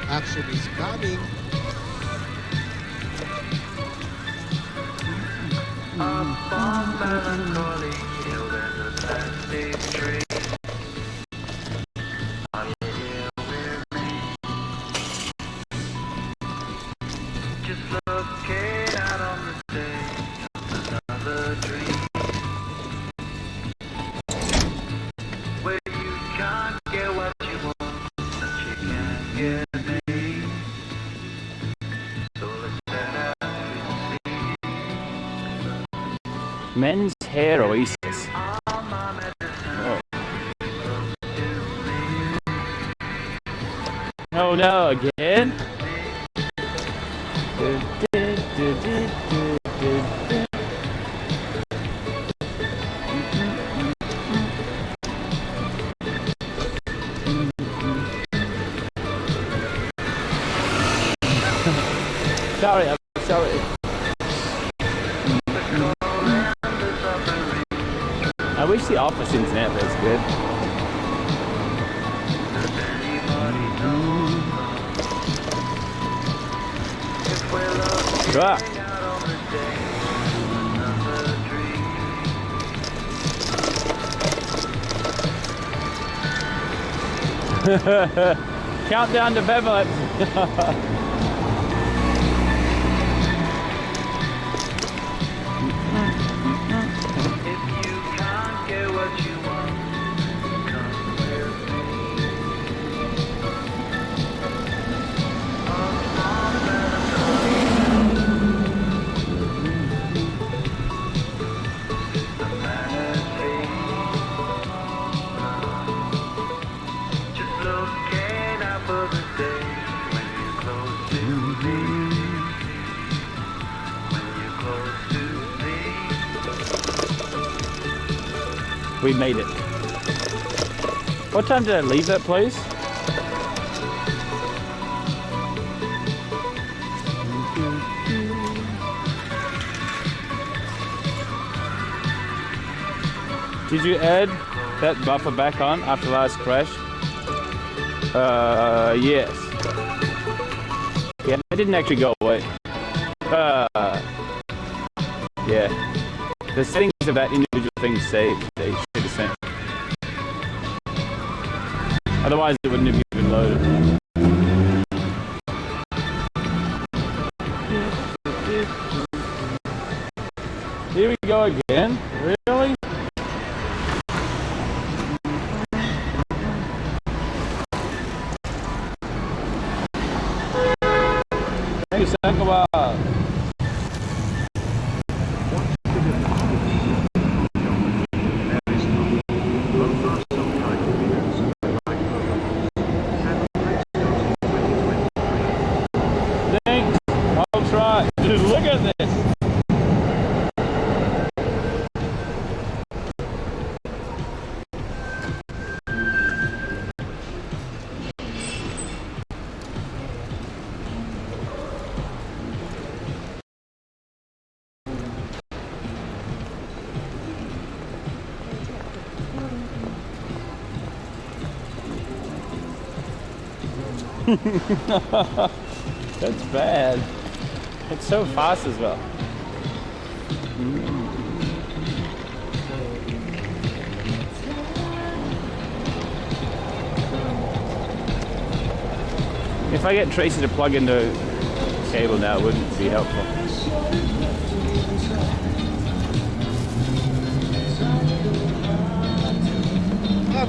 Action is coming. Up on melancholy hill, there's a sandy tree. Are you here with me? Just looking out on the day of another dream, where you can't get what you want, but you can get me. So let's set out to sea. Men's hair oasis. Oh no, again? Sorry, I'm sorry. I wish the office internet was good. Ah. Countdown to Beverly. We made it. What time did I leave that place? Did you add that buffer back on after last crash? Yes. Yeah, it didn't actually go away. Yeah. The settings of that individual thing saved. They should have sent. Otherwise, it wouldn't have even loaded. Here we go again. Really? Hey, Sankawa. Thanks. I'll try. Dude, look at this. That's bad. It's so fast as well. If I get Tracy to plug into a cable now, it wouldn't be helpful.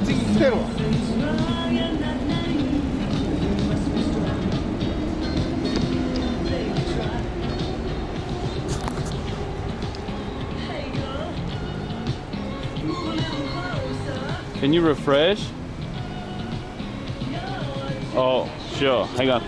Tempura. Can you refresh? Oh, sure. Hang on.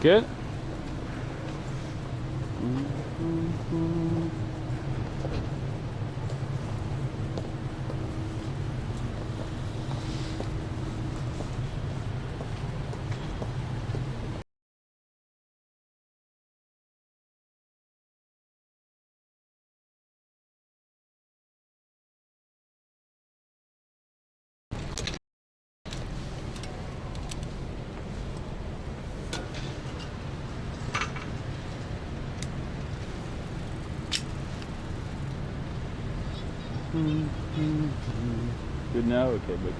Good. Good now? Okay, good.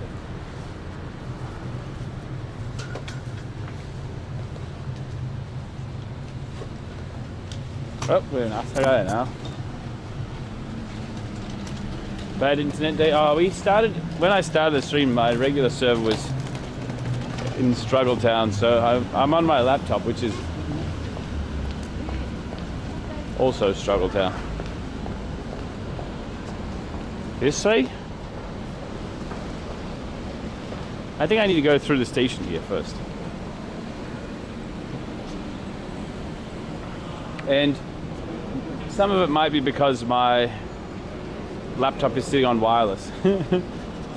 Oh, very nice. I got it now. Bad internet day. Oh, when I started the stream, my regular server was in Struggle Town, so I'm on my laptop, which is also Struggle Town. This way? I think I need to go through the station here first. And some of it might be because my laptop is sitting on wireless.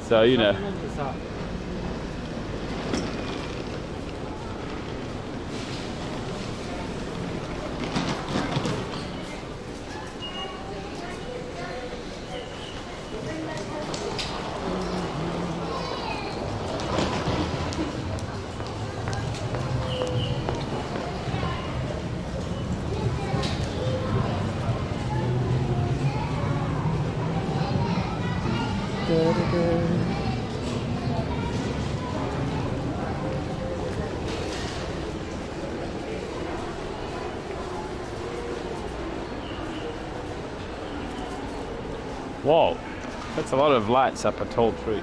So, you know. Whoa, that's a lot of lights up a tall tree.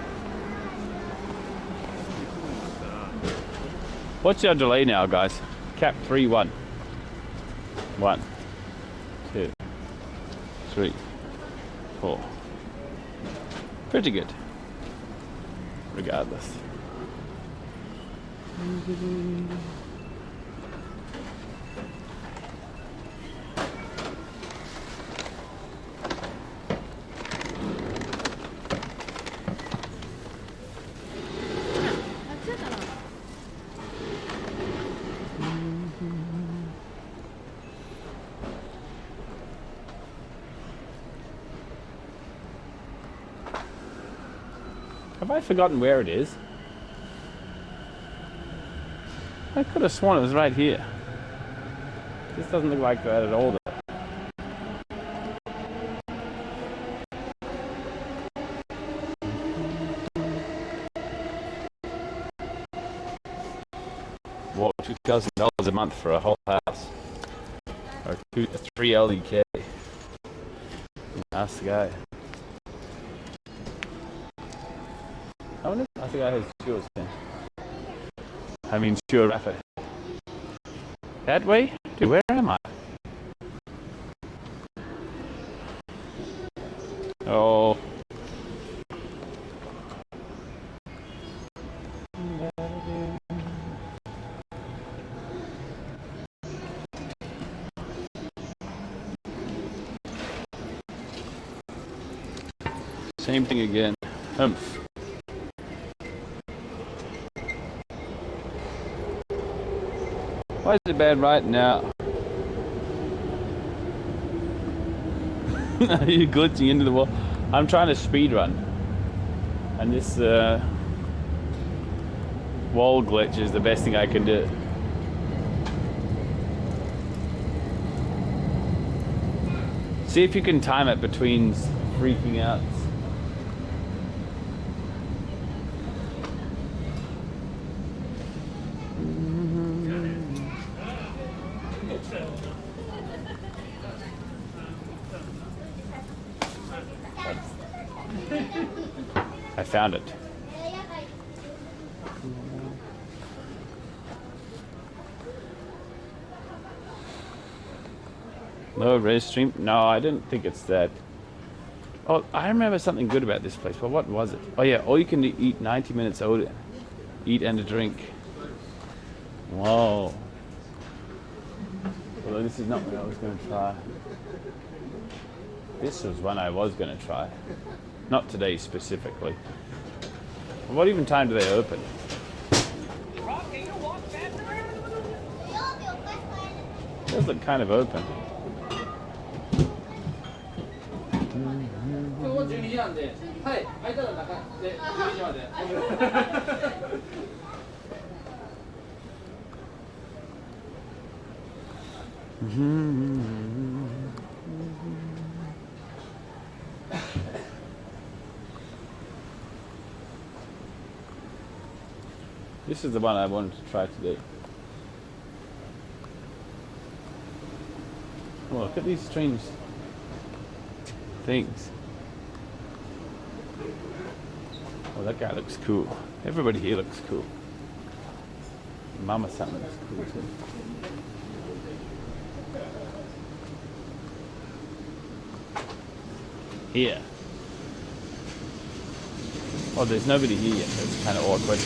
What's your delay now, guys? Cap 3, 1. 1, 2, 3, 4. Pretty good. Regardless. Have I forgotten where it is? I could have sworn it was right here. This doesn't look like that at all, though. Whoa, $2,000 a month for a whole house. Or 3 LDK. Ask the guy. I wonder if the guy has Stuart's pen. I mean, Stuart Rapper. That way? Dude, where am I? Oh. Same thing again. Humph. Why is it bad right now? Are you glitching into the wall? I'm trying to speed run. And this wall glitch is the best thing I can do. See if you can time it between freaking out. I found it. Low res stream? No, I didn't think it's that. Oh, I remember something good about this place, but what was it? Oh yeah, all you can eat 90 minutes old. Eat and drink. Whoa. Well, this is not what I was going to try. This was one I was going to try. Not today specifically. What even time do they open? It does look kind of open. This is the one I wanted to try today. Oh, look at these strange things. Oh, that guy looks cool. Everybody here looks cool. Mama-san looks cool too. Here. Oh, there's nobody here yet. That's kind of awkward.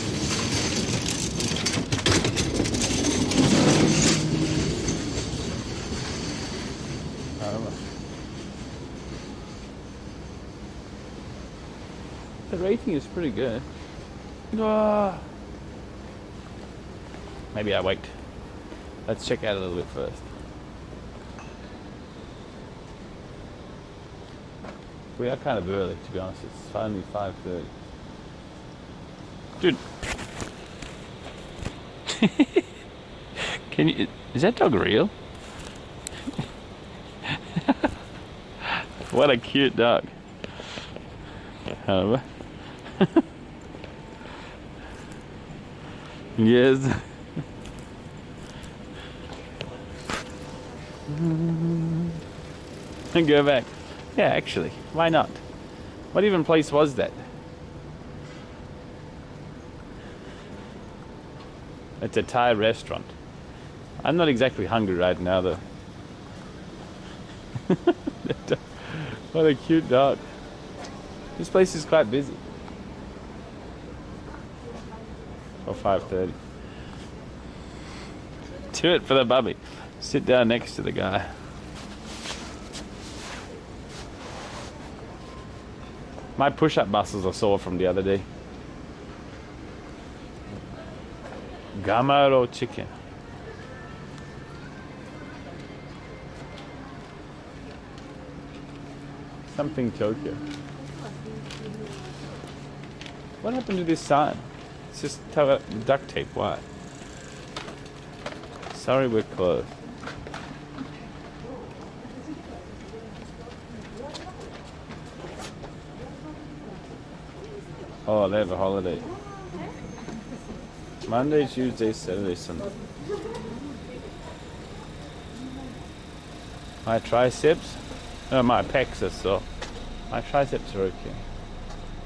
The rating is pretty good. Maybe I wait. Let's check out a little bit first. We are kind of early, to be honest. It's only 5:30. Dude. Can you... Is that dog real? What a cute dog. Hello. Yes. And go back. Yeah, actually, why not? What even place was that? It's a Thai restaurant. I'm not exactly hungry right now though. What a cute dog. This place is quite busy. Or 5:30. Do it for the bubby. Sit down next to the guy. My push-up muscles are sore from the other day. Gamaro chicken. Something Tokyo. What happened to this sign? It's just duct tape. Why? Sorry, we're closed. Oh, they have a holiday. Monday, Tuesday, Saturday, Sunday. My triceps? No, my pecs are sore. My triceps are okay.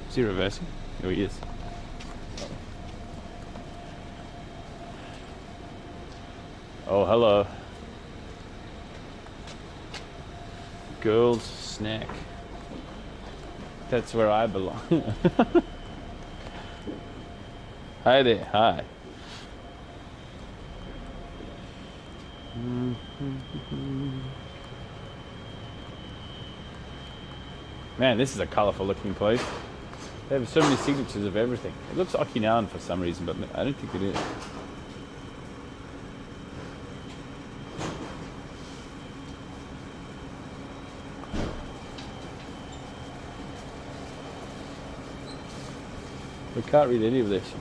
Is he reversing? Oh, he is. Oh, hello. Girls snack. That's where I belong. Hi there, hi. Man, this is a colourful looking place. They have so many signatures of everything. It looks Okinawan for some reason, but I don't think it is. We can't read any of this.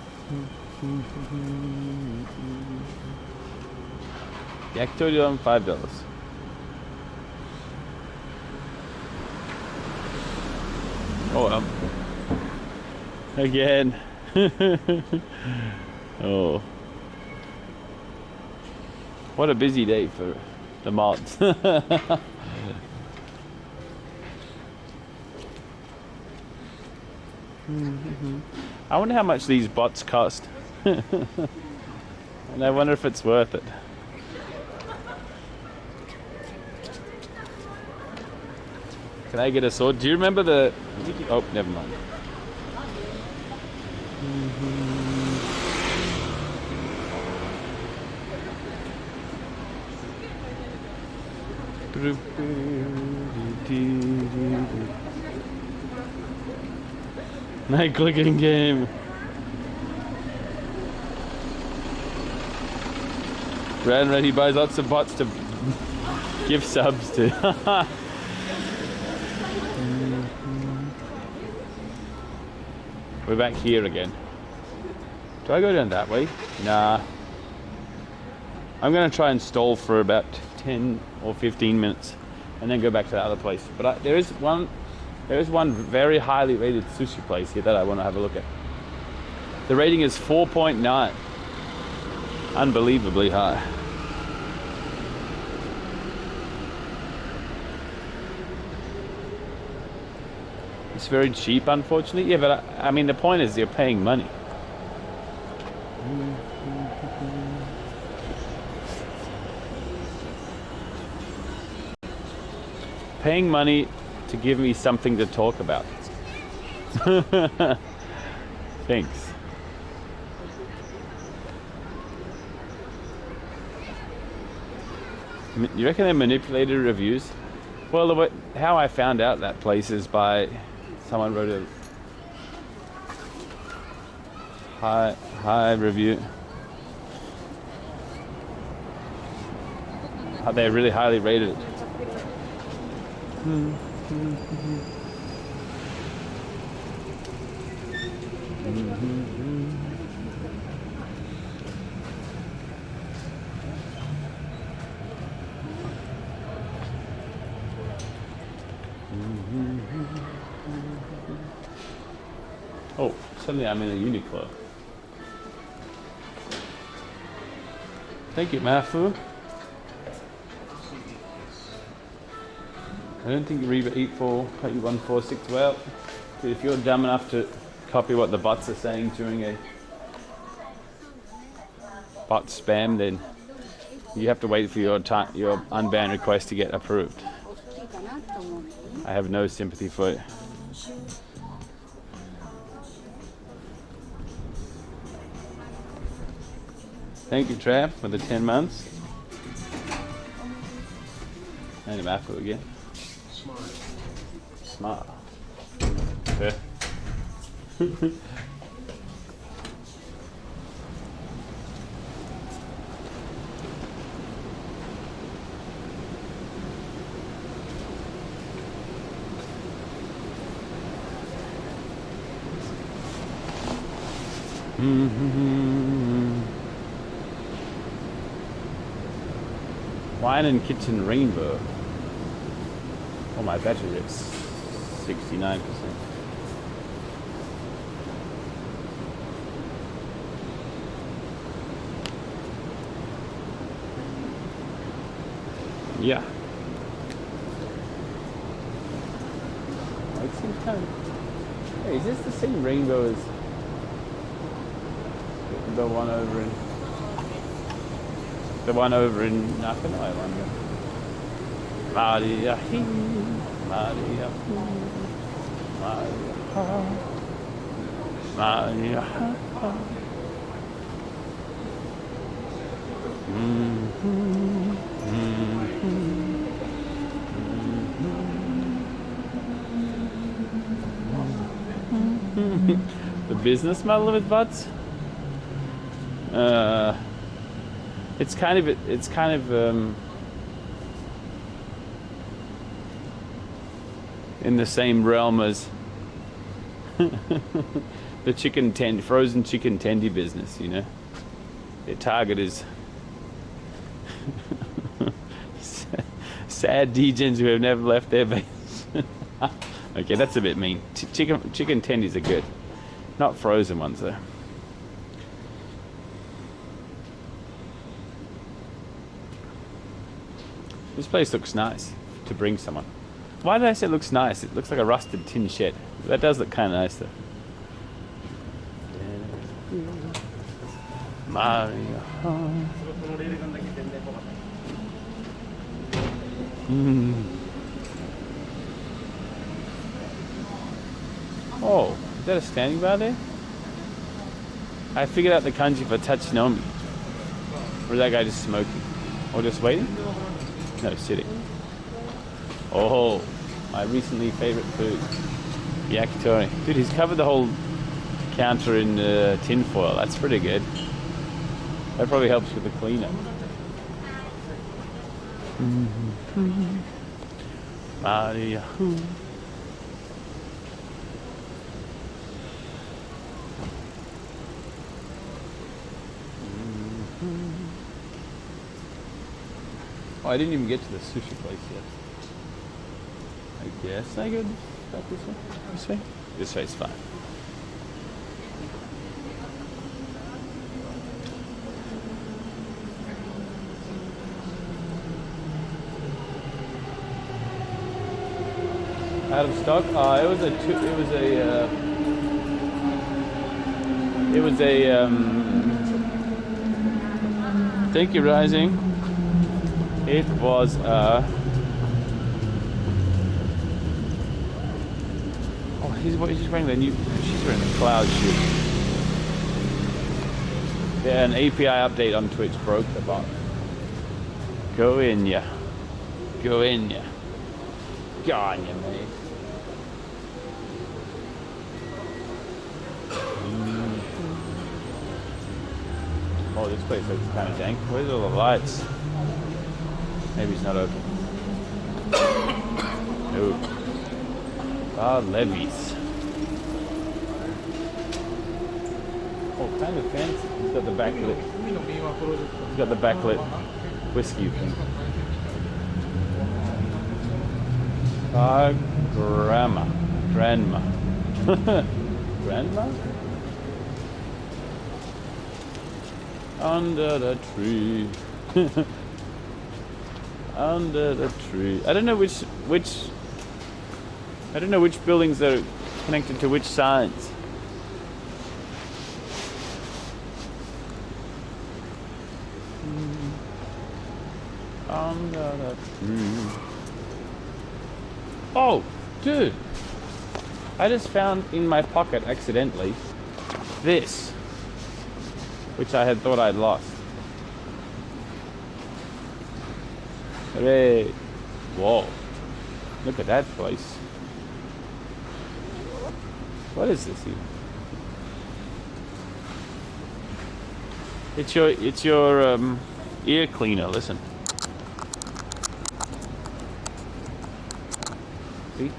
Yakitori on $5. Oh, again. Oh, what a busy day for the mods. I wonder how much these bots cost. And I wonder if it's worth it. Can I get a sword? Do you remember the... Oh, never mind. Night clicking game. Ran, he buys lots of bots to give subs to. We're back here again. Do I go down that way? Nah. I'm gonna try and stall for about 10 or 15 minutes and then go back to the other place. But there is one very highly rated sushi place here that I want to have a look at. The rating is 4.9. Unbelievably high. It's very cheap, unfortunately. Yeah, but I mean, the point is you're paying money. Paying money to give me something to talk about. Thanks. You reckon they manipulated reviews? Well, how I found out that place is by someone wrote a high review. They really highly rated it. Oh, suddenly I'm in a Uniqlo. Thank you, Mafu. I don't think Reba 146 well. If you're dumb enough to copy what the bots are saying during a bot spam, then you have to wait for your unbanned request to get approved. I have no sympathy for it. Thank you, Trav, for the 10 months. And Mafu again. Smart. Okay. Wine and Kitchen Rainbow. Oh, my battery is 69%. Yeah. It seems kind of... Hey, is this the same rainbow as the one over in... The one over in Nakano, I wonder. Maria, Maria, Maria, The business model of it, butts. It's kind of in the same realm as the frozen chicken tendy business, you know. Their target is sad degens who have never left their base. Okay, that's a bit mean. Chicken tendies are good, not frozen ones though. This place looks nice to bring someone. Why did I say it looks nice? It looks like a rusted tin shed. That does look kind of nice though. Mario. Mm. Oh, is that a standing bar there? I figured out the kanji for tachinomi. Or is that guy just smoking? Or just waiting? No, sitting. Oh, my recently favorite food. Yakitori. Dude, he's covered the whole counter in tin foil. That's pretty good. That probably helps with the cleanup. Maria. Oh, I didn't even get to the sushi place yet. I guess I go back this way. This way? This way's fine. Out of stock? Thank you, Rising. It was oh, he's just wearing the new, she's wearing the cloud shoe. Yeah, an API update on Twitch broke the bot. Go in ya. Go in ya. Go on ya, mate. Oh, this place looks kind of dank. Where's all the lights? Maybe it's not open. No. Ah, levies. Oh, kind of fancy. He's got the backlit. He's got the backlit whiskey thing. Ah, grandma. Grandma. Grandma? Under the tree. Under the tree. I don't know which buildings are connected to which sides. Under the tree. Oh, dude. I just found in my pocket accidentally this, which I had thought I'd lost. Hooray! Whoa! Look at that place. What is this even? It's your ear cleaner. Listen. See?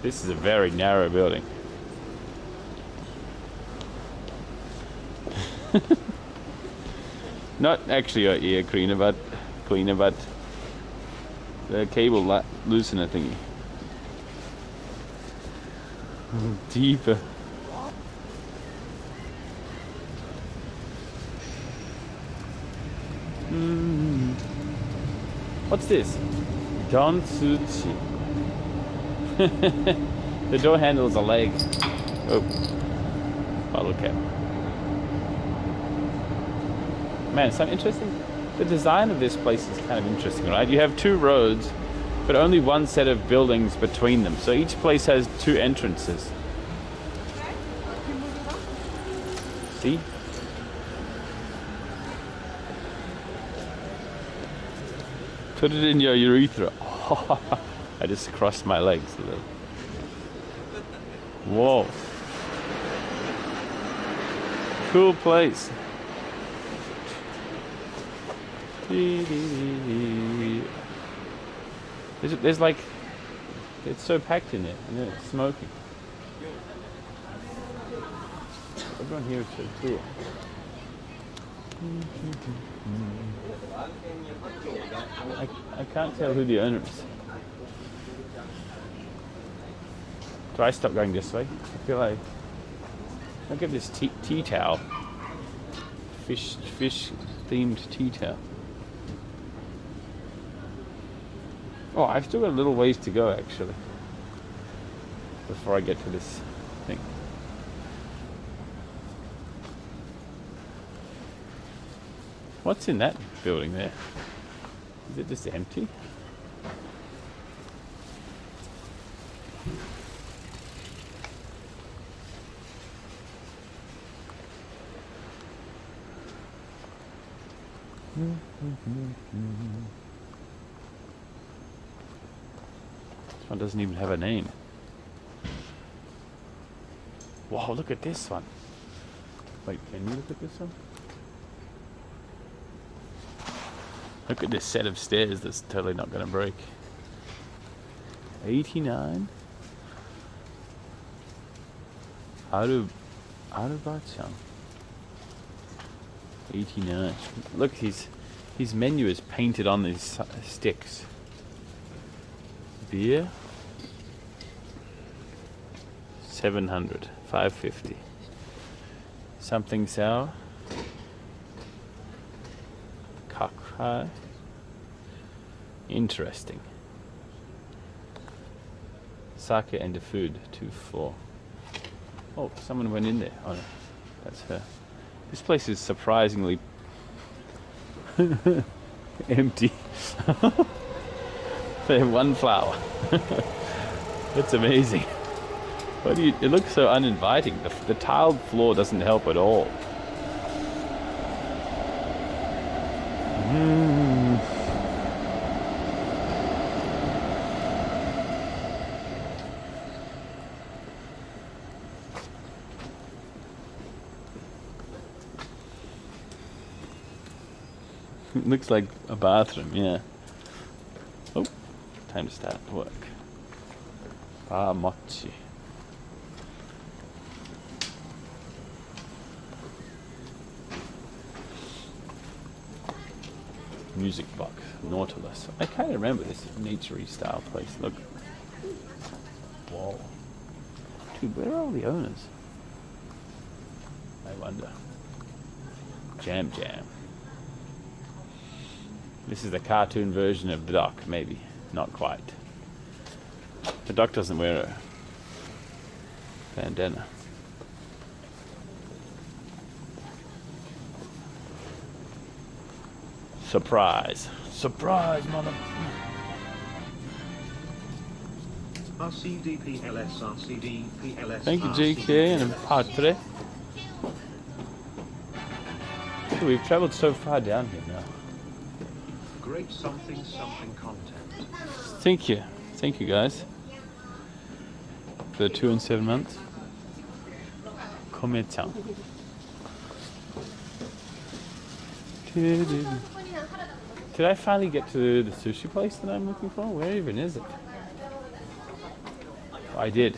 This is a very narrow building. Not actually your ear cleaner, but the cable loosener thingy. Deeper. What's this? Don Tsuchi. The door handle is a leg. Oh, bottle cap. Man, so interesting. The design of this place is kind of interesting, right? You have two roads, but only one set of buildings between them. So each place has two entrances. See? Put it in your urethra. I just crossed my legs a little. Whoa. Cool place. There's like, it's so packed in there, and then it's smoking. Everyone here is so cool. I can't tell who the owner is. Do I stop going this way? I feel like I'll get this tea towel. Fish themed tea towel. Oh, I've still got a little ways to go actually before I get to this What's in that building there? Is it just empty? This one doesn't even have a name. Wow, look at this one. Wait, can you look at this one? Look at this set of stairs that's totally not going to break. 89. Arubachan. 89. Look, his menu is painted on these sticks. Beer. 700. 550. Something sour. Kakai. Interesting. Sake and the food. 2-4. Oh, someone went in there. Oh no, that's her. This place is surprisingly empty. They have one flower. That's amazing. What do you? It looks so uninviting. The tiled floor doesn't help at all. It looks like a bathroom, yeah. Oh, time to start work. Mochi. Music box, Nautilus. I kind of remember this nature-y style place. Look. Whoa. Dude, where are all the owners? I wonder. Jam Jam. This is the cartoon version of the Doc, maybe. Not quite. The Doc doesn't wear a bandana. Surprise. Surprise, mother. RCDPLS, RCDPLS. Thank you, JK, and a patre. We've travelled so far down here now. Great something content. Thank you. Thank you, guys. For the 2 and 7 months. Kome-chan. Did I finally get to the sushi place that I'm looking for? Where even is it? Oh, I did.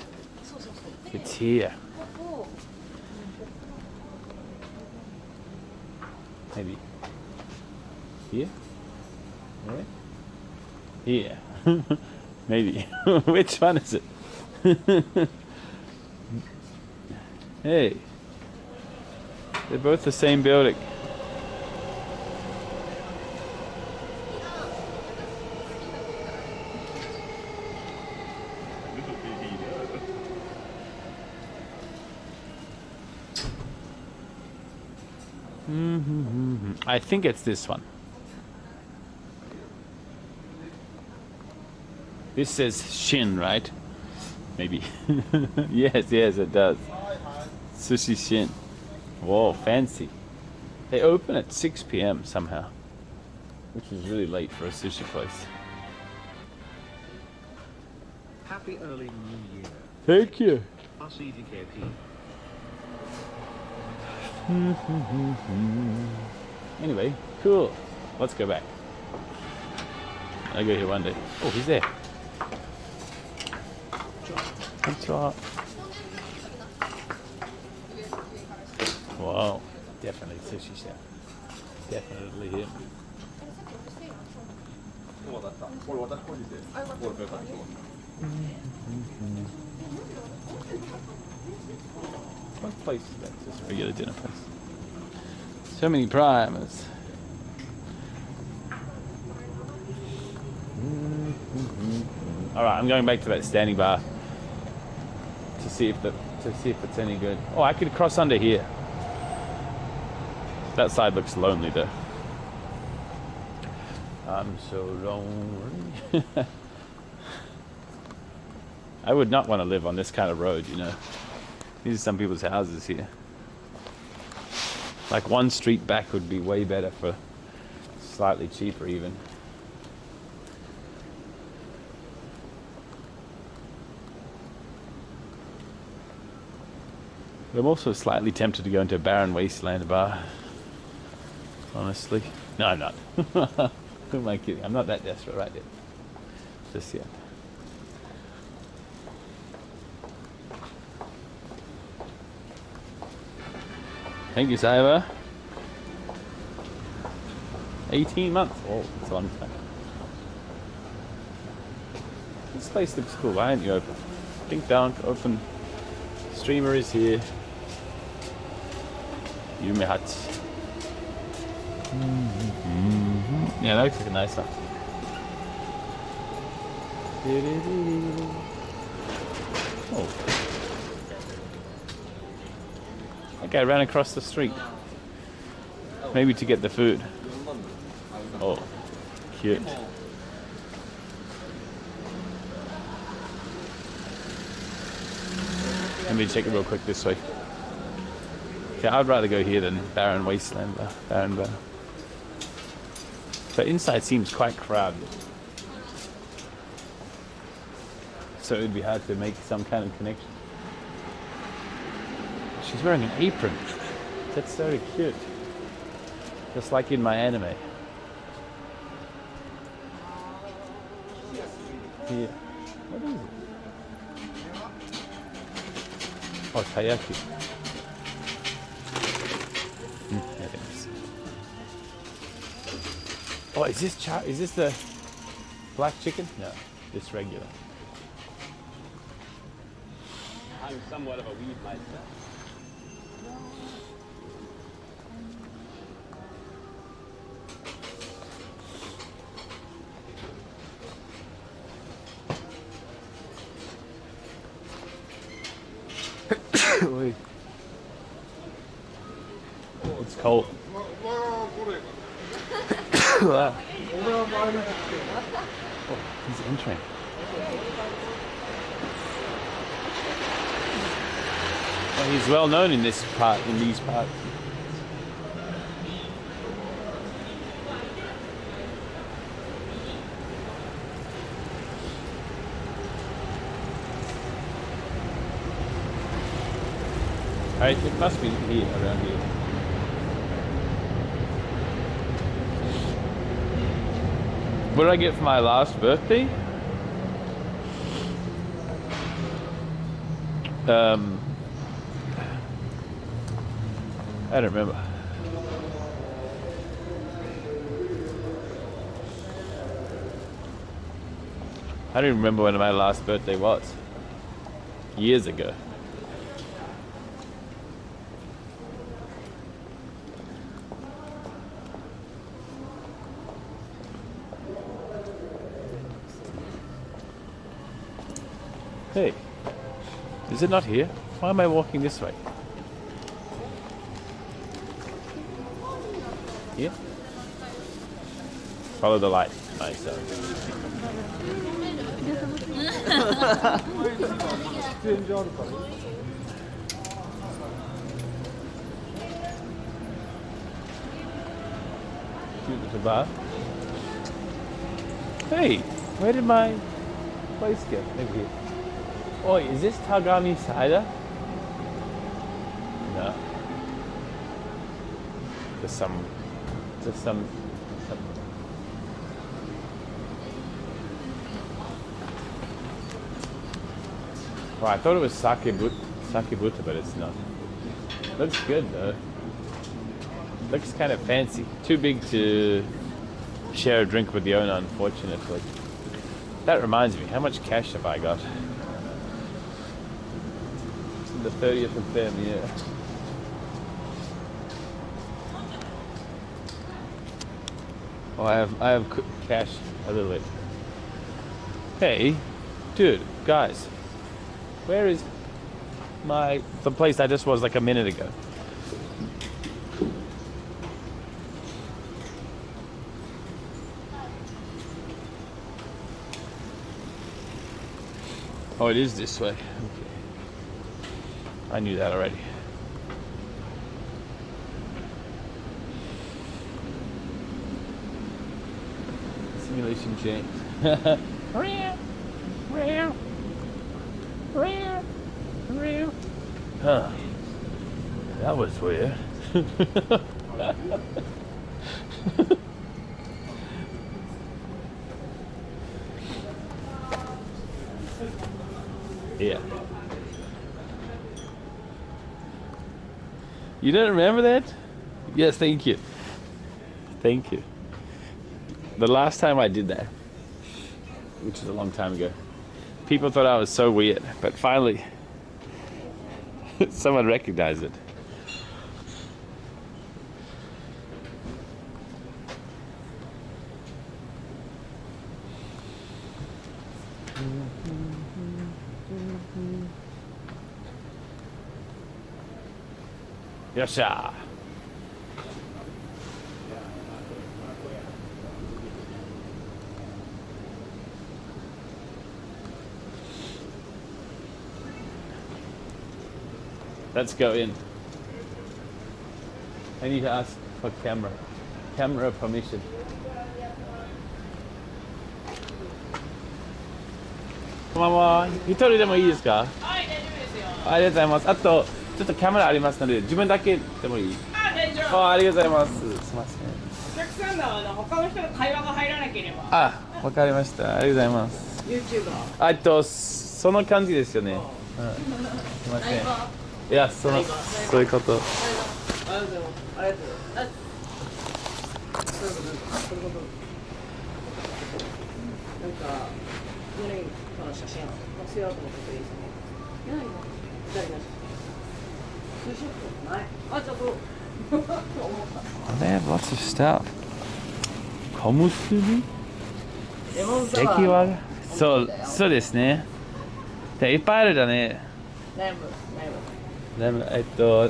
It's here. Maybe. Here? Where? Here. Maybe. Which one is it? Hey. They're both the same building. I think it's this one. This says Shin, right? Maybe. Yes, it does. Sushi Shin. Whoa, fancy. They open at 6 p.m. somehow, which is really late for a sushi place. Happy early New Year. Thank you. RCDKP. Anyway, cool. Let's go back. I'll go here one day. Oh, he's there. Konnichiwa. Wow, definitely sushi chef. Definitely him. What place is that? Just a regular dinner place. So many primers. Alright, I'm going back to that standing bar to see if it's any good. Oh, I could cross under here. That side looks lonely though. I'm so lonely. I would not want to live on this kind of road, you know. These are some people's houses here. Like one street back would be way better for slightly cheaper even. But I'm also slightly tempted to go into a barren wasteland bar. Honestly. No, I'm not. Who am I kidding? I'm not that desperate right yet. Just yet. Thank you, Saiva. 18 months. Oh, that's a long time. This place looks cool. Why aren't you open? Dink donk, open. Streamer is here. Yume Hut. Yeah, that looks like a nice one. Oh. That guy ran across the street. Maybe to get the food. Oh, cute. Let me check it real quick this way. Okay, I'd rather go here than barren wasteland, barren bar. But inside seems quite crowded. So it would be hard to make some kind of connection. She's wearing an apron. That's very cute. Just like in my anime. Here. What is it? Oh, taiyaki. Oh, is this the black chicken? No, it's regular. I'm somewhat of a weed myself. It's cold. Wow. Oh, he's entering. Well, he's well known in this part, in these parts. It must be here, around here. What did I get for my last birthday? I don't remember. I don't remember when my last birthday was. Years ago. Hey, is it not here? Why am I walking this way? Here? Follow the light. Nice. Cute little bar. Hey, where did my place go? Maybe here. Oh, is this Tagami cider? No. Just some. Oh, I thought it was sake butter, but it's not. Looks good though. Looks kind of fancy. Too big to share a drink with the owner, unfortunately. That reminds me, how much cash have I got? The 30th of them, yeah. Oh, I have cash a little bit. Hey, dude, guys, where is the place I just was like a minute ago? Oh, it is this way. Okay. I knew that already. Simulation change. Huh. That was weird. Yeah. You don't remember that? Yes, thank you. Thank you. The last time I did that, which was a long time ago, people thought I was so weird, but finally someone recognized it. Yosha! Let's go in. I need to ask for camera permission. こんばんは。一人でもいいですか？はい、大丈夫ですよ。ありがとうございます。あとちょっとカメラありますので自分だけでもいい？あ、大丈夫。ありがとうございます。すみません。お客さんが他の人の会話が入らなければ。あ、わかりました。ありがとうございます。YouTuber。その感じですよね。うん。すみません。いや、そういうこと。ありがとうございます。ありがとうございます。そういうこと。なんか4年間の写真載せようと思っていいですか？ないの？誰の写真？ツーショットない？あ、ちょっと。They have lots of stuff. 小結び？焼き輪が？そうですね。いっぱいあるだね。レモン、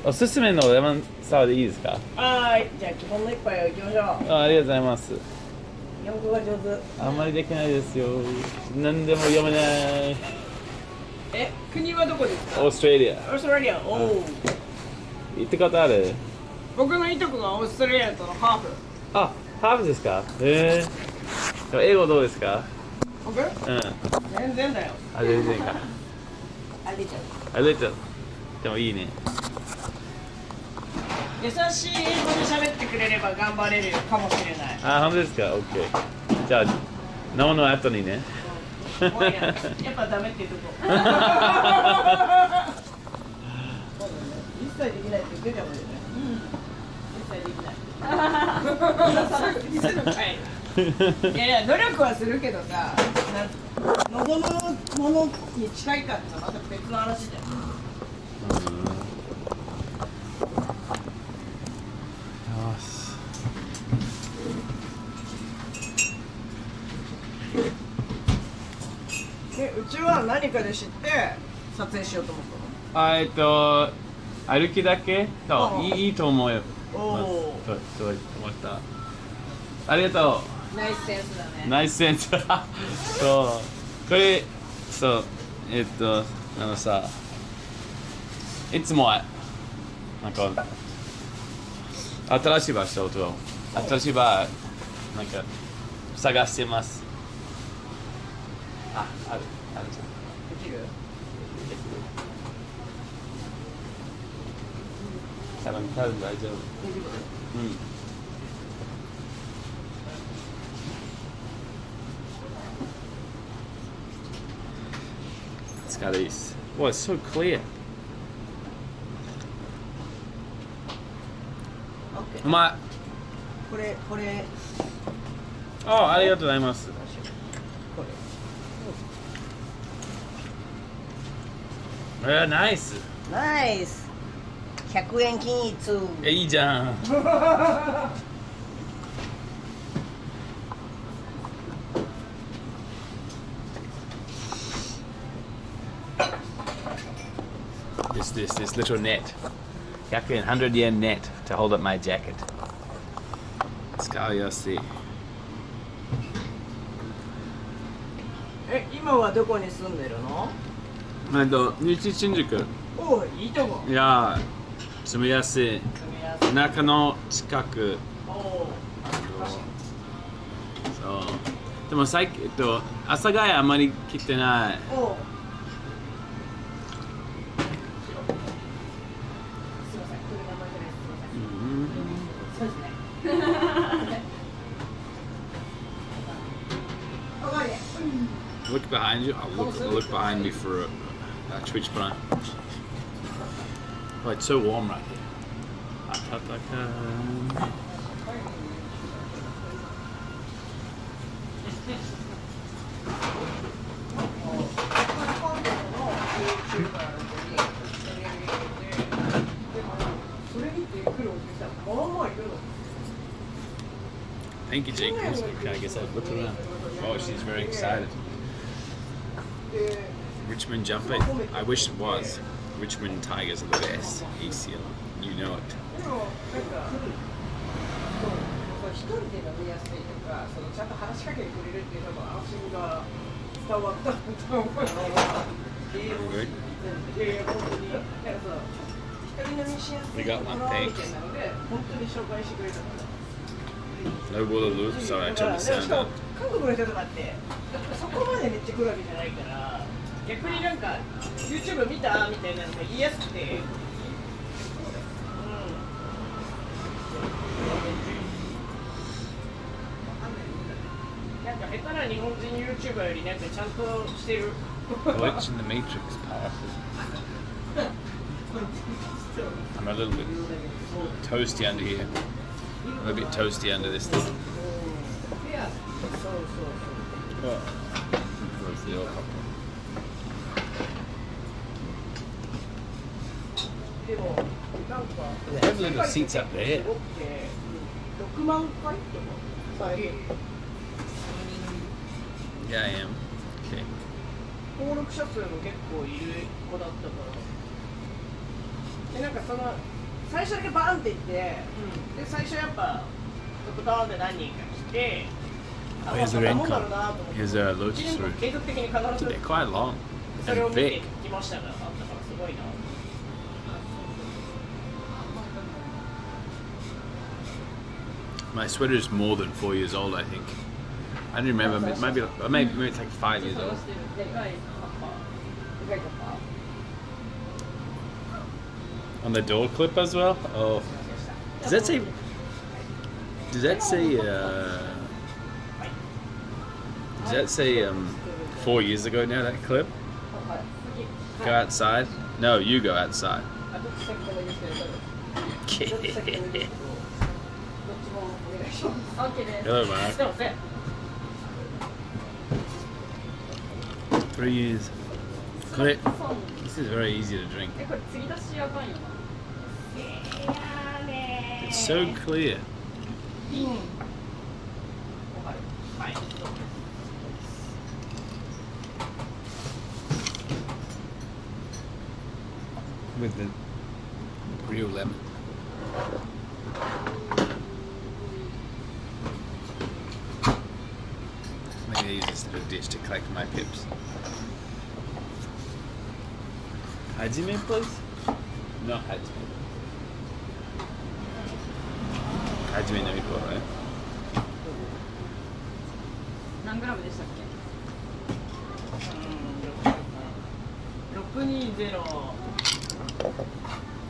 おすすめのレモンサワーでいいですか？はい、じゃあ基本の一杯をいきましょう。ありがとうございます。日本語が上手。あんまりできないですよ。何でも読めない。国はどこですか？オーストラリア。オーストラリア、おお。行ったことある？僕のいとこがオーストラリアとのハーフ。あ、ハーフですか？でも英語どうですか？僕？うん。全然だよ。あ、全然か。あれちゃう。あれちゃう。でもいいね。優しい英語で喋ってくれれば頑張れるかもしれない。あ、本当ですか？ OK。じゃあ、ノーの後にね。やっぱダメって言うとこ。一切できないって言ってたもんね。一切できない。いやいや、努力はするけどさ、望むものに近いかってまた別の話じゃん。うちは何かで知って撮影しようと思ったの？歩きだけいいと思うよ。そう思った。ありがとう。ナイスセンスだね。ナイスセンス。そう。これ、そう、さ、いつもなんか新しい場所と新しい場なんか探してます。あるじゃん。できる？多分大丈夫。うん。It's got these. Well, it's so clear. Okay. うまい。これ。ありがとうございます。ナイス。ナイス。100円均一。いいじゃん。This little net. 100 円、100 yen net to hold up my jacket. 使いやすい。今はどこに住んでるの？西新宿。おお、いいとこ。いや、住みやすい。中の近く。おお。そう。でも最近、阿佐ヶ谷あまり来てない。おお。すいません、車乗ってない。そうですね。Look behind you. I'll look behind me for a Twitch prime. Oh, it's so warm right here. Thank you, Jake. I guess I'd look around. Oh, she's very excited. Richmond jumper. I wish it was. Richmond Tigers are the best. ACL. You know it. 一人で飲みやすいとか、ちゃんと話しかけてくれるっていうのも安心が伝わったと思う。本当に。一人飲みしやすいところみたいなので、本当に紹介してくれたから。No water loop, sorry, I turned the sound down. 韓国の人とかってそこまでめっちゃ来るわけじゃないから、逆になんか YouTube 見たみたいなのが言いやすくて、なんか下手な日本人 YouTuber よりなんかちゃんとしてる。Glitch in the matrix power. I'm a little bit toasty under here. I'm a bit toasty under this thing. Oh. Where's the old couple? They have little seats up there. 6万回とか再現。Yeah, I am. Okay. 登録者数も結構いる子だったから。でなんかその最初だけバーンっていって、で最初やっぱドーンって何人か来て、Here's the rain car. Here's a Lotus through. 継続的に必ず They're quite long それを and 見て thick. きましたがあったからすごいな。My sweater is more than 4 years old, I think. I don't remember. Maybe it's like 5 years old. On the door clip as well. Oh, does that say? Does that say? Does that say 4 years ago now? That clip. Go outside. No, you go outside. Hello, Mark. 3 years. This is very easy to drink. It's so clear. With the real lemon. Maybe I use this little dish to collect my pips. Hajime, please? No, Hajime. Hajime no ippo, right? 何グラムでしたっけ？620。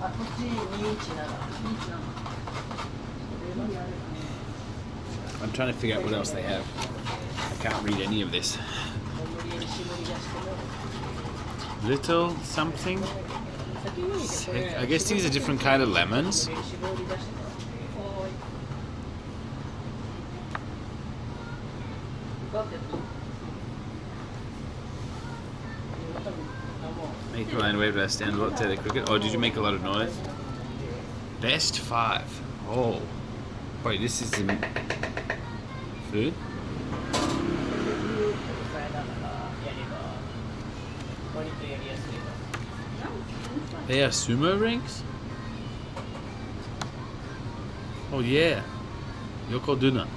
あ、こっち217。I'm trying to figure out what else they have. I can't read any of this. Little something? I guess these are different kind of lemons. Make a line, wave, stand, what, take the cricket. Oh, did you make a lot of noise? Best 5. Oh. Wait, this is the food? They are sumo rings? Oh yeah. Yokoduna.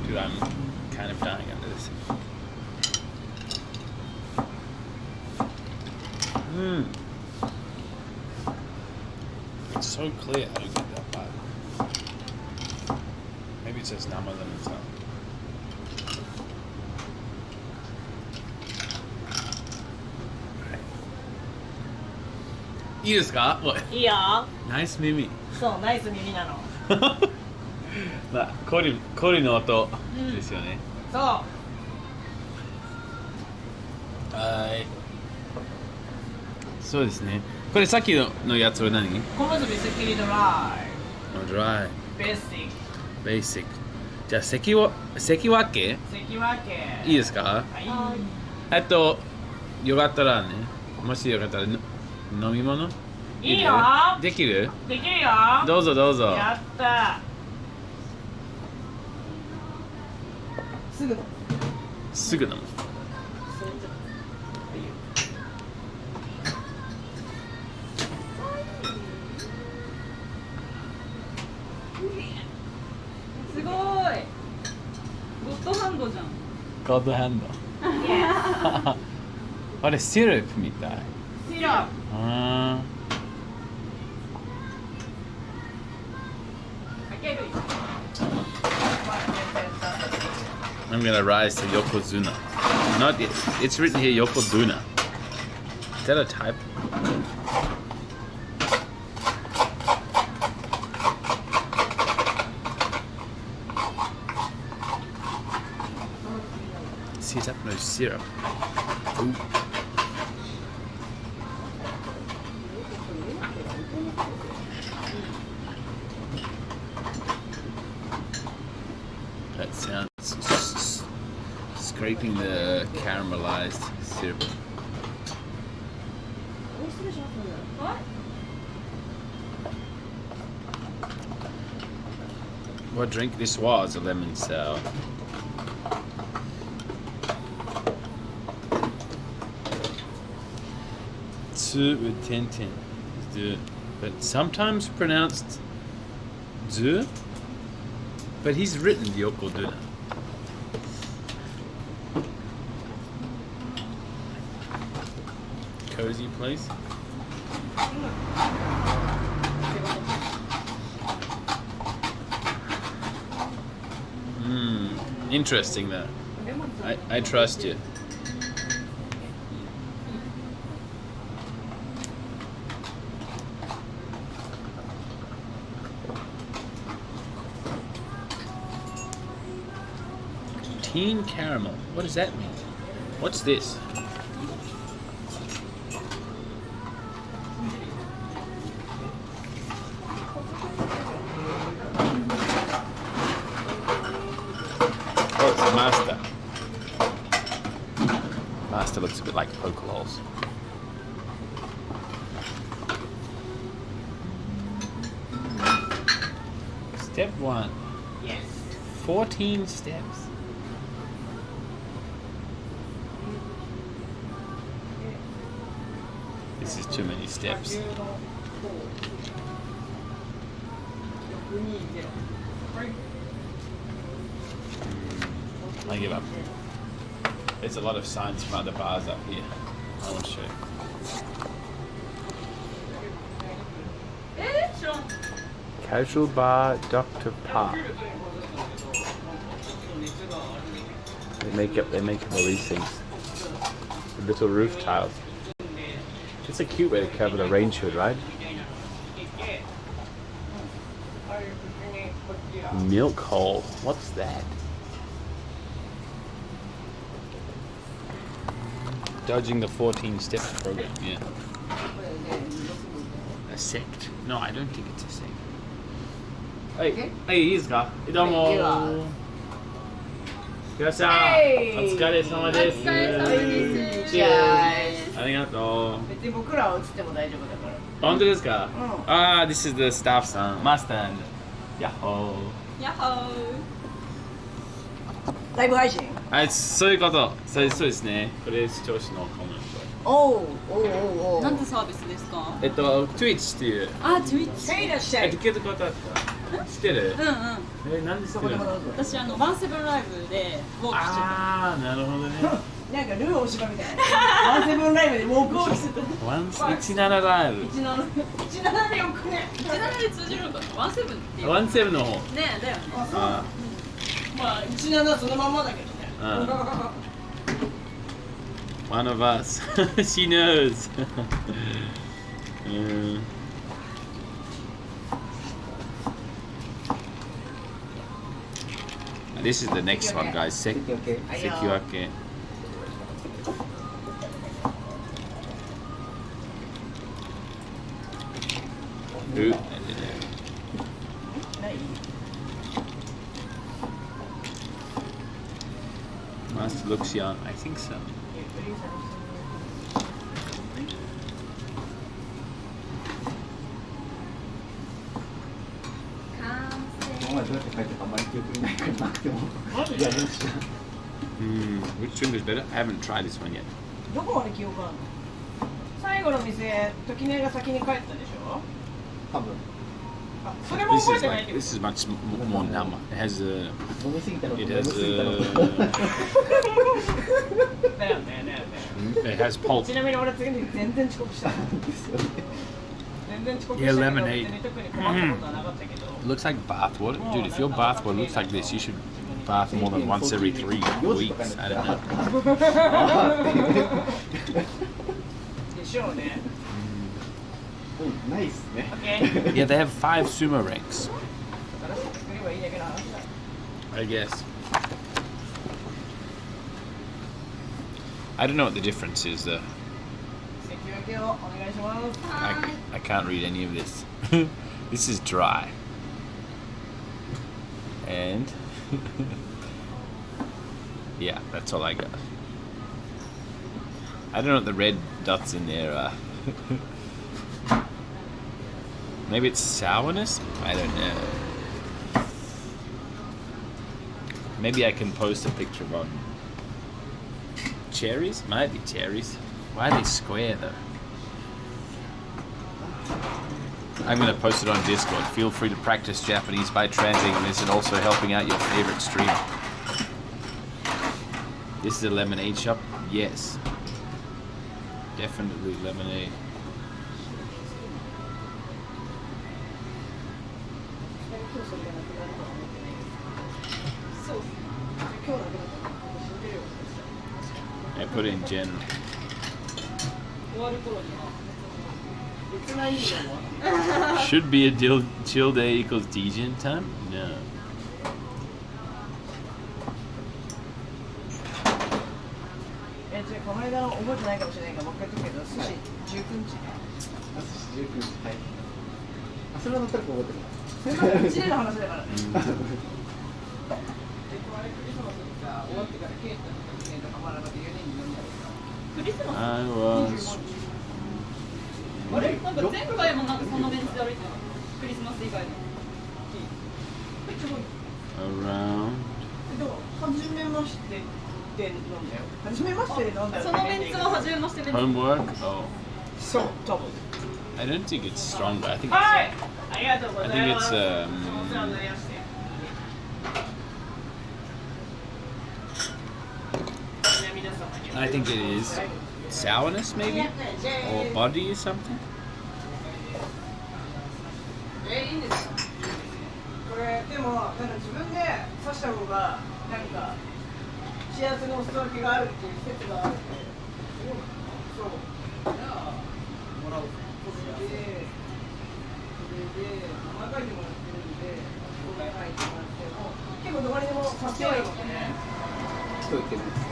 Dude, I'm kind of dying under this. It's so clear. I don't get that bad. Maybe it's just nama lemon stuff.いいですか？いいよ。ナイス耳。そう、ナイス耳なの。まあ、コリの音ですよね。そう。はい。そうですね。これさっきのやつは何？小結びセキュリドライ。ドライ。ベーシック。ベーシック。じゃあ関脇？関脇。いいですか？はい。よかったらね、もしよかったら飲み物？いいよ。できる？できるよ。どうぞどうぞ。やった。すぐ飲む。すごい。ゴッドハンドじゃん。ゴッドハンド。あれシロップみたい。シロップ。I'm gonna rise to Yokozuna. Not it. It's written here Yokozuna. Is that a type? See, it's up no syrup. Ooh. That sounds scraping the caramelized syrup. What drink this was? A lemon sour. With 1010. But sometimes pronounced Z. But he's written Yokozuna. Cozy place. Interesting though. I trust you. Teen caramel. What does that mean? What's this? Oh, it's a master. Master looks a bit like poke holes. Step 1. Yes. 14 steps. This is too many steps. I give up. There's a lot of signs from other bars up here. I want to show you. Casual bar, Dr. Park. They make up all these things. The little roof tiles. It's a cute way to cover the rain hood, right? Milk hole. What's that? Dodging the 14 steps program, yeah. A sect? No, I don't think it's a sect. Hey, hey, いいですか？どうも。いらっしゃい。お疲れ様です。お疲れ様です。ありがとう。別に僕らは映っても大丈夫だから。本当ですか？ああ、this is the staff さん。マスター。ヤッホー。ヤッホー。ライブ配信。はい、そういうこと。そうですね。これ視聴者のコメント。おう。なんてサービスですか？Twitch っていう。あ、Twitch。いらっしゃい。聞いたことあった。知ってる？うんうん。なんで知ってるの？私ワンセブンライブでウォークしてた。あー、なるほどね。なんかルー大芝みたいな。ワンセブンライブでウォークしてた。17ライブ。17でよくね。17で通じるのかな。ワンセブンっていう。ワンセブンの方。ねえだよね。あまあ17そのまんまだけどね。One of us. She knows. This is the next one, guys. Sekiwake. Ooh. Master looks young. I think so. Which drink is better? I haven't tried this one yet. どこまで記憶あるの？最後の店、時音が先に帰ったでしょ？多分。あ、それも覚えてないけど。 This is much more number. It has a. It has pulp. ちなみに俺次の日全然遅刻した。全然遅刻したけど。 Yeah, lemonade. 特に困ったことはなかったけど。 It looks like bath water. Dude, if your bath water looks like this, you should bath more than once every 3 weeks. I don't know. でしょうね。ないっすね。Yeah, they have 5 sumo ranks. I guess. I don't know what the difference is though. I can't read any of this. This is dry. And yeah, that's all I got. I don't know what the red dots in there are. Maybe it's sourness? I don't know. Maybe I can post a picture on cherries? Might be cherries. Why are they square though? I'm going to post it on Discord. Feel free to practice Japanese by translating this and also helping out your favorite streamer. This is a lemonade shop? Yes. Definitely lemonade. I put in Jen. Should be a chill day equals Dijin time? No. この間の覚えてないかもしれないから、もう一回言うけど、寿司19日。19日、はい。あ、それはなんとなく覚えてる。それまで1年の話だからね。で、この間クリスマスにさ、終わってからケーキとか記念とかまだまだ4人に飲んだりさ。クリスマス I was あれなんか前回もなんかそのベンチで歩いてたのクリスマス以外の around. でも、初めましてで飲んだよ。初めましてで飲んだよ。そのベンツは初めましてベンツ Homework? Oh. そう、多分。 I don't think it's stronger. I think は it's, い。ありがとうござい I think ます。 it's お世話になりまして。皆様に I think it is sourness maybe? Or body or something? いいんですかこれ、でも、なんか自分で刺した方が、なんか、幸せのお裾分けがあるっていう説があるんで、そう。じゃあ、もらおう。それで、中にもらってるんで、ここに入ってもらっても、結構どこにでも刺してはいいもんね。一イケメンですね。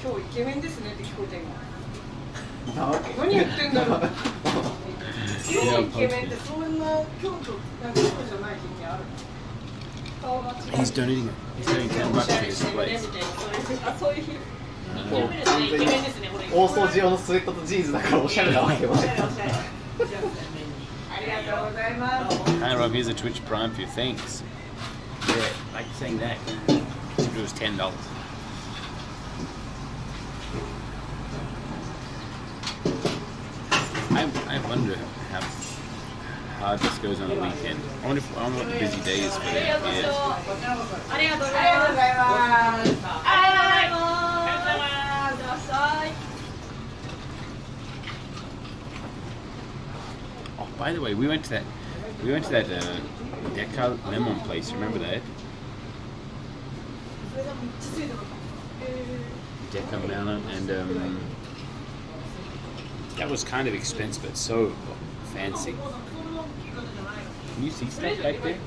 今日イケメンですねって聞こえてんの。なわけ。何言ってんだろう。今日イケメンってそんな今日となんかそうじゃない日にある。顔が違う。 He's donating it. He's donating 10 bucks for this place. あ、そういう日。イケメンですね。大掃除用のスウェットとジーンズだからおしゃれなわけよ。ありがとうございます。 Hi Rob, here's a Twitch Prime for you. Thanks. Yeah, like saying that. It was $10. I wonder how how this goes on the weekend. I wonder what the busy day is for them. Yeah. ありがとうございます。ありがとうございます。いってらっしゃい。 Oh, by the way, we went to that Deca lemon place. Remember that? Deca melon, and that was kind of expensive, but so fancy. Can you see stuff back there?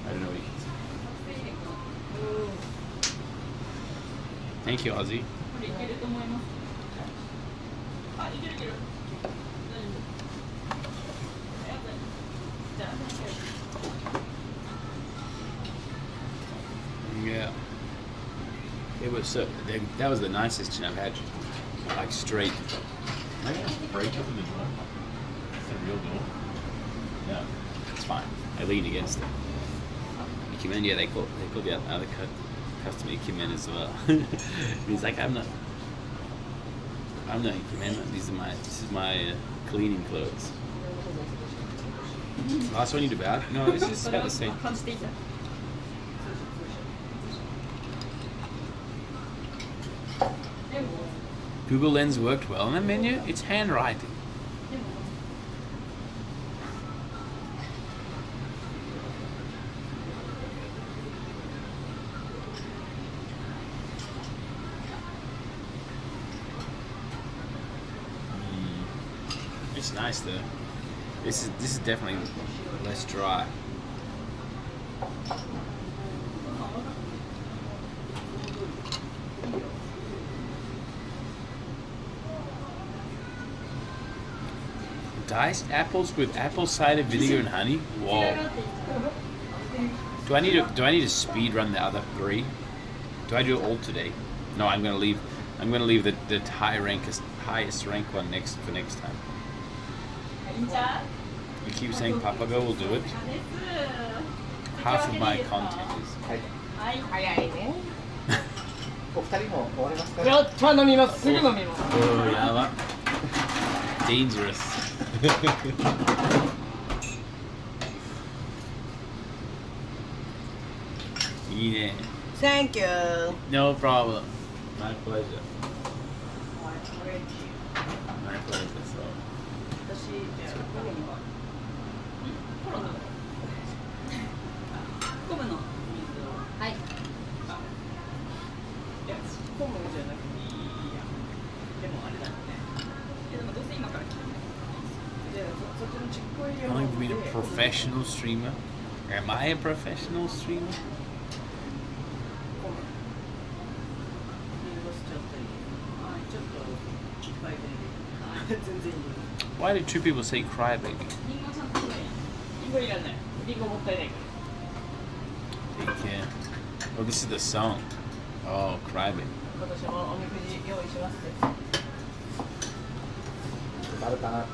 I don't know what you can see. Thank you, Ozzy. Yeah, it was that was the nicest chin I've had, like straight. Maybe I have to break up in the door. Is that a real door? No, it's fine. I lean against it. He came in, yeah, they called the other customer. He came in as well. He's like, I'm not Ikemen. This is my cleaning clothes. Last one you did about? No, it's just about the same. Google Lens worked well on the menu. It's handwriting. It's nice though. This is definitely less dry. Diced apples with apple cider vinegar and honey. Whoa. Do I need to speed run the other three? Do I do it all today? No, I'm gonna leave the highest rank one for next time. You keep saying Papago will do it. Half of my content is. 早いね。お二人も終わりますか？やった飲みます。すぐ飲みます。Oh, yeah. Dangerous. Yeah. Thank you. No problem. My pleasure. My pleasure. So. 私じゃあコムのコロナコムのはい。いやコムじゃなくていいや。でもあれだよね。いやでもどうせ今から来てる。じゃあそっちのちっこいよ。 How long have you been a professional streamer? Am I a professional streamer? Why did two people say crybaby? リンゴいらない。リンゴもったいないか Take care. Oh, this is the song. Oh, crybaby. ら。私もおみくじ用意しますって。あるかな。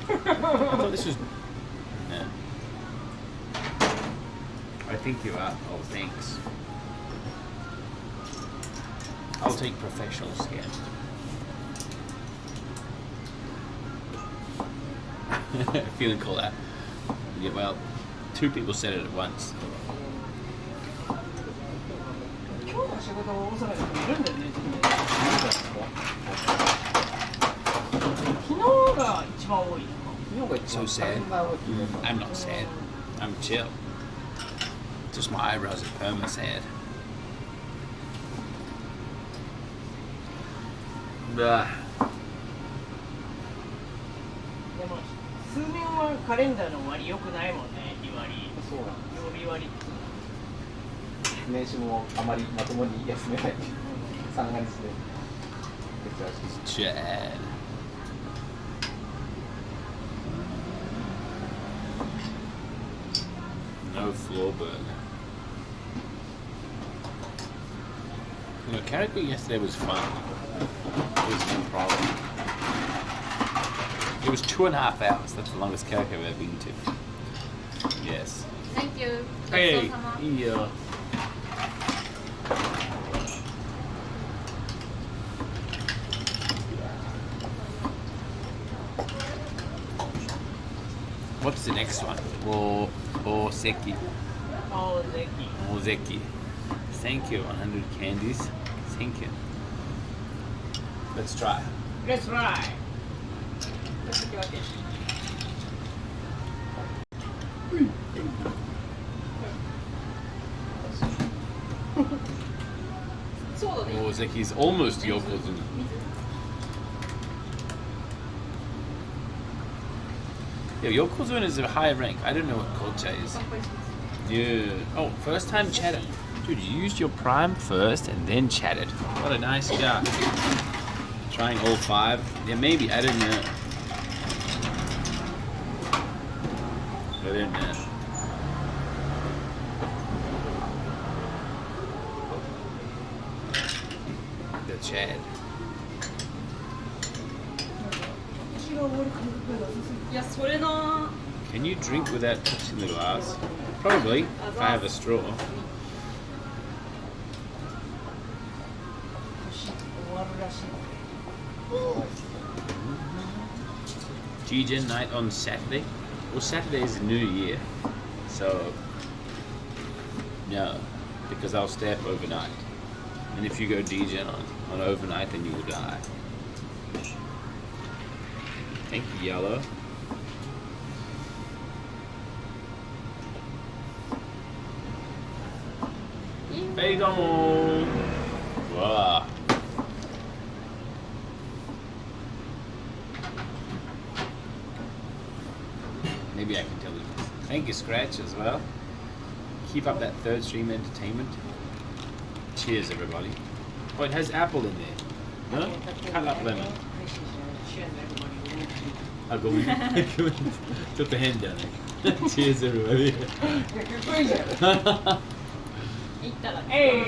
I thought this was. No. I think you are. Oh, thanks. I'll take professional scan. Feeling called out. Yeah, well, two people said it at once. 今日の仕事を大阪で見るんだよね。昨日が一番多い。 So sad. I'm not sad. I'm chill. Just my eyebrows are perma sad. Bah. でも数年はカレンダーの終わり良くないもんね。日割り。そうなんです。曜日割り。年始もあまりまともに休めない。三が日で。珍しい。 Chad. No floor burner. You know, character yesterday was fun. It was no problem. It was 2.5 hours. That's the longest character I've ever been to. Yes. Thank you. Hey, ごちそうさま。 yeah. What's the next one? Oseki. Ozeki. Thank you. 100 candies. Thank you. Let's try. Let's try. Let's take it. Ozeki is almost Yokozuna. Yeah, Yokozuna is a higher rank. I don't know what Kocha is. Yeah. Oh, first time chatter. Dude, you used your prime first and then chatted. What a nice guy. Trying all 5. Yeah, maybe. I don't know. I don't know. The Chad. いや、それな。 Can you drink without touching the glass? Probably, if I have a straw. G-Gen night on Saturday? Well, Saturday is New Year, so no, because I'll stay up overnight. And if you go D-Gen on overnight, then you will die. Thank you, Yellow. Hey, domo! Wow. Maybe I can tell you. Thank you, Scratch, as well. Keep up that third stream entertainment. Cheers, everybody. Oh, it has apple in there. No? Cut up lemon. I'll go in. Put the hand down there. Cheers, everybody. Hey!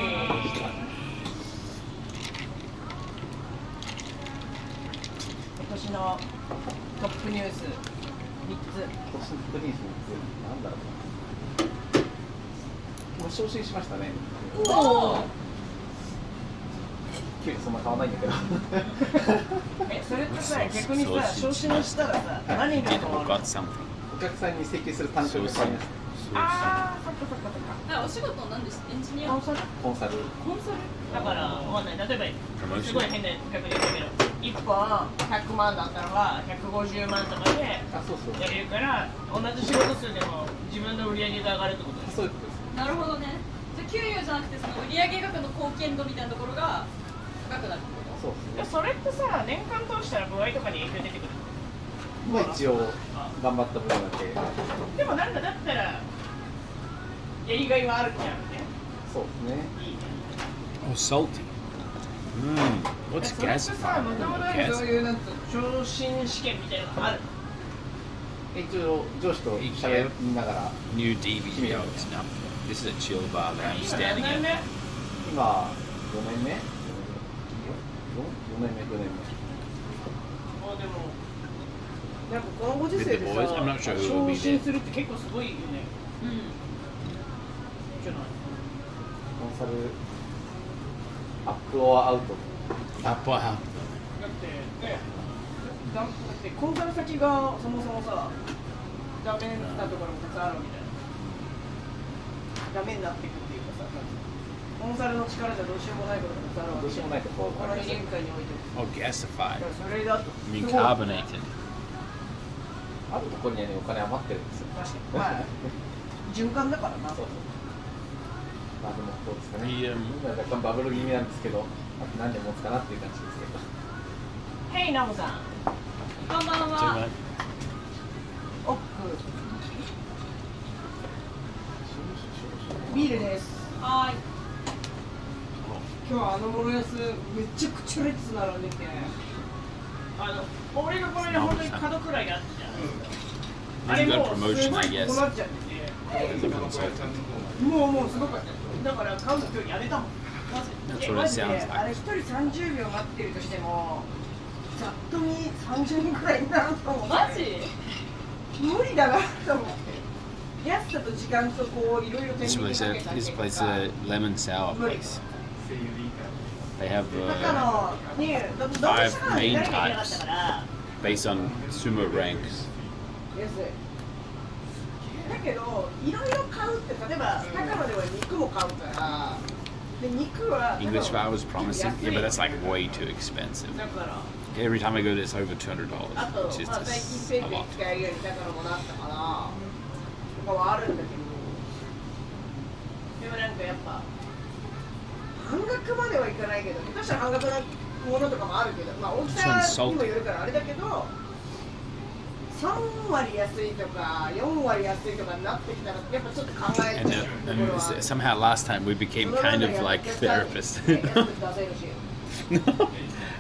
今年のトップニュース3つ。今年のトップニュースなんだろう。もう昇進しましたね。おお。給料そんな変わらないんだけど。それってさ、逆にさ、昇進したらさ、何が変わる？お客さんに請求する単価が変わりました。ああ、そっかそっかそっか。お仕事なんです。エンジニア。コンサル。コンサル。だからわかんない。例えばすごい変な額で言うけど、1本100万だったのが150万とかでやれるから、同じ仕事数でも自分の売り上げが上がるってことです。そういうことです。なるほどね。じゃあ給与じゃなくてその売上額の貢献度みたいなところが高くなるってこと？そうですね。それってさ、年間通したら具合とかに影響出てくる？まあ一応頑張った分だけ。でもなんだったらやりがいはあるじゃんね。そうですね。Oh, salty. What's gasified? もともとそういうなんと昇進試験みたいなのがある。一応上司と喋りながら New DVD notes now. This is a chill bar that I'm standing in. 今4年目？4年目。あ、でもなんかこのご時世でさ、昇進するって結構すごいよね。うん。じゃない。コンサルアップオアアウト。アップオアアウト。だってコンサル先がそもそもさ、ダメなところもたくさんあるわけじゃん。ダメになっていくっていうかさ、コンサルの力じゃどうしようもないことがたくさんあるわけじゃん。この2年間において。Oh, gasified. それだと。I mean carbonated. あるところにはね、お金余ってるんですよ。確かに。まあ、循環だからな。そうそう。まあでもどうですかね。今若干バブル気味なんですけど、あと何年持つかなっていう感じですけど。ヘイナムさん。こんばんは。オック。ビールです。はい。今日はモロヤスめちゃくちゃ列並んでて、俺がこの間本当に角くらいがあったじゃん。あれもうすごい困っちゃってて、もうすごかった。だから買うの今日やめたもん。マジであれ1人30秒待ってるとしてもざっと見30人くらいになると思う。マジ？無理だなと思って。安さと時間とこういろいろ。This place is a lemon sour place. They have 5 main types based on sumo ranks. だけどいろいろ買うって例えば高野では肉も買うからで肉は English bar was promising. Yeah, but that's like way too expensive. Every time I go, it's over $200, あと which is まあ最近 just ペ a イペイ lot. 使えるように高野もなったからとかはあるんだけどでもなんかやっぱ半額まではいかないけど下手したら半額なものとかもあるけどまあ大きさにもよるからあれだけど3割安いとか4割安いとかになってきたらやっぱちょっと考えて And, るところは somehow last time we became kind of like therapists.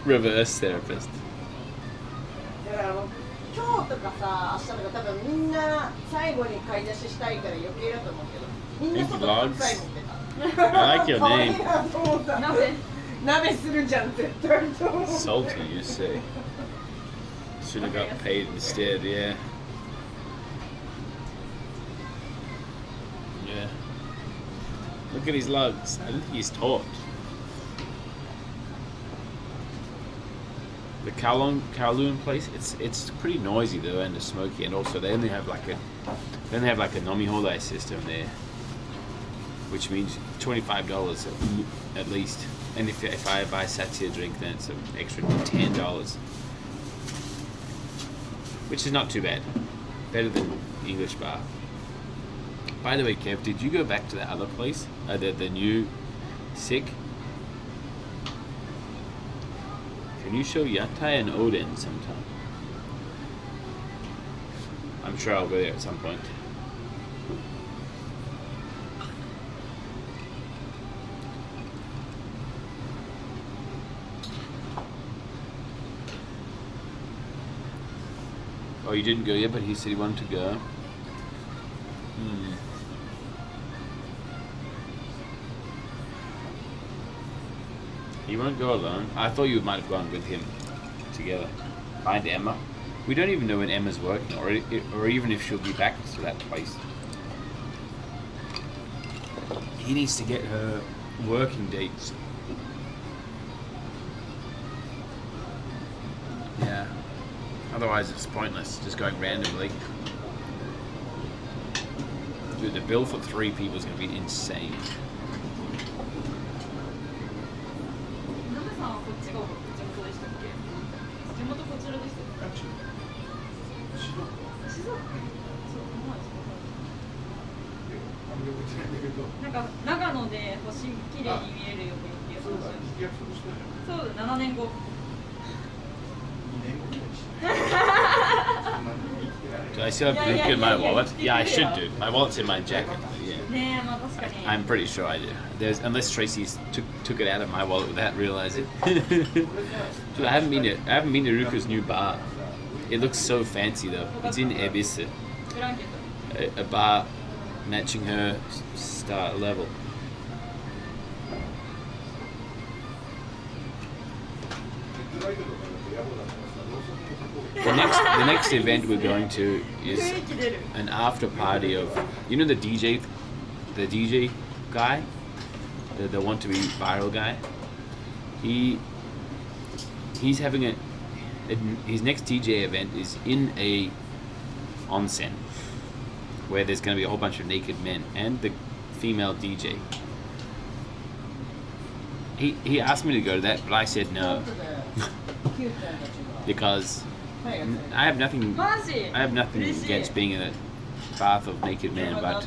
Reverse therapist. だから今日とかさ明日とか多分みんな最後に買い出ししたいから余計だと思うけどみんな外たくさん持ってた I like your 可愛 name. いなと思った鍋するじゃん絶対と思う Salty, you say. Should have got paid instead, yeah. Yeah. Look at his lugs. I don't think he's taught. The Kowloon place, it's pretty noisy though and smoky, and also they only have like a nomihodai system there, which means $25 at least. And if I buy Satya drink, then it's an extra $10. Which is not too bad. Better than English bar. By the way, Kev, did you go back to that other place? The new Sick? Can you show Yatai and Oden sometime? I'm sure I'll go there at some point. Oh, you didn't go yet, but he said he wanted to go. He won't go alone. I thought you might have gone with him together. Find Emma. We don't even know when Emma's working, or even if she'll be back to that place. He needs to get her working dates. Yeah. Otherwise it's pointless, just going randomly. Dude, the bill for 3 people is going to be insane. Do I still have Ruka in my wallet? Yeah, I should do. My wallet's in my jacket. Yeah. I'm pretty sure I do. Unless Tracy took it out of my wallet without realizing. Dude, I haven't been to Ruka's new bar. It looks so fancy though. It's in Ebisse. A bar matching her star level. The next event we're going to is an after party of, you know, the DJ guy, the want to be viral guy. He's having his next DJ event is in a onsen where there's going to be a whole bunch of naked men and the female DJ. He asked me to go to that, but I said no because I have nothing against being in a bath of naked men, but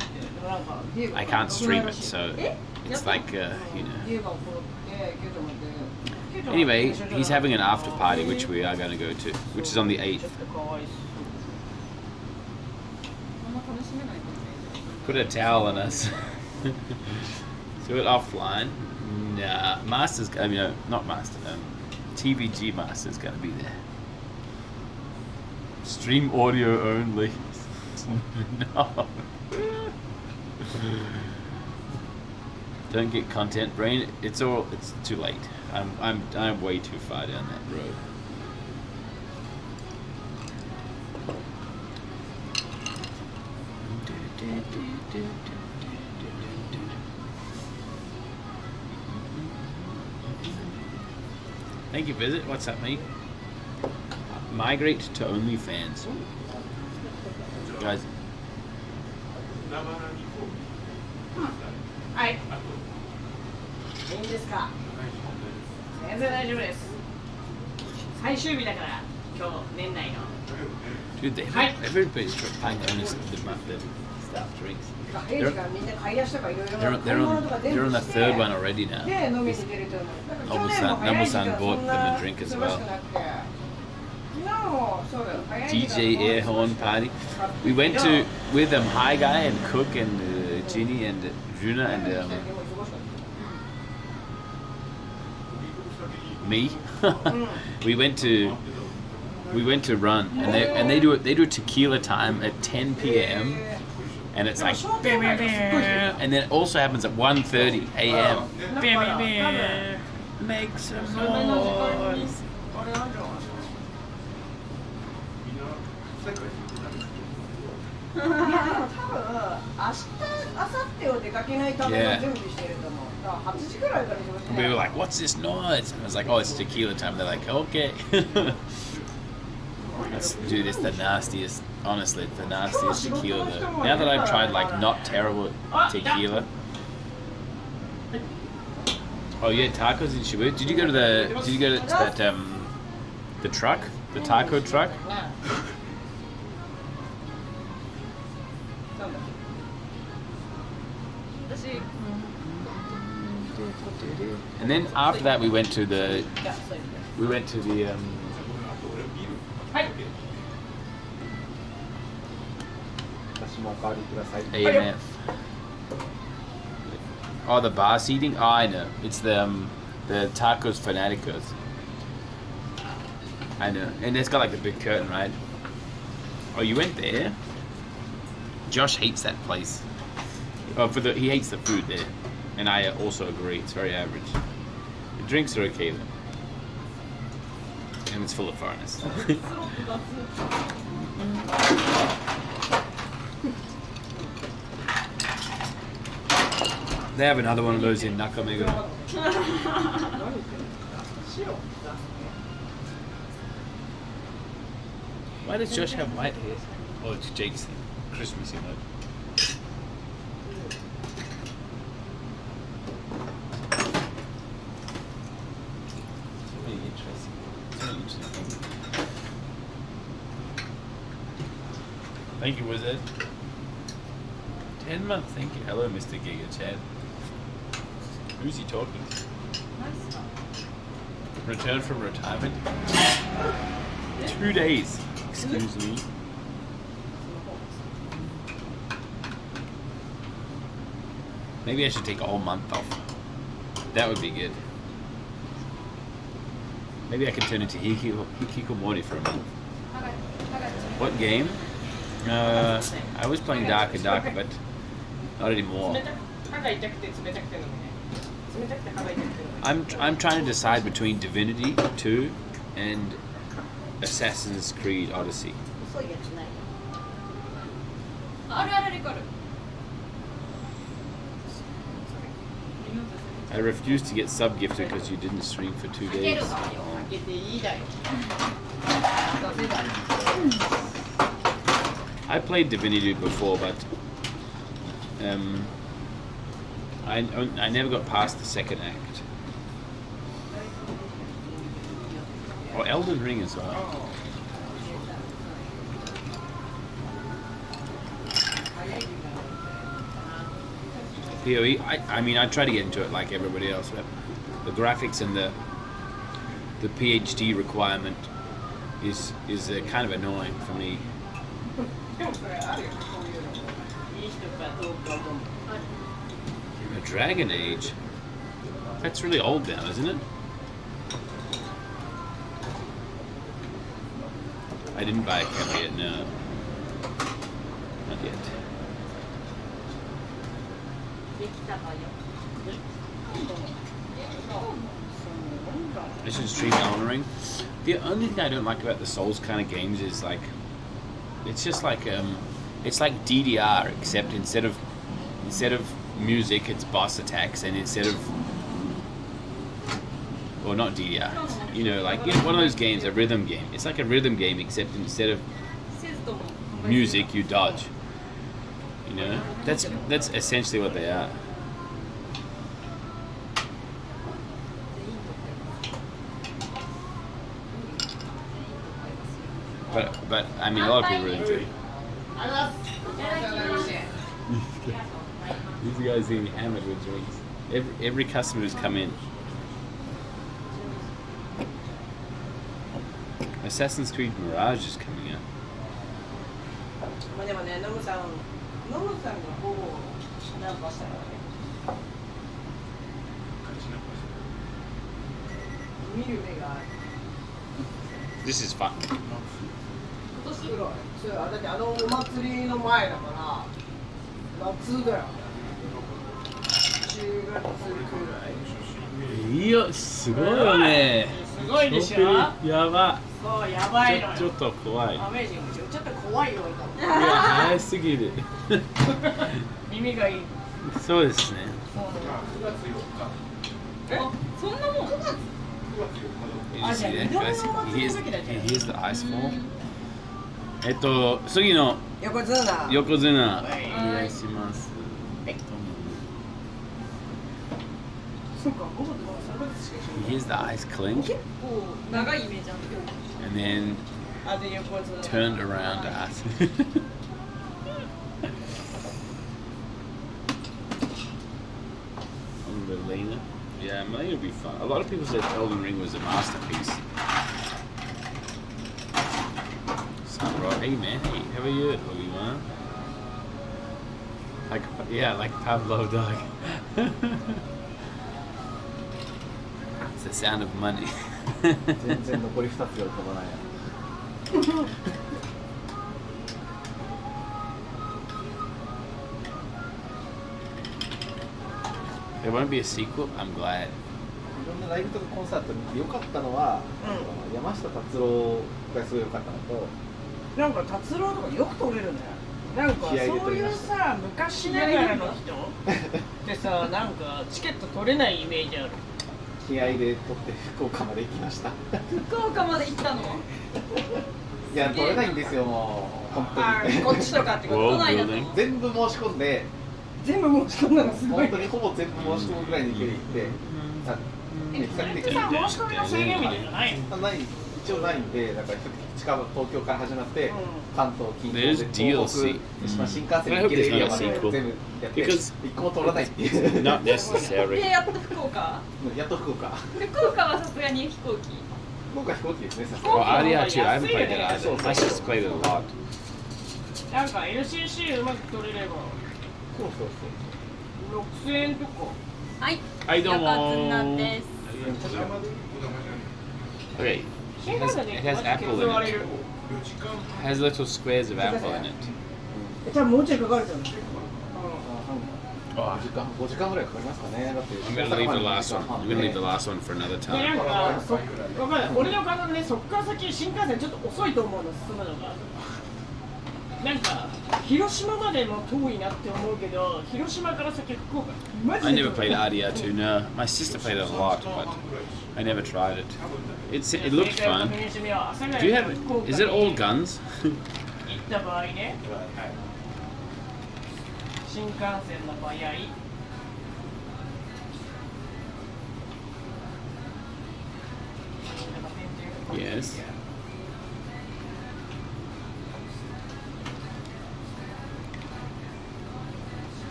I can't stream it, so it's like you know. Anyway, he's having an after party which we are going to go to, which is on the 8th. Put a towel on us. Do it offline. Nah, Master's, not Master, TVG Master's going to be there. Stream audio only. No. Don't get content brain. It's too late. I'm way too far down that road. Thank you, Visit. What's up, mate? Migrate to OnlyFans. Guys, はい。いいんですか。全然大丈夫です。最終日だから今日年内の。Dude, everybody's buying the staff drinks. They're on the third one already now. Namu-san bought them a drink as well. DJ air horn party. We went to with Hi Guy and Cook and Ginny and Juna and me. we went to run and they do a tequila time at 10 p.m. and it's like and then it also happens at 1:30 a.m. Make some noise. いやでも多分明日、明後日を出かけないための準備してると思う。だから8時くらいから仕事して。We were like, "What's this noise?" And I was like, "Oh, it's tequila time." They're like, "Okay." Dude, it's the nastiest. Honestly, it's the nastiest tequila. Though. Now that I've tried like not terrible tequila. Oh yeah, tacos in Shibuya. Did you go to that the truck, the taco truck? And then after that we went to the AMF. Oh, the bar seating? Oh, I know. It's the Tacos Fanaticos. I know. And it's got like the big curtain, right? Oh, you went there? Josh hates that place. Oh, he hates the food there. And I also agree, it's very average. The drinks are okay though. And it's full of foreigners. They have another one of those in Nakamega. Why does Josh have white hair? Oh, it's Jake's thing. Christmassy mode. Thank you, Wizard. 10 months, thank you. Hello, Mr. Giga Chad. Who's he talking to? Return from retirement? 2 days. Excuse me. Maybe I should take a whole month off. That would be good. Maybe I can turn into Hikikomori for a month. What game? I was playing Darker, but not anymore. I'm trying to decide between Divinity 2 and Assassin's Creed Odyssey. I refused to get sub-gifted because you didn't stream for 2 days. I played Divinity before, but I never got past the second act. Or Elden Ring as well. PoE, I mean, I try to get into it like everybody else, but the graphics and the PhD requirement is kind of annoying for me. A Dragon Age? That's really old now, isn't it? I didn't buy a camera yet, no. Not yet. I should stream Elden Ring. The only thing I don't like about the Souls kind of games is like, it's just like it's like DDR, except instead of music, it's boss attacks, and instead of, or not DDR, you know, like one of those games, a rhythm game. It's like a rhythm game, except instead of music, you dodge. You know, that's essentially what they are. But I mean, a lot of people really enjoy it. These guys getting hammered with drinks. Every customer who's come in. Assassin's Creed Mirage is coming out. まあでもね、ノムさんがほぼナンパしたからね。見る目がある。This is fun. すごい。それだってあのお祭りの前だから夏だよ。10月くらい。いや、すごいよね。すごいでしょ。やば。そう、やばいのよ。ちょっと怖い。アメージングでしょ。ちょっと怖いよ。いや、早すぎる。耳がいい。そうですね。え、そんなもん。Did you see that, guys? Here's the ice fall. 次の横綱。横綱お願いします。そうか、5月3月しか一緒に。 Here's the ice clink. 結構長いイメージある。 And then あ、で横綱。 turned around to us. Melina. Yeah, Melina would be fun. A lot of people said Elden Ring was a masterpiece. Sunrise. Hey man, hey, how are you? Obi-Wan? Like, yeah, like Pavlov dog. It's the sound of money. 全然残り2つが浮かばないや。There won't be a sequel. I'm glad. いろんなライブとかコンサート見て良かったのは、山下達郎がすごい良かったのと、なんか達郎とかよく撮れるね。なんかそういうさ、昔ながらの人ってさ、なんかチケット取れないイメージある。気合で撮って福岡まで行きました。福岡まで行ったの？いや、取れないんですよ、もう。本当に。こっちとかってこと？全部申し込んで、全部申し込んだのすごい。本当にほぼ全部申し込むぐらいの勢いで行って、申し込みの制限みたいなのないの？ない、一応ないんで、なんか近場東京から始まって、関東、近東で DLC. 新幹線に行けるエリアまで全部やって、一個も取らないっていう。Not necessary. で、やっと福岡。やっと福岡。福岡はさすがに飛行機。福岡飛行機ですね、さすが Well, Aria too. I haven't played that either. I just played it a lot. なんか LCC うまく取れれば。そうそうそう。6000円とか。はい。はいどうも。横綱です。 Okay. It has apple in it. It has little squares of apple in it. じゃあもうちょいかかるじゃん。5時間ぐらいかかりますかね。だって I'm gonna leave the last one. I'm gonna leave the last one for another で time. なんかわかる。俺の感覚ね、そっから先新幹線ちょっと遅いと思うの、進むのが。なんか広島までも遠いなって思うけど、広島から先福岡。マジ I で never played Aria too. No, my sister played it a lot, but I never tried it. It looked fun. Do you have? Is it all guns? 行った場合ね。新幹線の場合。Yes.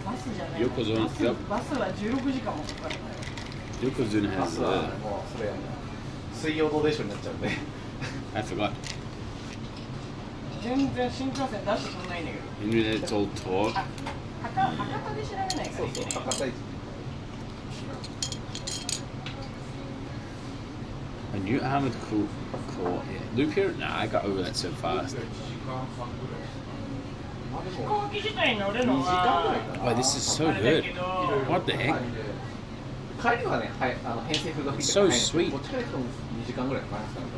バスじゃない。横綱。バスは16時間もかかる。Yokozuna バ has. スはもうそれ水曜どうでしょうになっちゃうんで。I forgot. 全然新幹線出してそんないんだけど。 You knew that it's all talk. 博多で調べないからそうそう、博多駅。A new armored core. Yeah. Loop here? Nah, I got over that so fast. 飛行機自体に乗るのは Wow, this is so good. What the heck? 帰りはね、はい、偏西風が吹いて So sweet. こっちから行くと2時間ぐらいかかりますからね。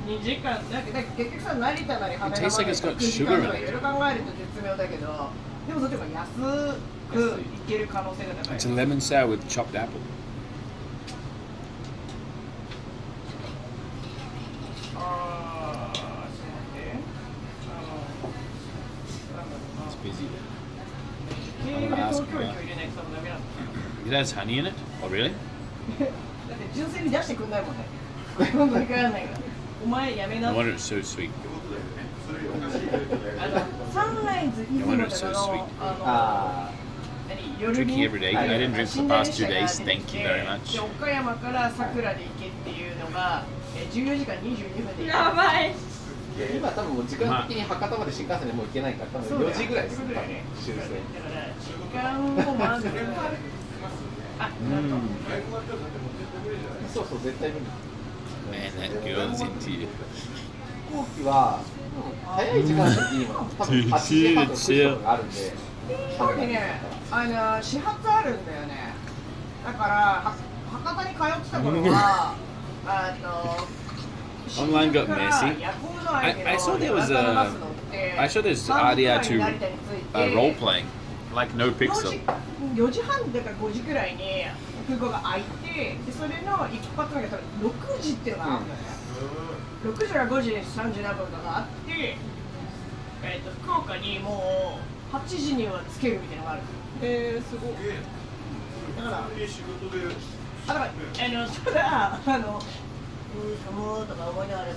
2時間だけど結局さ成田なり羽田まで It tastes like it's got 9時間 sugar とか in い it. ろいろ考えると絶妙だけどでもそっちの方が安くいける可能性が高い It's a lemon sour with chopped apple. あー、ちょっと待って It has honey in it? Oh, really? だって純粋に出してくんないもんね。本当に帰らないから。お前やめな。No wonder it's so sweet. サンライズ出雲とかのDrinking every day. I didn't drink for the past 2 days. Thank you very much. 岡山から桜で行けっていうのが14時間22分で。やばい。今多分もう時間的に博多まで新幹線でもう行けないから多分4時ぐらいですよね。終戦。時間をまず。そうそう絶対無理。Man, that girl's into you. 飛行機は早い時間的にも多分8時半とか9時とかがあるんで。飛行機ね、始発あるんだよね。だから博多に通ってた頃はOnline got messy. I saw there was I saw there's RDR2 role playing, like no pixel. 4時半だから5時くらいに空港が開いて、でそれの一発目が多分6時っていうのがあるんだよね。6時から5時37分とかがあって、福岡にもう8時には着けるみたいなのがある。すごい。だから、ただ寒とか思いながら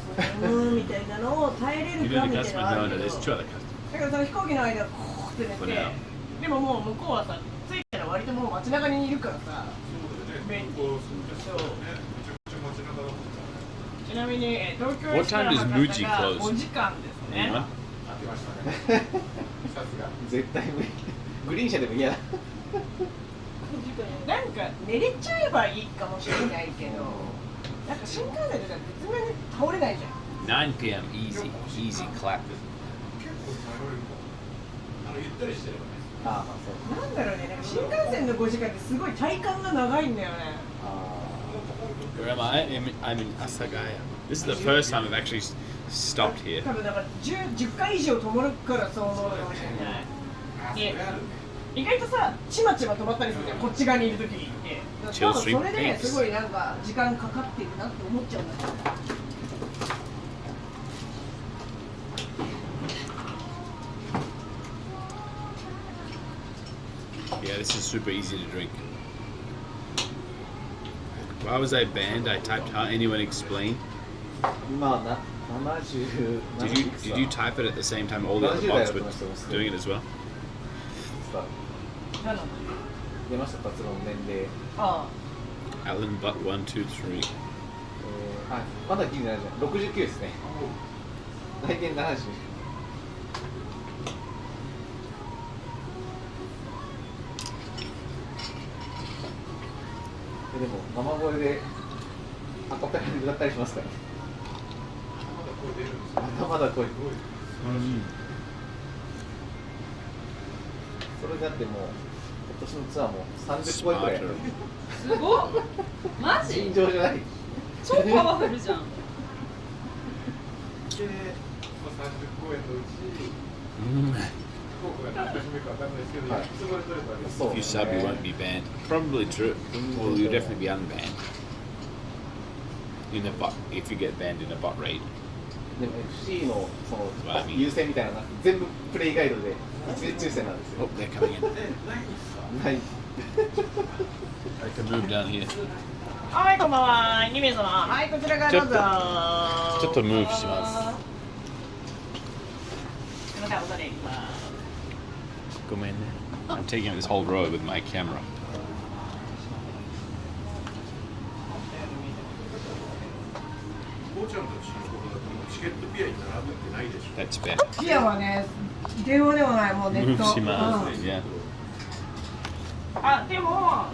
みたいなのを耐えれるかみたいなのがあるけど、だからその飛行機の間こうって寝て、でももう向こうはさ、着いたら割ともう街中にいるからさ、便利。ちなみに東京駅から博多が5時間ですね。絶対無理。グリーン車でも嫌だ。なんか寝れちゃえばいいかもしれないけど、なんか新幹線とか絶妙に倒れないじゃん。9 p.m. easy clap. なんだろうね、なんか新幹線の5時間ってすごい体感が長いんだよね。Where am I? I'm in Asagaya. This is the first time I've actually stopped here. 多分だから 10回以上止まるからそう思うのかもしれない。で、意外とさ、ちまちま止まったりするじゃん、こっち側にいるときに。多分それですごいなんか時間かかってるなって思っちゃうんだけど。Yeah, this is super easy to drink. Why was I banned? I typed how anyone explain. Did you type it at the same time all the other bots were doing it as well? 出ました、2つの年齢。Alan Butt 1, 2, 3. まだギリじゃないじゃん。69ですね。来年70。でも生声でアカペラで歌ったりしますからね。まだ声。それだってもう今年のツアーも30声くらい。すごっ。マジ？尋常じゃない。超パワフルじゃん。If you sub, you won't be banned. Probably true. Well, you'll definitely be unbanned. In a bot, if you get banned in a bot raid. でも FC のその優先みたいなのが全部プレイガイドで一律抽選なんですよ。Oh, they're coming in. はい。I can move down here. はい、こんばんは、2名様。はい、こちらからどうぞ。ちょっとムーブします。すみません、お座りします。ごめんね。I'm taking up this whole row with my camera. That's better. ピアはね、電話ではない、もうネット。 Move します。Yeah. あ、でも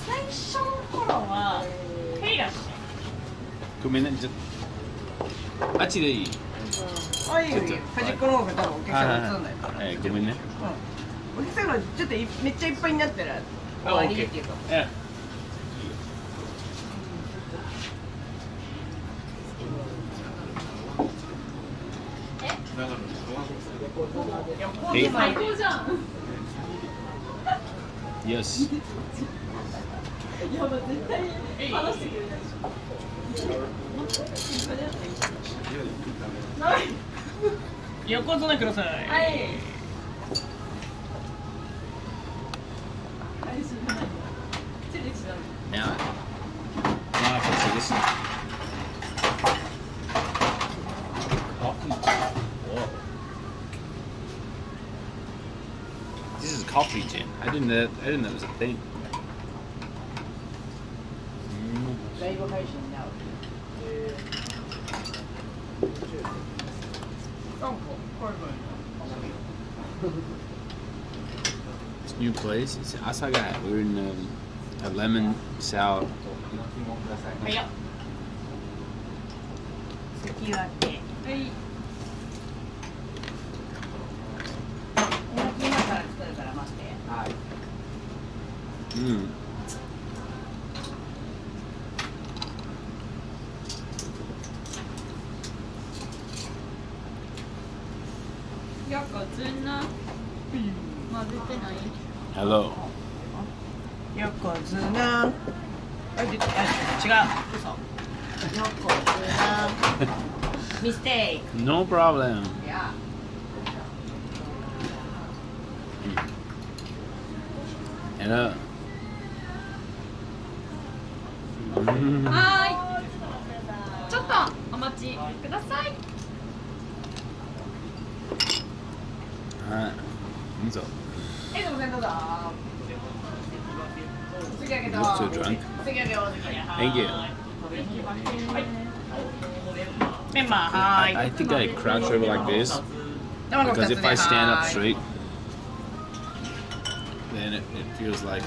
最初の頃はペイラシ。ごめんね。あっちでいい。あ、いいよいいよ。端っこの方が多分お客さん映んないから。ごめんね。お客さんがちょっとめっちゃいっぱいになったら終わりっていうか。Hey. 最高じゃん。 Yes. やば、絶対話してくれないでしょ。ない。横綱ください。はい。配信ない。this. Coffee. Whoa. This is coffee gin. I didn't know that was a thing. ライブ配信になる。This new place, it's Asaga. We're in a lemon sour. はいよ。関脇。はい。今から作るから待って。はい。Mm. Hello. 横綱。違う。嘘。横綱。Mistake. No problem. Yeah. Hello. はーい。ちょっとお待ちください。はい。So. すいませんどうぞ。次あげどう。 You're so drunk. 次あげどう。 Thank you. メンバーはーい。 I think I crouch over like this because if I stand up straight, then it feels like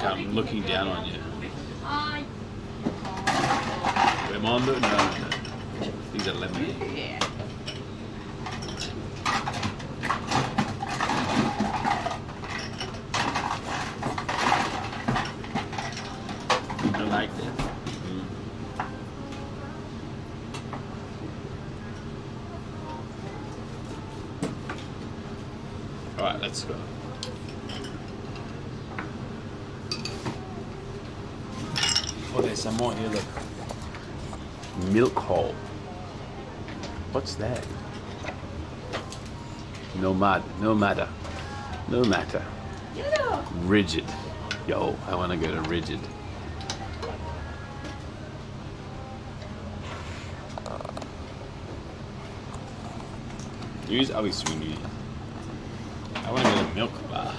I'm looking down on you. Raimondo? No. These are lemonade. Yeah. I like that. Alright, let's go. Oh, there's some more here, look. Milk hole. What's that? No matter. Rigid. Yo, I want to go to Rigid. Use always swing. I want to go to Milk Bar.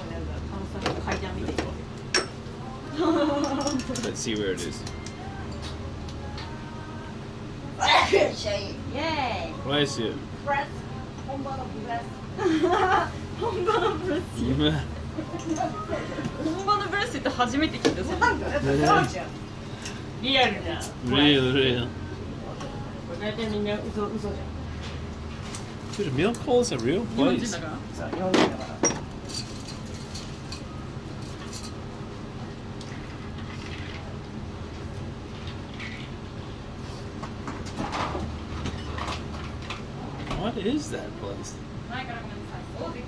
Let's see where it is. Yay! Where is it? Press. 本場のブレス。本場のブレス。本場のブレスって初めて聞いたぞ。リアルな。 Real. 大体みんな嘘じゃん。 Dude, Milk Hole is a real 日本人 place. だからさ、日本人だから。 What is that place? 前からごめんなさい。大関。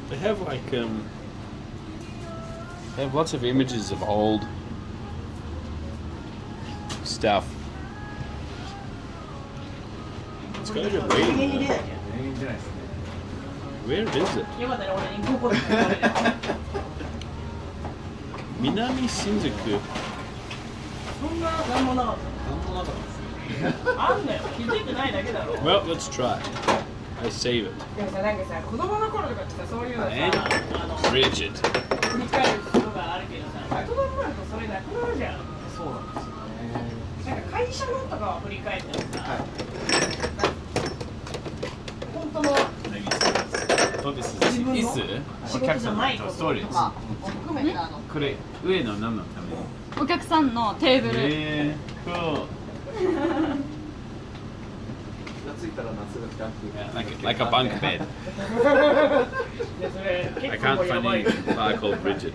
They have they have lots of images of old stuff. Let's go to Reading. Where is it? よかったね、俺に5個でも言われる。 Minami Shinjuku. そんななんもなかった。なんもなかったです。あんだよ。気づいてないだけだろ。 Well, let's try. I save it. でもさ、なんかさ、子供の頃とかってさ、そういうのさ、Rigid. 振り返ることがあるけどさ、大人になるとそれなくなるじゃん。そうなんですよね。なんか会社のとかは振り返ってもさ、本当の Oh, this is 自分の椅子仕事じゃないこととかス含めてこれ上の何のためにお客さんのテーブル。cool. 夏いたら夏がキャンプ Like a bunk bed. でそれ I 結 can't 構や find ばい。 any bar called Rigid.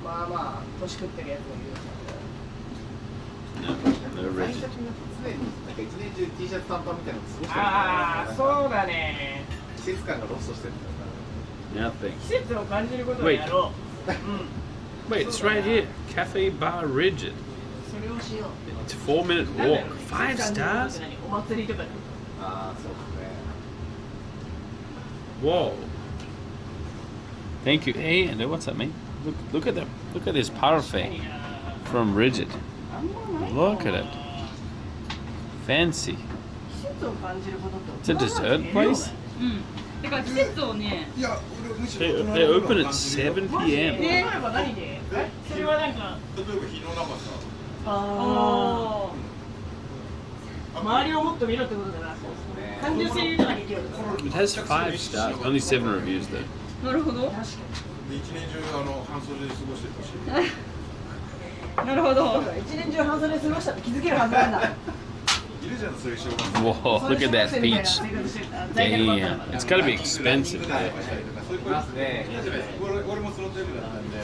まあまあ年食ってるやつもいる。 No 最 Rigid. 初に常になんか一年中 T シャツ短パンみたいなの過ごしてるああ、そうだね。季節感がロストしてるんだよ Nothing. 季節を感じることをやろう。うん。 Wait, it's right here. Cafe Bar Rigid. それをしよう。 It's a 4-minute なんだ walk. ろう 5 stars? お祭りとかで。ああそうですね Whoa. Thank you. Hey, and what's that mean? Look at them. Look at this parfait from Rigid. Look at it. Fancy. It's a dessert place? だから季節をね、 They open at 7 p.m. それはなんか周りをもっと見ろってことだな。感受性じゃなきゃいけない。 It has 5 stars. Only 7 reviews though. なるほど。一年中半袖で過ごしてたし。なるほど。一年中半袖で過ごしたって気づけるはずなんだ。 Whoa, look at that beach. Damn. It's gotta be expensive there. 俺もそのタイプだったんで、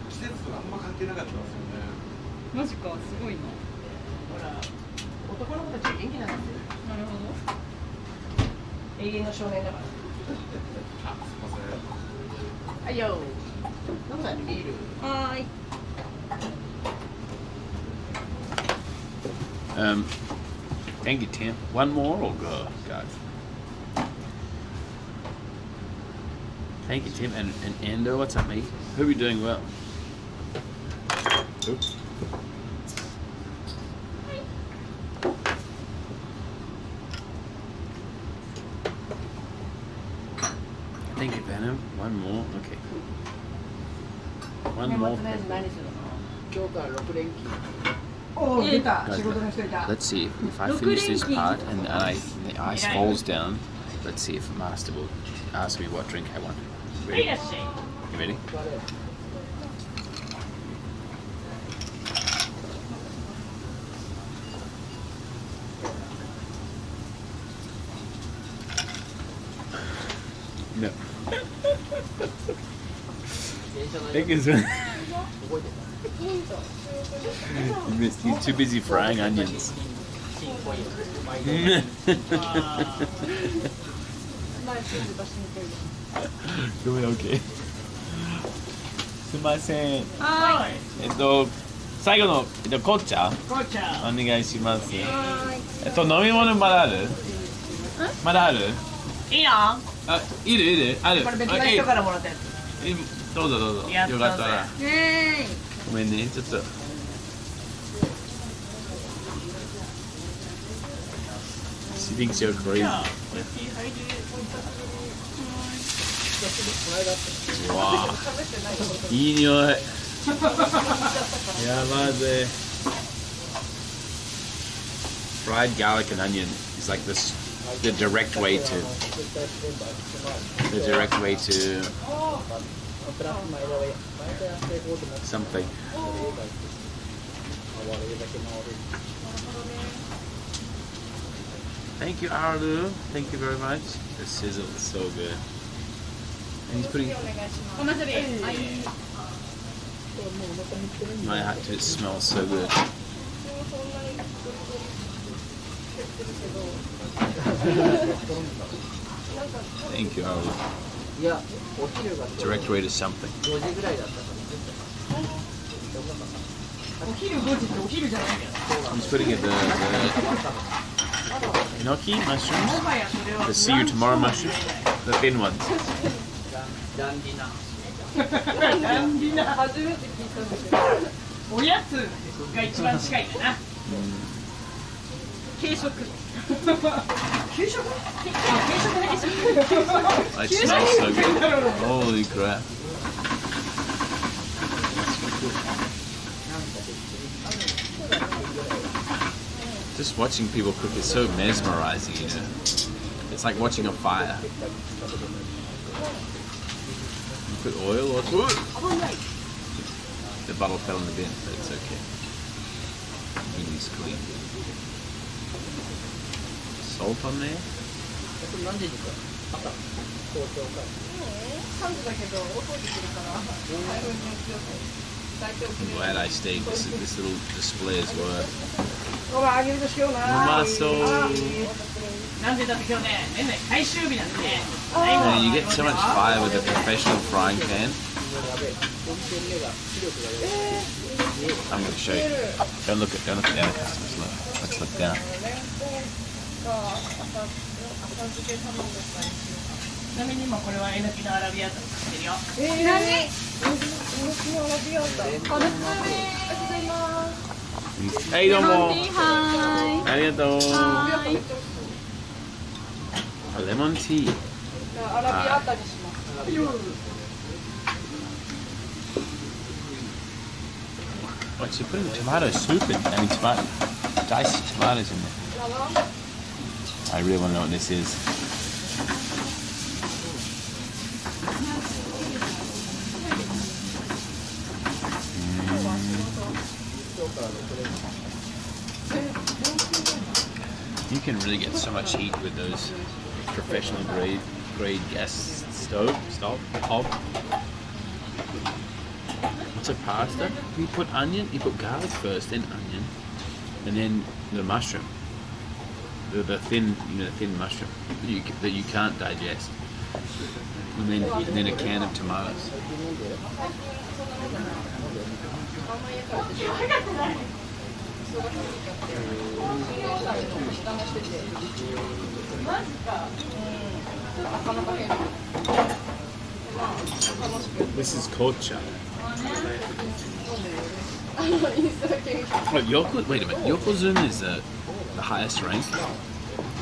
季節とかあんま関係なかったんですよね。マジか、すごいな。ほら、男の子たち元気なんですよ。なるほど。永遠の少年だから。あ、すいません。はいよ。どこだビール。はーい。Thank you, Tim. One more or go, guys? Thank you, Tim. And Endo, what's up, mate? Hope you're doing well. Oops. Thank you, Venom. One more. Okay. One more. 今日から6連勤。おお、出た。仕事の人いた。 Let's see if I finish this part and the ice falls down. Let's see if Master will ask me what drink I want. Ready? You ready? No. Think is You missed. He's too busy frying onions. Okay. すいません。はい。最後の紅茶紅茶。お願いします。飲み物まだある？まだある？いいよ。あ、いるある。これ別の人からもらったやつ。どうぞどうぞ。やったぜ。よかったら。ごめんね、ちょっと。She thinks you're crazy. うわあ、いい匂い。やばいぜ。Fried garlic and onion is like this, the direct way to something. Thank you, Aru. Thank you very much. The sizzle is so good. And he's putting. My hat to it smells so good. Thank you, Aru. Direct way to something. He's putting it the gnocchi mushrooms, the see you tomorrow mushrooms, the thin ones. おやつが一番近いかな。軽食。給食？ It smells so good. Holy crap. Just watching people cook is so mesmerizing, you know. It's like watching a fire. You put oil or the bottle fell in the bin, but it's okay. It's clean. Salt on there? I'm glad I stayed. This little display is worth. ほら、揚げるとしような。うまそう。なんでだって今日ね、年内最終日なんでね。 Man, you get so much fire with a professional frying pan. I'm going to show you. Don't look at the other customers. Look. Let's look down. ちなみに今これはえのきのアラビアータ作ってるよ。何？はい、どうも。はありがとう。ーい。レモンティー。アラビアータにします。What, you putting tomato soup in? I mean, tomato, diced tomatoes in there. I really want to know what this is. You can really get so much heat with those professional grade gas stove hob. It's a pasta. You put onion, you put garlic first, then onion, and then the mushroom, the thin, the thin mushroom that you can't digest, and then a can of tomatoes. This is kocha. Oh, wait a minute. Yokozuna is the highest rank.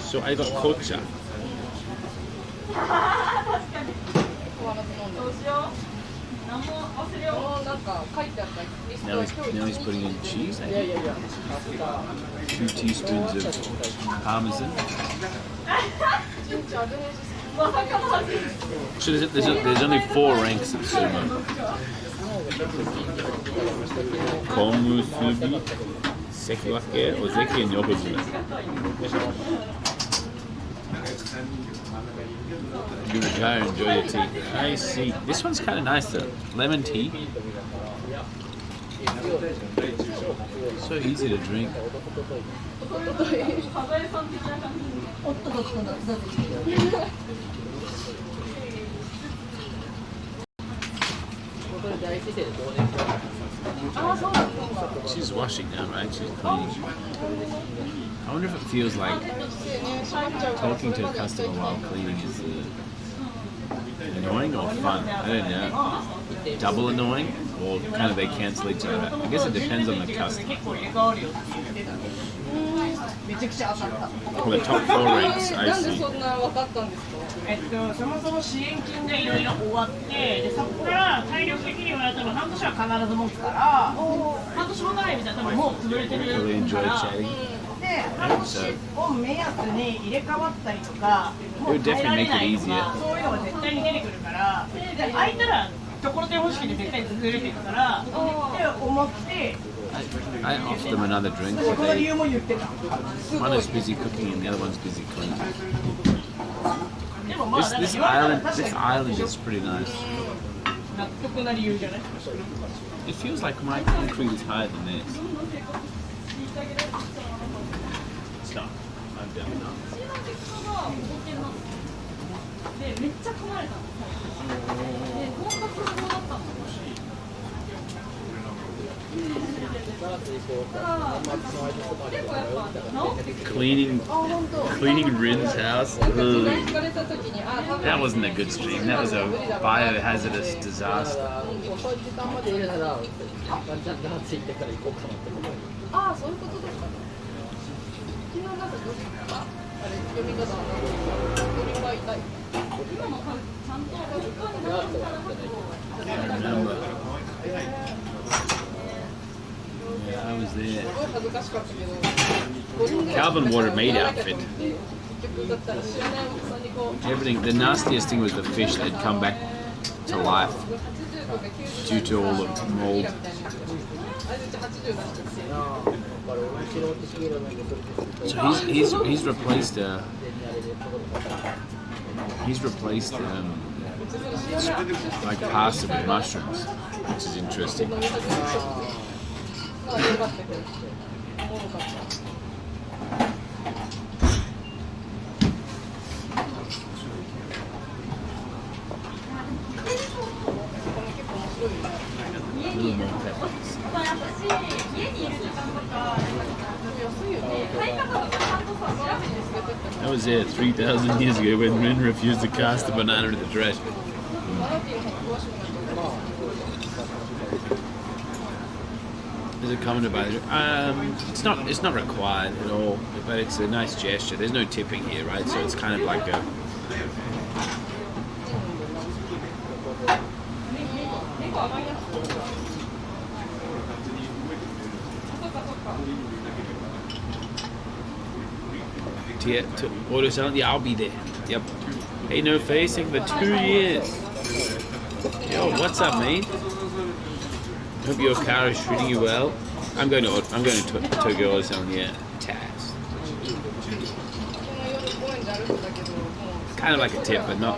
So I got kocha. Now he's putting in cheese. 2 teaspoons of parmesan. So there's only 4 ranks of sumo. Komusubi, sekiwake, ozeki, and yokozuna. You would go and enjoy your tea. I see. This one's kind of nice though. Lemon tea. So easy to drink. She's washing now, right? She's cleaning. I wonder if it feels like talking to a customer while cleaning is annoying or fun. I don't know. Double annoying or kind of they cancel each other out. I guess it depends on the customer. Well, the top 4 ranks, I see. そもそも支援金がいろいろ終わって、でそこから体力的には多分半年は必ず持つから、半年持たないみたいな多分もう潰れてるから。で、半年を目安に入れ替わったりとか、もう耐えられないとか、そういうのが絶対に出てくるから、で空いたらところてん方式で絶対崩れていくから、って思って。I offered them another drink, but one is busy cooking and the other one's busy cleaning. This island is pretty nice. It feels like my concrete is higher than this. It's not. I'm down now. Cleaning Rin's house. Ugh. That wasn't a good stream. That was a biohazardous disaster. I remember. Yeah, I was there. Calvin wore a meat outfit. Everything. The nastiest thing was the fish that had come back to life due to all the mold. So he's replaced like pasta with mushrooms, which is interesting. I was there 3,000 years ago when men refused to cast a banana into the trash. There's a comment about it. It's not required at all, but it's a nice gesture. There's no tipping here, right? So it's kind of like a. To order salad? Yeah, I'll be there. Yep. Hey, no face, thank you for 2 years. Yo, what's up, mate? Hope your car is treating you well. I'm going to Tokyo order salad. Yeah, Taz. Kind of like a tip, but not.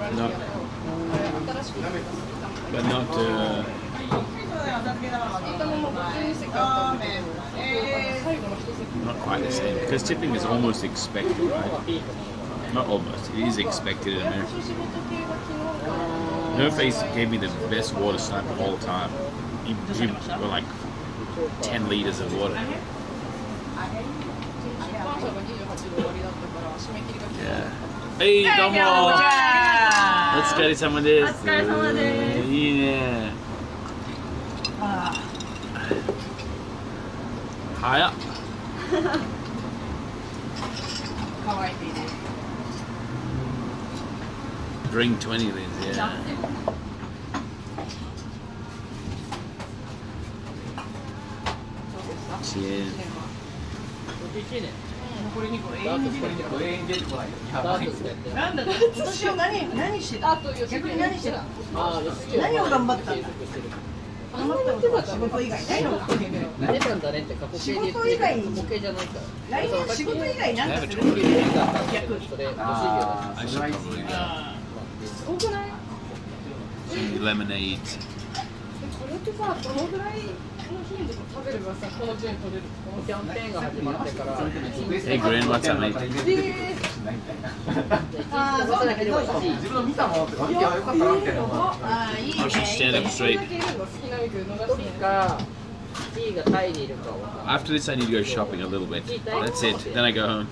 Not quite the same, because tipping is almost expected, right? Not almost, it is expected in America. No Face gave me the best water snipe of all time. He were like 10 liters of water. Yeah. Hey, domo! Let's get some of this. Yeah. High up. Drink 20 liters, yeah. Cheers. なんだ今年は何してた？逆に何してた？何を頑張ったんだ？頑張ったことは仕事以外ないのか？仕事以外に来年仕事以外なんかする？逆に。すごくない？ Lemonade. これってさ、どのぐらいの頻度で食べればさ、この分取れる？このキャンペーンが始まってから。Hey, Grin, what's up, mate? ああ、そうだけど自分の見たものって見てよかったなっていうのは。ああ、いいね。 I should stand up straight. After this, I need to go shopping a little bit. That's it. Then I go home.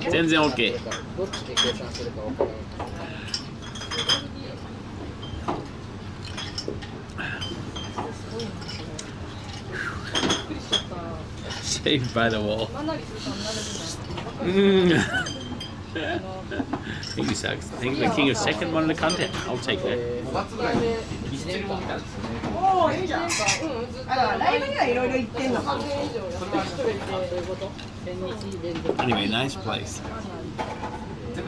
全然 OK. Saved by the wall. Thank you, Suggs. Thank you, the king of second one of the content. I'll take that. おお、いいじゃん。ライブにはいろいろ行ってんのか。 Anyway, nice place. That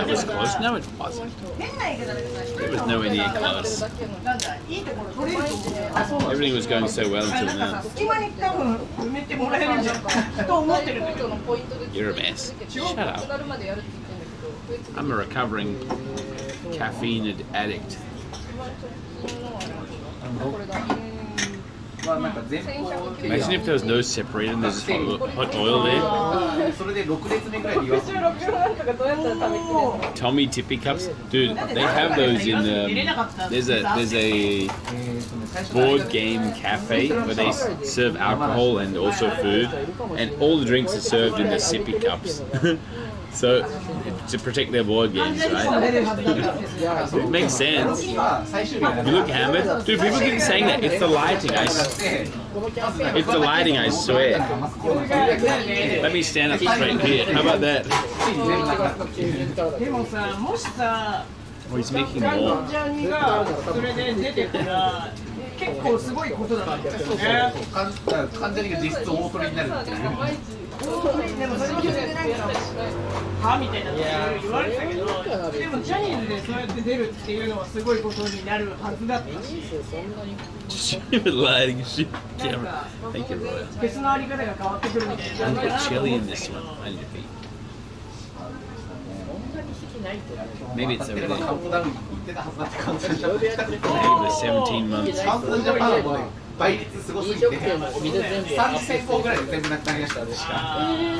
was close. No, it wasn't. It was nowhere near close. Everything was going so well until now. You're a mess. Shut up. I'm a recovering caffeine addict. Imagine if there was no separator and there's just hot oil there. Tommy Tippy cups, dude. They have those in there's a board game cafe where they serve alcohol and also food, and all the drinks are served in the sippy cups. So, to protect their board games, right? It makes sense. You look hammered. Dude, people keep saying that. It's the lighting, it's the lighting, I swear. Let me stand up straight here. How about that? Oh, he's making more. 結構すごいことだな。完全に実質大トリになるっていう。でもそれもそれでなんかはみたいなこといろいろ言われてたけど、でもジャニーズでそうやって出るっていうのはすごいことになるはずだったし。Lighting shit camera. Thank you, Roy. フェスのあり方が変わってくるみたいな。 I'm put chili in this one. I need to pee. Maybe it's over there. Maybe the 17 months. 倍率すごすぎて3000個ぐらいで全部なくなりました。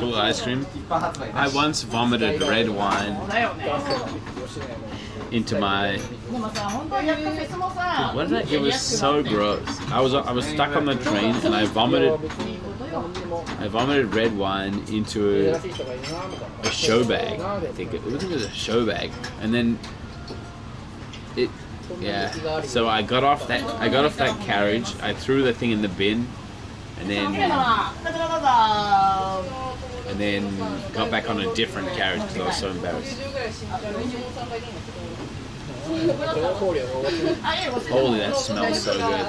Full ice cream. I once vomited red wine into my. What is that? It was so gross. I was stuck on the train and I vomited I vomited red wine into a show bag. I think it was a show bag, and then it. Yeah. So I got off that carriage. I threw the thing in the bin, and then got back on a different carriage because I was so embarrassed. Holy, that smells so good.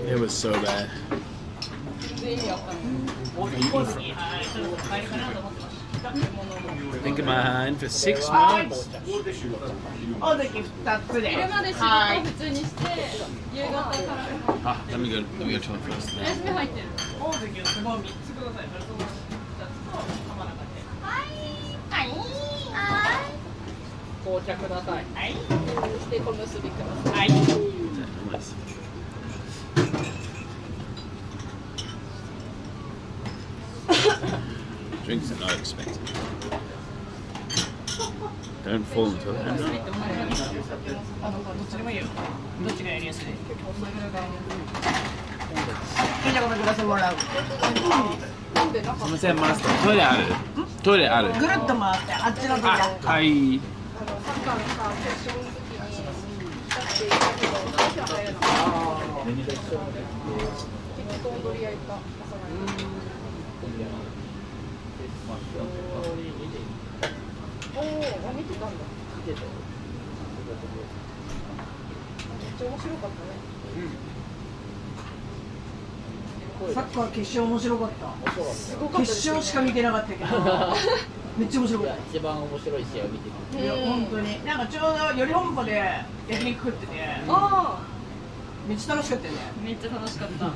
It was so bad. I think of mine for 6 months. 大関2つで。昼まで仕事普通にして夕方から Ah, let me go to him first. お休み入ってる大関のすごい3つください。それと2つと浜中で。はい紅茶ください。はいで小結びください。はい Nice. Drinks are not expensive. Don't fall into it. どっちでもいいよ。どっちがやりやすい？じゃあこのグラスもらう。すみません、マスター。トイレある？トイレある？ぐるっと回ってあっちの扉。はい。おお、見てたんだ。見てたよ。めっちゃ面白かったね。サッカー決勝面白かった。すごかった。決勝しか見てなかったけど、めっちゃ面白かった。一番面白い試合を見てた。いや本当に。なんかちょうどより本舗で焼肉食ってて、めっちゃ楽しかったよね。めっちゃ楽しかった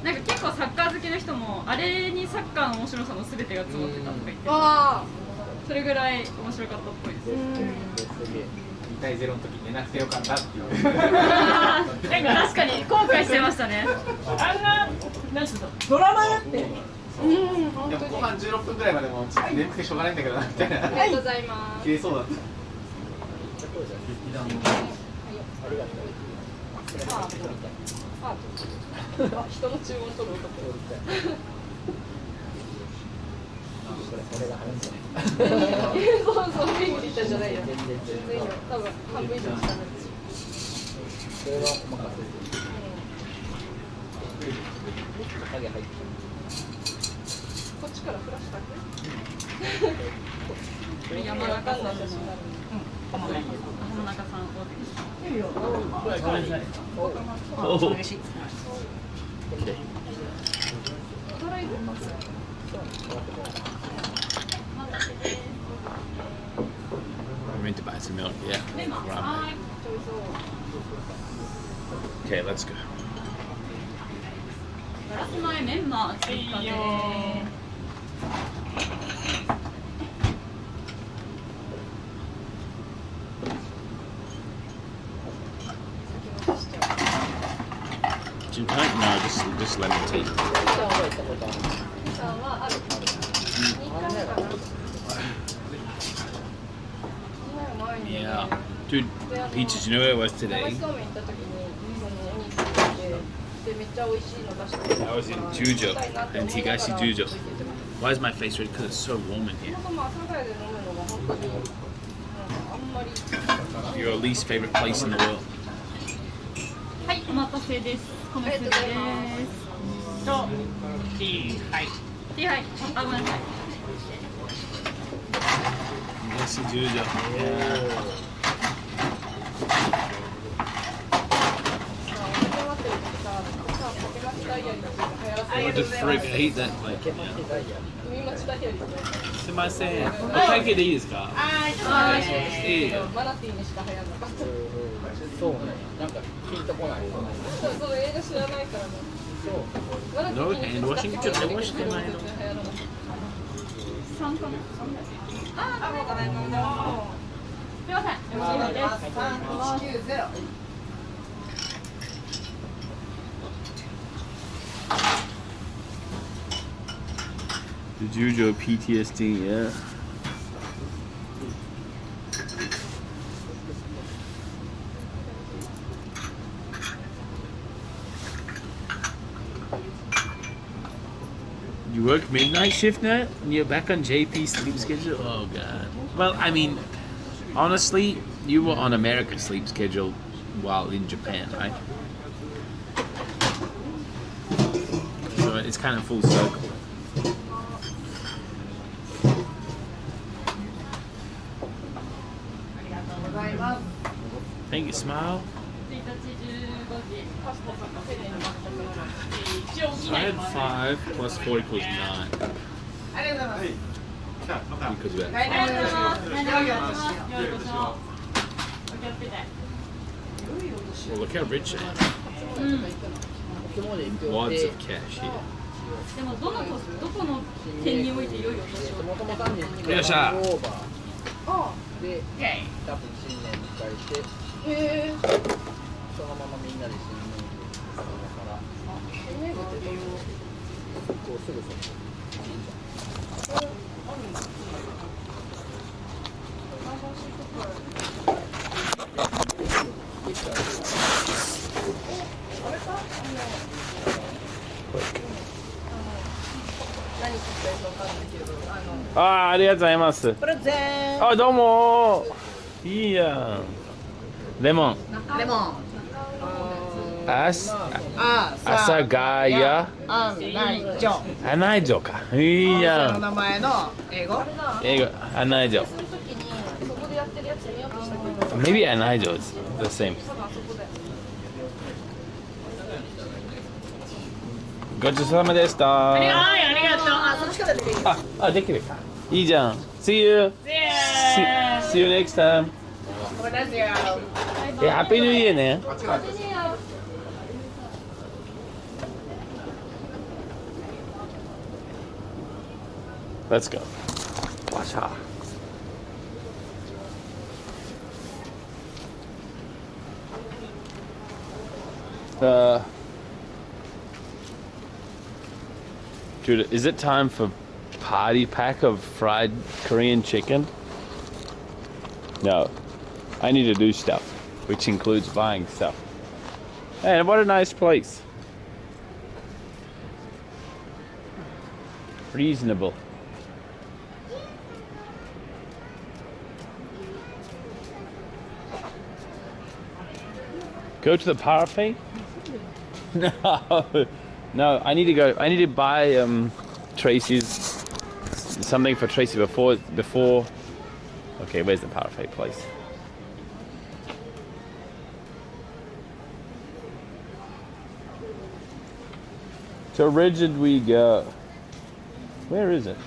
なんか結構サッカー好きの人もあれにサッカーの面白さの全てが詰まってたとか言ってたそれぐらい面白かったっぽいです2対0の時寝なくてよかったっていうなんか確かに後悔してましたねあんな、なんつうの、ドラマだってでも後半16分ぐらいまでも眠くてしょうがないんだけどなみたいなありがとうございます切れそうだったありがとう。人の注文取る男。これが話そう、メインで言ったんじゃないよ。全然いいよ。多分半分以上下なんですよ。それはお任せ影入ってこっちからフラッシュだけ。これ山中さんの写真がある。浜中さんいいよ。嬉しい。We're meant to buy some milk, yeah. Ramen. Okay, let's go. ガラス前メンマ追加でGin tonic? No, just lemon tea. さんはある。2回かな。Yeah. Dude, peaches, you know where it was today? そうめん行った時にお肉食べてでめっちゃ美味しいの出して I was in Jujo, and Higashi Jujo. Why is my face red? Because it's so warm in here. まあ阿佐ヶ谷で飲むのが本当にあんまり Your least favorite place in the world? はいお待たせです小結びですと、ティー、はい。ティーはいあごめんなさい Higashi Jujo. Yeah. What the frick? I hate that place. 海町ダイアリー。すみません。お会計でいいですか？いいよ。マナティーにしか流行らなかった。そうねなんかピンとこないそう映画知らないからね。そう。No hand washing ちょっとしてないの。 3かなありがとうございますすいませんよろしいです3190。The Jujo PTSD, yeah. You work midnight shift now, and you're back on JP sleep schedule. Oh god. Well, I mean, honestly, you were on American sleep schedule while in Japan, right? So it's kind of full circle. Thank you, smile. So I had 5 plus 4 equals 9. Because of that. Well, look how rich I am. Wads of cash here. でもどこの点において良いお年を。よっしゃ。で、多分新年迎えて、そのままみんなで新年だからこうすぐそこ。ありがとうございます。プレゼン。あ、どうも。いいやん。レモン。レモン。朝がや。内情。内情か。いいやん。名前の英語。英語。内情。Maybe 内情 is the same. ごちそうさまでした。はい、ありがとう。あ、そっちからできる。できるか。いいじゃん。See you. See you next time. ごめんなさいよ。Happy New Year ね。Let's go. わしゃ。Dude, is it time for party pack of fried Korean chicken? No. I need to do stuff, which includes buying stuff. And what a nice place. Reasonable. Go to the parfait? No. No, I need to go. I need to buy Tracy's something for Tracy before. Okay, where's the parfait place? So where did we go? Where is it?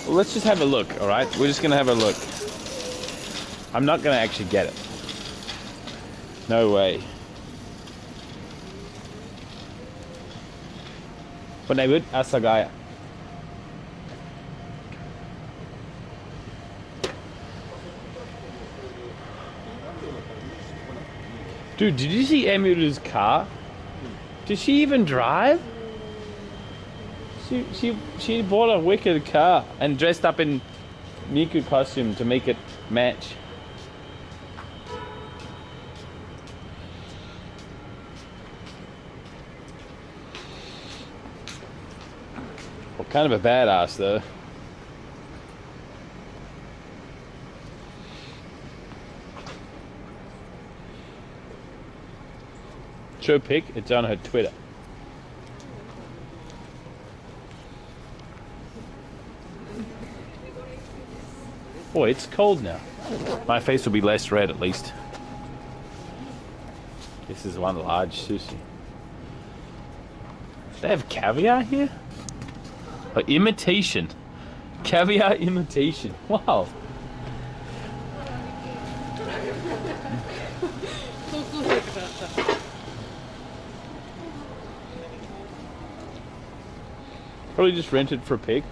Let's just have a look, all right? We're just gonna have a look. I'm not gonna actually get it. No way. What name would Asagaya? Dude, did you see Emira's car? Did she even drive? She bought a wicked car and dressed up in Miku costume to make it match. Well, kind of a badass though. Show pic, it's on her Twitter. Boy, it's cold now. My face will be less red at least. This is one large sushi. They have caviar here? Oh, imitation. Caviar imitation. Wow. Probably just rented for a pig.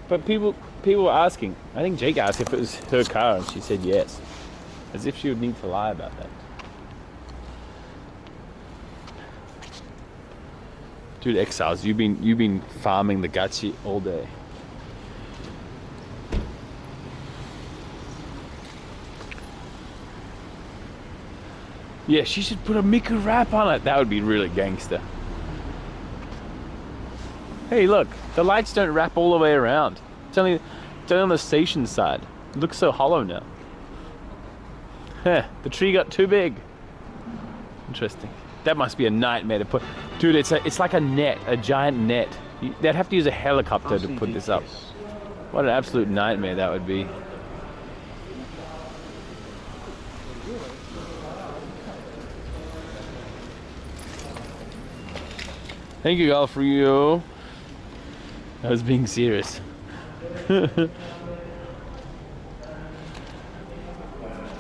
But people were asking. I think Jake asked if it was her car, and she said yes, as if she would need to lie about that. Dude, Exiles, you've been farming the gachi all day. Yeah, she should put a Miku wrap on it. That would be really gangster. Hey, look, the lights don't wrap all the way around. It's only on the station side. It looks so hollow now. Heh, the tree got too big. Interesting. That must be a nightmare to put. Dude, it's like a net, a giant net. They'd have to use a helicopter to put this up. What an absolute nightmare that would be. Thank you, all for you. I was being serious.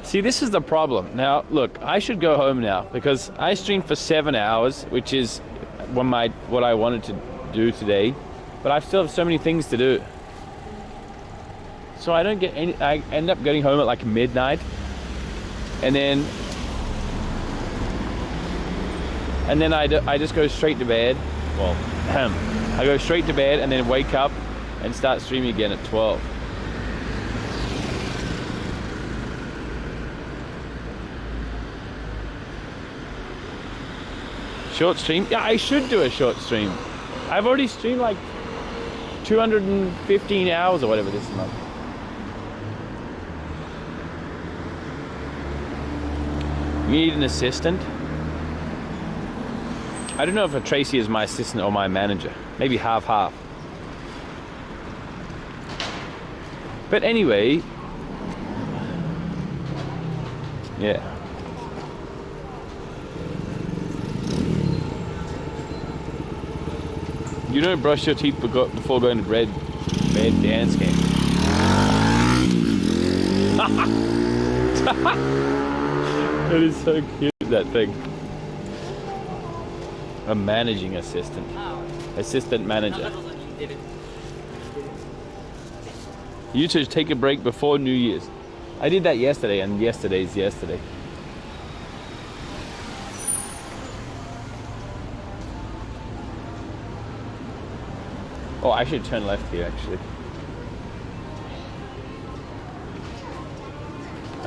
See, this is the problem. Now, look, I should go home now because I streamed for 7 hours, which is what I wanted to do today, but I still have so many things to do. So I don't get any. I end up getting home at like midnight, and then I just go straight to bed. Well, I go straight to bed and then wake up and start streaming again at 12. Short stream? Yeah, I should do a short stream. I've already streamed like 215 hours or whatever this month. You need an assistant? I don't know if Tracy is my assistant or my manager. Maybe half-half. But anyway, yeah. You don't brush your teeth before going to bed dance game. That is so cute, that thing. A managing assistant. Assistant manager. You should take a break before New Year's. I did that yesterday, and yesterday's yesterday. Oh, I should turn left here, actually.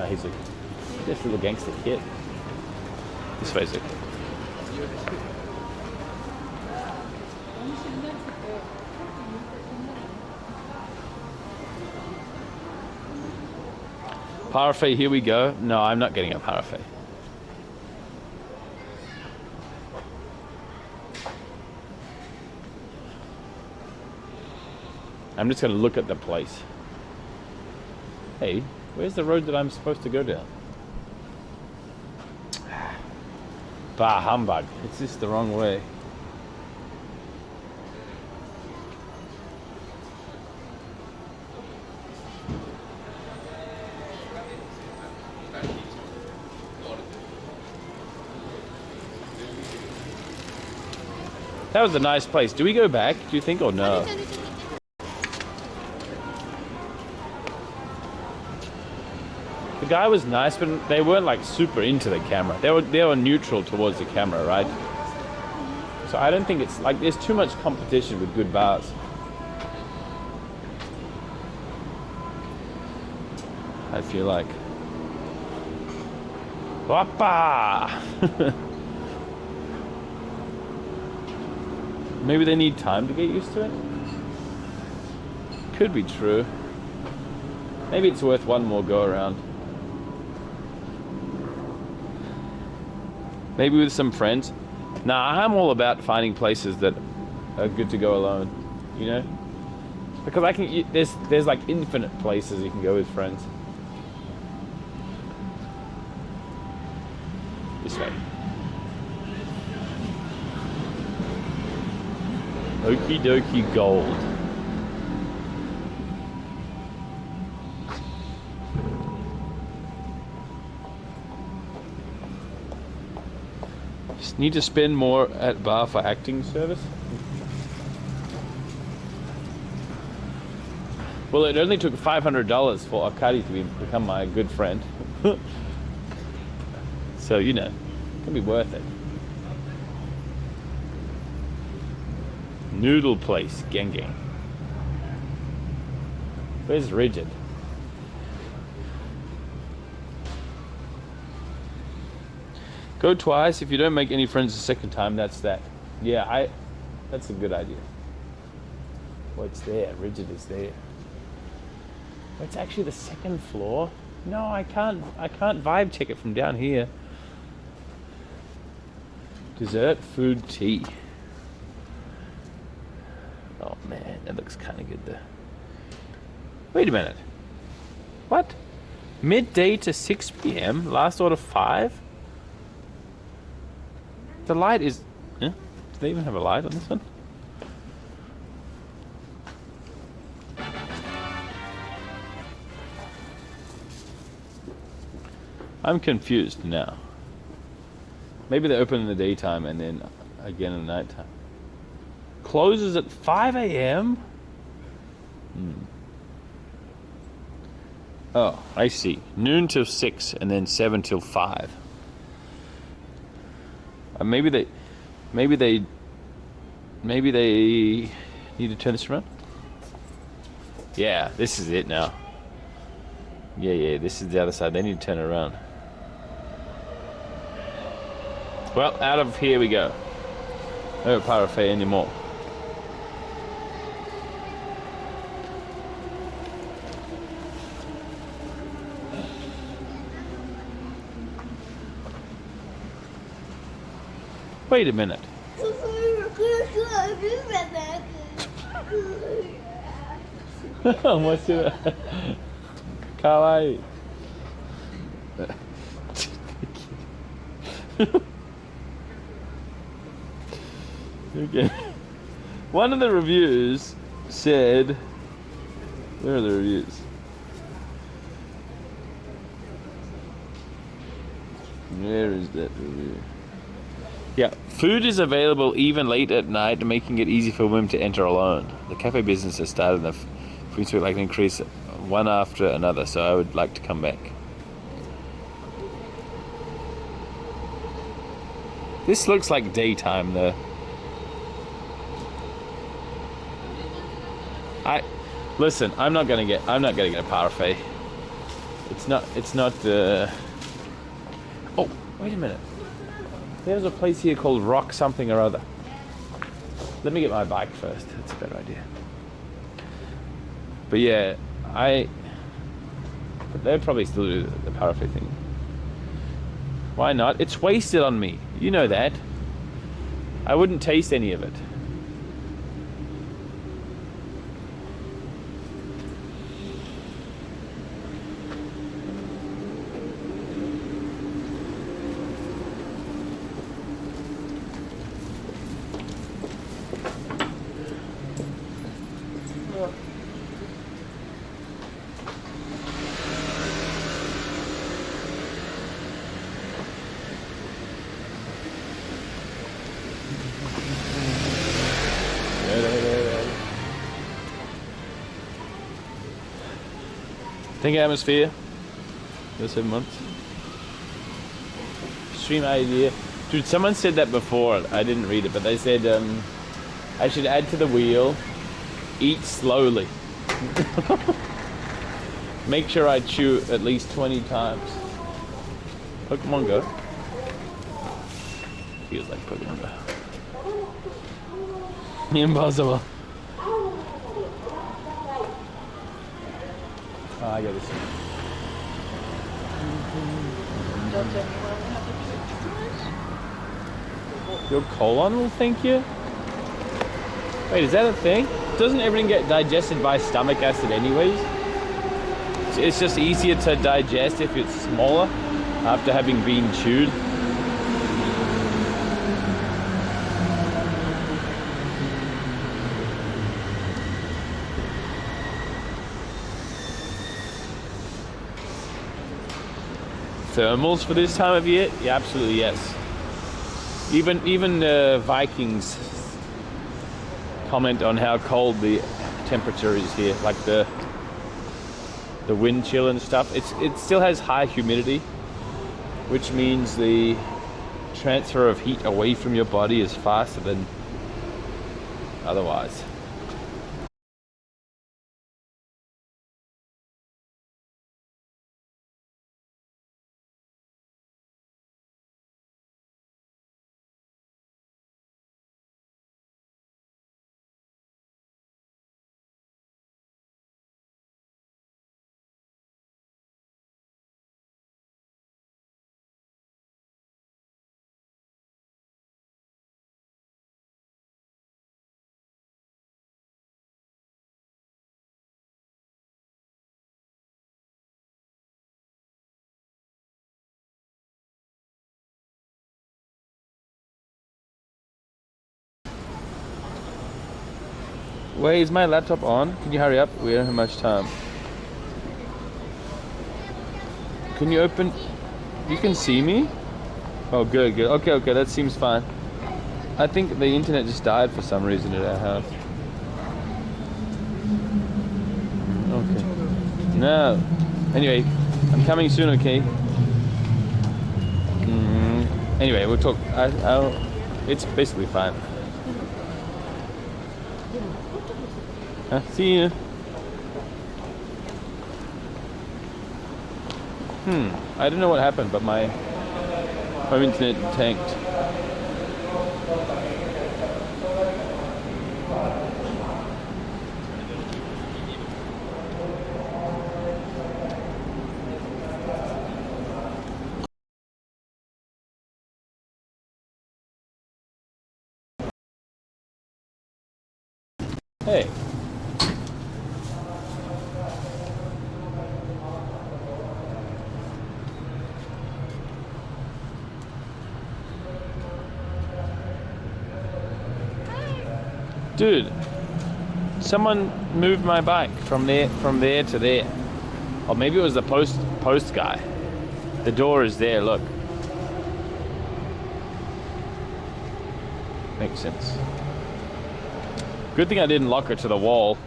He's this little gangster kid. This way's it. Parfait, here we go. No, I'm not getting a parfait. I'm just going to look at the place. Hey, where's the road that I'm supposed to go down? Bah, humbug. It's just the wrong way. That was a nice place. Do we go back, do you think, or no? The guy was nice, but they weren't like super into the camera. They were neutral towards the camera, right? So I don't think it's like there's too much competition with good bars. I feel like. Wappa! Maybe they need time to get used to it. Could be true. Maybe it's worth one more go around. Maybe with some friends. Nah, I'm all about finding places that are good to go alone. You know, because I can. There's like infinite places you can go with friends. This way. Okie dokie gold. Just need to spend more at bar for acting service. Well, it only took $500 for Akari to become my good friend. So, you know, it can be worth it. Noodle place, gang. Where's Rigid? Go twice. If you don't make any friends the second time, that's that. Yeah, that's a good idea. What's there? Rigid is there. It's actually the second floor. No, I can't vibe check it from down here. Dessert, food, tea. Oh man, that looks kind of good there. Wait a minute. What? Midday to 6 p.m. Last order 5? The light is... Huh? Do they even have a light on this one? I'm confused now. Maybe they open in the daytime and then again in the nighttime. Closes at 5 a.m.? Oh, I see. Noon till 6 and then 7 till 5. Maybe they need to turn this around. Yeah, this is it now. Yeah, this is the other side. They need to turn it around. Well, out of here we go. No parfait anymore. Wait a minute. What's it? Kawaii. Okay. One of the reviews said, where are the reviews? Where is that review? Yeah, food is available even late at night, making it easy for women to enter alone. The cafe business has started and the food suite like to increase one after another, so I would like to come back. This looks like daytime though. Listen, I'm not gonna get a parfait. It's not oh, wait a minute. There's a place here called Rock something or other. Let me get my bike first. That's a better idea. But yeah, they'd probably still do the parfait thing. Why not? It's wasted on me. You know that. I wouldn't taste any of it. Think atmosphere. The 7 months. Stream idea. Dude, someone said that before. I didn't read it, but they said I should add to the wheel, eat slowly. Make sure I chew at least 20 times. Pokemon Go. Feels like Pokemon Go. Impossible. Oh, I got this. Your colon will thank you? Wait, is that a thing? Doesn't everything get digested by stomach acid anyways? It's just easier to digest if it's smaller after having been chewed. Thermals for this time of year? Yeah, absolutely yes. Even Vikings comment on how cold the temperature is here, like the wind chill and stuff. It still has high humidity, which means the transfer of heat away from your body is faster than otherwise. Wait, is my laptop on? Can you hurry up? We don't have much time. Can you open? You can see me? Oh, good, good. Okay, okay, that seems fine. I think the internet just died for some reason at our house. Okay. No. Anyway, I'm coming soon, okay? Anyway, we'll talk. It's basically fine. See you. I don't know what happened, but my home internet tanked. Hey. Dude, someone moved my bike from there to there. Or maybe it was the post guy. The door is there, look. Makes sense. Good thing I didn't lock it to the wall.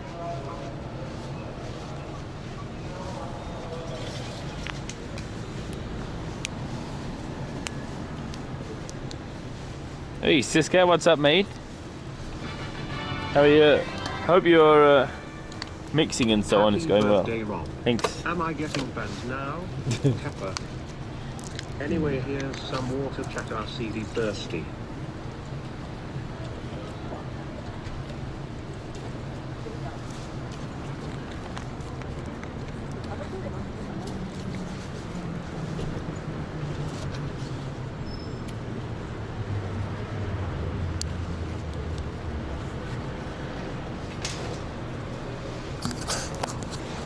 Hey Siska, what's up, mate? How are you? Hope your mixing and so on is going well. Rob. Thanks. Am I getting banned now? Pepper. Anyway, here's some water chat. RCD thirsty.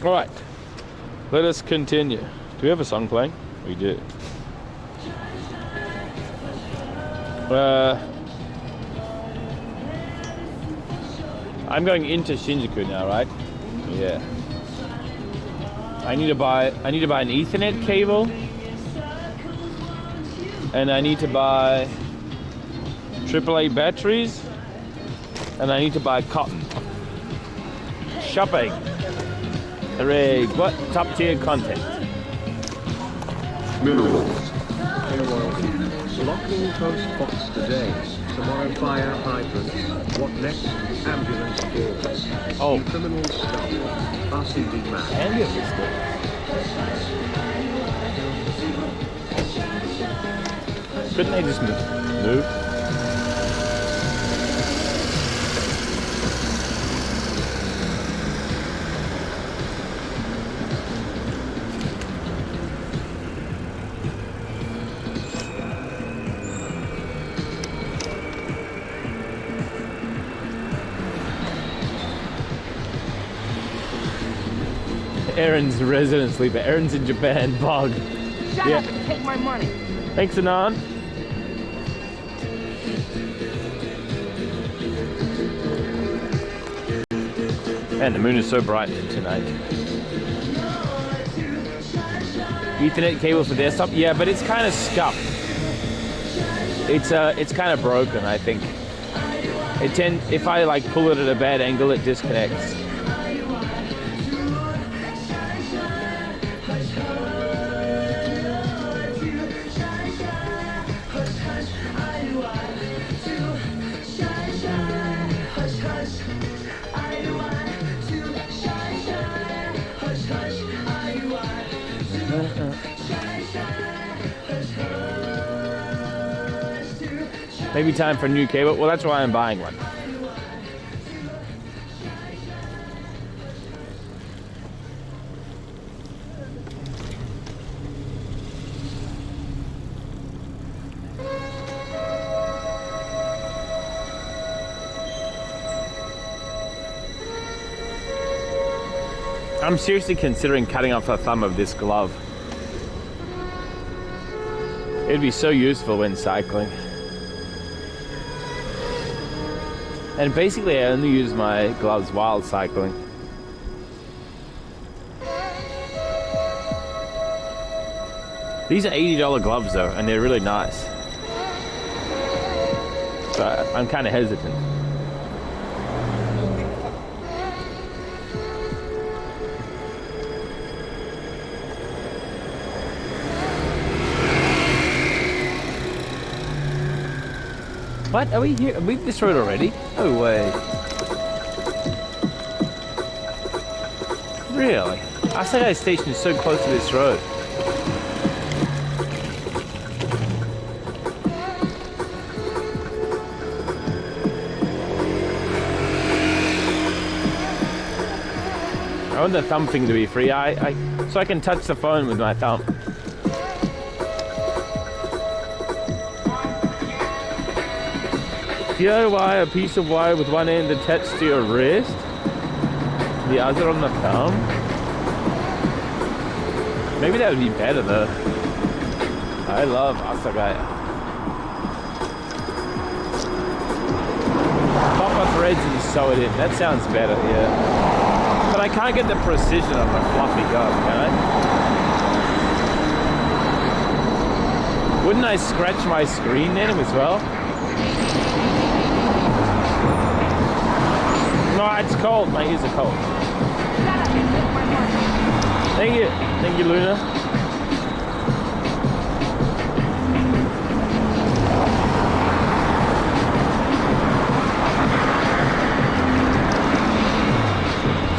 All right, let us continue. Do we have a song playing? We do. I'm going into Shinjuku now, right? Yeah. I need to buy an Ethernet cable, and I need to buy AAA batteries, and I need to buy cotton. Shopping. Hooray, what top tier content? Minerals. Hey royalty. Locking post box today. Tomorrow fire hydrants. What next? Ambulance calls. Oh. Criminal stuff. RCD man. Ambulance calls. Couldn't they just move? Aaron's resident sleeper. Aaron's in Japan. Bog. Shut up and take my money. Thanks, Anon. Man, the moon is so bright tonight. Ethernet cable for desktop. Yeah, but it's kind of scuffed. It's kind of broken, I think. If I like pull it at a bad angle, it disconnects. Maybe time for a new cable. Well, that's why I'm buying one. I'm seriously considering cutting off a thumb of this glove. It'd be so useful when cycling. And basically I only use my gloves while cycling. These are $80 gloves though, and they're really nice. So I'm kind of hesitant. What? Are we here? Are we this road already? No way. Really? Asagai Station is so close to this road. I want the thumb thing to be free. So I can touch the phone with my thumb. DIY a piece of wire with one end attached to your wrist, the other on the thumb. Maybe that would be better though. I love Asagai. Copper threads and sew it in. That sounds better, yeah. But I can't get the precision on the fluffy glove, can I? Wouldn't I scratch my screen then as well? No, it's cold. My ears are cold. Thank you. Thank you, Luna.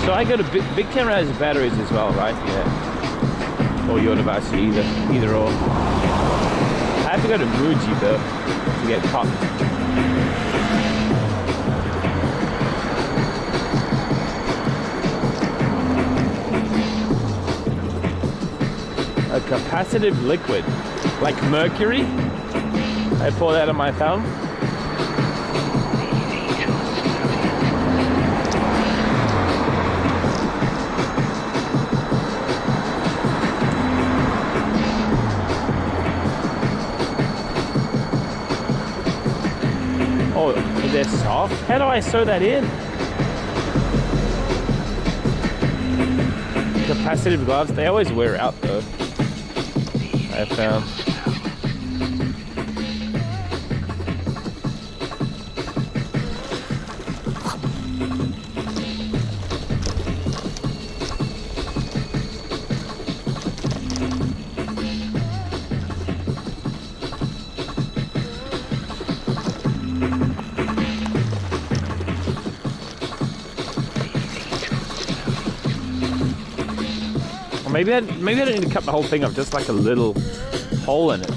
So I got a big camera has batteries as well, right? Yeah. Or Yodobashi, either or. I have to go to Muji though to get cotton. A capacitive liquid, like mercury. I pour that on my thumb. Oh, they're soft? How do I sew that in? Capacitive gloves, they always wear out though. I found. Maybe I don't need to cut the whole thing up, just like a little hole in it.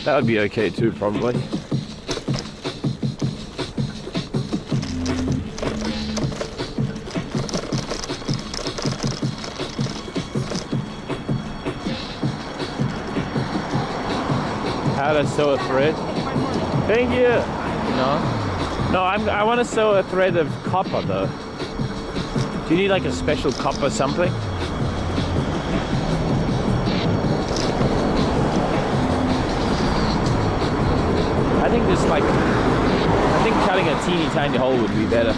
That would be okay too, probably. How to sew a thread? Thank you. No, I want to sew a thread of copper though. Do you need like a special copper something? I think cutting a teeny tiny hole would be better,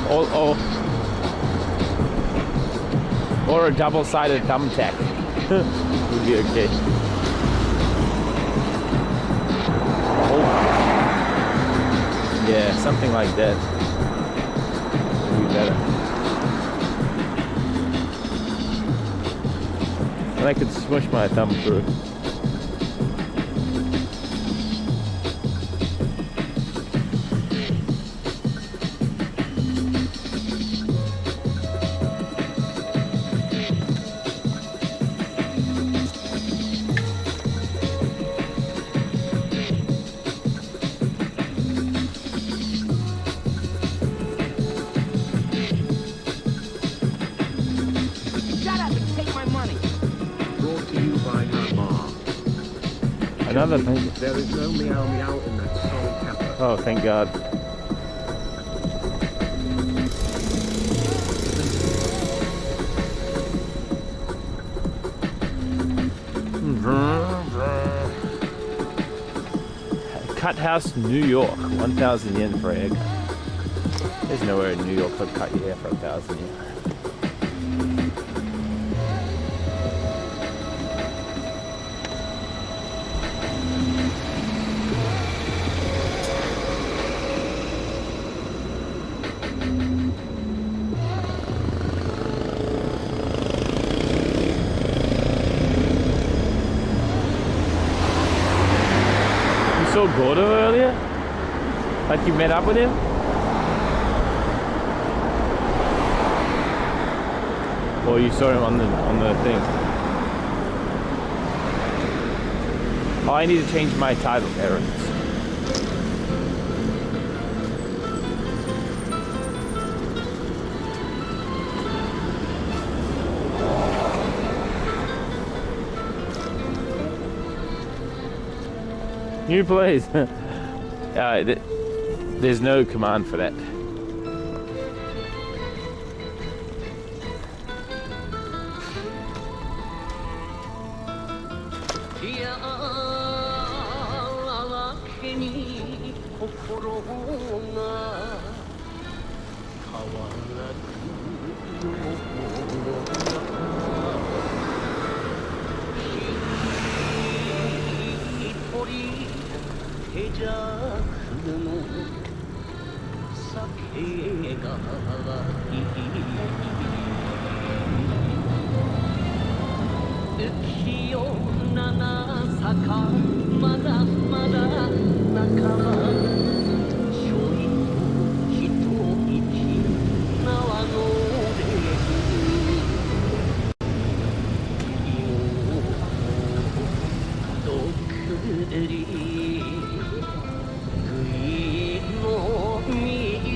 or a double-sided thumbtack would be okay. Oh. Yeah, something like that would be better. And I could smush my thumb through. Another thing. There is no meow meow in that soul kappa. Oh, thank God. Cut House, New York, 1,000 yen for egg. There's nowhere in New York that cut your hair for $1,000 a year. You saw Gordo earlier? Like you met up with him? Or you saw him on the thing? Oh, I need to change my title, errands. New place. There's no command for that.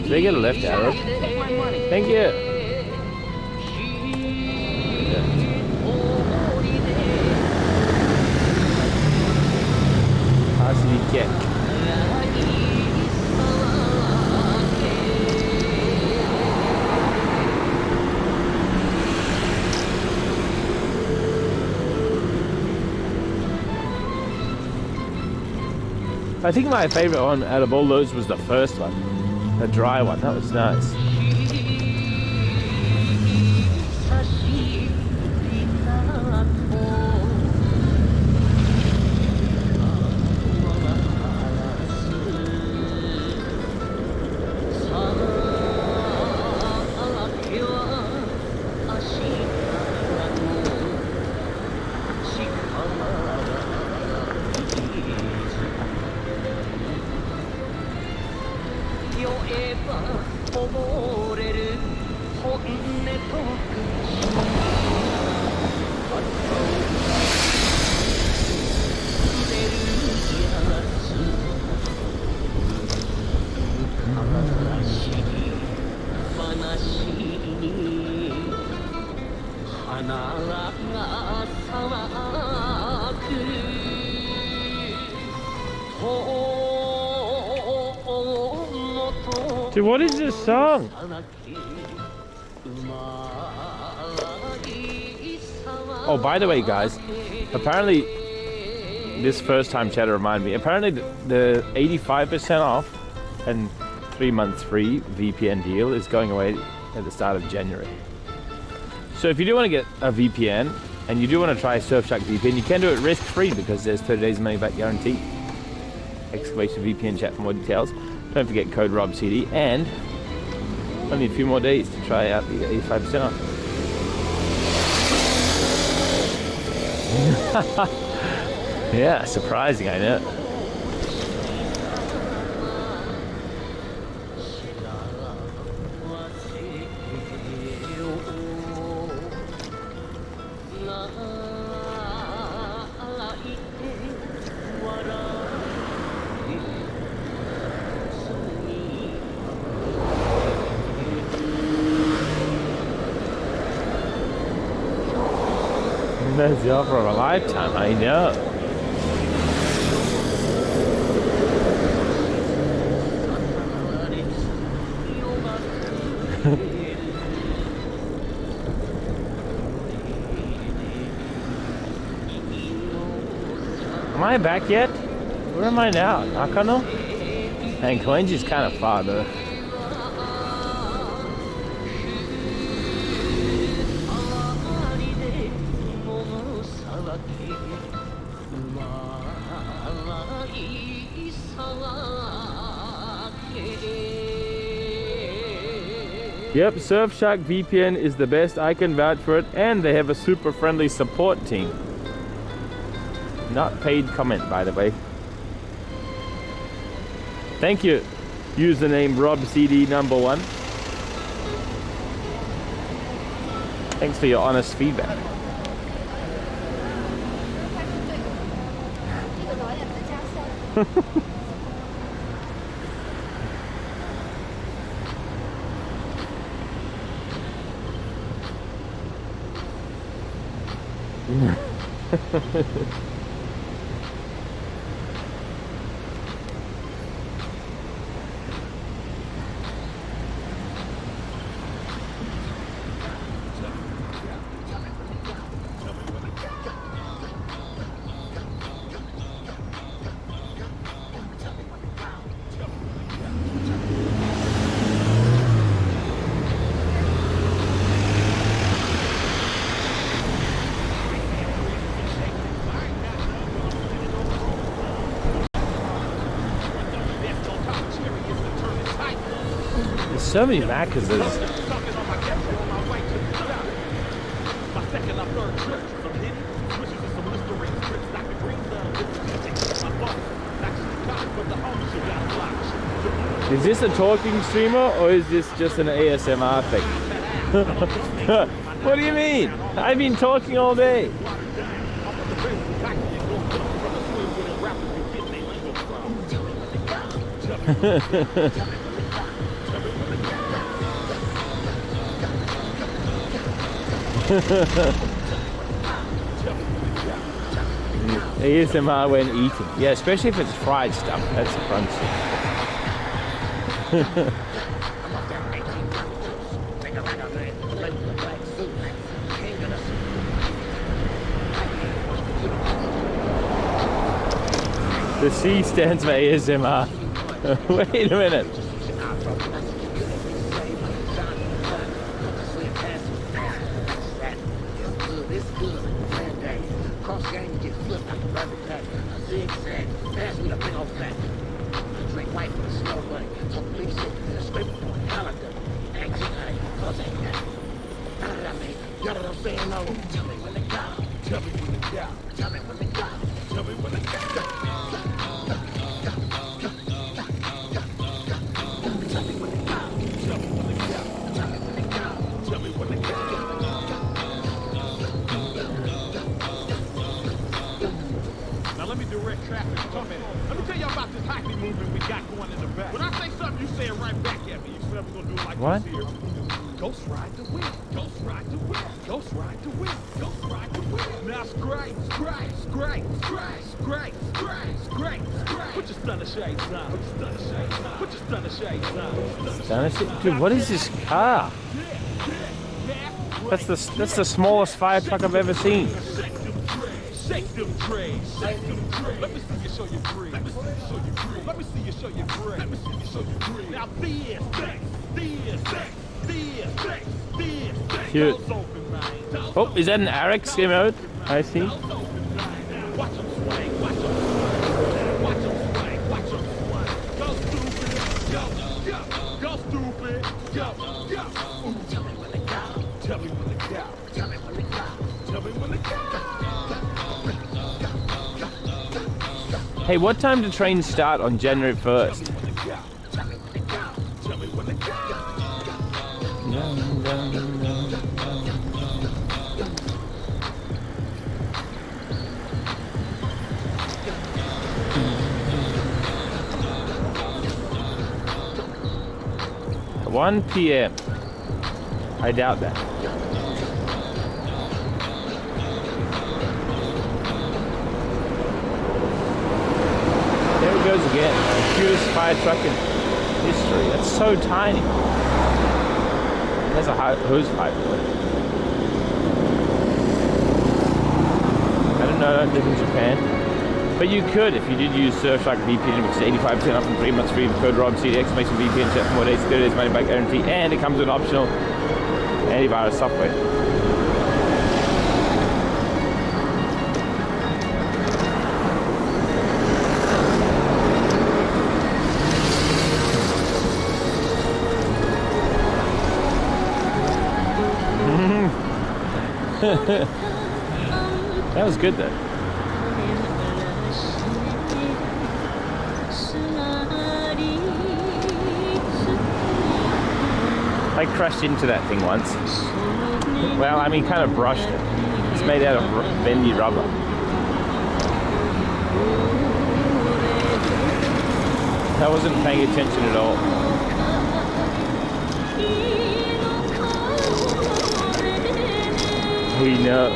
Did they get a left arrow? Take my money. Thank you. How did he get? I think my favorite one out of all those was the first one, the dry one. That was nice. Dude, what is this song? Oh, by the way, guys, apparently this first time chatter reminded me, apparently the 85% off and 3 months free VPN deal is going away at the start of January. So if you do want to get a VPN and you do want to try Surfshark VPN, you can do it risk-free because there's 30 days money back guarantee. Exclamation VPN chat for more details. Don't forget code robcdee, and only a few more days to try out the 85% off. Yeah, surprising, I know. That's the offer of a lifetime, I know. Am I back yet? Where am I now? Nakano? And Koenji's kind of far though. Yep, Surfshark VPN is the best. I can vouch for it, and they have a super friendly support team. Not paid comment, by the way. Thank you, username robcdee1. Thanks for your honest feedback. There's so many Maccas. Is this a talking streamer or is this just an ASMR thing? What do you mean? I've been talking all day. ASMR when eating. Yeah, especially if it's fried stuff. That's crunchy. The C stands for ASMR. Wait a minute. Now let me direct traffic. Let me tell you about this hockey movement we got going in the back. When I say something, you say it right back at me. You said we're gonna do it like what? this here. Ghost ride the wind. Ghost ride the wind. Ghost ride the wind. Ghost ride the wind. Now scrape, scrape, scrape, scrape, scrape, scrape, scrape, scrape. Put your stunner shades on. Put your stunner shades on. Put your stunner shades on. Stunner shades? Dude, what is this car? That's the smallest fire truck I've ever seen. Shake them trays. Shake them trays. Let me see you show your green. Let me see you show your green. Let me see you show your green. Let me see you show your green. Now this. Cute. Oh, is that an RX remote? I see. Watch them swing. Watch them swing. Watch them swing. Watch them swing. Go stupid. Go stupid. Go. Ooh, tell me when to go. Tell me when to go. Tell me when to go. Tell me when to go. Hey, what time do trains start on January 1st? At 1 p.m. I doubt that. There it goes again. The cutest fire truck in history. That's so tiny. There's a hose pipe for it. I don't know, I don't live in Japan. But you could if you did use Surfshark VPN, which is 85% off and 3 months free with code ROBCDX. Makes your VPN check for more days, 30 days money back guarantee, and it comes with optional antivirus software. That was good though. I crashed into that thing once. Well, I mean, kind of brushed it. It's made out of bendy rubber. I wasn't paying attention at all. We know.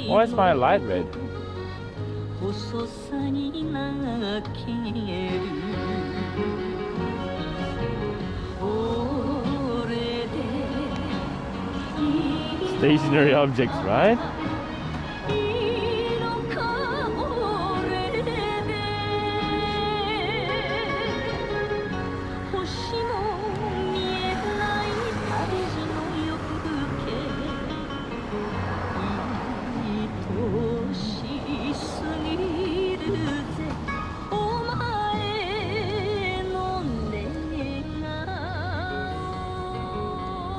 Why is my light red? Stationary objects, right?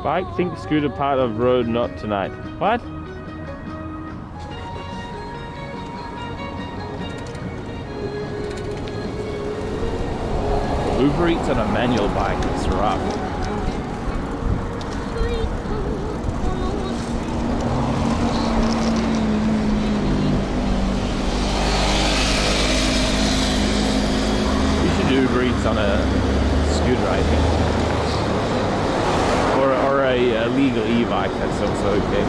Bike, think scooter part of road, not tonight. What? Uber Eats on a manual bike, it's rough. You should do Uber Eats on a scooter, I think. Or a legal e-bike, that's also okay.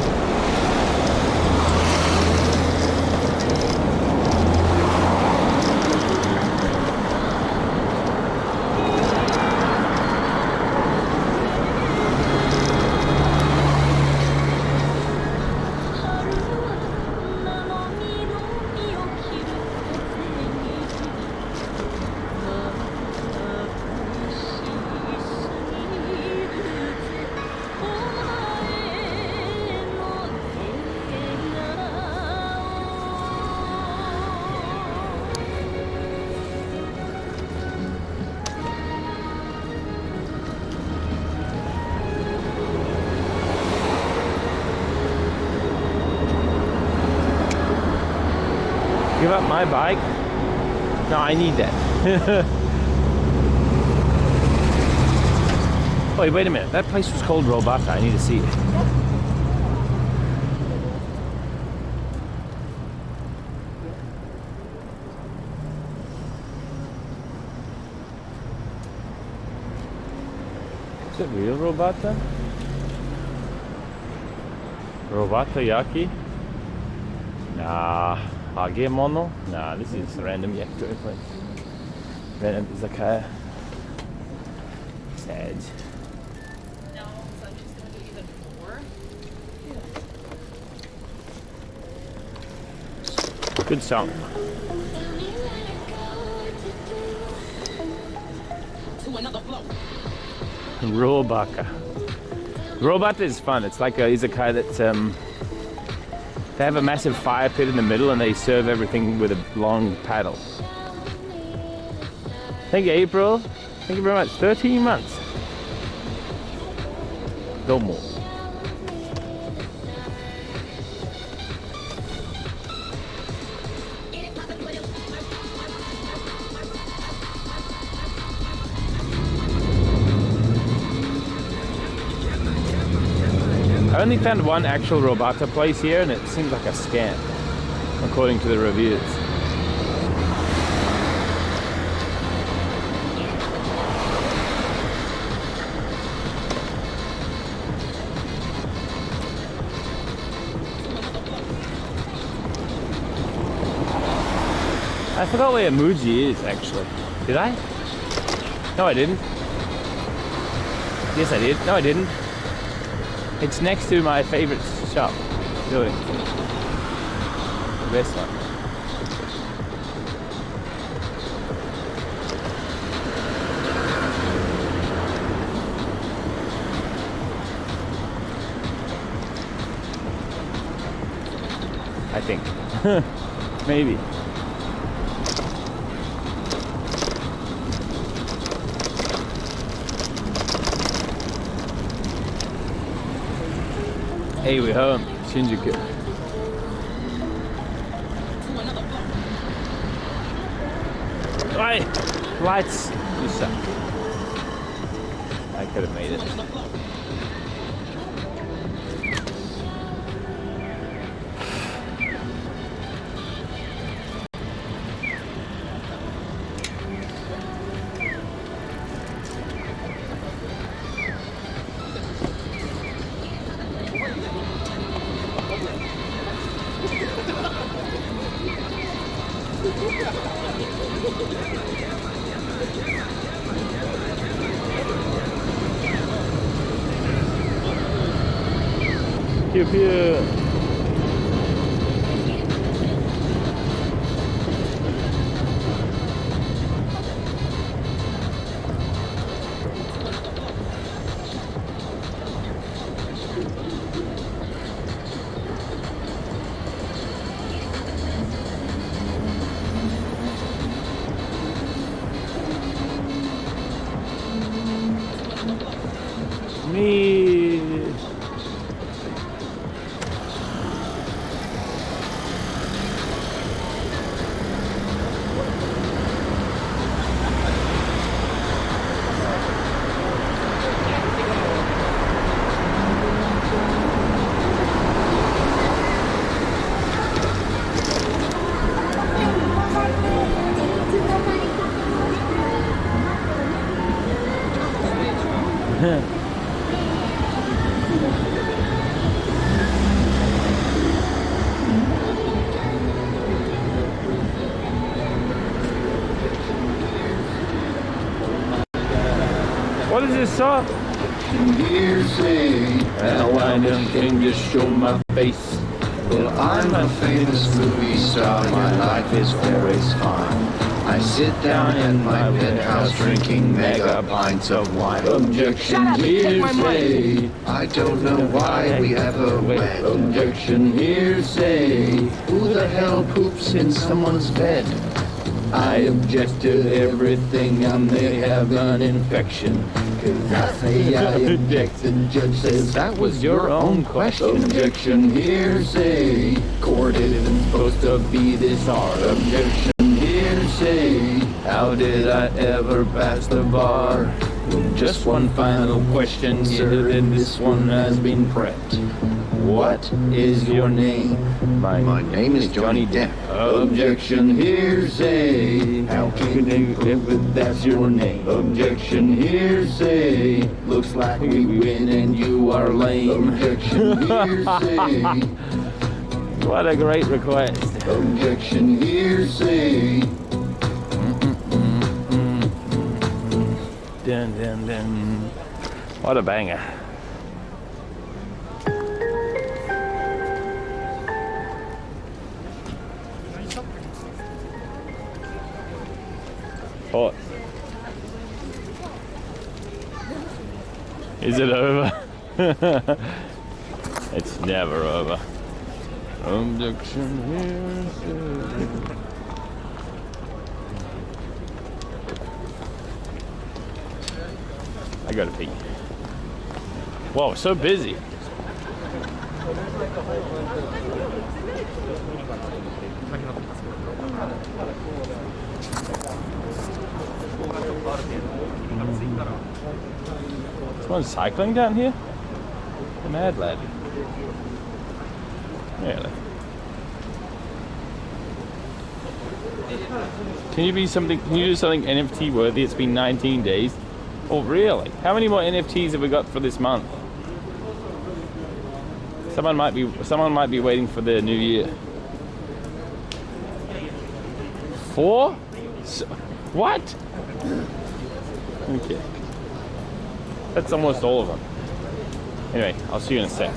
Give up my bike? No, I need that. Wait a minute. That place was called Robata. I need to see it. Is it real Robata? Robata Yaki? Nah. Hagemono? Nah, this is random yakitori place. Random izakaya. Sad. No, so I'm just gonna do even more. Good song. To another flow. Robaka. Robata is fun. It's like a izakaya that's they have a massive fire pit in the middle and they serve everything with a long paddle. Thank you, April. Thank you very much. 13 months. Domo. I only found one actual Robata place here and it seems like a scam, according to the reviews. I forgot where Muji is actually. Did I? No, I didn't. Yes, I did. No, I didn't. It's next to my favorite shop. Really. The best one. I think. Maybe. Hey, we're home. Shinjuku. Right. Lights. You suck. I could have made it. Pew pew. Me. What is this song? Hearsay, Now I can just show my face. well, I'm a famous movie star. My life is always fine. I sit down in my penthouse drinking mega pints of wine. Objection, hearsay. I don't know why we have a wet. Objection, hearsay. Who the hell poops in someone's bed? I object to everything. I may have an infection. Cause I say I object, the judge says that was your own question. Objection, hearsay. Court isn't supposed to be this hard. Objection, hearsay. How did I ever pass the bar? Just one final question, sir, and this one has been prepped. What is your name? My name is Johnny Depp. Objection, hearsay. How can you if that's your name? Objection, hearsay. Looks like we win and you are lame. Objection, hearsay. What a great request. Objection, hearsay. Dun, dun, dun. What a banger. Hot. Is it over? It's never over. Objection here. I gotta pee. Whoa, so busy. Someone cycling down here? The mad lad. Really? Can you do something NFT worthy? It's been 19 days. Oh, really? How many more NFTs have we got for this month? Someone might be waiting for the new year. 4? What? Okay. That's almost all of them. Anyway, I'll see you in a sec.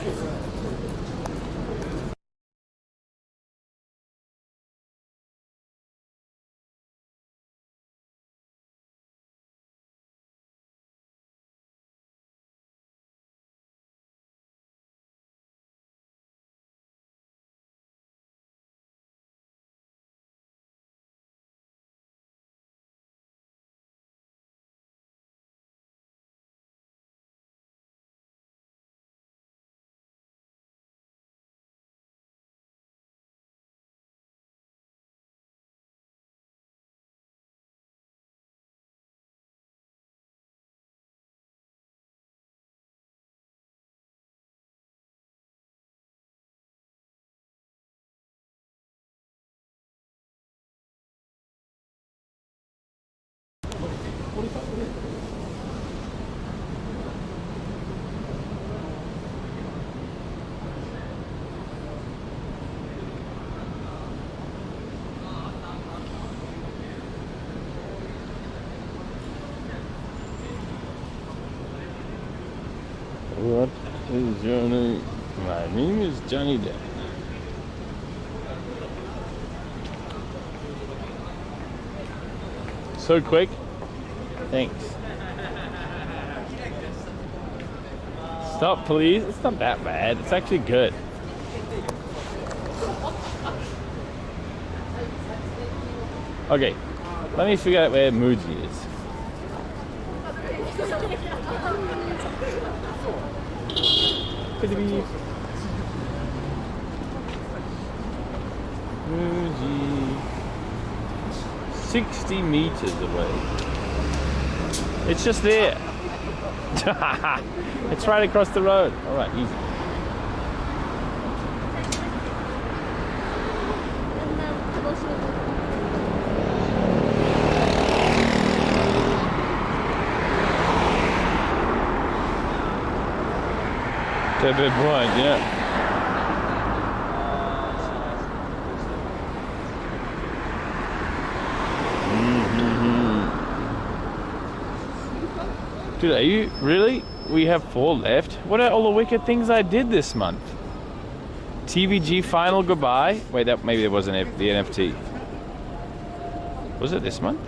What is your name? My name is Johnny Depp. So quick. Thanks. Stop, please. It's not that bad. It's actually good. Okay, let me figure out where Muji is. Muji. 60 meters away. It's just there. It's right across the road. All right, easy. That's a good point, yeah. Dude, are you really? We have 4 left. What are all the wicked things I did this month? TVG final goodbye. Wait, that maybe it wasn't the NFT. Was it this month?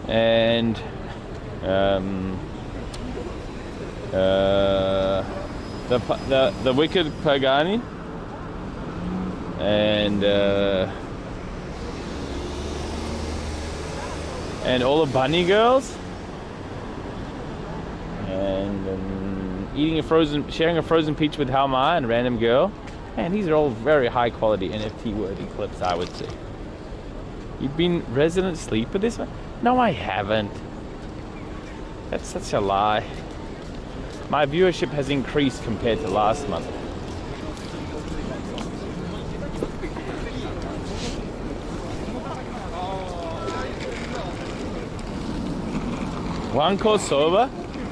And the wicked Pagani. And all the bunny girls. And sharing a frozen peach with Halma and a random girl. And these are all very high quality NFT worthy clips, I would say. You've been resident sleeper this one? No, I haven't. That's such a lie. My viewership has increased compared to last month. One course sober?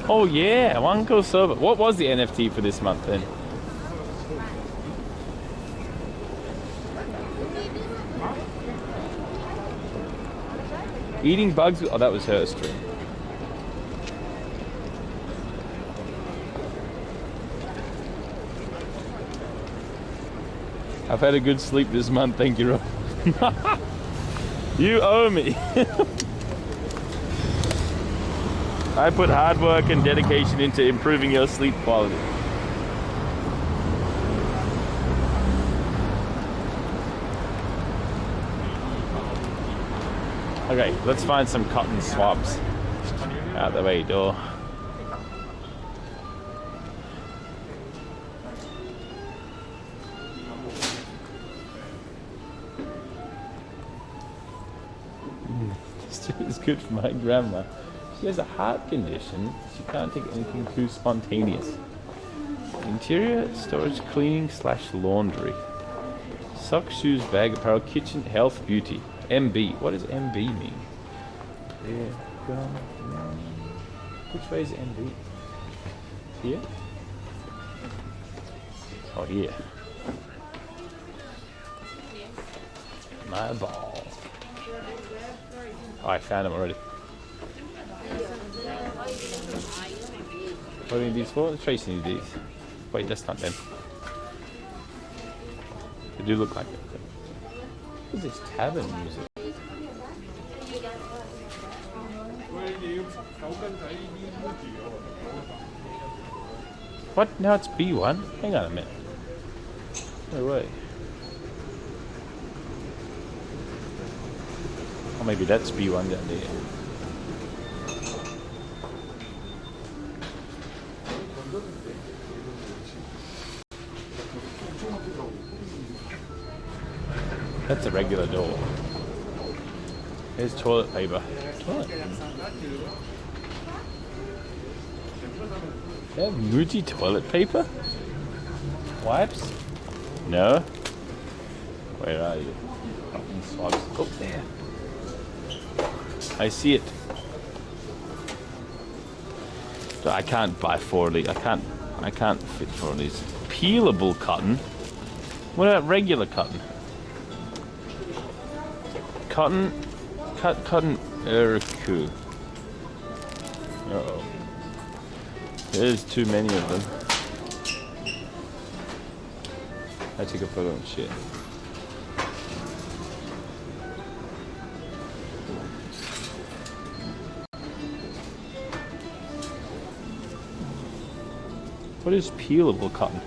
Oh yeah, one course sober. What was the NFT for this month then? Eating bugs? Oh, that was her stream. I've had a good sleep this month, thank you, Rob. You owe me. I put hard work and dedication into improving your sleep quality. Okay, let's find some cotton swabs. Out the way, door. It's good for my grandma. She has a heart condition. She can't take anything too spontaneous. Interior storage, cleaning / laundry. Socks, shoes, bag, apparel, kitchen, health, beauty. MB. What does MB mean? Which way is MB? Here? Oh, here. My ball. Oh, I found him already. What do you need these for? Tracy needs these. Wait, that's not them. They do look like it. What is this tavern music? What? Now it's B1? Hang on a minute. No way. Or maybe that's B1 down there. That's a regular door. Here's toilet paper. Toilet. They have Muji toilet paper? Wipes? No? Where are you? Swabs. Oh, there. I see it. So I can't buy 4 of these. I can't fit 4 of these. Peelable cotton? What about regular cotton? Cotton Urku. Uh-oh. There's too many of them. I took a photo and shit. What is peelable cotton?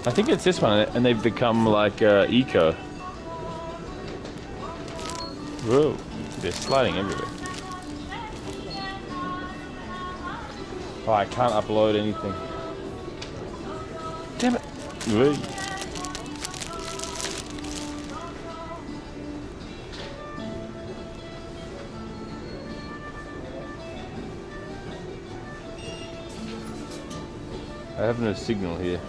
I think it's this one, and they've become like eco. Whoa, they're sliding everywhere. Oh, I can't upload anything. Damn it. Whoa. I have no signal here.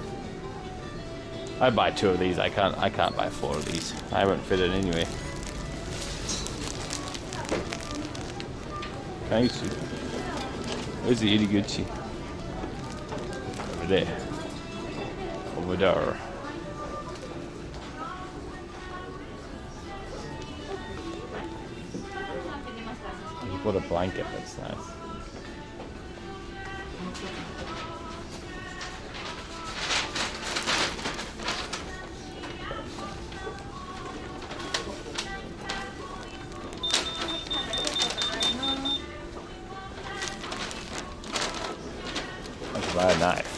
I buy 2 of these. I can't buy 4 of these. I won't fit it anyway. Thanks. Where's the Iriguchi? Over there. Over there. You put a blanket. That's nice. Buy a knife.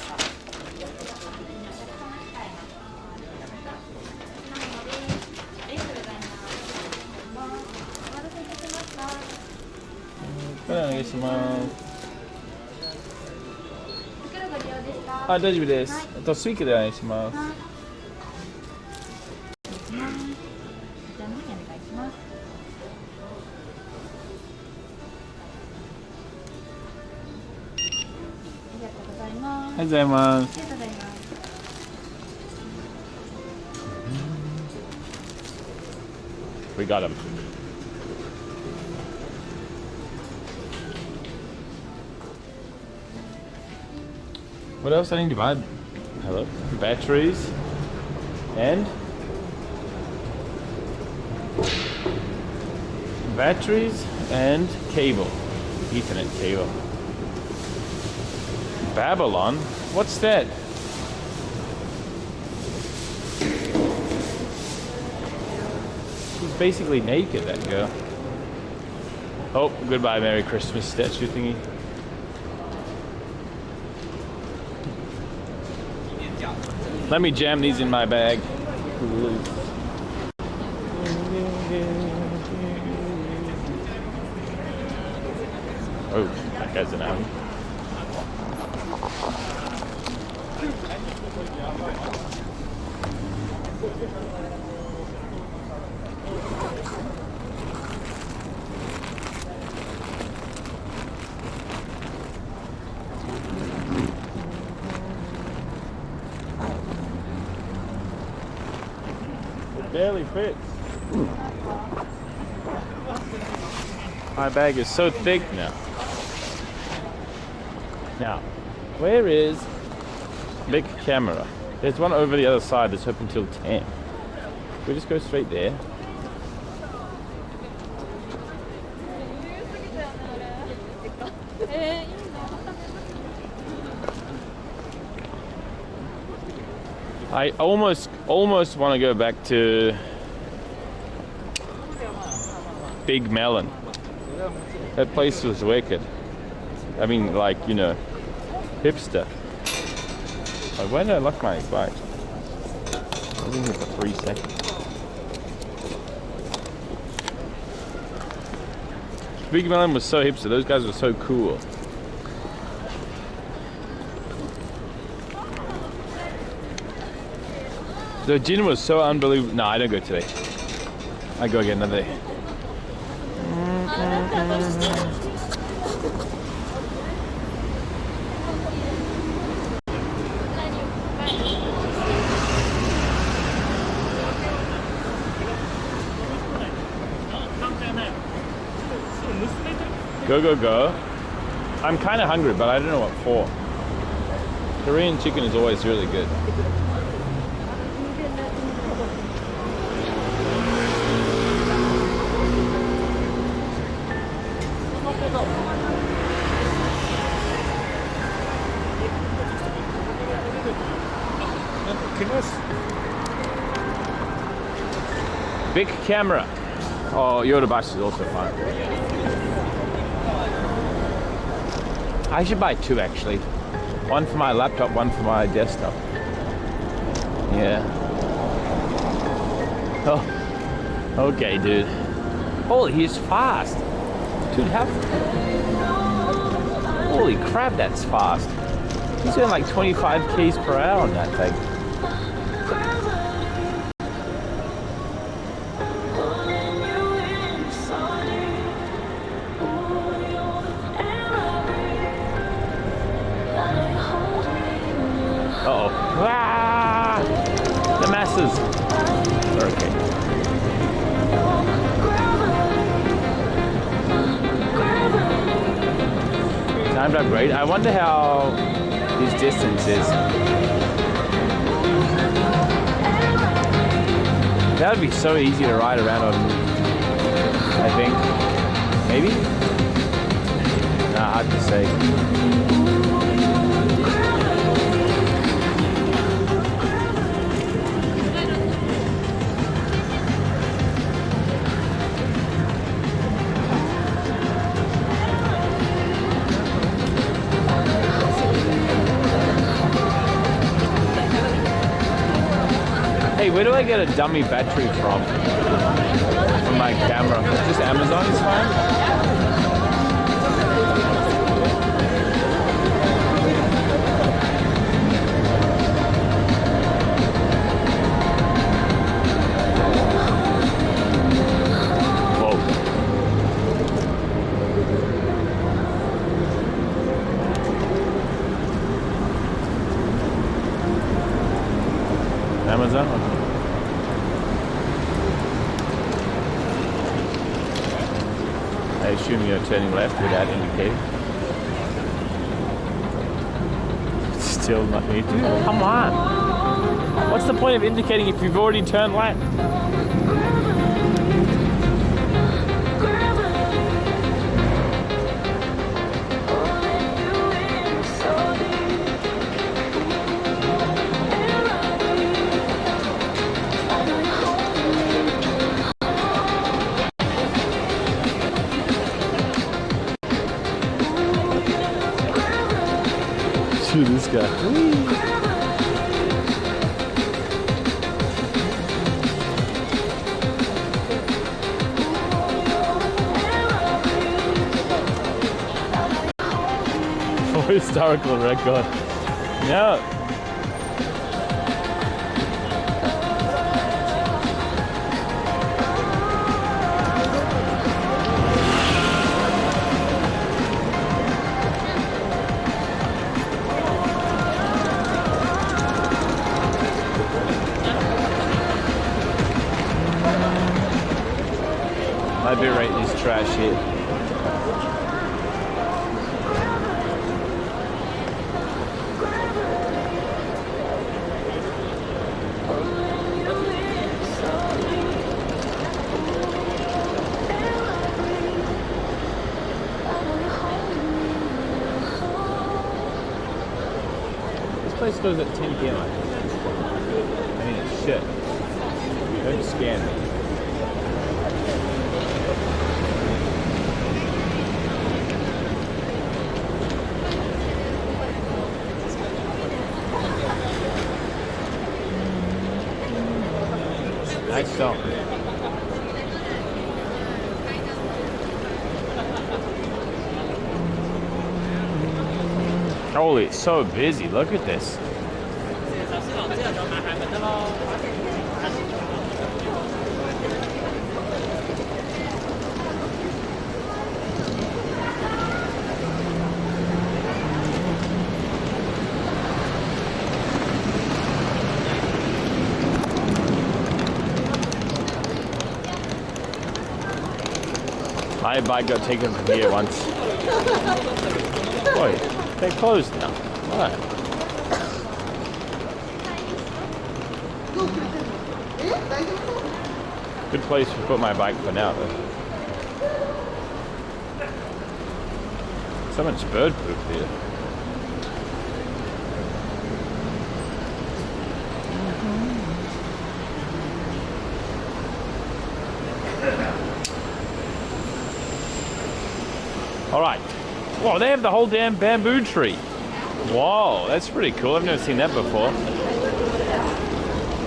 Ah, 大丈夫です。スイカでお願いします。ありがとうございます。We got him. What else I need to buy? Hello? Batteries and cable. Ethernet cable. Babylon? What's that? She's basically naked, that girl. Oh, goodbye, Merry Christmas statue thingy. Let me jam these in my bag. Oh, that guy's an animal. It barely fits. My bag is so thick now. Now, where is big camera? There's one over the other side that's open till 10. We just go straight there. I almost want to go back to Big Melon. That place was wicked. I mean, like, you know, hipster. Like, why did I lock my bike? I was in here for 3 seconds. Big Melon was so hipster. Those guys were so cool. The gin was so unbelievable. No, I don't go today. I go again another day. Go, go, go. I'm kind of hungry, but I don't know what for. Korean chicken is always really good. Big camera. Oh, Yodobashi is also fun. I should buy 2 actually. One for my laptop, one for my desktop. Yeah. Oh, okay, dude. Holy, he's fast. Dude, how... Holy crap, that's fast. He's doing like 25 k's per hour on that thing. Uh-oh. Ah! The masses. Okay. Timed up great. I wonder how his distance is. That would be so easy to ride around on, I think. Maybe? Nah, hard to say. Hey, where do I get a dummy battery from my camera? Just Amazon is fine? Amazon? I assume you're turning left without indicating. Still not need to. Come on! What's the point of indicating if you've already turned left? This guy. For historical record. No. My bitrate is trash here. place closes at 10 p.m. I mean, it's shit. Don't scam me. Nice song. Holy, it's so busy. Look at this. My bike got taken from here once. Wait, they're closed now. Why? Good place to put my bike for now, though. So much bird poop here. All right. Whoa, they have the whole damn bamboo tree. Whoa, that's pretty cool. I've never seen that before.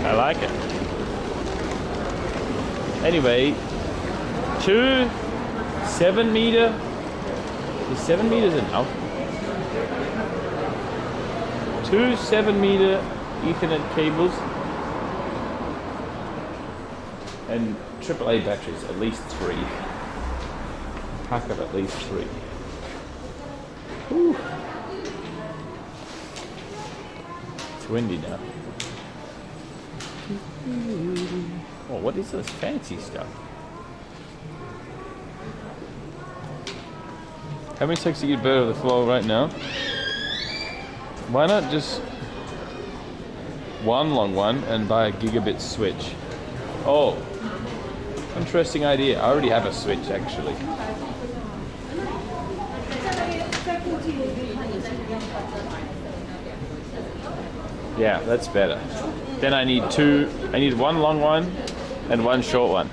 I like it. Anyway, 2 7-meter. Is 7 meters enough? 2 7-meter Ethernet cables and AAA batteries, at least 3. Pack of at least 3. Whew. It's windy now. Oh, what is this fancy stuff? How many seconds to get better of the floor right now? Why not just one long one and buy a gigabit switch? Oh, interesting idea. I already have a switch actually. Yeah, that's better. Then I need 2. I need one long one and one short one.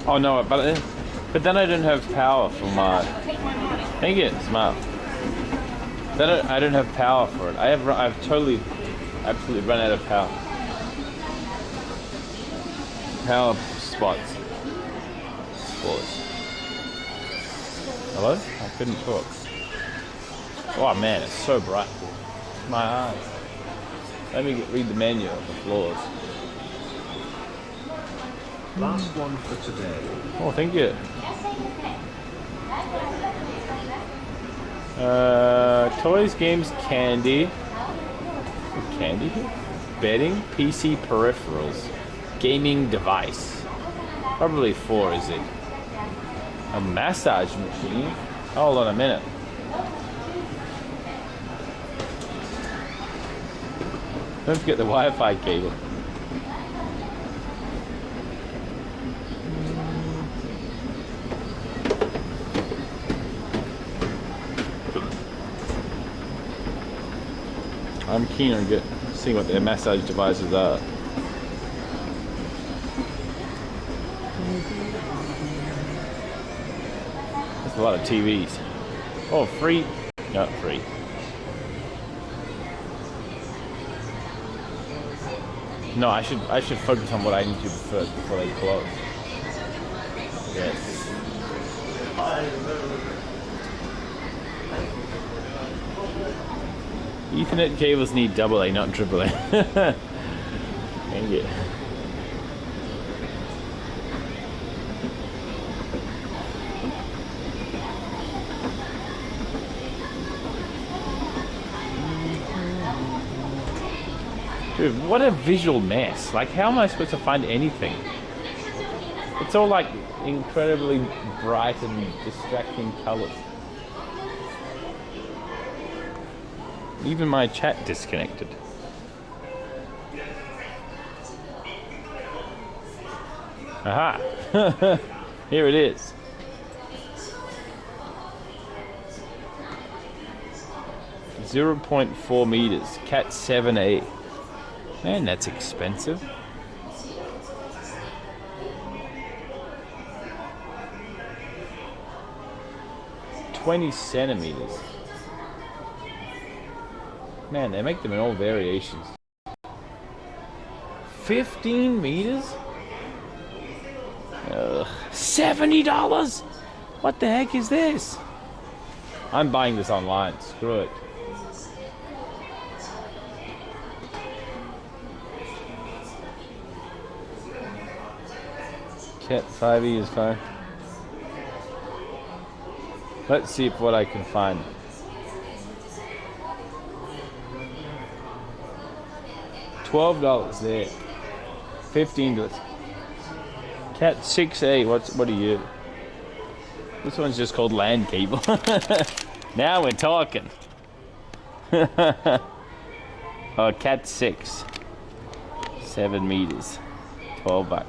Oh no, but then I don't have power for my. Thank you, smart. Then I don't have power for it. I've absolutely run out of power. Power spots. Pause. Hello? I couldn't talk. Oh man, it's so bright. My eyes. Let me read the menu of the floors. Last one for today. Oh, thank you. Toys, games, candy. Candy? Bedding, PC peripherals, gaming device. Probably 4, is it? A massage machine? Hold on a minute. Don't forget the Wi-Fi cable. I'm keen on seeing what their massage devices are. There's a lot of TVs. Oh, free? Not free. No, I should focus on what I need to do first before they close. Yes. Ethernet cables need AA, not AAA. Thank you. Dude, what a visual mess. Like, how am I supposed to find anything? It's all like incredibly bright and distracting colors. Even my chat disconnected. Aha! Here it is. 0.4 meters. Cat 7A. Man, that's expensive. $20 centimeters. Man, they make them in all variations. 15 meters? Ugh. $70? What the heck is this? I'm buying this online. Screw it. Cat 5e is fine. Let's see if what I can find. $12 there. $15. Cat 6A. What are you? This one's just called land cable. Now we're talking. Oh, cat 6. 7 meters. $12.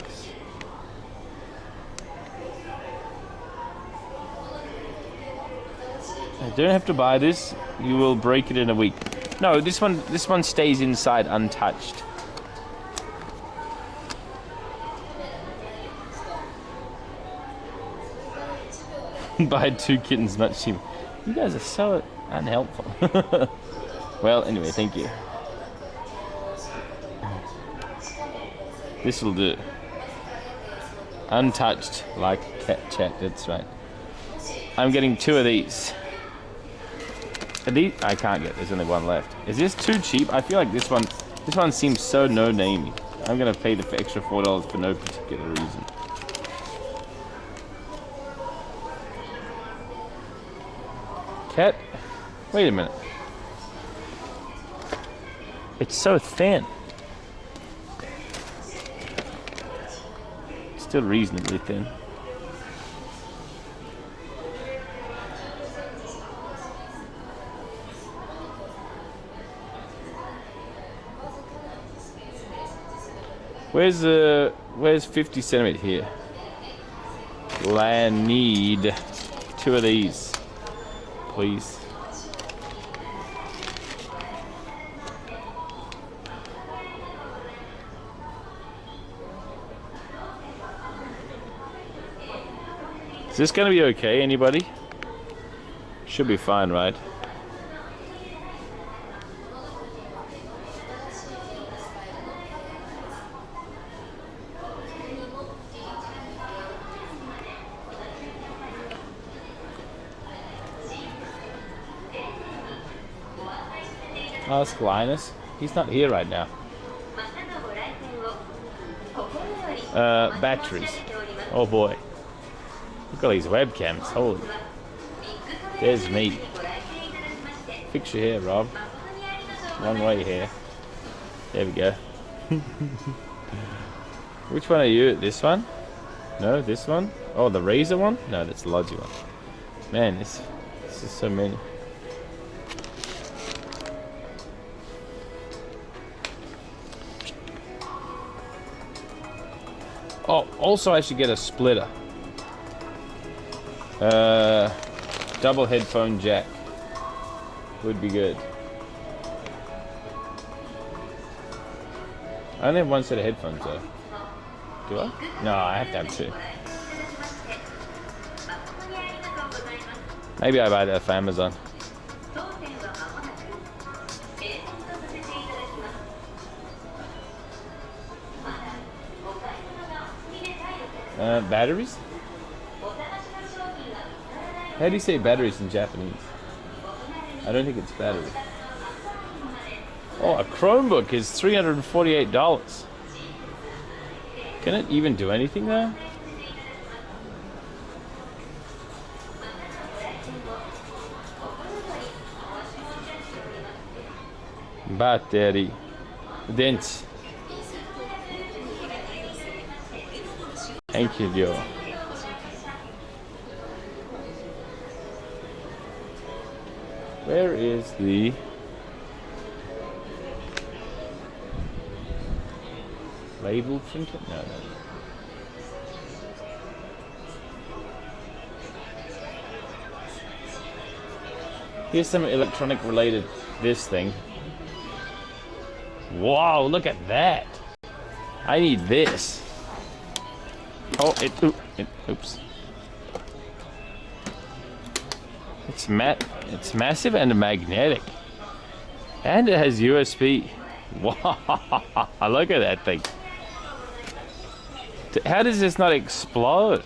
I don't have to buy this. You will break it in a week. No, this one stays inside untouched. Buy 2 kittens much cheaper. You guys are so unhelpful. Well, anyway, thank you. This will do. Untouched, like cat chat. That's right. I'm getting 2 of these. Are these? I can't get. There's only one left. Is this too cheap? I feel like this one seems so no-namey. I'm gonna pay the extra $4 for no particular reason. Cat? Wait a minute. It's so thin. It's still reasonably thin. Where's 50 centimeters here? I need 2 of these, please. Is this gonna be okay, anybody? Should be fine, right? Ask Linus. He's not here right now. Batteries. Oh boy. Look at these webcams. Holy. There's me. Fix your hair, Rob. Long way here. There we go. Which one are you? This one? No, this one? Oh, the razor one? No, that's the Logi one. Man, this is so many. Oh, also I should get a splitter. Double headphone jack would be good. I only have one set of headphones though. Do I? No, I have to have 2. Maybe I buy that off Amazon. Batteries? How do you say batteries in Japanese? I don't think it's battery. Oh, a Chromebook is $348. Can it even do anything there? Battery. Dents. Thank you, Joe. Where is the label printer? No. Here's some electronic related this thing. Whoa, look at that. I need this. Oh, oops. It's massive and magnetic. And it has USB. Wow, look at that thing. How does this not explode?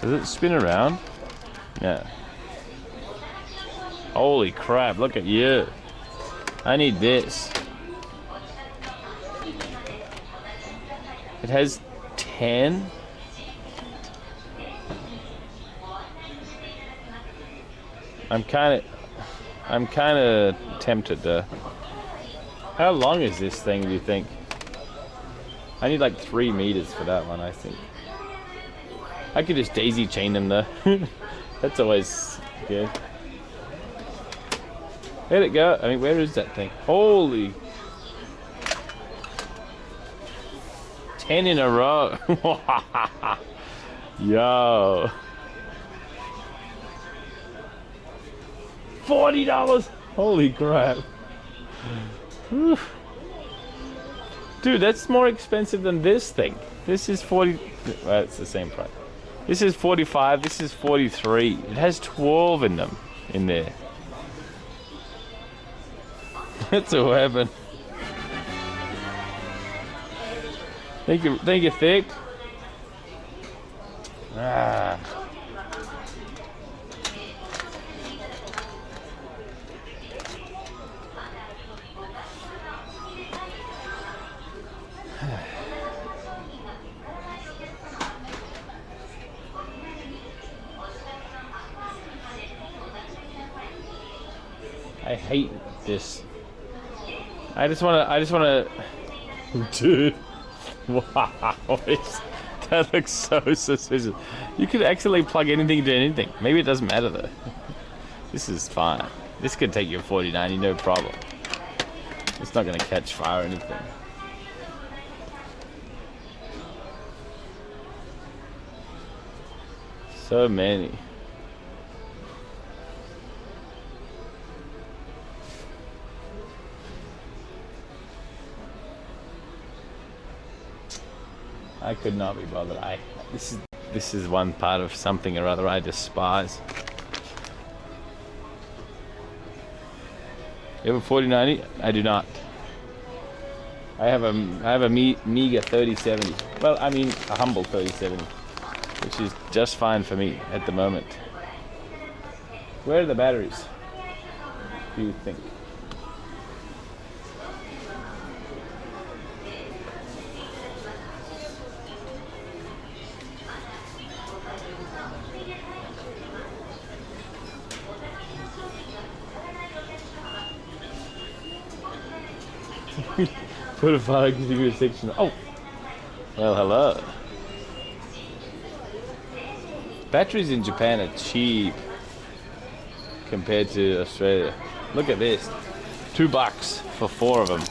Does it spin around? Yeah. Holy crap, look at you. I need this. It has 10. I'm kind of tempted to. How long is this thing, do you think? I need like 3 meters for that one, I think. I could just daisy chain them though. That's always good. Let it go. I mean, where is that thing? Holy. 10 in a row. Yo. $40. Holy crap. Whew. Dude, that's more expensive than this thing. This is 40. Well, it's the same price. This is 45. This is 43. It has 12 in them in there. That's a weapon. Think you're thick? Ah. I hate this. I just wanna. Dude. Wow. That looks so suspicious. You could actually plug anything into anything. Maybe it doesn't matter though. This is fine. This could take you 40-90, no problem. It's not gonna catch fire or anything. So many. I could not be bothered. This is one part of something or other I despise. You have a 4090? I do not. I have a meager 3070. Well, I mean a humble 3070, which is just fine for me at the moment. Where are the batteries, do you think? Put a 5-degree section. Oh, well, hello. Batteries in Japan are cheap compared to Australia. Look at this, $2 for 4 of them.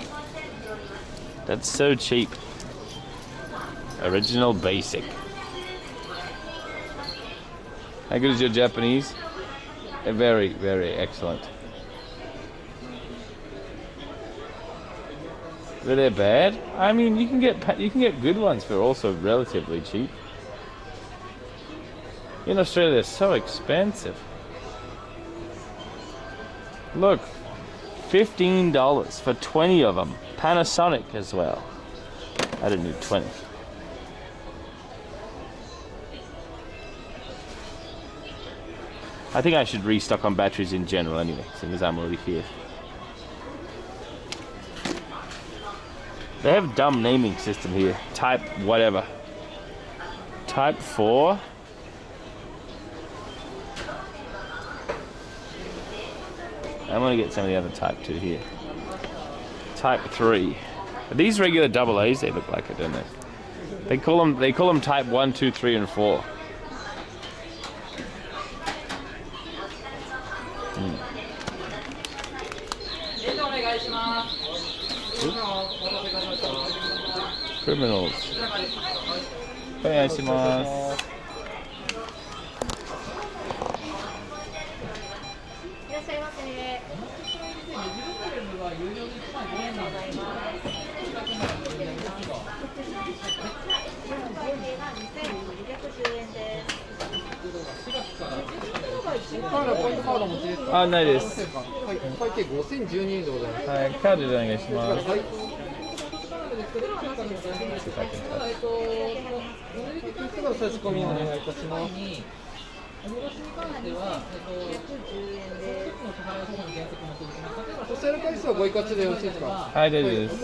That's so cheap. Original basic. How good is your Japanese? Very, very excellent. But they're bad. I mean, you can get good ones for also relatively cheap. In Australia, they're so expensive. Look, $15 for 20 of them. Panasonic as well. I didn't need 20. I think I should restock on batteries in general anyway, seeing as I'm already here. They have dumb naming system here. Type whatever. Type 4. I'm gonna get some of the other type 2 here. Type 3. Are these regular AA's? They look like it, don't they? They call them type 1, 2, 3, and 4. Criminals. お願いします。カードポイントカードお持ちですか？あ、ないです。はい、会計5012円でございます。はい、カードでお願いします。はい。差し込みお願いいたします。お支払い回数はご一括でよろしいですか？はい、大丈夫です。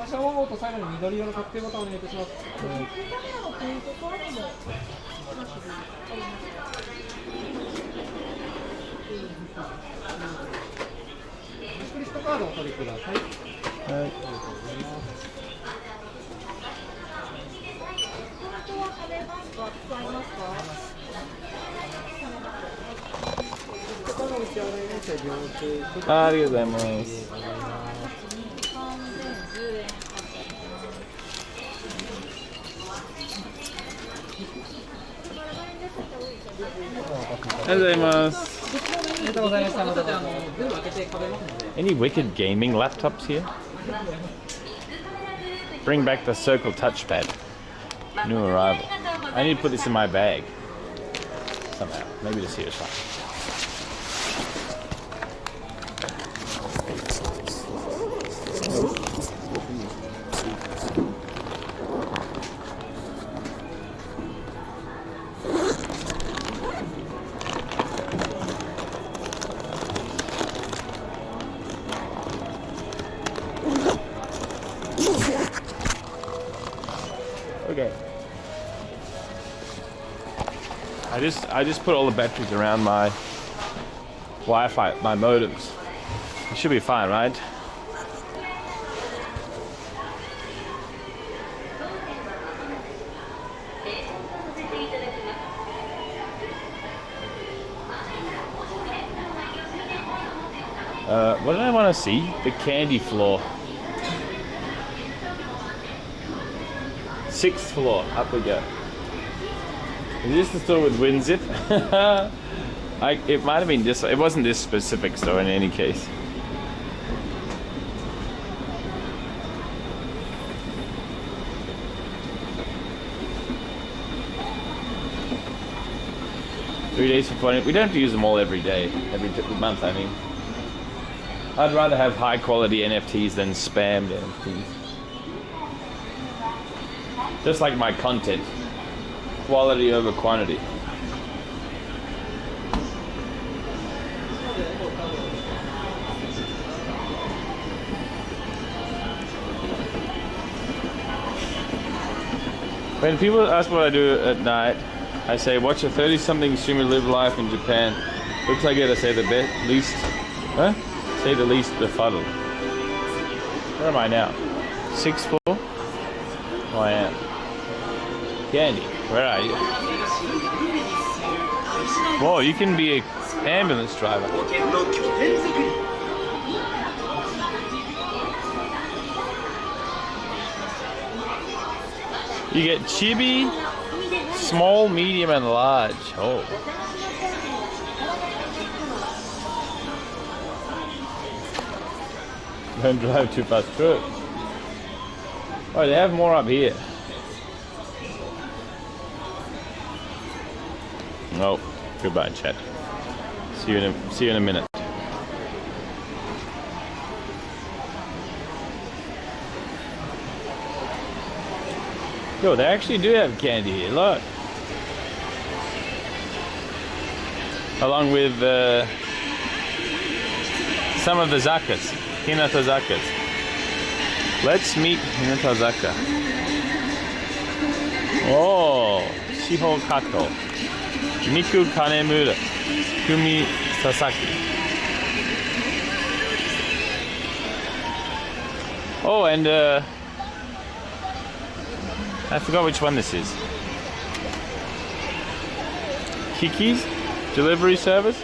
シャワーボート最後に緑色の確定ボタンお願いいたします。クリストカードをお取りください。はい。ありがとうございます。ありがとうございます。ありがとうございます。Any wicked gaming laptops here? Bring back the circle touchpad. New arrival. I need to put this in my bag. Somehow. Maybe this here is fine. Okay. I just put all the batteries around my Wi-Fi, my modems. It should be fine, right? What did I want to see? The candy floor. 6th floor, up we go. Is this the store with WinZip? It might have been this, it wasn't this specific store in any case. Three days for fun. We don't have to use them all every day, every month, I mean. I'd rather have high quality NFTs than spammed NFTs. Just like my content. Quality over quantity. When people ask what I do at night, I say watch a 30-something streamer live life in Japan. Looks like it. I say the least, huh? Say the least befuddled. Where am I now? 6th floor? Oh, I am. Candy, where are you? Whoa, you can be an ambulance driver. You get chibi, small, medium, and large. Oh. Don't drive too fast. True. Oh, they have more up here. Oh, goodbye, chat. See you in a minute. Yo, they actually do have candy here. Look. Along with some of the zakas, Hinata zakas. Let's meet Hinata zaka. Oh, Shiho Kato. Miku Kanemura, Kumi Sasaki. Oh, and I forgot which one this is. Kiki's delivery service.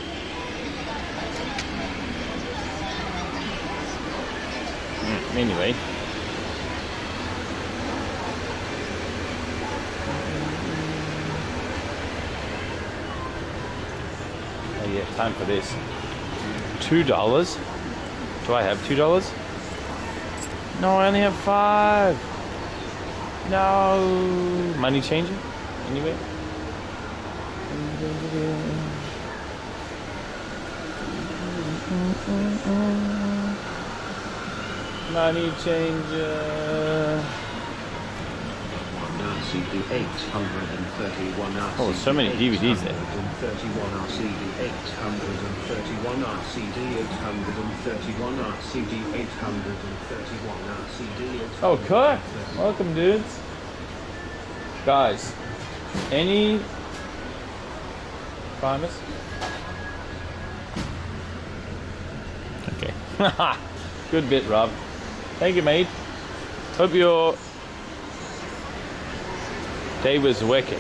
Anyway. Yeah, time for this. $2? Do I have $2? No, I only have $5. No money changer anyway. Money changer. CD 831 Oh, so many DVDs there. 831 RCD 831 RCD 831 RCD 831 RCD 831. Oh, Kirk! Welcome, dudes. Guys, any promise? Okay. Good bit, Rob. Thank you, mate. Hope your day was wicked.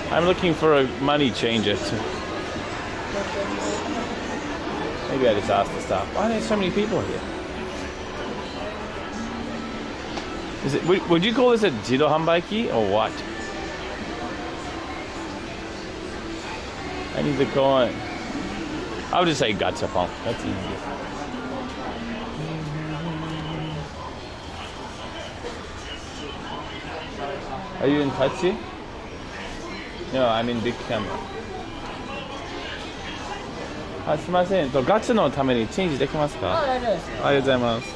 I'm looking for a money changer. Maybe I just asked to stop. Why are there so many people here? Is it? Would you call this a Jido Hanbaiki or what? I need the coin. I'll just say Gachapon. That's easier. Are you in Tachi? No, I'm in big camera. あ、すみません。ガチのためにチェンジできますか？大丈夫ですよ。ありがとうございます。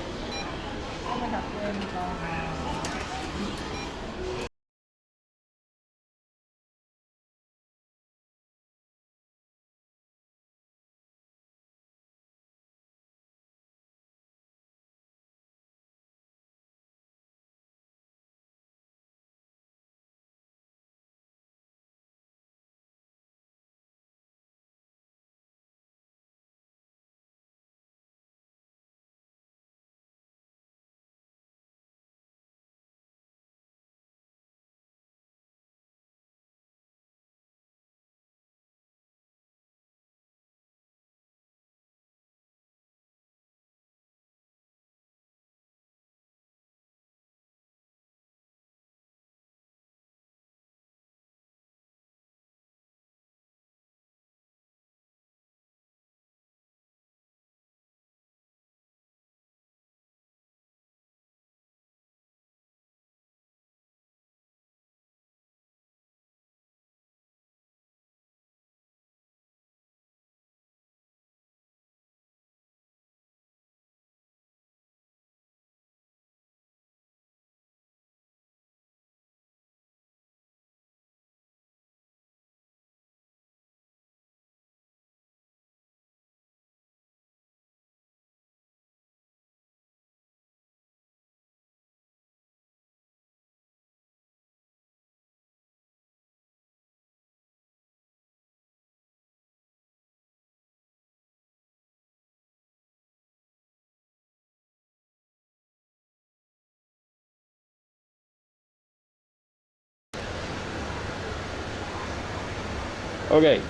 Okay.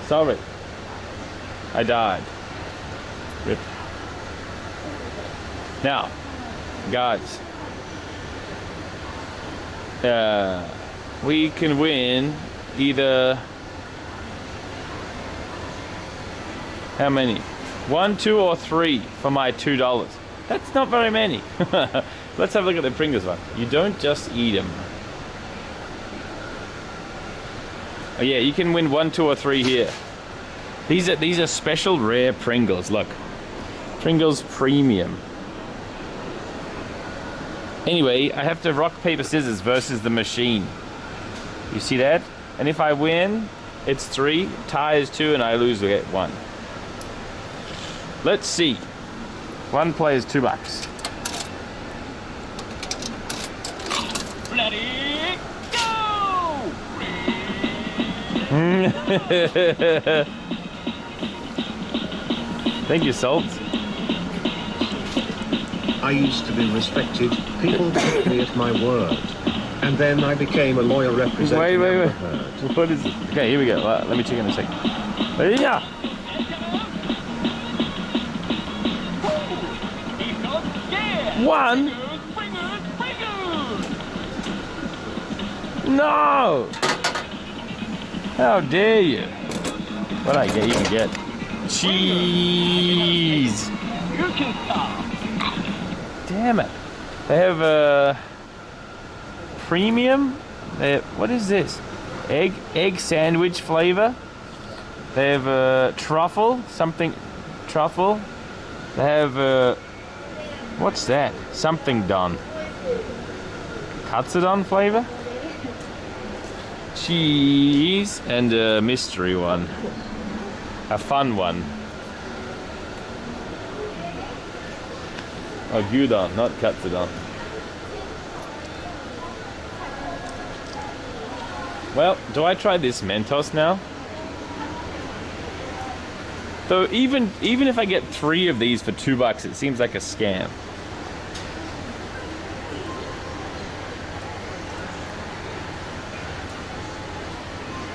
Sorry. I died. Rip. Now, guys. We can win either... How many? 1, 2, or 3 for my $2. That's not very many. Let's have a look at the Pringles one. You don't just eat them. Oh yeah, you can win 1, 2, or 3 here. These are special rare Pringles. Look, Pringles Premium. Anyway, I have to rock paper scissors versus the machine. You see that? And if I win, it's 3. Tie is 2, and I lose, we get 1. Let's see. 1 play is $2. Ready, go! Thank you, Salt. I used to be respected. People took me at my word. And then I became a lawyer representing Wait. Amber Heard. What is it? Okay, here we go. Let me check in a second. Yeah. One? No! How dare you? What I get, you can get cheese. You can stop. Damn it. They have a premium. What is this? Egg sandwich flavor. They have a truffle, truffle. They have a, what's that? Something done. Katsudon flavor. Cheese and a mystery one. A fun one. Oh, gyudon, not katsudon. Well, do I try this Mentos now? Though even if I get 3 of these for $2, it seems like a scam.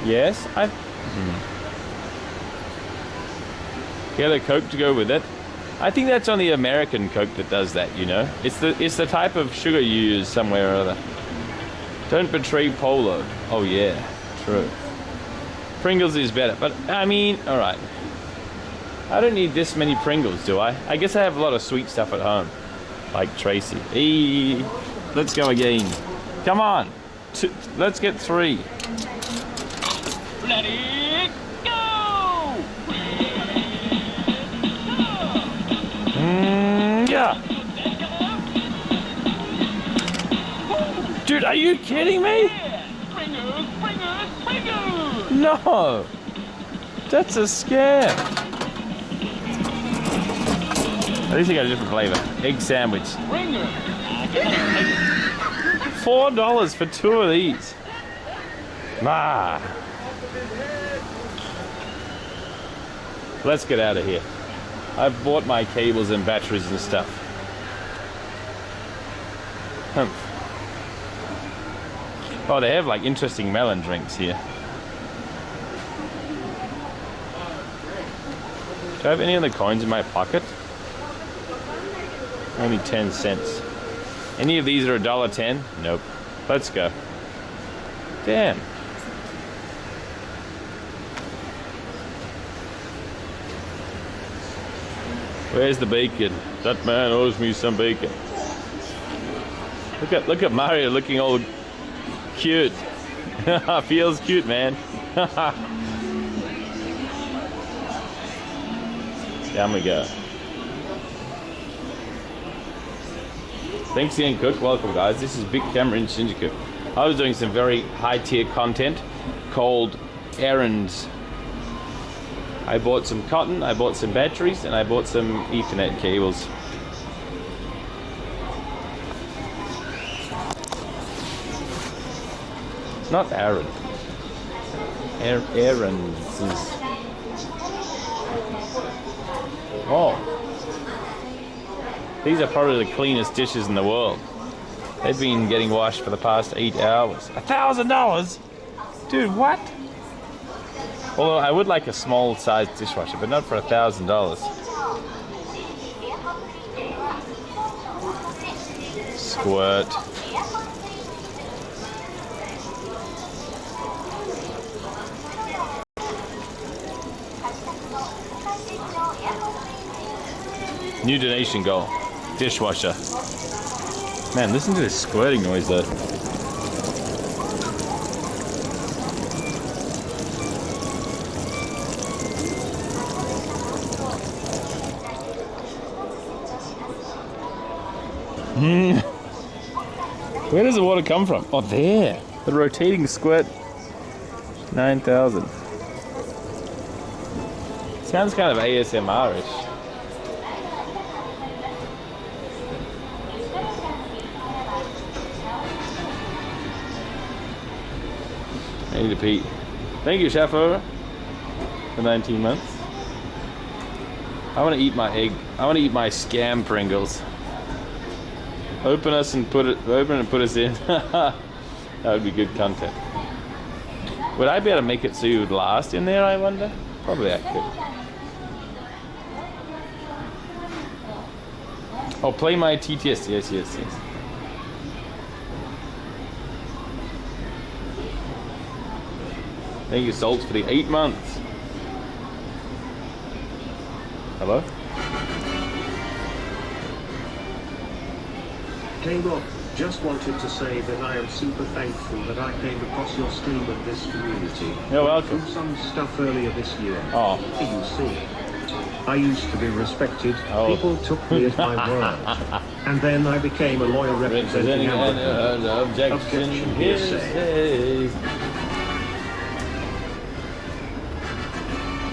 Yes, Get a Coke to go with it. I think that's only American Coke that does that, you know. It's the type of sugar you use somewhere or other. Don't betray Polo. Oh yeah, true. Pringles is better, but I mean, all right. I don't need this many Pringles, do I? I guess I have a lot of sweet stuff at home, like Tracy. Hey, let's go again. Come on, let's get 3. Let it go! Yeah. Dude, are you kidding me? No, that's a scam. At least I got a different flavor. Egg sandwich. $4 for 2 of these. Nah. Let's get out of here. I've bought my cables and batteries and stuff. Oh, they have like interesting melon drinks here. Do I have any other coins in my pocket? Only 10 cents. Any of these are $1.10? Nope. Let's go. Damn. Where's the bacon? That man owes me some bacon. Look at Mario looking all cute. Feels cute, man. Down we go. Thanks again, Cook. Welcome, guys. This is Big Camera in Shinjuku. I was doing some very high-tier content called errands. I bought some cotton, I bought some batteries, and I bought some Ethernet cables. Not Aaron. Errands. Oh. These are probably the cleanest dishes in the world. They've been getting washed for the past 8 hours. $1,000? Dude, what? Although I would like a small sized dishwasher, but not for $1,000. Squirt. New donation goal. Dishwasher. Man, listen to this squirting noise though. Where does the water come from? Oh, there. The rotating squirt. 9,000. Sounds kind of ASMR-ish. I need to pee. Thank you, Shaffer, for 19 months. I want to eat my egg. I want to eat my scam Pringles. Open us and put us in. That would be good content. Would I be able to make it so you would last in there, I wonder? Probably I could. Oh, play my TTS. Yes. Thank you, Salts, for the 8 months. Hello? Hey Rob, just wanted to say that I am super thankful that I came across your stream of this community. You're welcome. Through some stuff earlier this year. Oh. You see, I used to be respected. People took me at my word. And then I became a lawyer representing Amazon. Objection hearsay.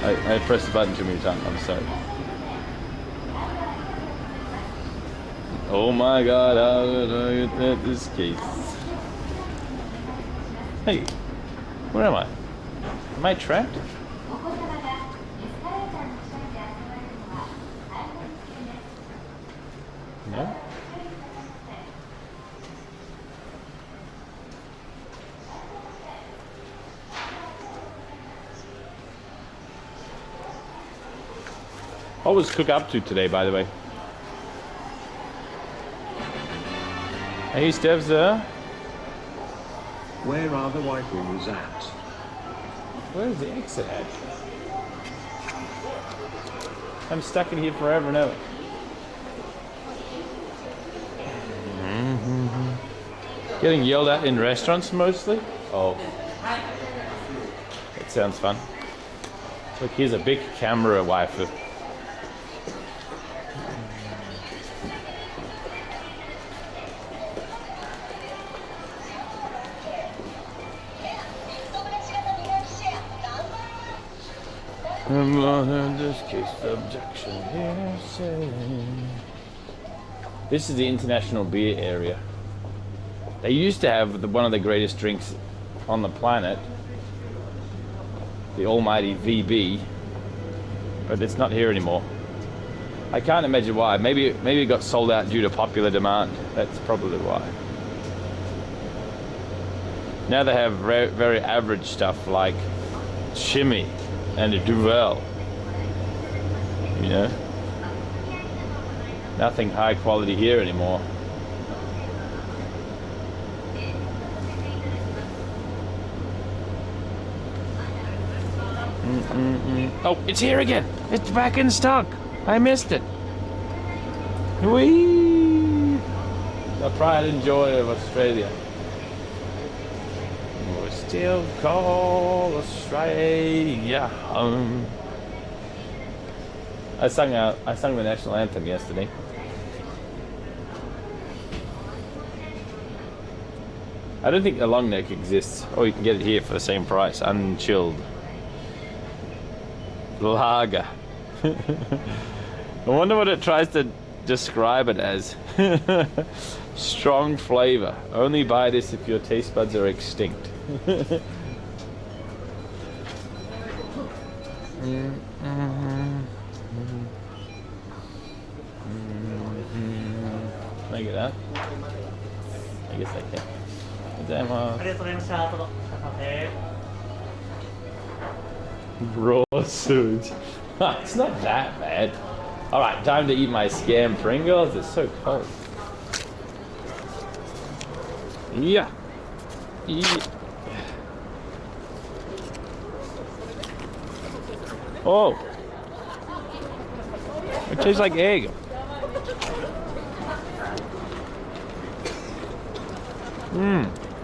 I pressed the button too many times. I'm sorry. Oh my God, how did I get this case? Hey, where am I? Am I trapped? No? What was Cook up to today, by the way? Hey, Stev's there. Where are the white rooms at? Where's the exit at? I'm stuck in here forever and ever. Getting yelled at in restaurants mostly? Oh. That sounds fun. Look, here's a big camera waifu. In this case, objection hearsay. This is the international beer area. They used to have one of the greatest drinks on the planet, the almighty VB, but it's not here anymore. I can't imagine why. Maybe it got sold out due to popular demand. That's probably why. Now they have very average stuff like Shimmy and a Duvel. You know? Nothing high quality here anymore. Oh, it's here again. It's back in stock. I missed it. Whee! The pride and joy of Australia. We still call Australia home. I sung the national anthem yesterday. I don't think a long neck exists. Oh, you can get it here for the same price, unchilled. Lager. I wonder what it tries to describe it as. Strong flavor. Only buy this if your taste buds are extinct. Can I get that? I guess I can. Raw sewage. It's not that bad. Alright, time to eat my scam Pringles. It's so cold. Yeah. Oh. It tastes like egg.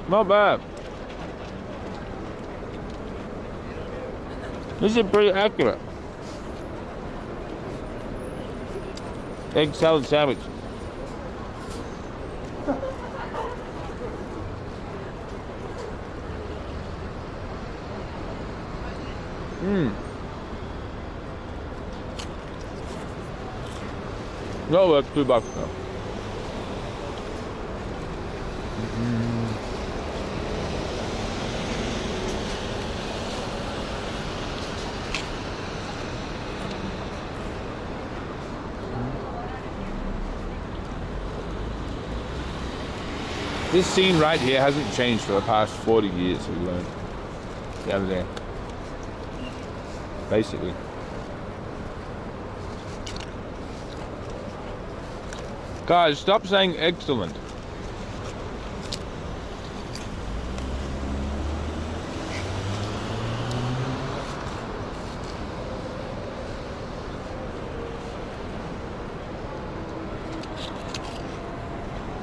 Not bad. This is pretty accurate. Egg salad sandwich. No, that's $2 now. This scene right here hasn't changed for the past 40 years, we learned the other day. Basically. Guys, stop saying excellent.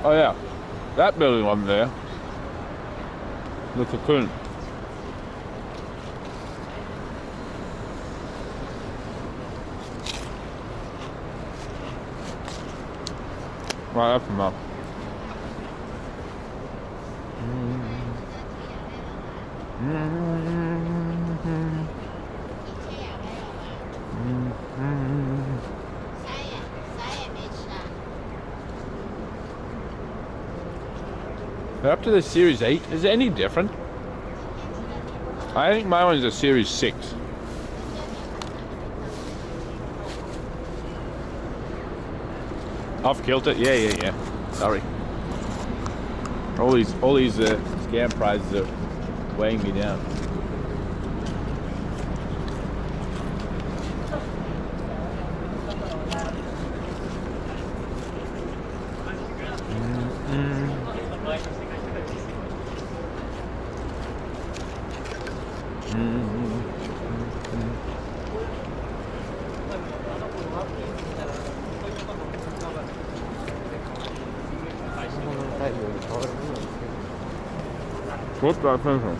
Oh yeah, that building wasn't there. The cocoon. Right, that's enough. They're up to the Series 8. Is it any different? I think my one's a Series 6. Off kilter? Yeah. Sorry. All these scam prizes are weighing me down. What's that thinking?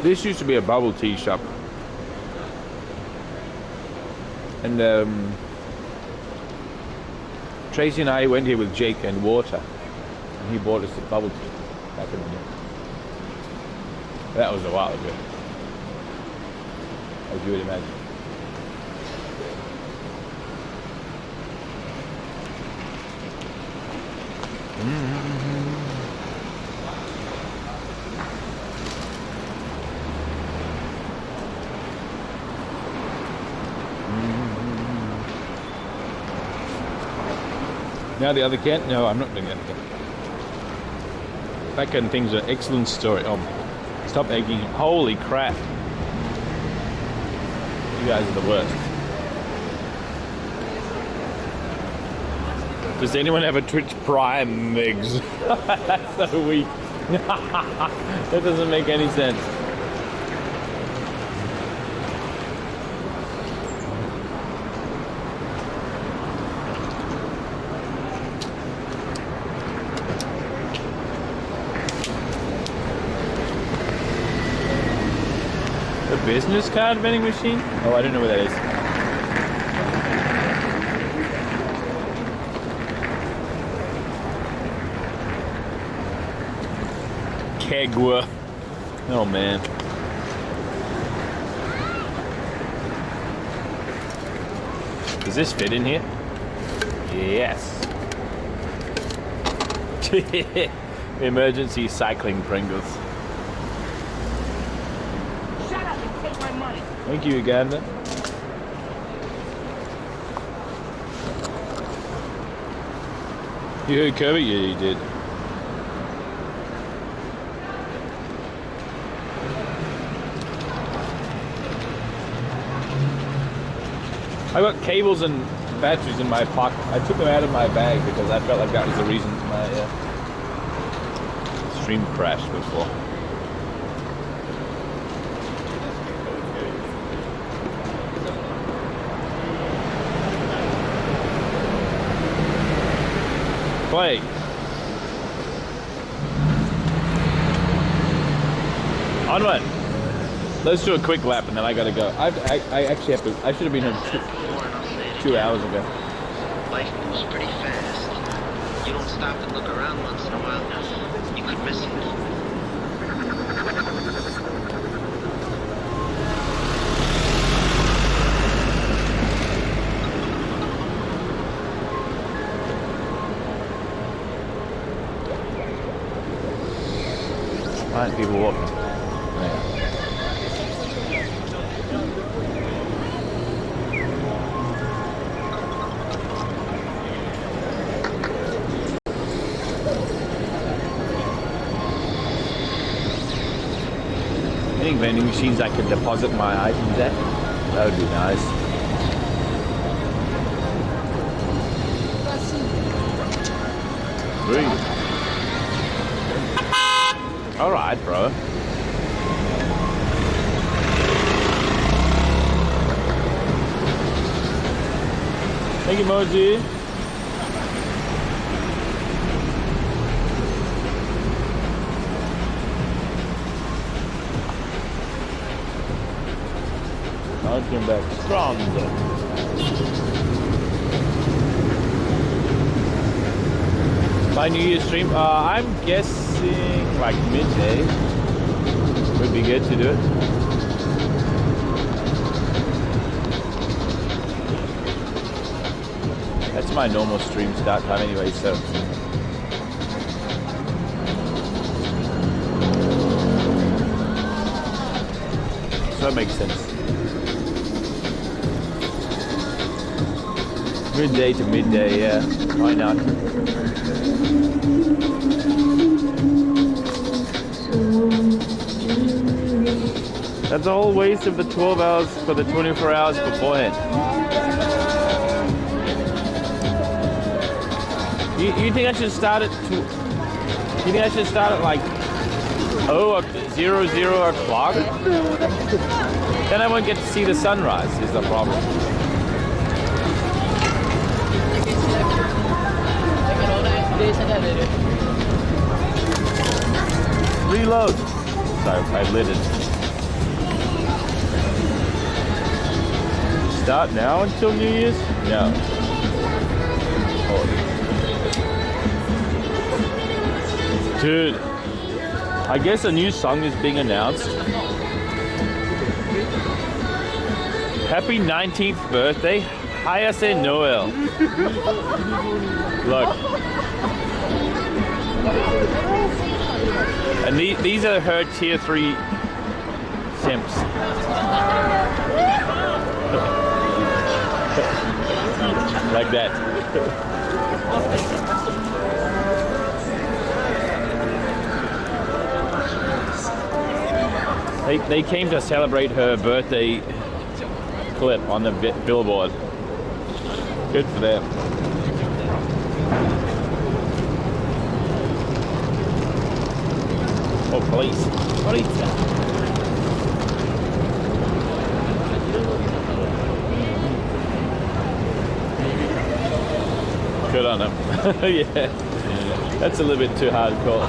This used to be a bubble tea shop. And Tracy and I went here with Jake and Water, and he bought us a bubble tea back in the day. That was a while ago, as you would imagine. Now the other can? No, I'm not doing that again. That kind of thing's an excellent story. Oh, stop egging. Holy crap. You guys are the worst. Does anyone have a Twitch Prime, Migs? That's so weak. That doesn't make any sense. Business card vending machine? Oh, I don't know where that is. Kegwa. Oh man. Does this fit in here? Yes. Emergency cycling Pringles. Thank you, Uganda. You heard Kirby? Yeah, you did. I got cables and batteries in my pocket. I took them out of my bag because I felt like that was the reason my stream crashed before. Play. Onward. Let's do a quick lap and then I gotta go. I actually have to. I should have been home 2 hours ago. Life moves pretty fast. You don't stop to look around once in a while, you could miss it. Right, people walking. Yeah. I think vending machines I could deposit my items at. That would be nice. Sweet. All right, bro. Thank you, Moji. I'll come back strong. My New Year's stream, I'm guessing like midday would be good to do it. That's my normal stream start time anyway, so. So that makes sense. Midday to midday, yeah. Why not? That's a whole waste of the 12 hours for the 24 hours beforehand. You think I should start at you think I should start at like 00 o'clock? Then I won't get to see the sunrise is the problem. Reload. Sorry, I lit it. Start now until New Year's? No. Oh. Dude, I guess a new song is being announced. Happy 19th birthday, Hayase Noel. Look. And these are her tier 3 simps. Like that. They came to celebrate her birthday clip on the billboard. Good for them. Oh, police. Police. Good on him. Yeah. That's a little bit too hardcore.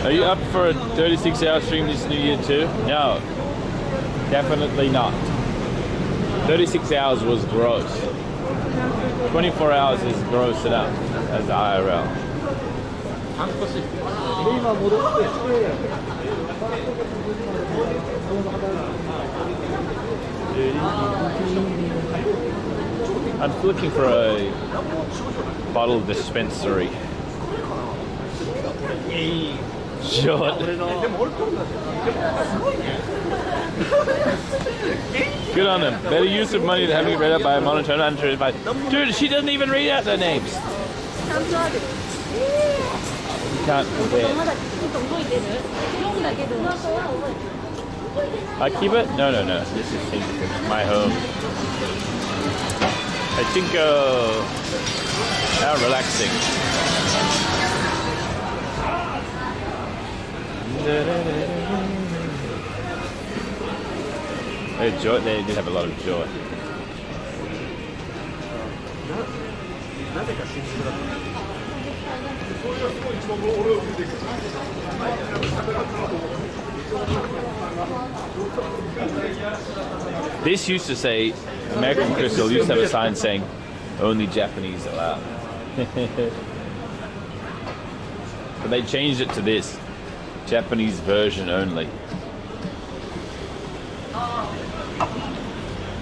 Are you up for a 36-hour stream this New Year too? No. Definitely not. 36 hours was gross. 24 hours is gross enough as IRL. I'm looking for a bottle dispensary. Short. Good on them. Better use of money than having it read out by a monotone uninterested by. Dude, she doesn't even read out their names. You can't compare. I keep it? No. This is my home. I think, how relaxing. They did have a lot of joy. This used to say, American Crystal used to have a sign saying, only Japanese allowed. But they changed it to this, Japanese version only.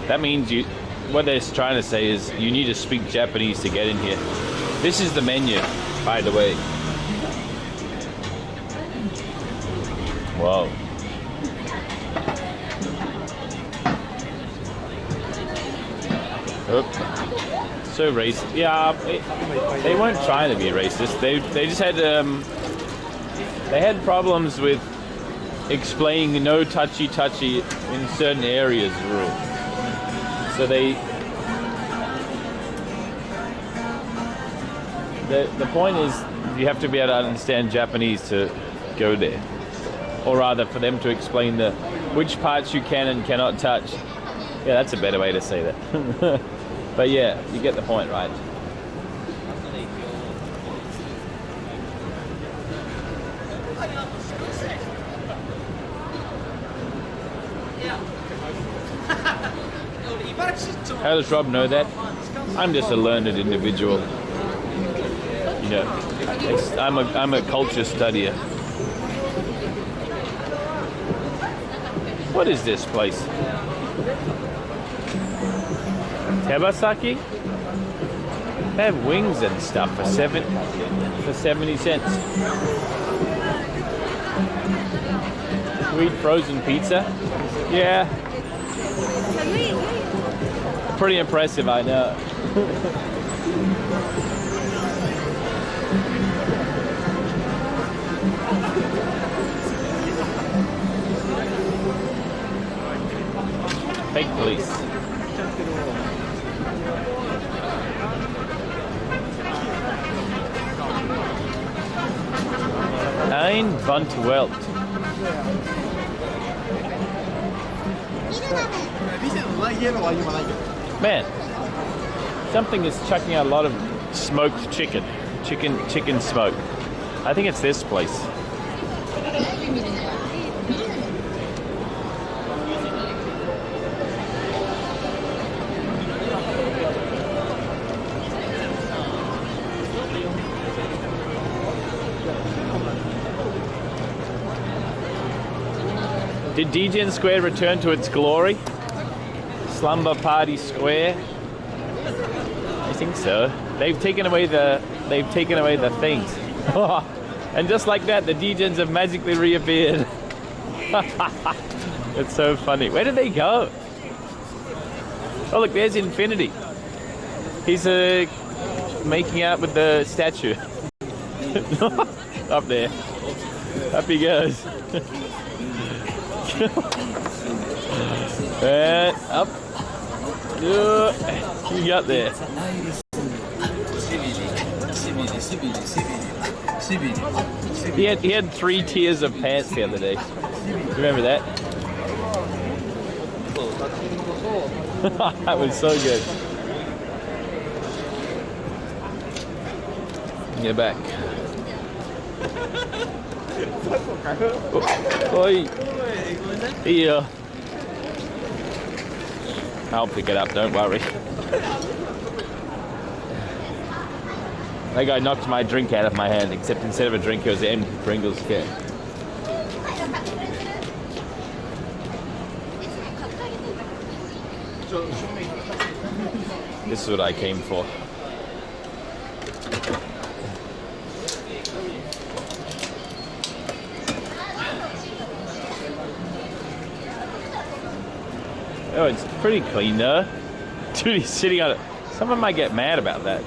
That means what they're trying to say is you need to speak Japanese to get in here. This is the menu, by the way. Whoa. Oop. So racist. Yeah, they weren't trying to be racist. They just had they had problems with explaining no touchy in certain areas rule. So the point is you have to be able to understand Japanese to go there, or rather for them to explain which parts you can and cannot touch. Yeah, that's a better way to say that. But yeah, you get the point, right? How does Rob know that? I'm just a learned individual. You know, I'm a culture studier. What is this place? Tebasaki? They have wings and stuff for 70 cents. We eat frozen pizza? Yeah. Pretty impressive, I know. Fake police. Ein Bunt Welt. Man, something is chucking out a lot of smoked chicken smoke. I think it's this place. Did Degen Square return to its glory? Slumber Party Square? I think so. They've taken away the things. And just like that, the Degens have magically reappeared. It's so funny. Where did they go? Oh look, there's Infinity. He's making out with the statue. Up there. Up he goes. And up. You got there. He had 3 tiers of pants the other day. Remember that? That was so good. Get back. Oi. Here. I'll pick it up, don't worry. That guy knocked my drink out of my hand, except instead of a drink, it was an empty Pringles can. This is what I came for. Oh, it's pretty clean though. Dude, he's sitting on it. Someone might get mad about that.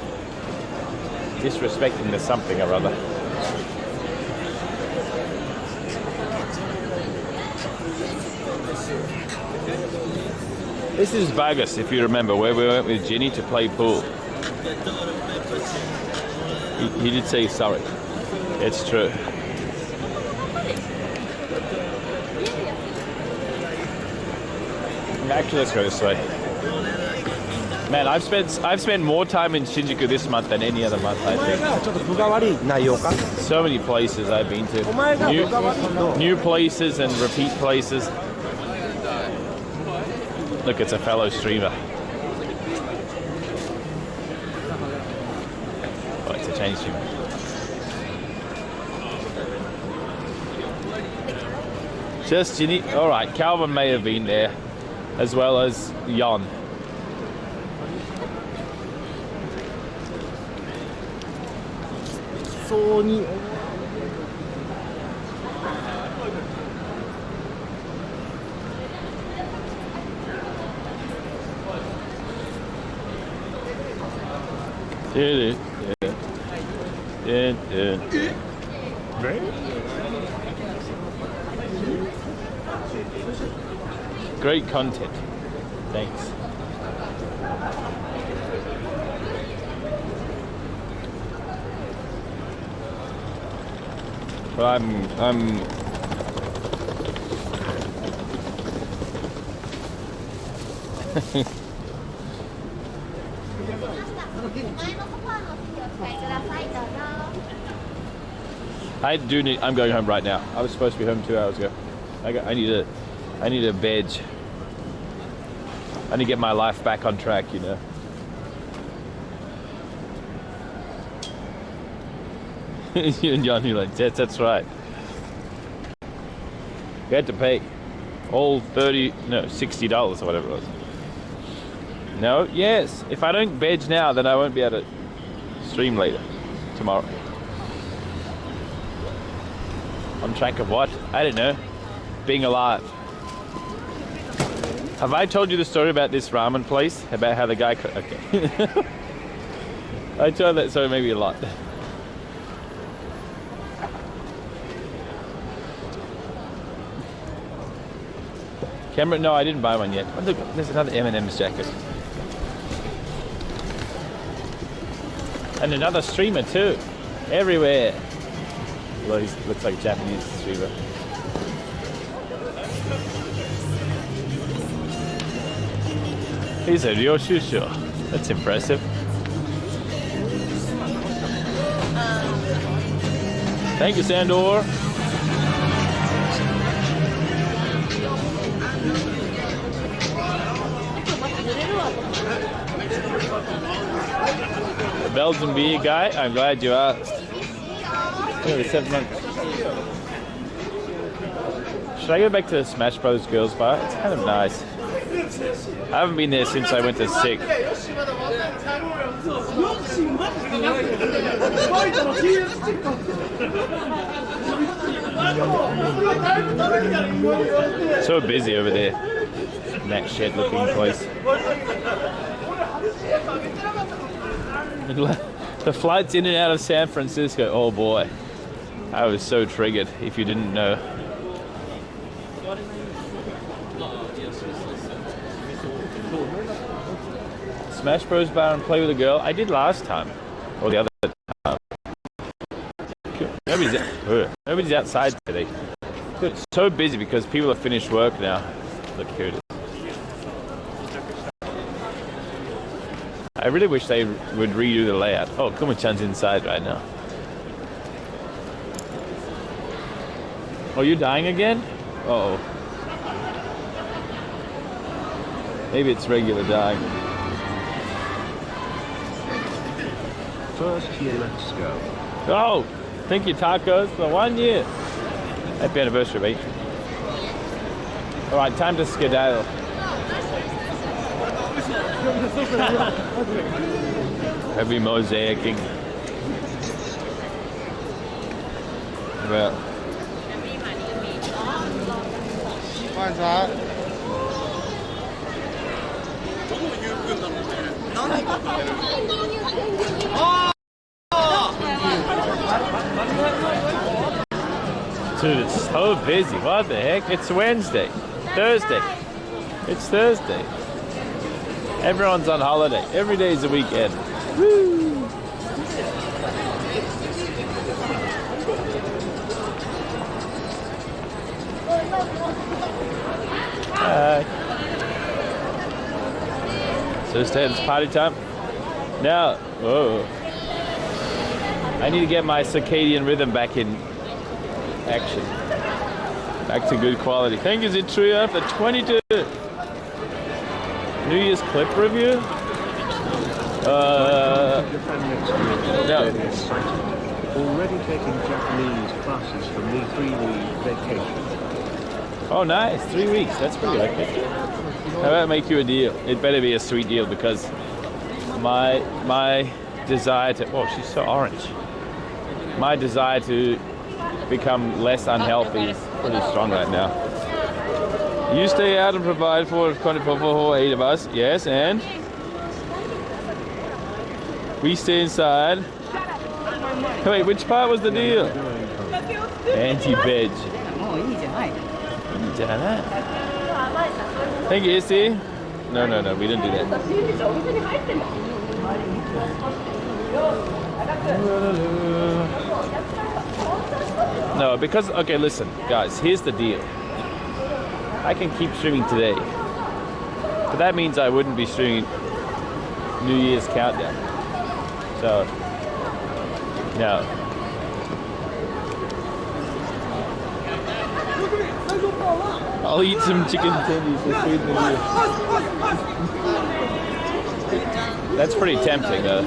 Disrespecting the something or other. This is Vegas, if you remember, where we went with Ginny to play pool. He did say sorry. It's true. Actually, let's go this way. Man, I've spent more time in Shinjuku this month than any other month, I think. So many places I've been to. New places and repeat places. Look, it's a fellow streamer. Oh, it's a Chinese streamer. Just Ginny. All right, Calvin may have been there, as well as Yon. great content. Thanks. Well, I'm I'm going home right now. I was supposed to be home 2 hours ago. I need a veg. I need to get my life back on track, you know. You and John, you're like, that's right. You had to pay all $60 or whatever it was. No, yes. If I don't veg now, then I won't be able to stream later, tomorrow. On track of what? I don't know. Being alive. Have I told you the story about this ramen place? About how the guy... Okay. I told that story maybe a lot. Camera? No, I didn't buy one yet. Oh, look, there's another M&M's jacket. And another streamer too. Everywhere. Well, he looks like a Japanese streamer. He's a real shusho. That's impressive. Thank you, Sandor. The Belgian beer guy, I'm glad you asked. Yeah, 7 months. Should I go back to the Smash Bros. Girls Bar? It's kind of nice. I haven't been there since I went to SICK. So busy over there in that shed looking place. The flights in and out of San Francisco, oh boy. I was so triggered if you didn't know. Smash Bros. Bar and play with a girl. I did last time. Or the other time. Nobody's outside today. It's so busy because people have finished work now. Look, here it is. I really wish they would redo the layout. Oh, Kuma-chan's inside right now. Oh, you're dying again? Uh-oh. Maybe it's regular dying. First year, let's go. Oh, thank you, tacos, for 1 year. Happy anniversary, mate. All right, time to skedaddle. Heavy mosaicing. Well. What's that? Dude, it's so busy. What the heck? It's Wednesday. Thursday. It's Thursday. Everyone's on holiday. Every day is a weekend. Woo! Hi. So it's party time. Now, whoa. I need to get my circadian rhythm back in action. Back to good quality. Thank you, Zitruya, for 22. New Year's clip review? No. Already taking Japanese classes from the 3-week vacation. Oh, nice. 3 weeks. That's pretty okay. How about I make you a deal? It better be a sweet deal because my desire to... Oh, she's so orange. My desire to become less unhealthy is pretty strong right now. You stay out and provide for 8 of us. Yes, and we stay inside. Wait, which part was the deal? Anti-veg. Thank you, Issy. No, we didn't do that. No, because, okay, listen, guys, here's the deal. I can keep streaming today, but that means I wouldn't be streaming New Year's Countdown. So, no. I'll eat some chicken tendies for food in the year. That's pretty tempting, though.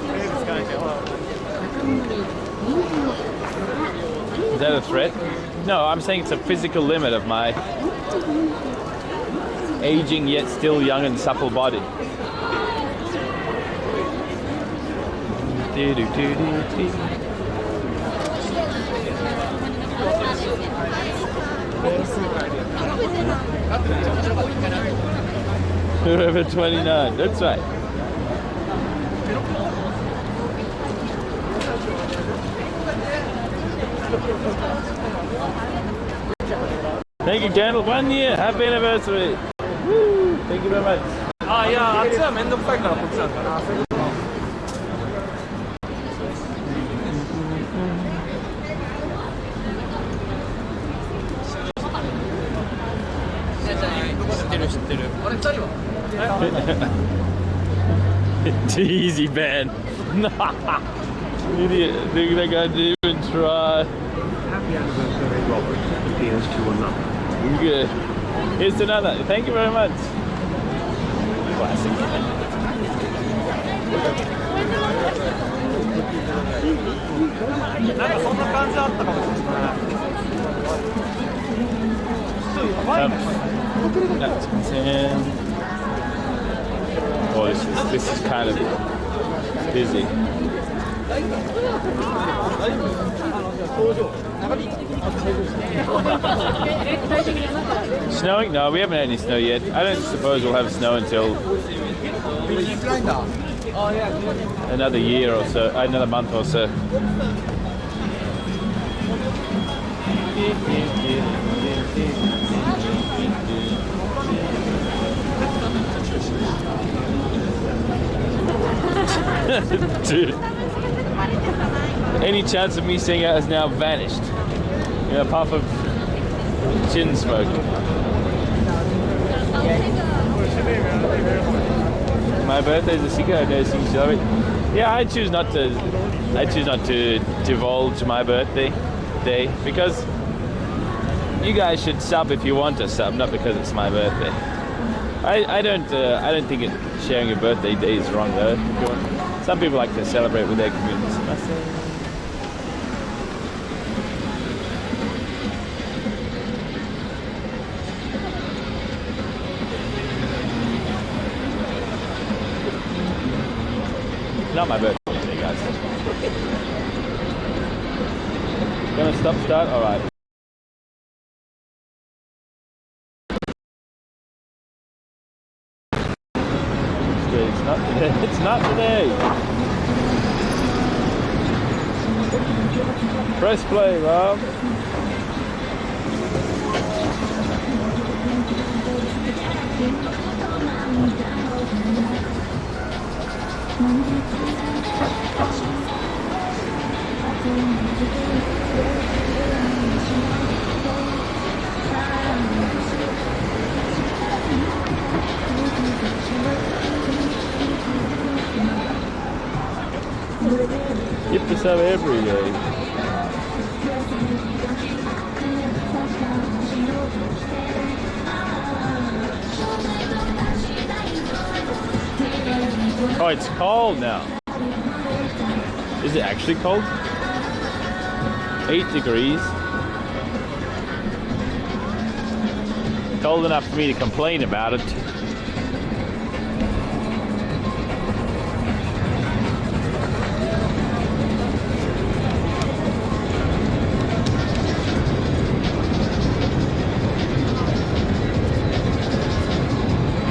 Is that a threat? No, I'm saying it's a physical limit of my aging yet still young and supple body. Forever 29, that's right. Thank you, Candle. 1 year. Happy anniversary. Woo. Thank you very much. あ、いや、あっちはめんどくさいからこっちなんだな。知ってる。あれ2人は？ Easy, man. Idiot. That guy didn't even try. Happy anniversary, Robert. Here's to another. Good. Here's to another. Thank you very much. Classic. That's 10. Oh, this is kind of busy. Snowing? No, we haven't had any snow yet. I don't suppose we'll have snow until another year or so, another month or so. Dude, any chance of me seeing it has now vanished. In a puff of chin smoke. My birthday's a secret. I don't think so. Yeah, I choose not to divulge my birthday day because you guys should sub if you want to sub, not because it's my birthday. I don't think sharing your birthday day is wrong though. Some people like to celebrate with their communities. Not my birthday today, guys. Gonna start? Alright. It's not today. Press play, Rob. Get this up every day. Oh, it's cold now. Is it actually cold? 8 degrees. Cold enough for me to complain about it.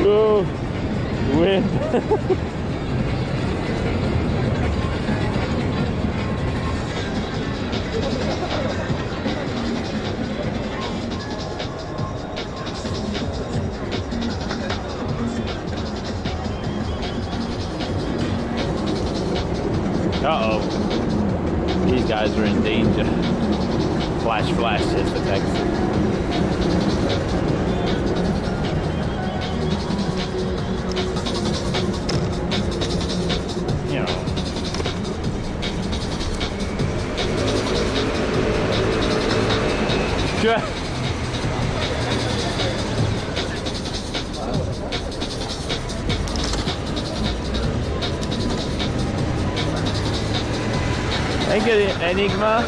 Oh, wind. Uh-oh. These guys are in danger. Flash, flash, says the text. Thank you, Enigma.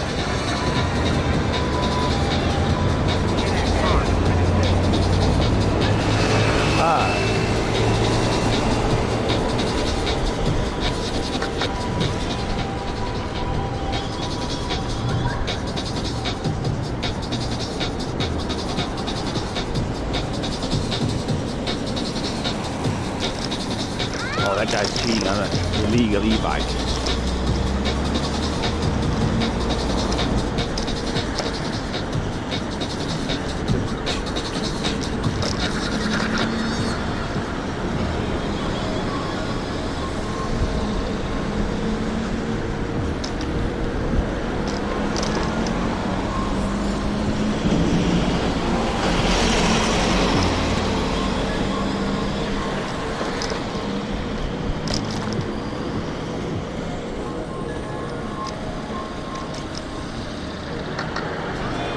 Oh, that guy's cheating on an illegal e-bike.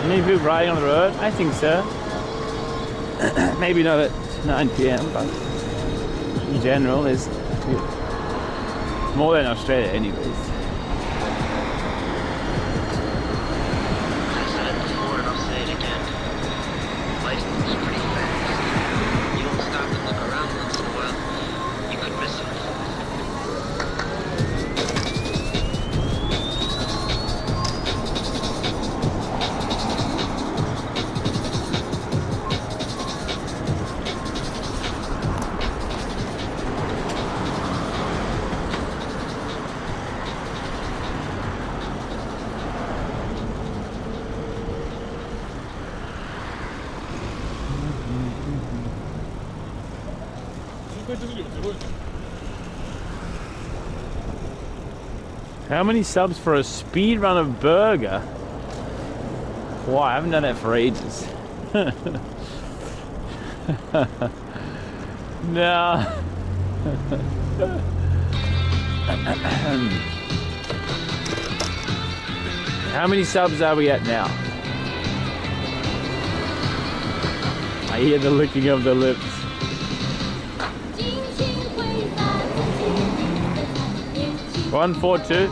Many people riding on the road? I think so. Maybe not at 9 p.m, but in general, there's more than Australia anyways. I said it before and I'll say it again. Life moves pretty fast. You don't stop and look around once in a while, you could miss it. How many subs for a speed run of burger? Wow, I haven't done that for ages. No. How many subs are we at now? I hear the licking of the lips. 142.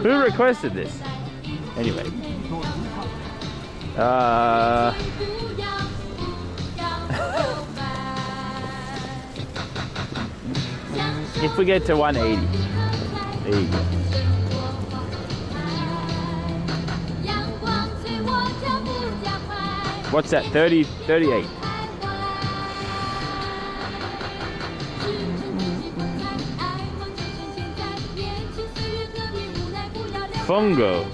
Who requested this? Anyway. If we get to 180. There you go. What's that? 30, 38. Fungo.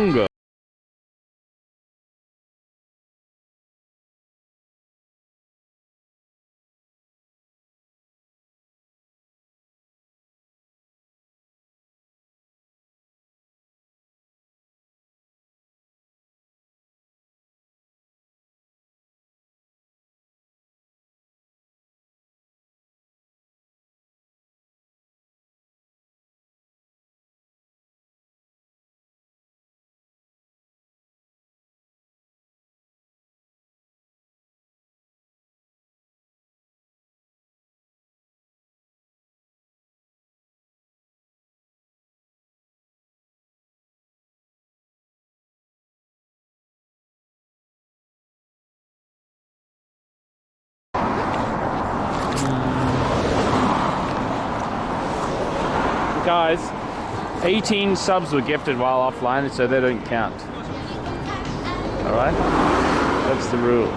Fungo. Guys, 18 subs were gifted while offline, so they don't count. Alright? That's the rule.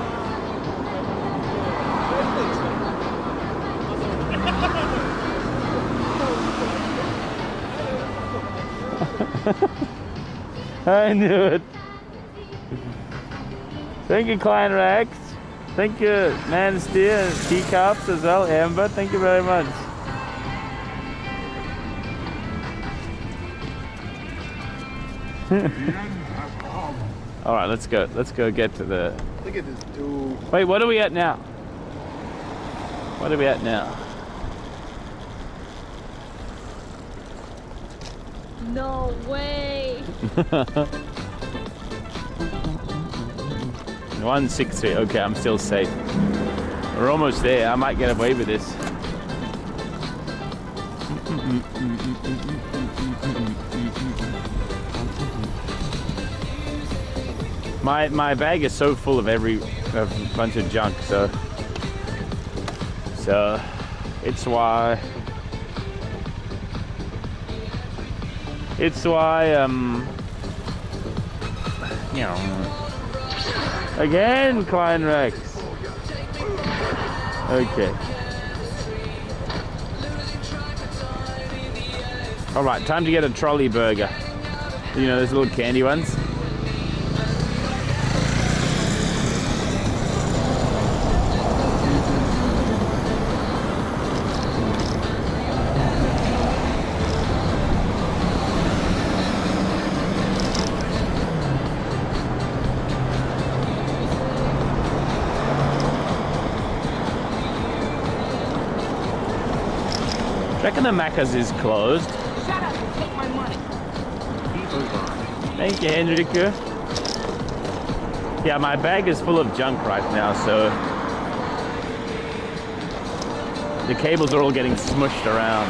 I knew it. Thank you, Klein Rex. Thank you, Man Steer and Teacups as well, Amber. Thank you very much. All right, let's go. Let's go get to the. Look at this dude. Wait, what are we at now? What are we at now? No way. 163. Okay, I'm still safe. We're almost there. I might get away with this. My bag is so full of a bunch of junk, so it's why you know. Again, Klein Rex. Okay. All right, time to get a trolley burger. You know, those little candy ones. Reckon the Macca's is closed. Shut up and take my money. Thank you, Henrika. Yeah, my bag is full of junk right now, so the cables are all getting smushed around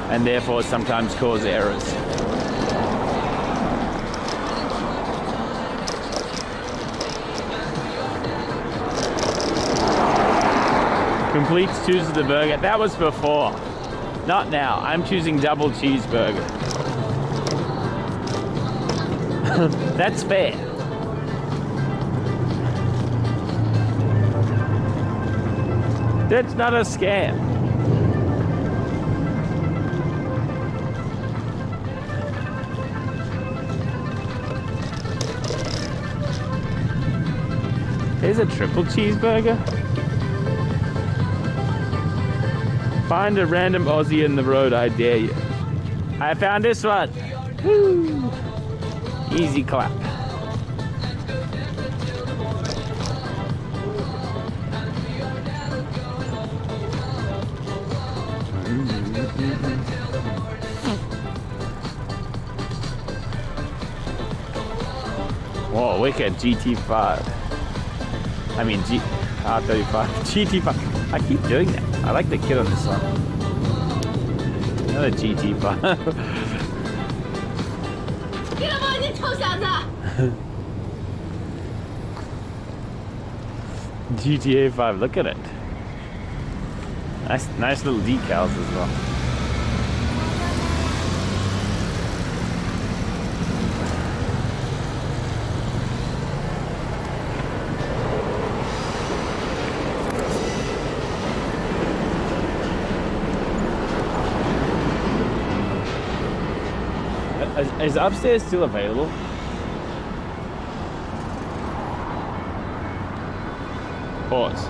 and therefore sometimes cause errors. Completes chooses the burger. That was before. Not now. I'm choosing double cheeseburger. That's fair. That's not a scam. Here's a triple cheeseburger. Find a random Aussie in the road, I dare you. I found this one. Woo. Easy clap. Whoa, wicked GT5. I mean R35. GT5. I keep doing that. I like the kit on this one. Another GT5. GTA 5, look at it. Nice little decals as well. Is upstairs still available? Pause.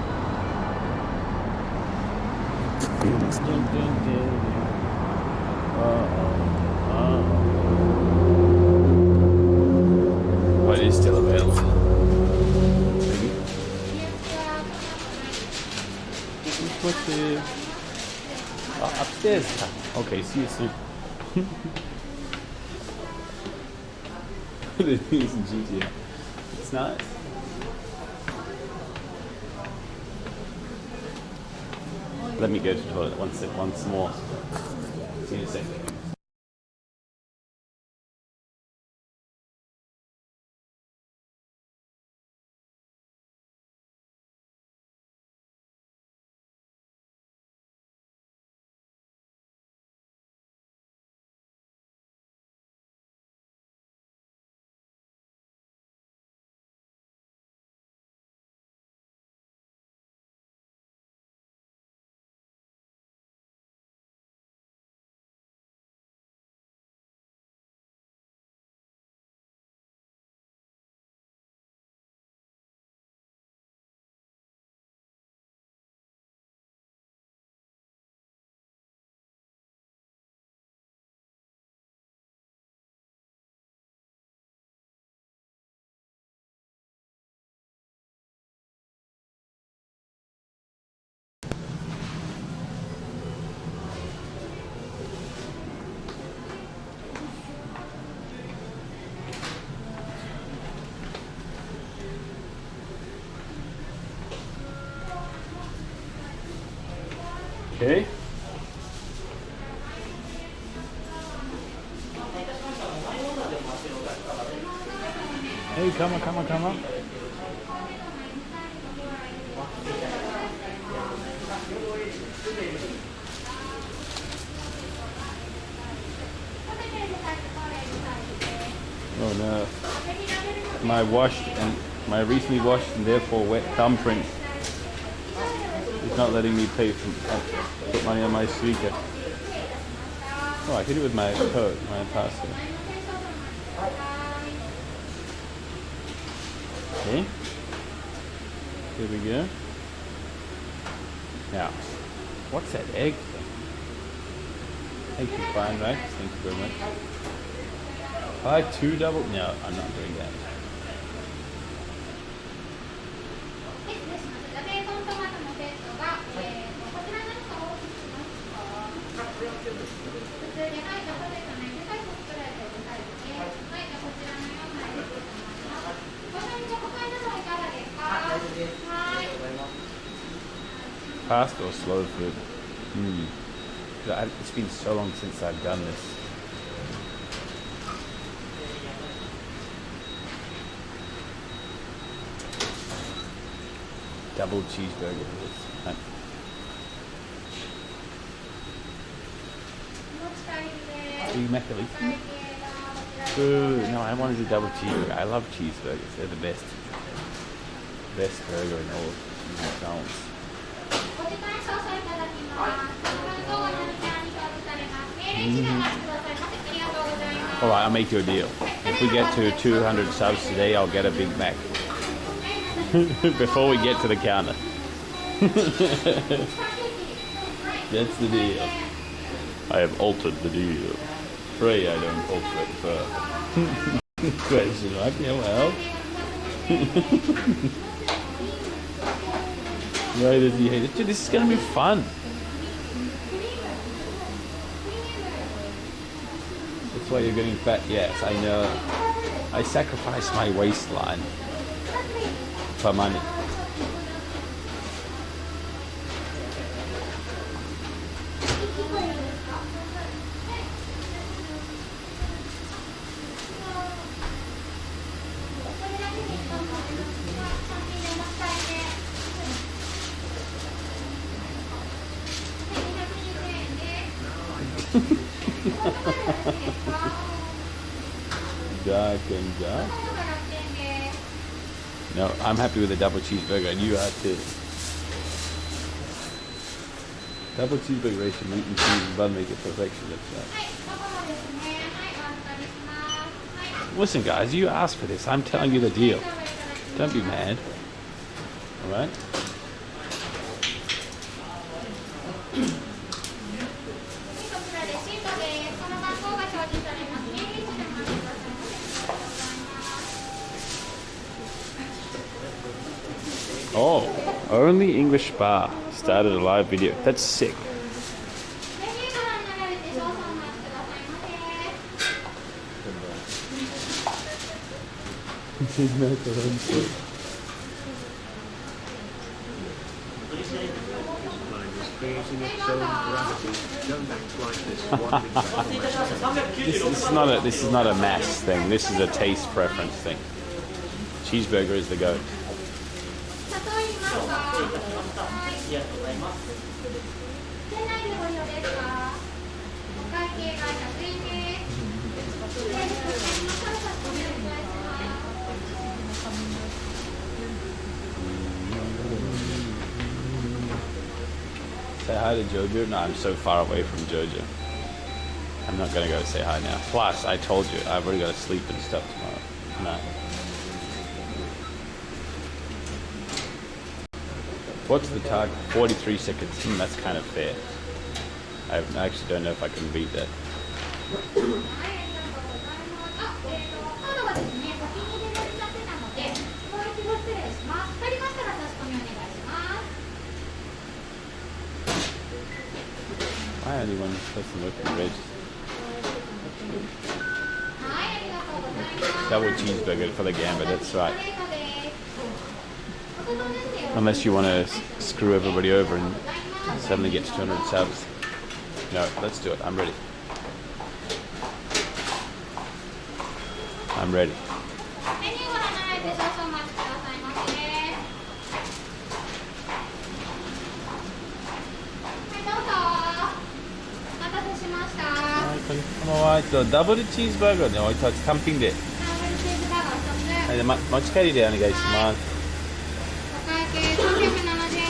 What is still available? Oh, upstairs. Okay, see you soon. The things in GTA. It's nice. Let me go to the toilet once more. See you in a second. Okay. Hey, come on, come on, come on. Oh no. My washed and my recently washed and therefore wet thumbprint is not letting me put money on my speaker. Oh, I hit it with my code, my password. Okay. Here we go. Now, what's that egg thing? Thank you, fine, right? Thank you very much. Buy 2 double. No, I'm not doing that. Fast or slow food? It's been so long since I've done this. Double cheeseburger. Are you McAleese? No, I wanted a double cheeseburger. I love cheeseburgers. They're the best. Best burger in all of McDonald's. Alright, I'll make you a deal. If we get to 200 subs today, I'll get a Big Mac. Before we get to the counter. That's the deal. I have altered the deal. Pray I don't alter it further. Question mark, yeah, well. Why does he hate it? Dude, this is gonna be fun. That's why you're getting fat. Yes, I know. I sacrificed my waistline for money. Dark and dark. No, I'm happy with a double cheeseburger, and you are too. Double cheeseburger ratio, meat and cheese and bun make it perfection. That's right. Listen, guys, you asked for this. I'm telling you the deal. Don't be mad. All right. Oh, only English bar started a live video. That's sick. This is not a mass thing. This is a taste preference thing. Cheeseburger is the goat. Say hi to Jojo. No, I'm so far away from Jojo. I'm not gonna go say hi now. Plus, I told you, I've already got to sleep and stuff tomorrow. No. What's the target? 43 seconds. That's kind of fair. I actually don't know if I can beat that. Why only one person looking red? Double cheeseburger for the gambit, that's right. Unless you want to screw everybody over and suddenly get to 200 subs. No, let's do it. I'm ready. I'm ready. Double cheeseburger ね、おいたち単品で。はい、持ち帰りでお願いします。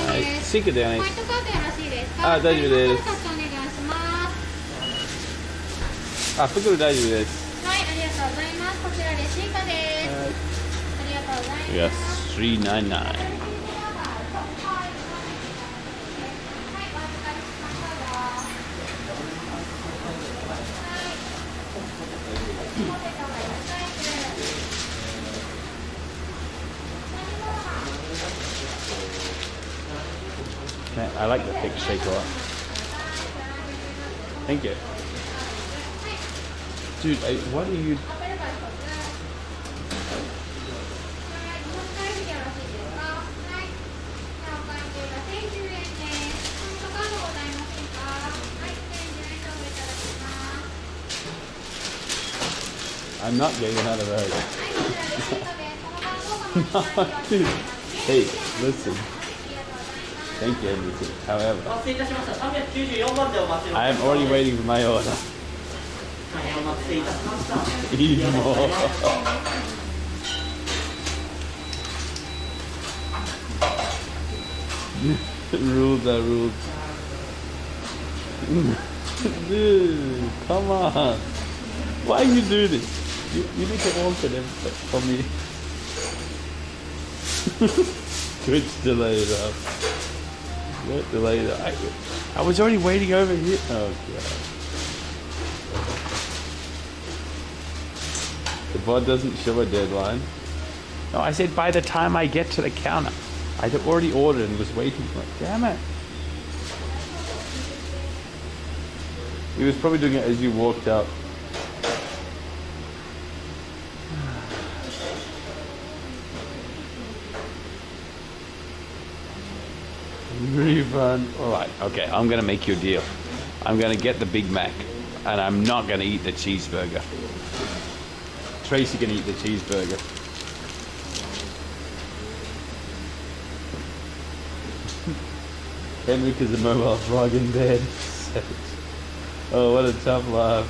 はい、シークでお願いします。あ、大丈夫です。あ、袋大丈夫です。はい、ありがとうございます。こちらレシートです。ありがとうございます。Yes, 399. I like the thick shaker. Thank you. Dude, what are you... I'm not getting another burger. No, dude. Hey, listen. Thank you, everything. However, I am already waiting for my order. Even more. Rules are rules. Dude, come on. Why you do this? You need to order them for me. Twitch delayed up. What delayed up? I was already waiting over here. Oh god. The bot doesn't show a deadline. No, I said by the time I get to the counter. I'd already ordered and was waiting for it. Damn it. He was probably doing it as you walked up. Refund. Alright, okay, I'm gonna make you a deal. I'm gonna get the Big Mac and I'm not gonna eat the cheeseburger. Tracy can eat the cheeseburger. Henrik is a mobile frog in bed. Oh, what a tough laugh.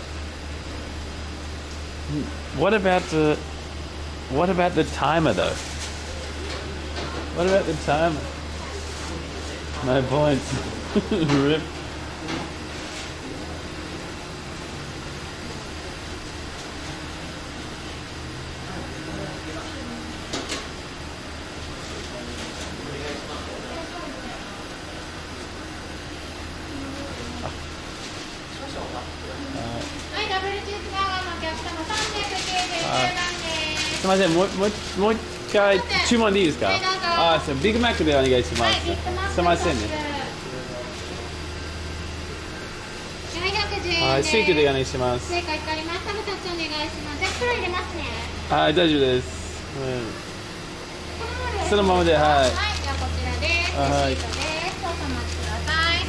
What about the timer though? What about the timer? No points. Rip.すみません、もう一回注文でいいですか？あ、そう、ビッグマックでお願いします。すみませんね。はい、シークでお願いします。成果光りました。2つお願いします。じゃあ袋入れますね。はい、大丈夫です。そのままで、はい。はい、じゃあこちらです。レシートです。少々お待ちください。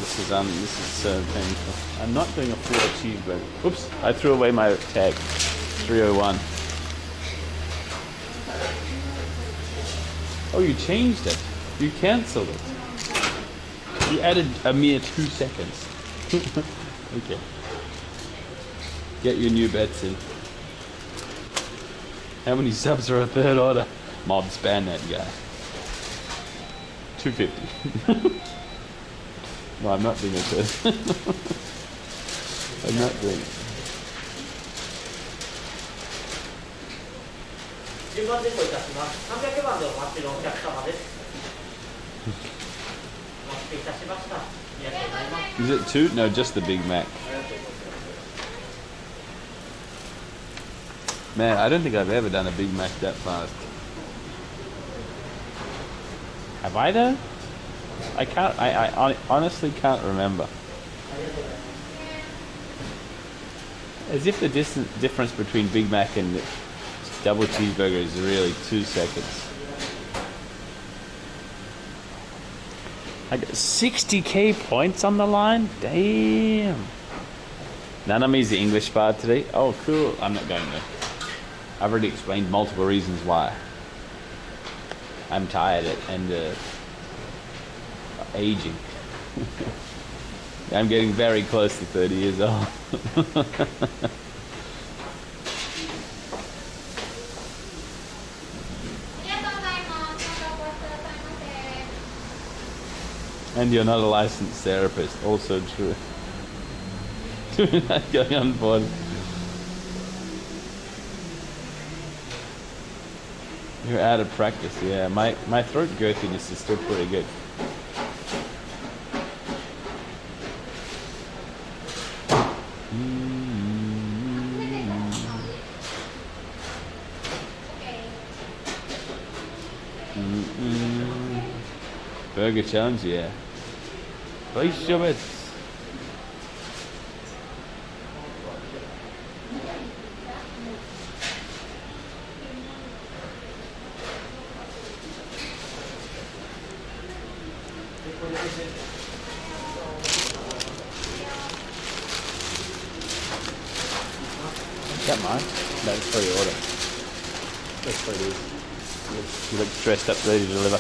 This is so painful. I'm not doing a full cheeseburger. Oops, I threw away my tag. 301. Oh, you changed it. You cancelled it. You added a mere 2 seconds. Okay. Get your new bets in. How many subs are a third order? Mobs ban that guy. 250. No, I'm not doing it first. I'm not doing it. 順番でごいたします。300番でお待ちのお客様です。お待ちいたしました。ありがとうございます。Is it two? No, just the Big Mac. Man, I don't think I've ever done a Big Mac that fast. Have I though? I honestly can't remember. As if the difference between Big Mac and double cheeseburger is really 2 seconds. I got 60k points on the line? Damn. Nana means the English part today. Oh, cool. I'm not going there. I've already explained multiple reasons why. I'm tired and aging. I'm getting very close to 30 years old. And you're not a licensed therapist, also true. Not going on board. You're out of practice, yeah. My throat girthiness is still pretty good. Burger challenge, yeah. Please shove it. Got mine? No, it's for your order. That's what it is. You look dressed up, ready to deliver.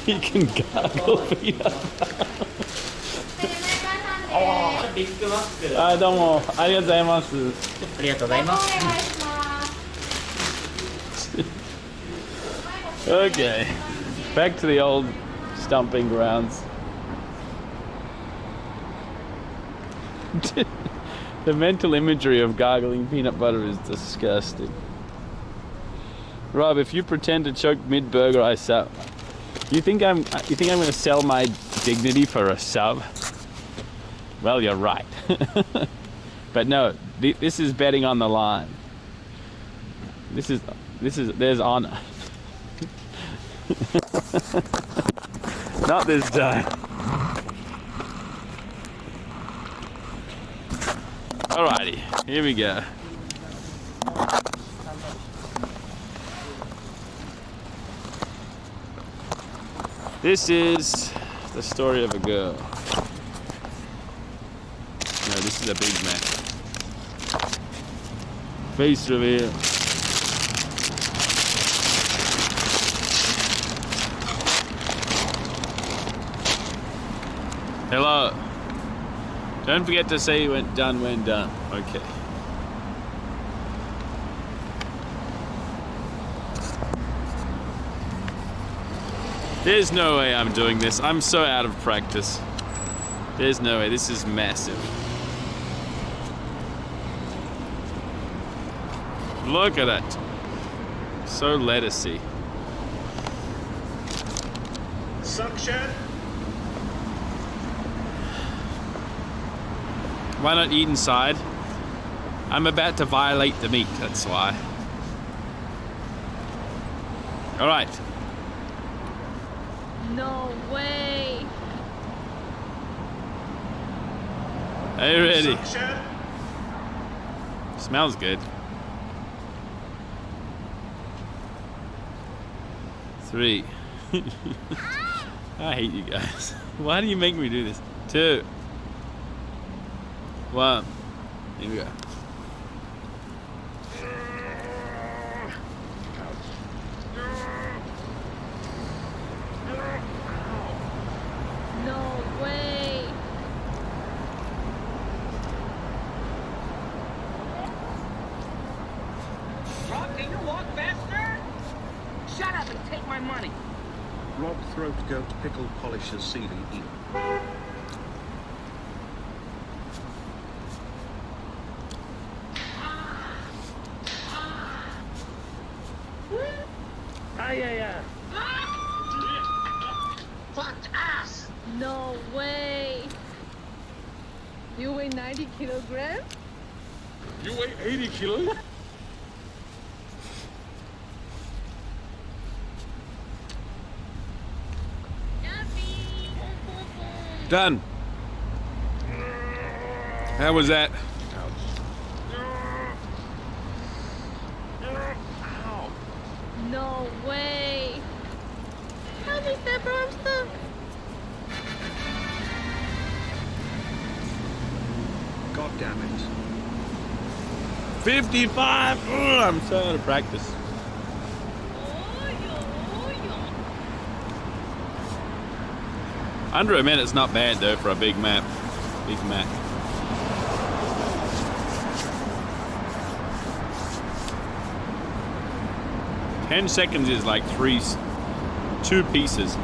You can gargle peanut butter. ビッグマック。あ、どうもありがとうございます。ありがとうございます。 Okay, back to the old stomping grounds. The mental imagery of gargling peanut butter is disgusting. Rob, if you pretend to choke mid-burger, I sub. You think I'm going to sell my dignity for a sub? Well, you're right. But no, this is betting on the line. There's honor. Not this time. Alrighty, here we go. This is the story of a girl. No, this is a big man. Face reveal. Hello. Don't forget to say when done when done. Okay. There's no way I'm doing this. I'm so out of practice. There's no way. This is massive. Look at it. So lettucey. Suction. Why not eat inside? I'm about to violate the meat, that's why. All right. No way. Are you ready? Suction. Smells good. 3. I hate you guys. Why do you make me do this? 2. 1. Here we go. No way. Rob, can you walk faster? Shut up and take my money. Rob throat goat pickle polishes ceiling eel. Yeah. Fucked ass. No way. You weigh 90 kilograms? You weigh 80 kilos? Done. How was that? No way. How did that arm stuck? God damn it. 55! Ugh, I'm so out of practice. Under a minute's not bad though for a big map. Big map. Ten seconds is like two pieces.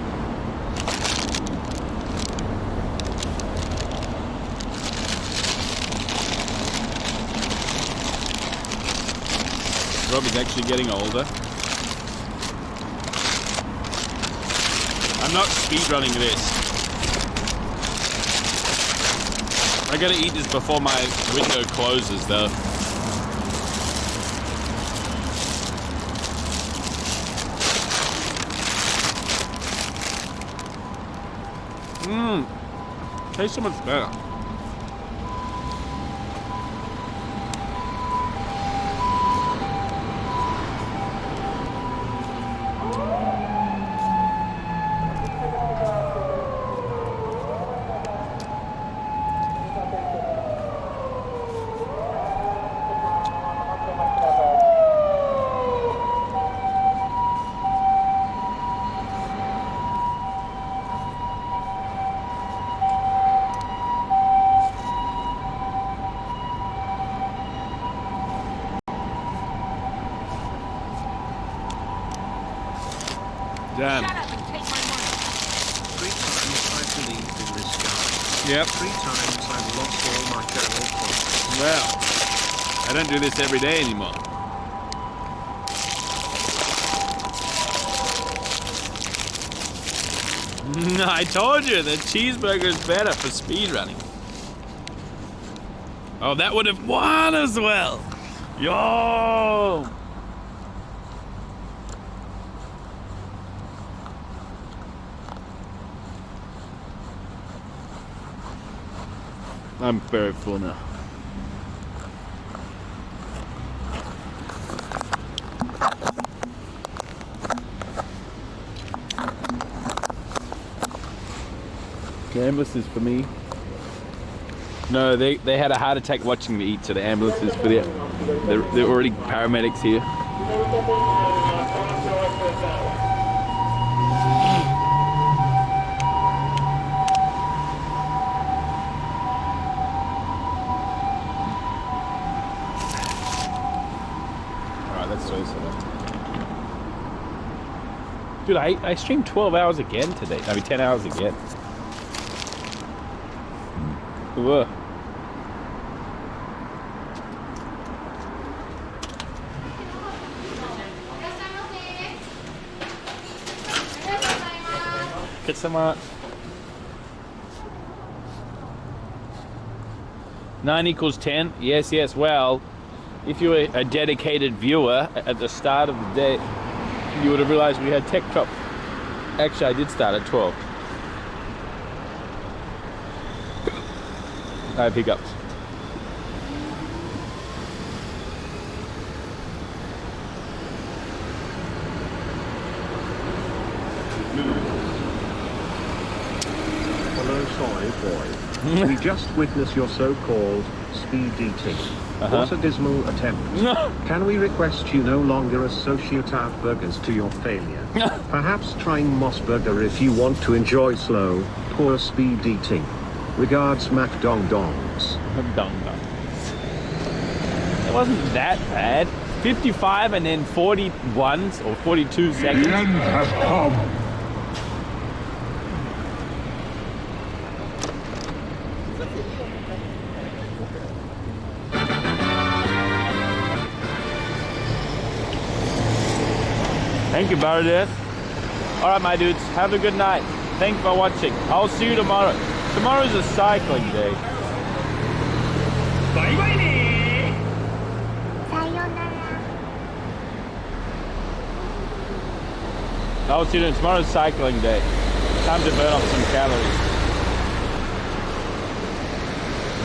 Rob is actually getting older. I'm not speedrunning this. I gotta eat this before my window closes though. Tastes so much better. Damn. Shut up and take my money. 3 times I've believed in this guy. Yep. 3 times I've lost all my journal points. Well, I don't do this every day anymore. I told you the cheeseburger's better for speedrunning. Oh, that would have won as well. Yo! I'm very full now. The ambulance is for me. No, they had a heart attack watching me eat, so the ambulance is for them. They're already paramedics here. Alright, let's do this. Dude, I streamed 12 hours again today. I mean 10 hours again. Whoa. Get some 9 equals 10. Yes, yes. Well, if you were a dedicated viewer at the start of the day, you would have realized we had tech drop. Actually, I did start at 12. I have hiccups. Hello, sorry boy. We just witnessed your so-called speed eating. What a dismal attempt. Can we request you no longer associate our burgers to your failure? Perhaps trying Mossburger if you want to enjoy slow, poor speed eating. Regards, Mac Dong Dongs. Dong Dongs. It wasn't that bad. 55 and then 41 or 42 seconds. The end has come. Thank you, Baradeth. Alright, my dudes, have a good night. Thanks for watching. I'll see you tomorrow. Tomorrow's a cycling day. Bye bye. I'll see you tomorrow's cycling day. Time to burn off some calories.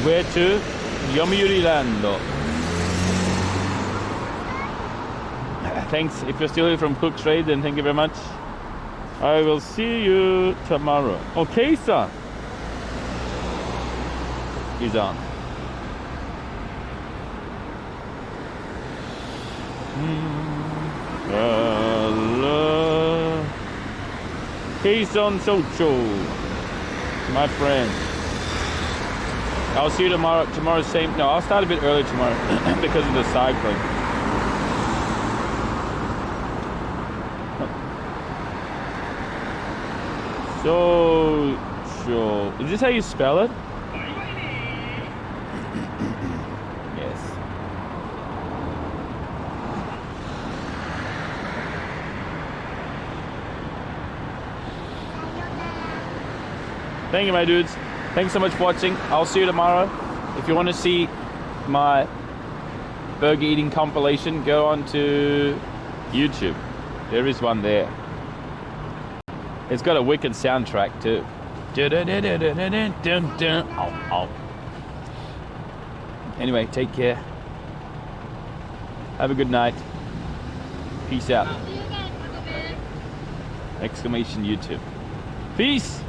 Where to? Yomiuri Lando. Thanks. If you're still here from Cook Trade, then thank you very much. I will see you tomorrow. Okay, sir. He's on. Keystone Socho, my friend. I'll see you tomorrow. Tomorrow's same. No, I'll start a bit early tomorrow because of the cycling. Socho. Is this how you spell it? Yes. Thank you, my dudes. Thanks so much for watching. I'll see you tomorrow. If you want to see my burger eating compilation, go on to YouTube. There is one there. It's got a wicked soundtrack too. Anyway, take care. Have a good night. Peace out. Exclamation YouTube. Peace.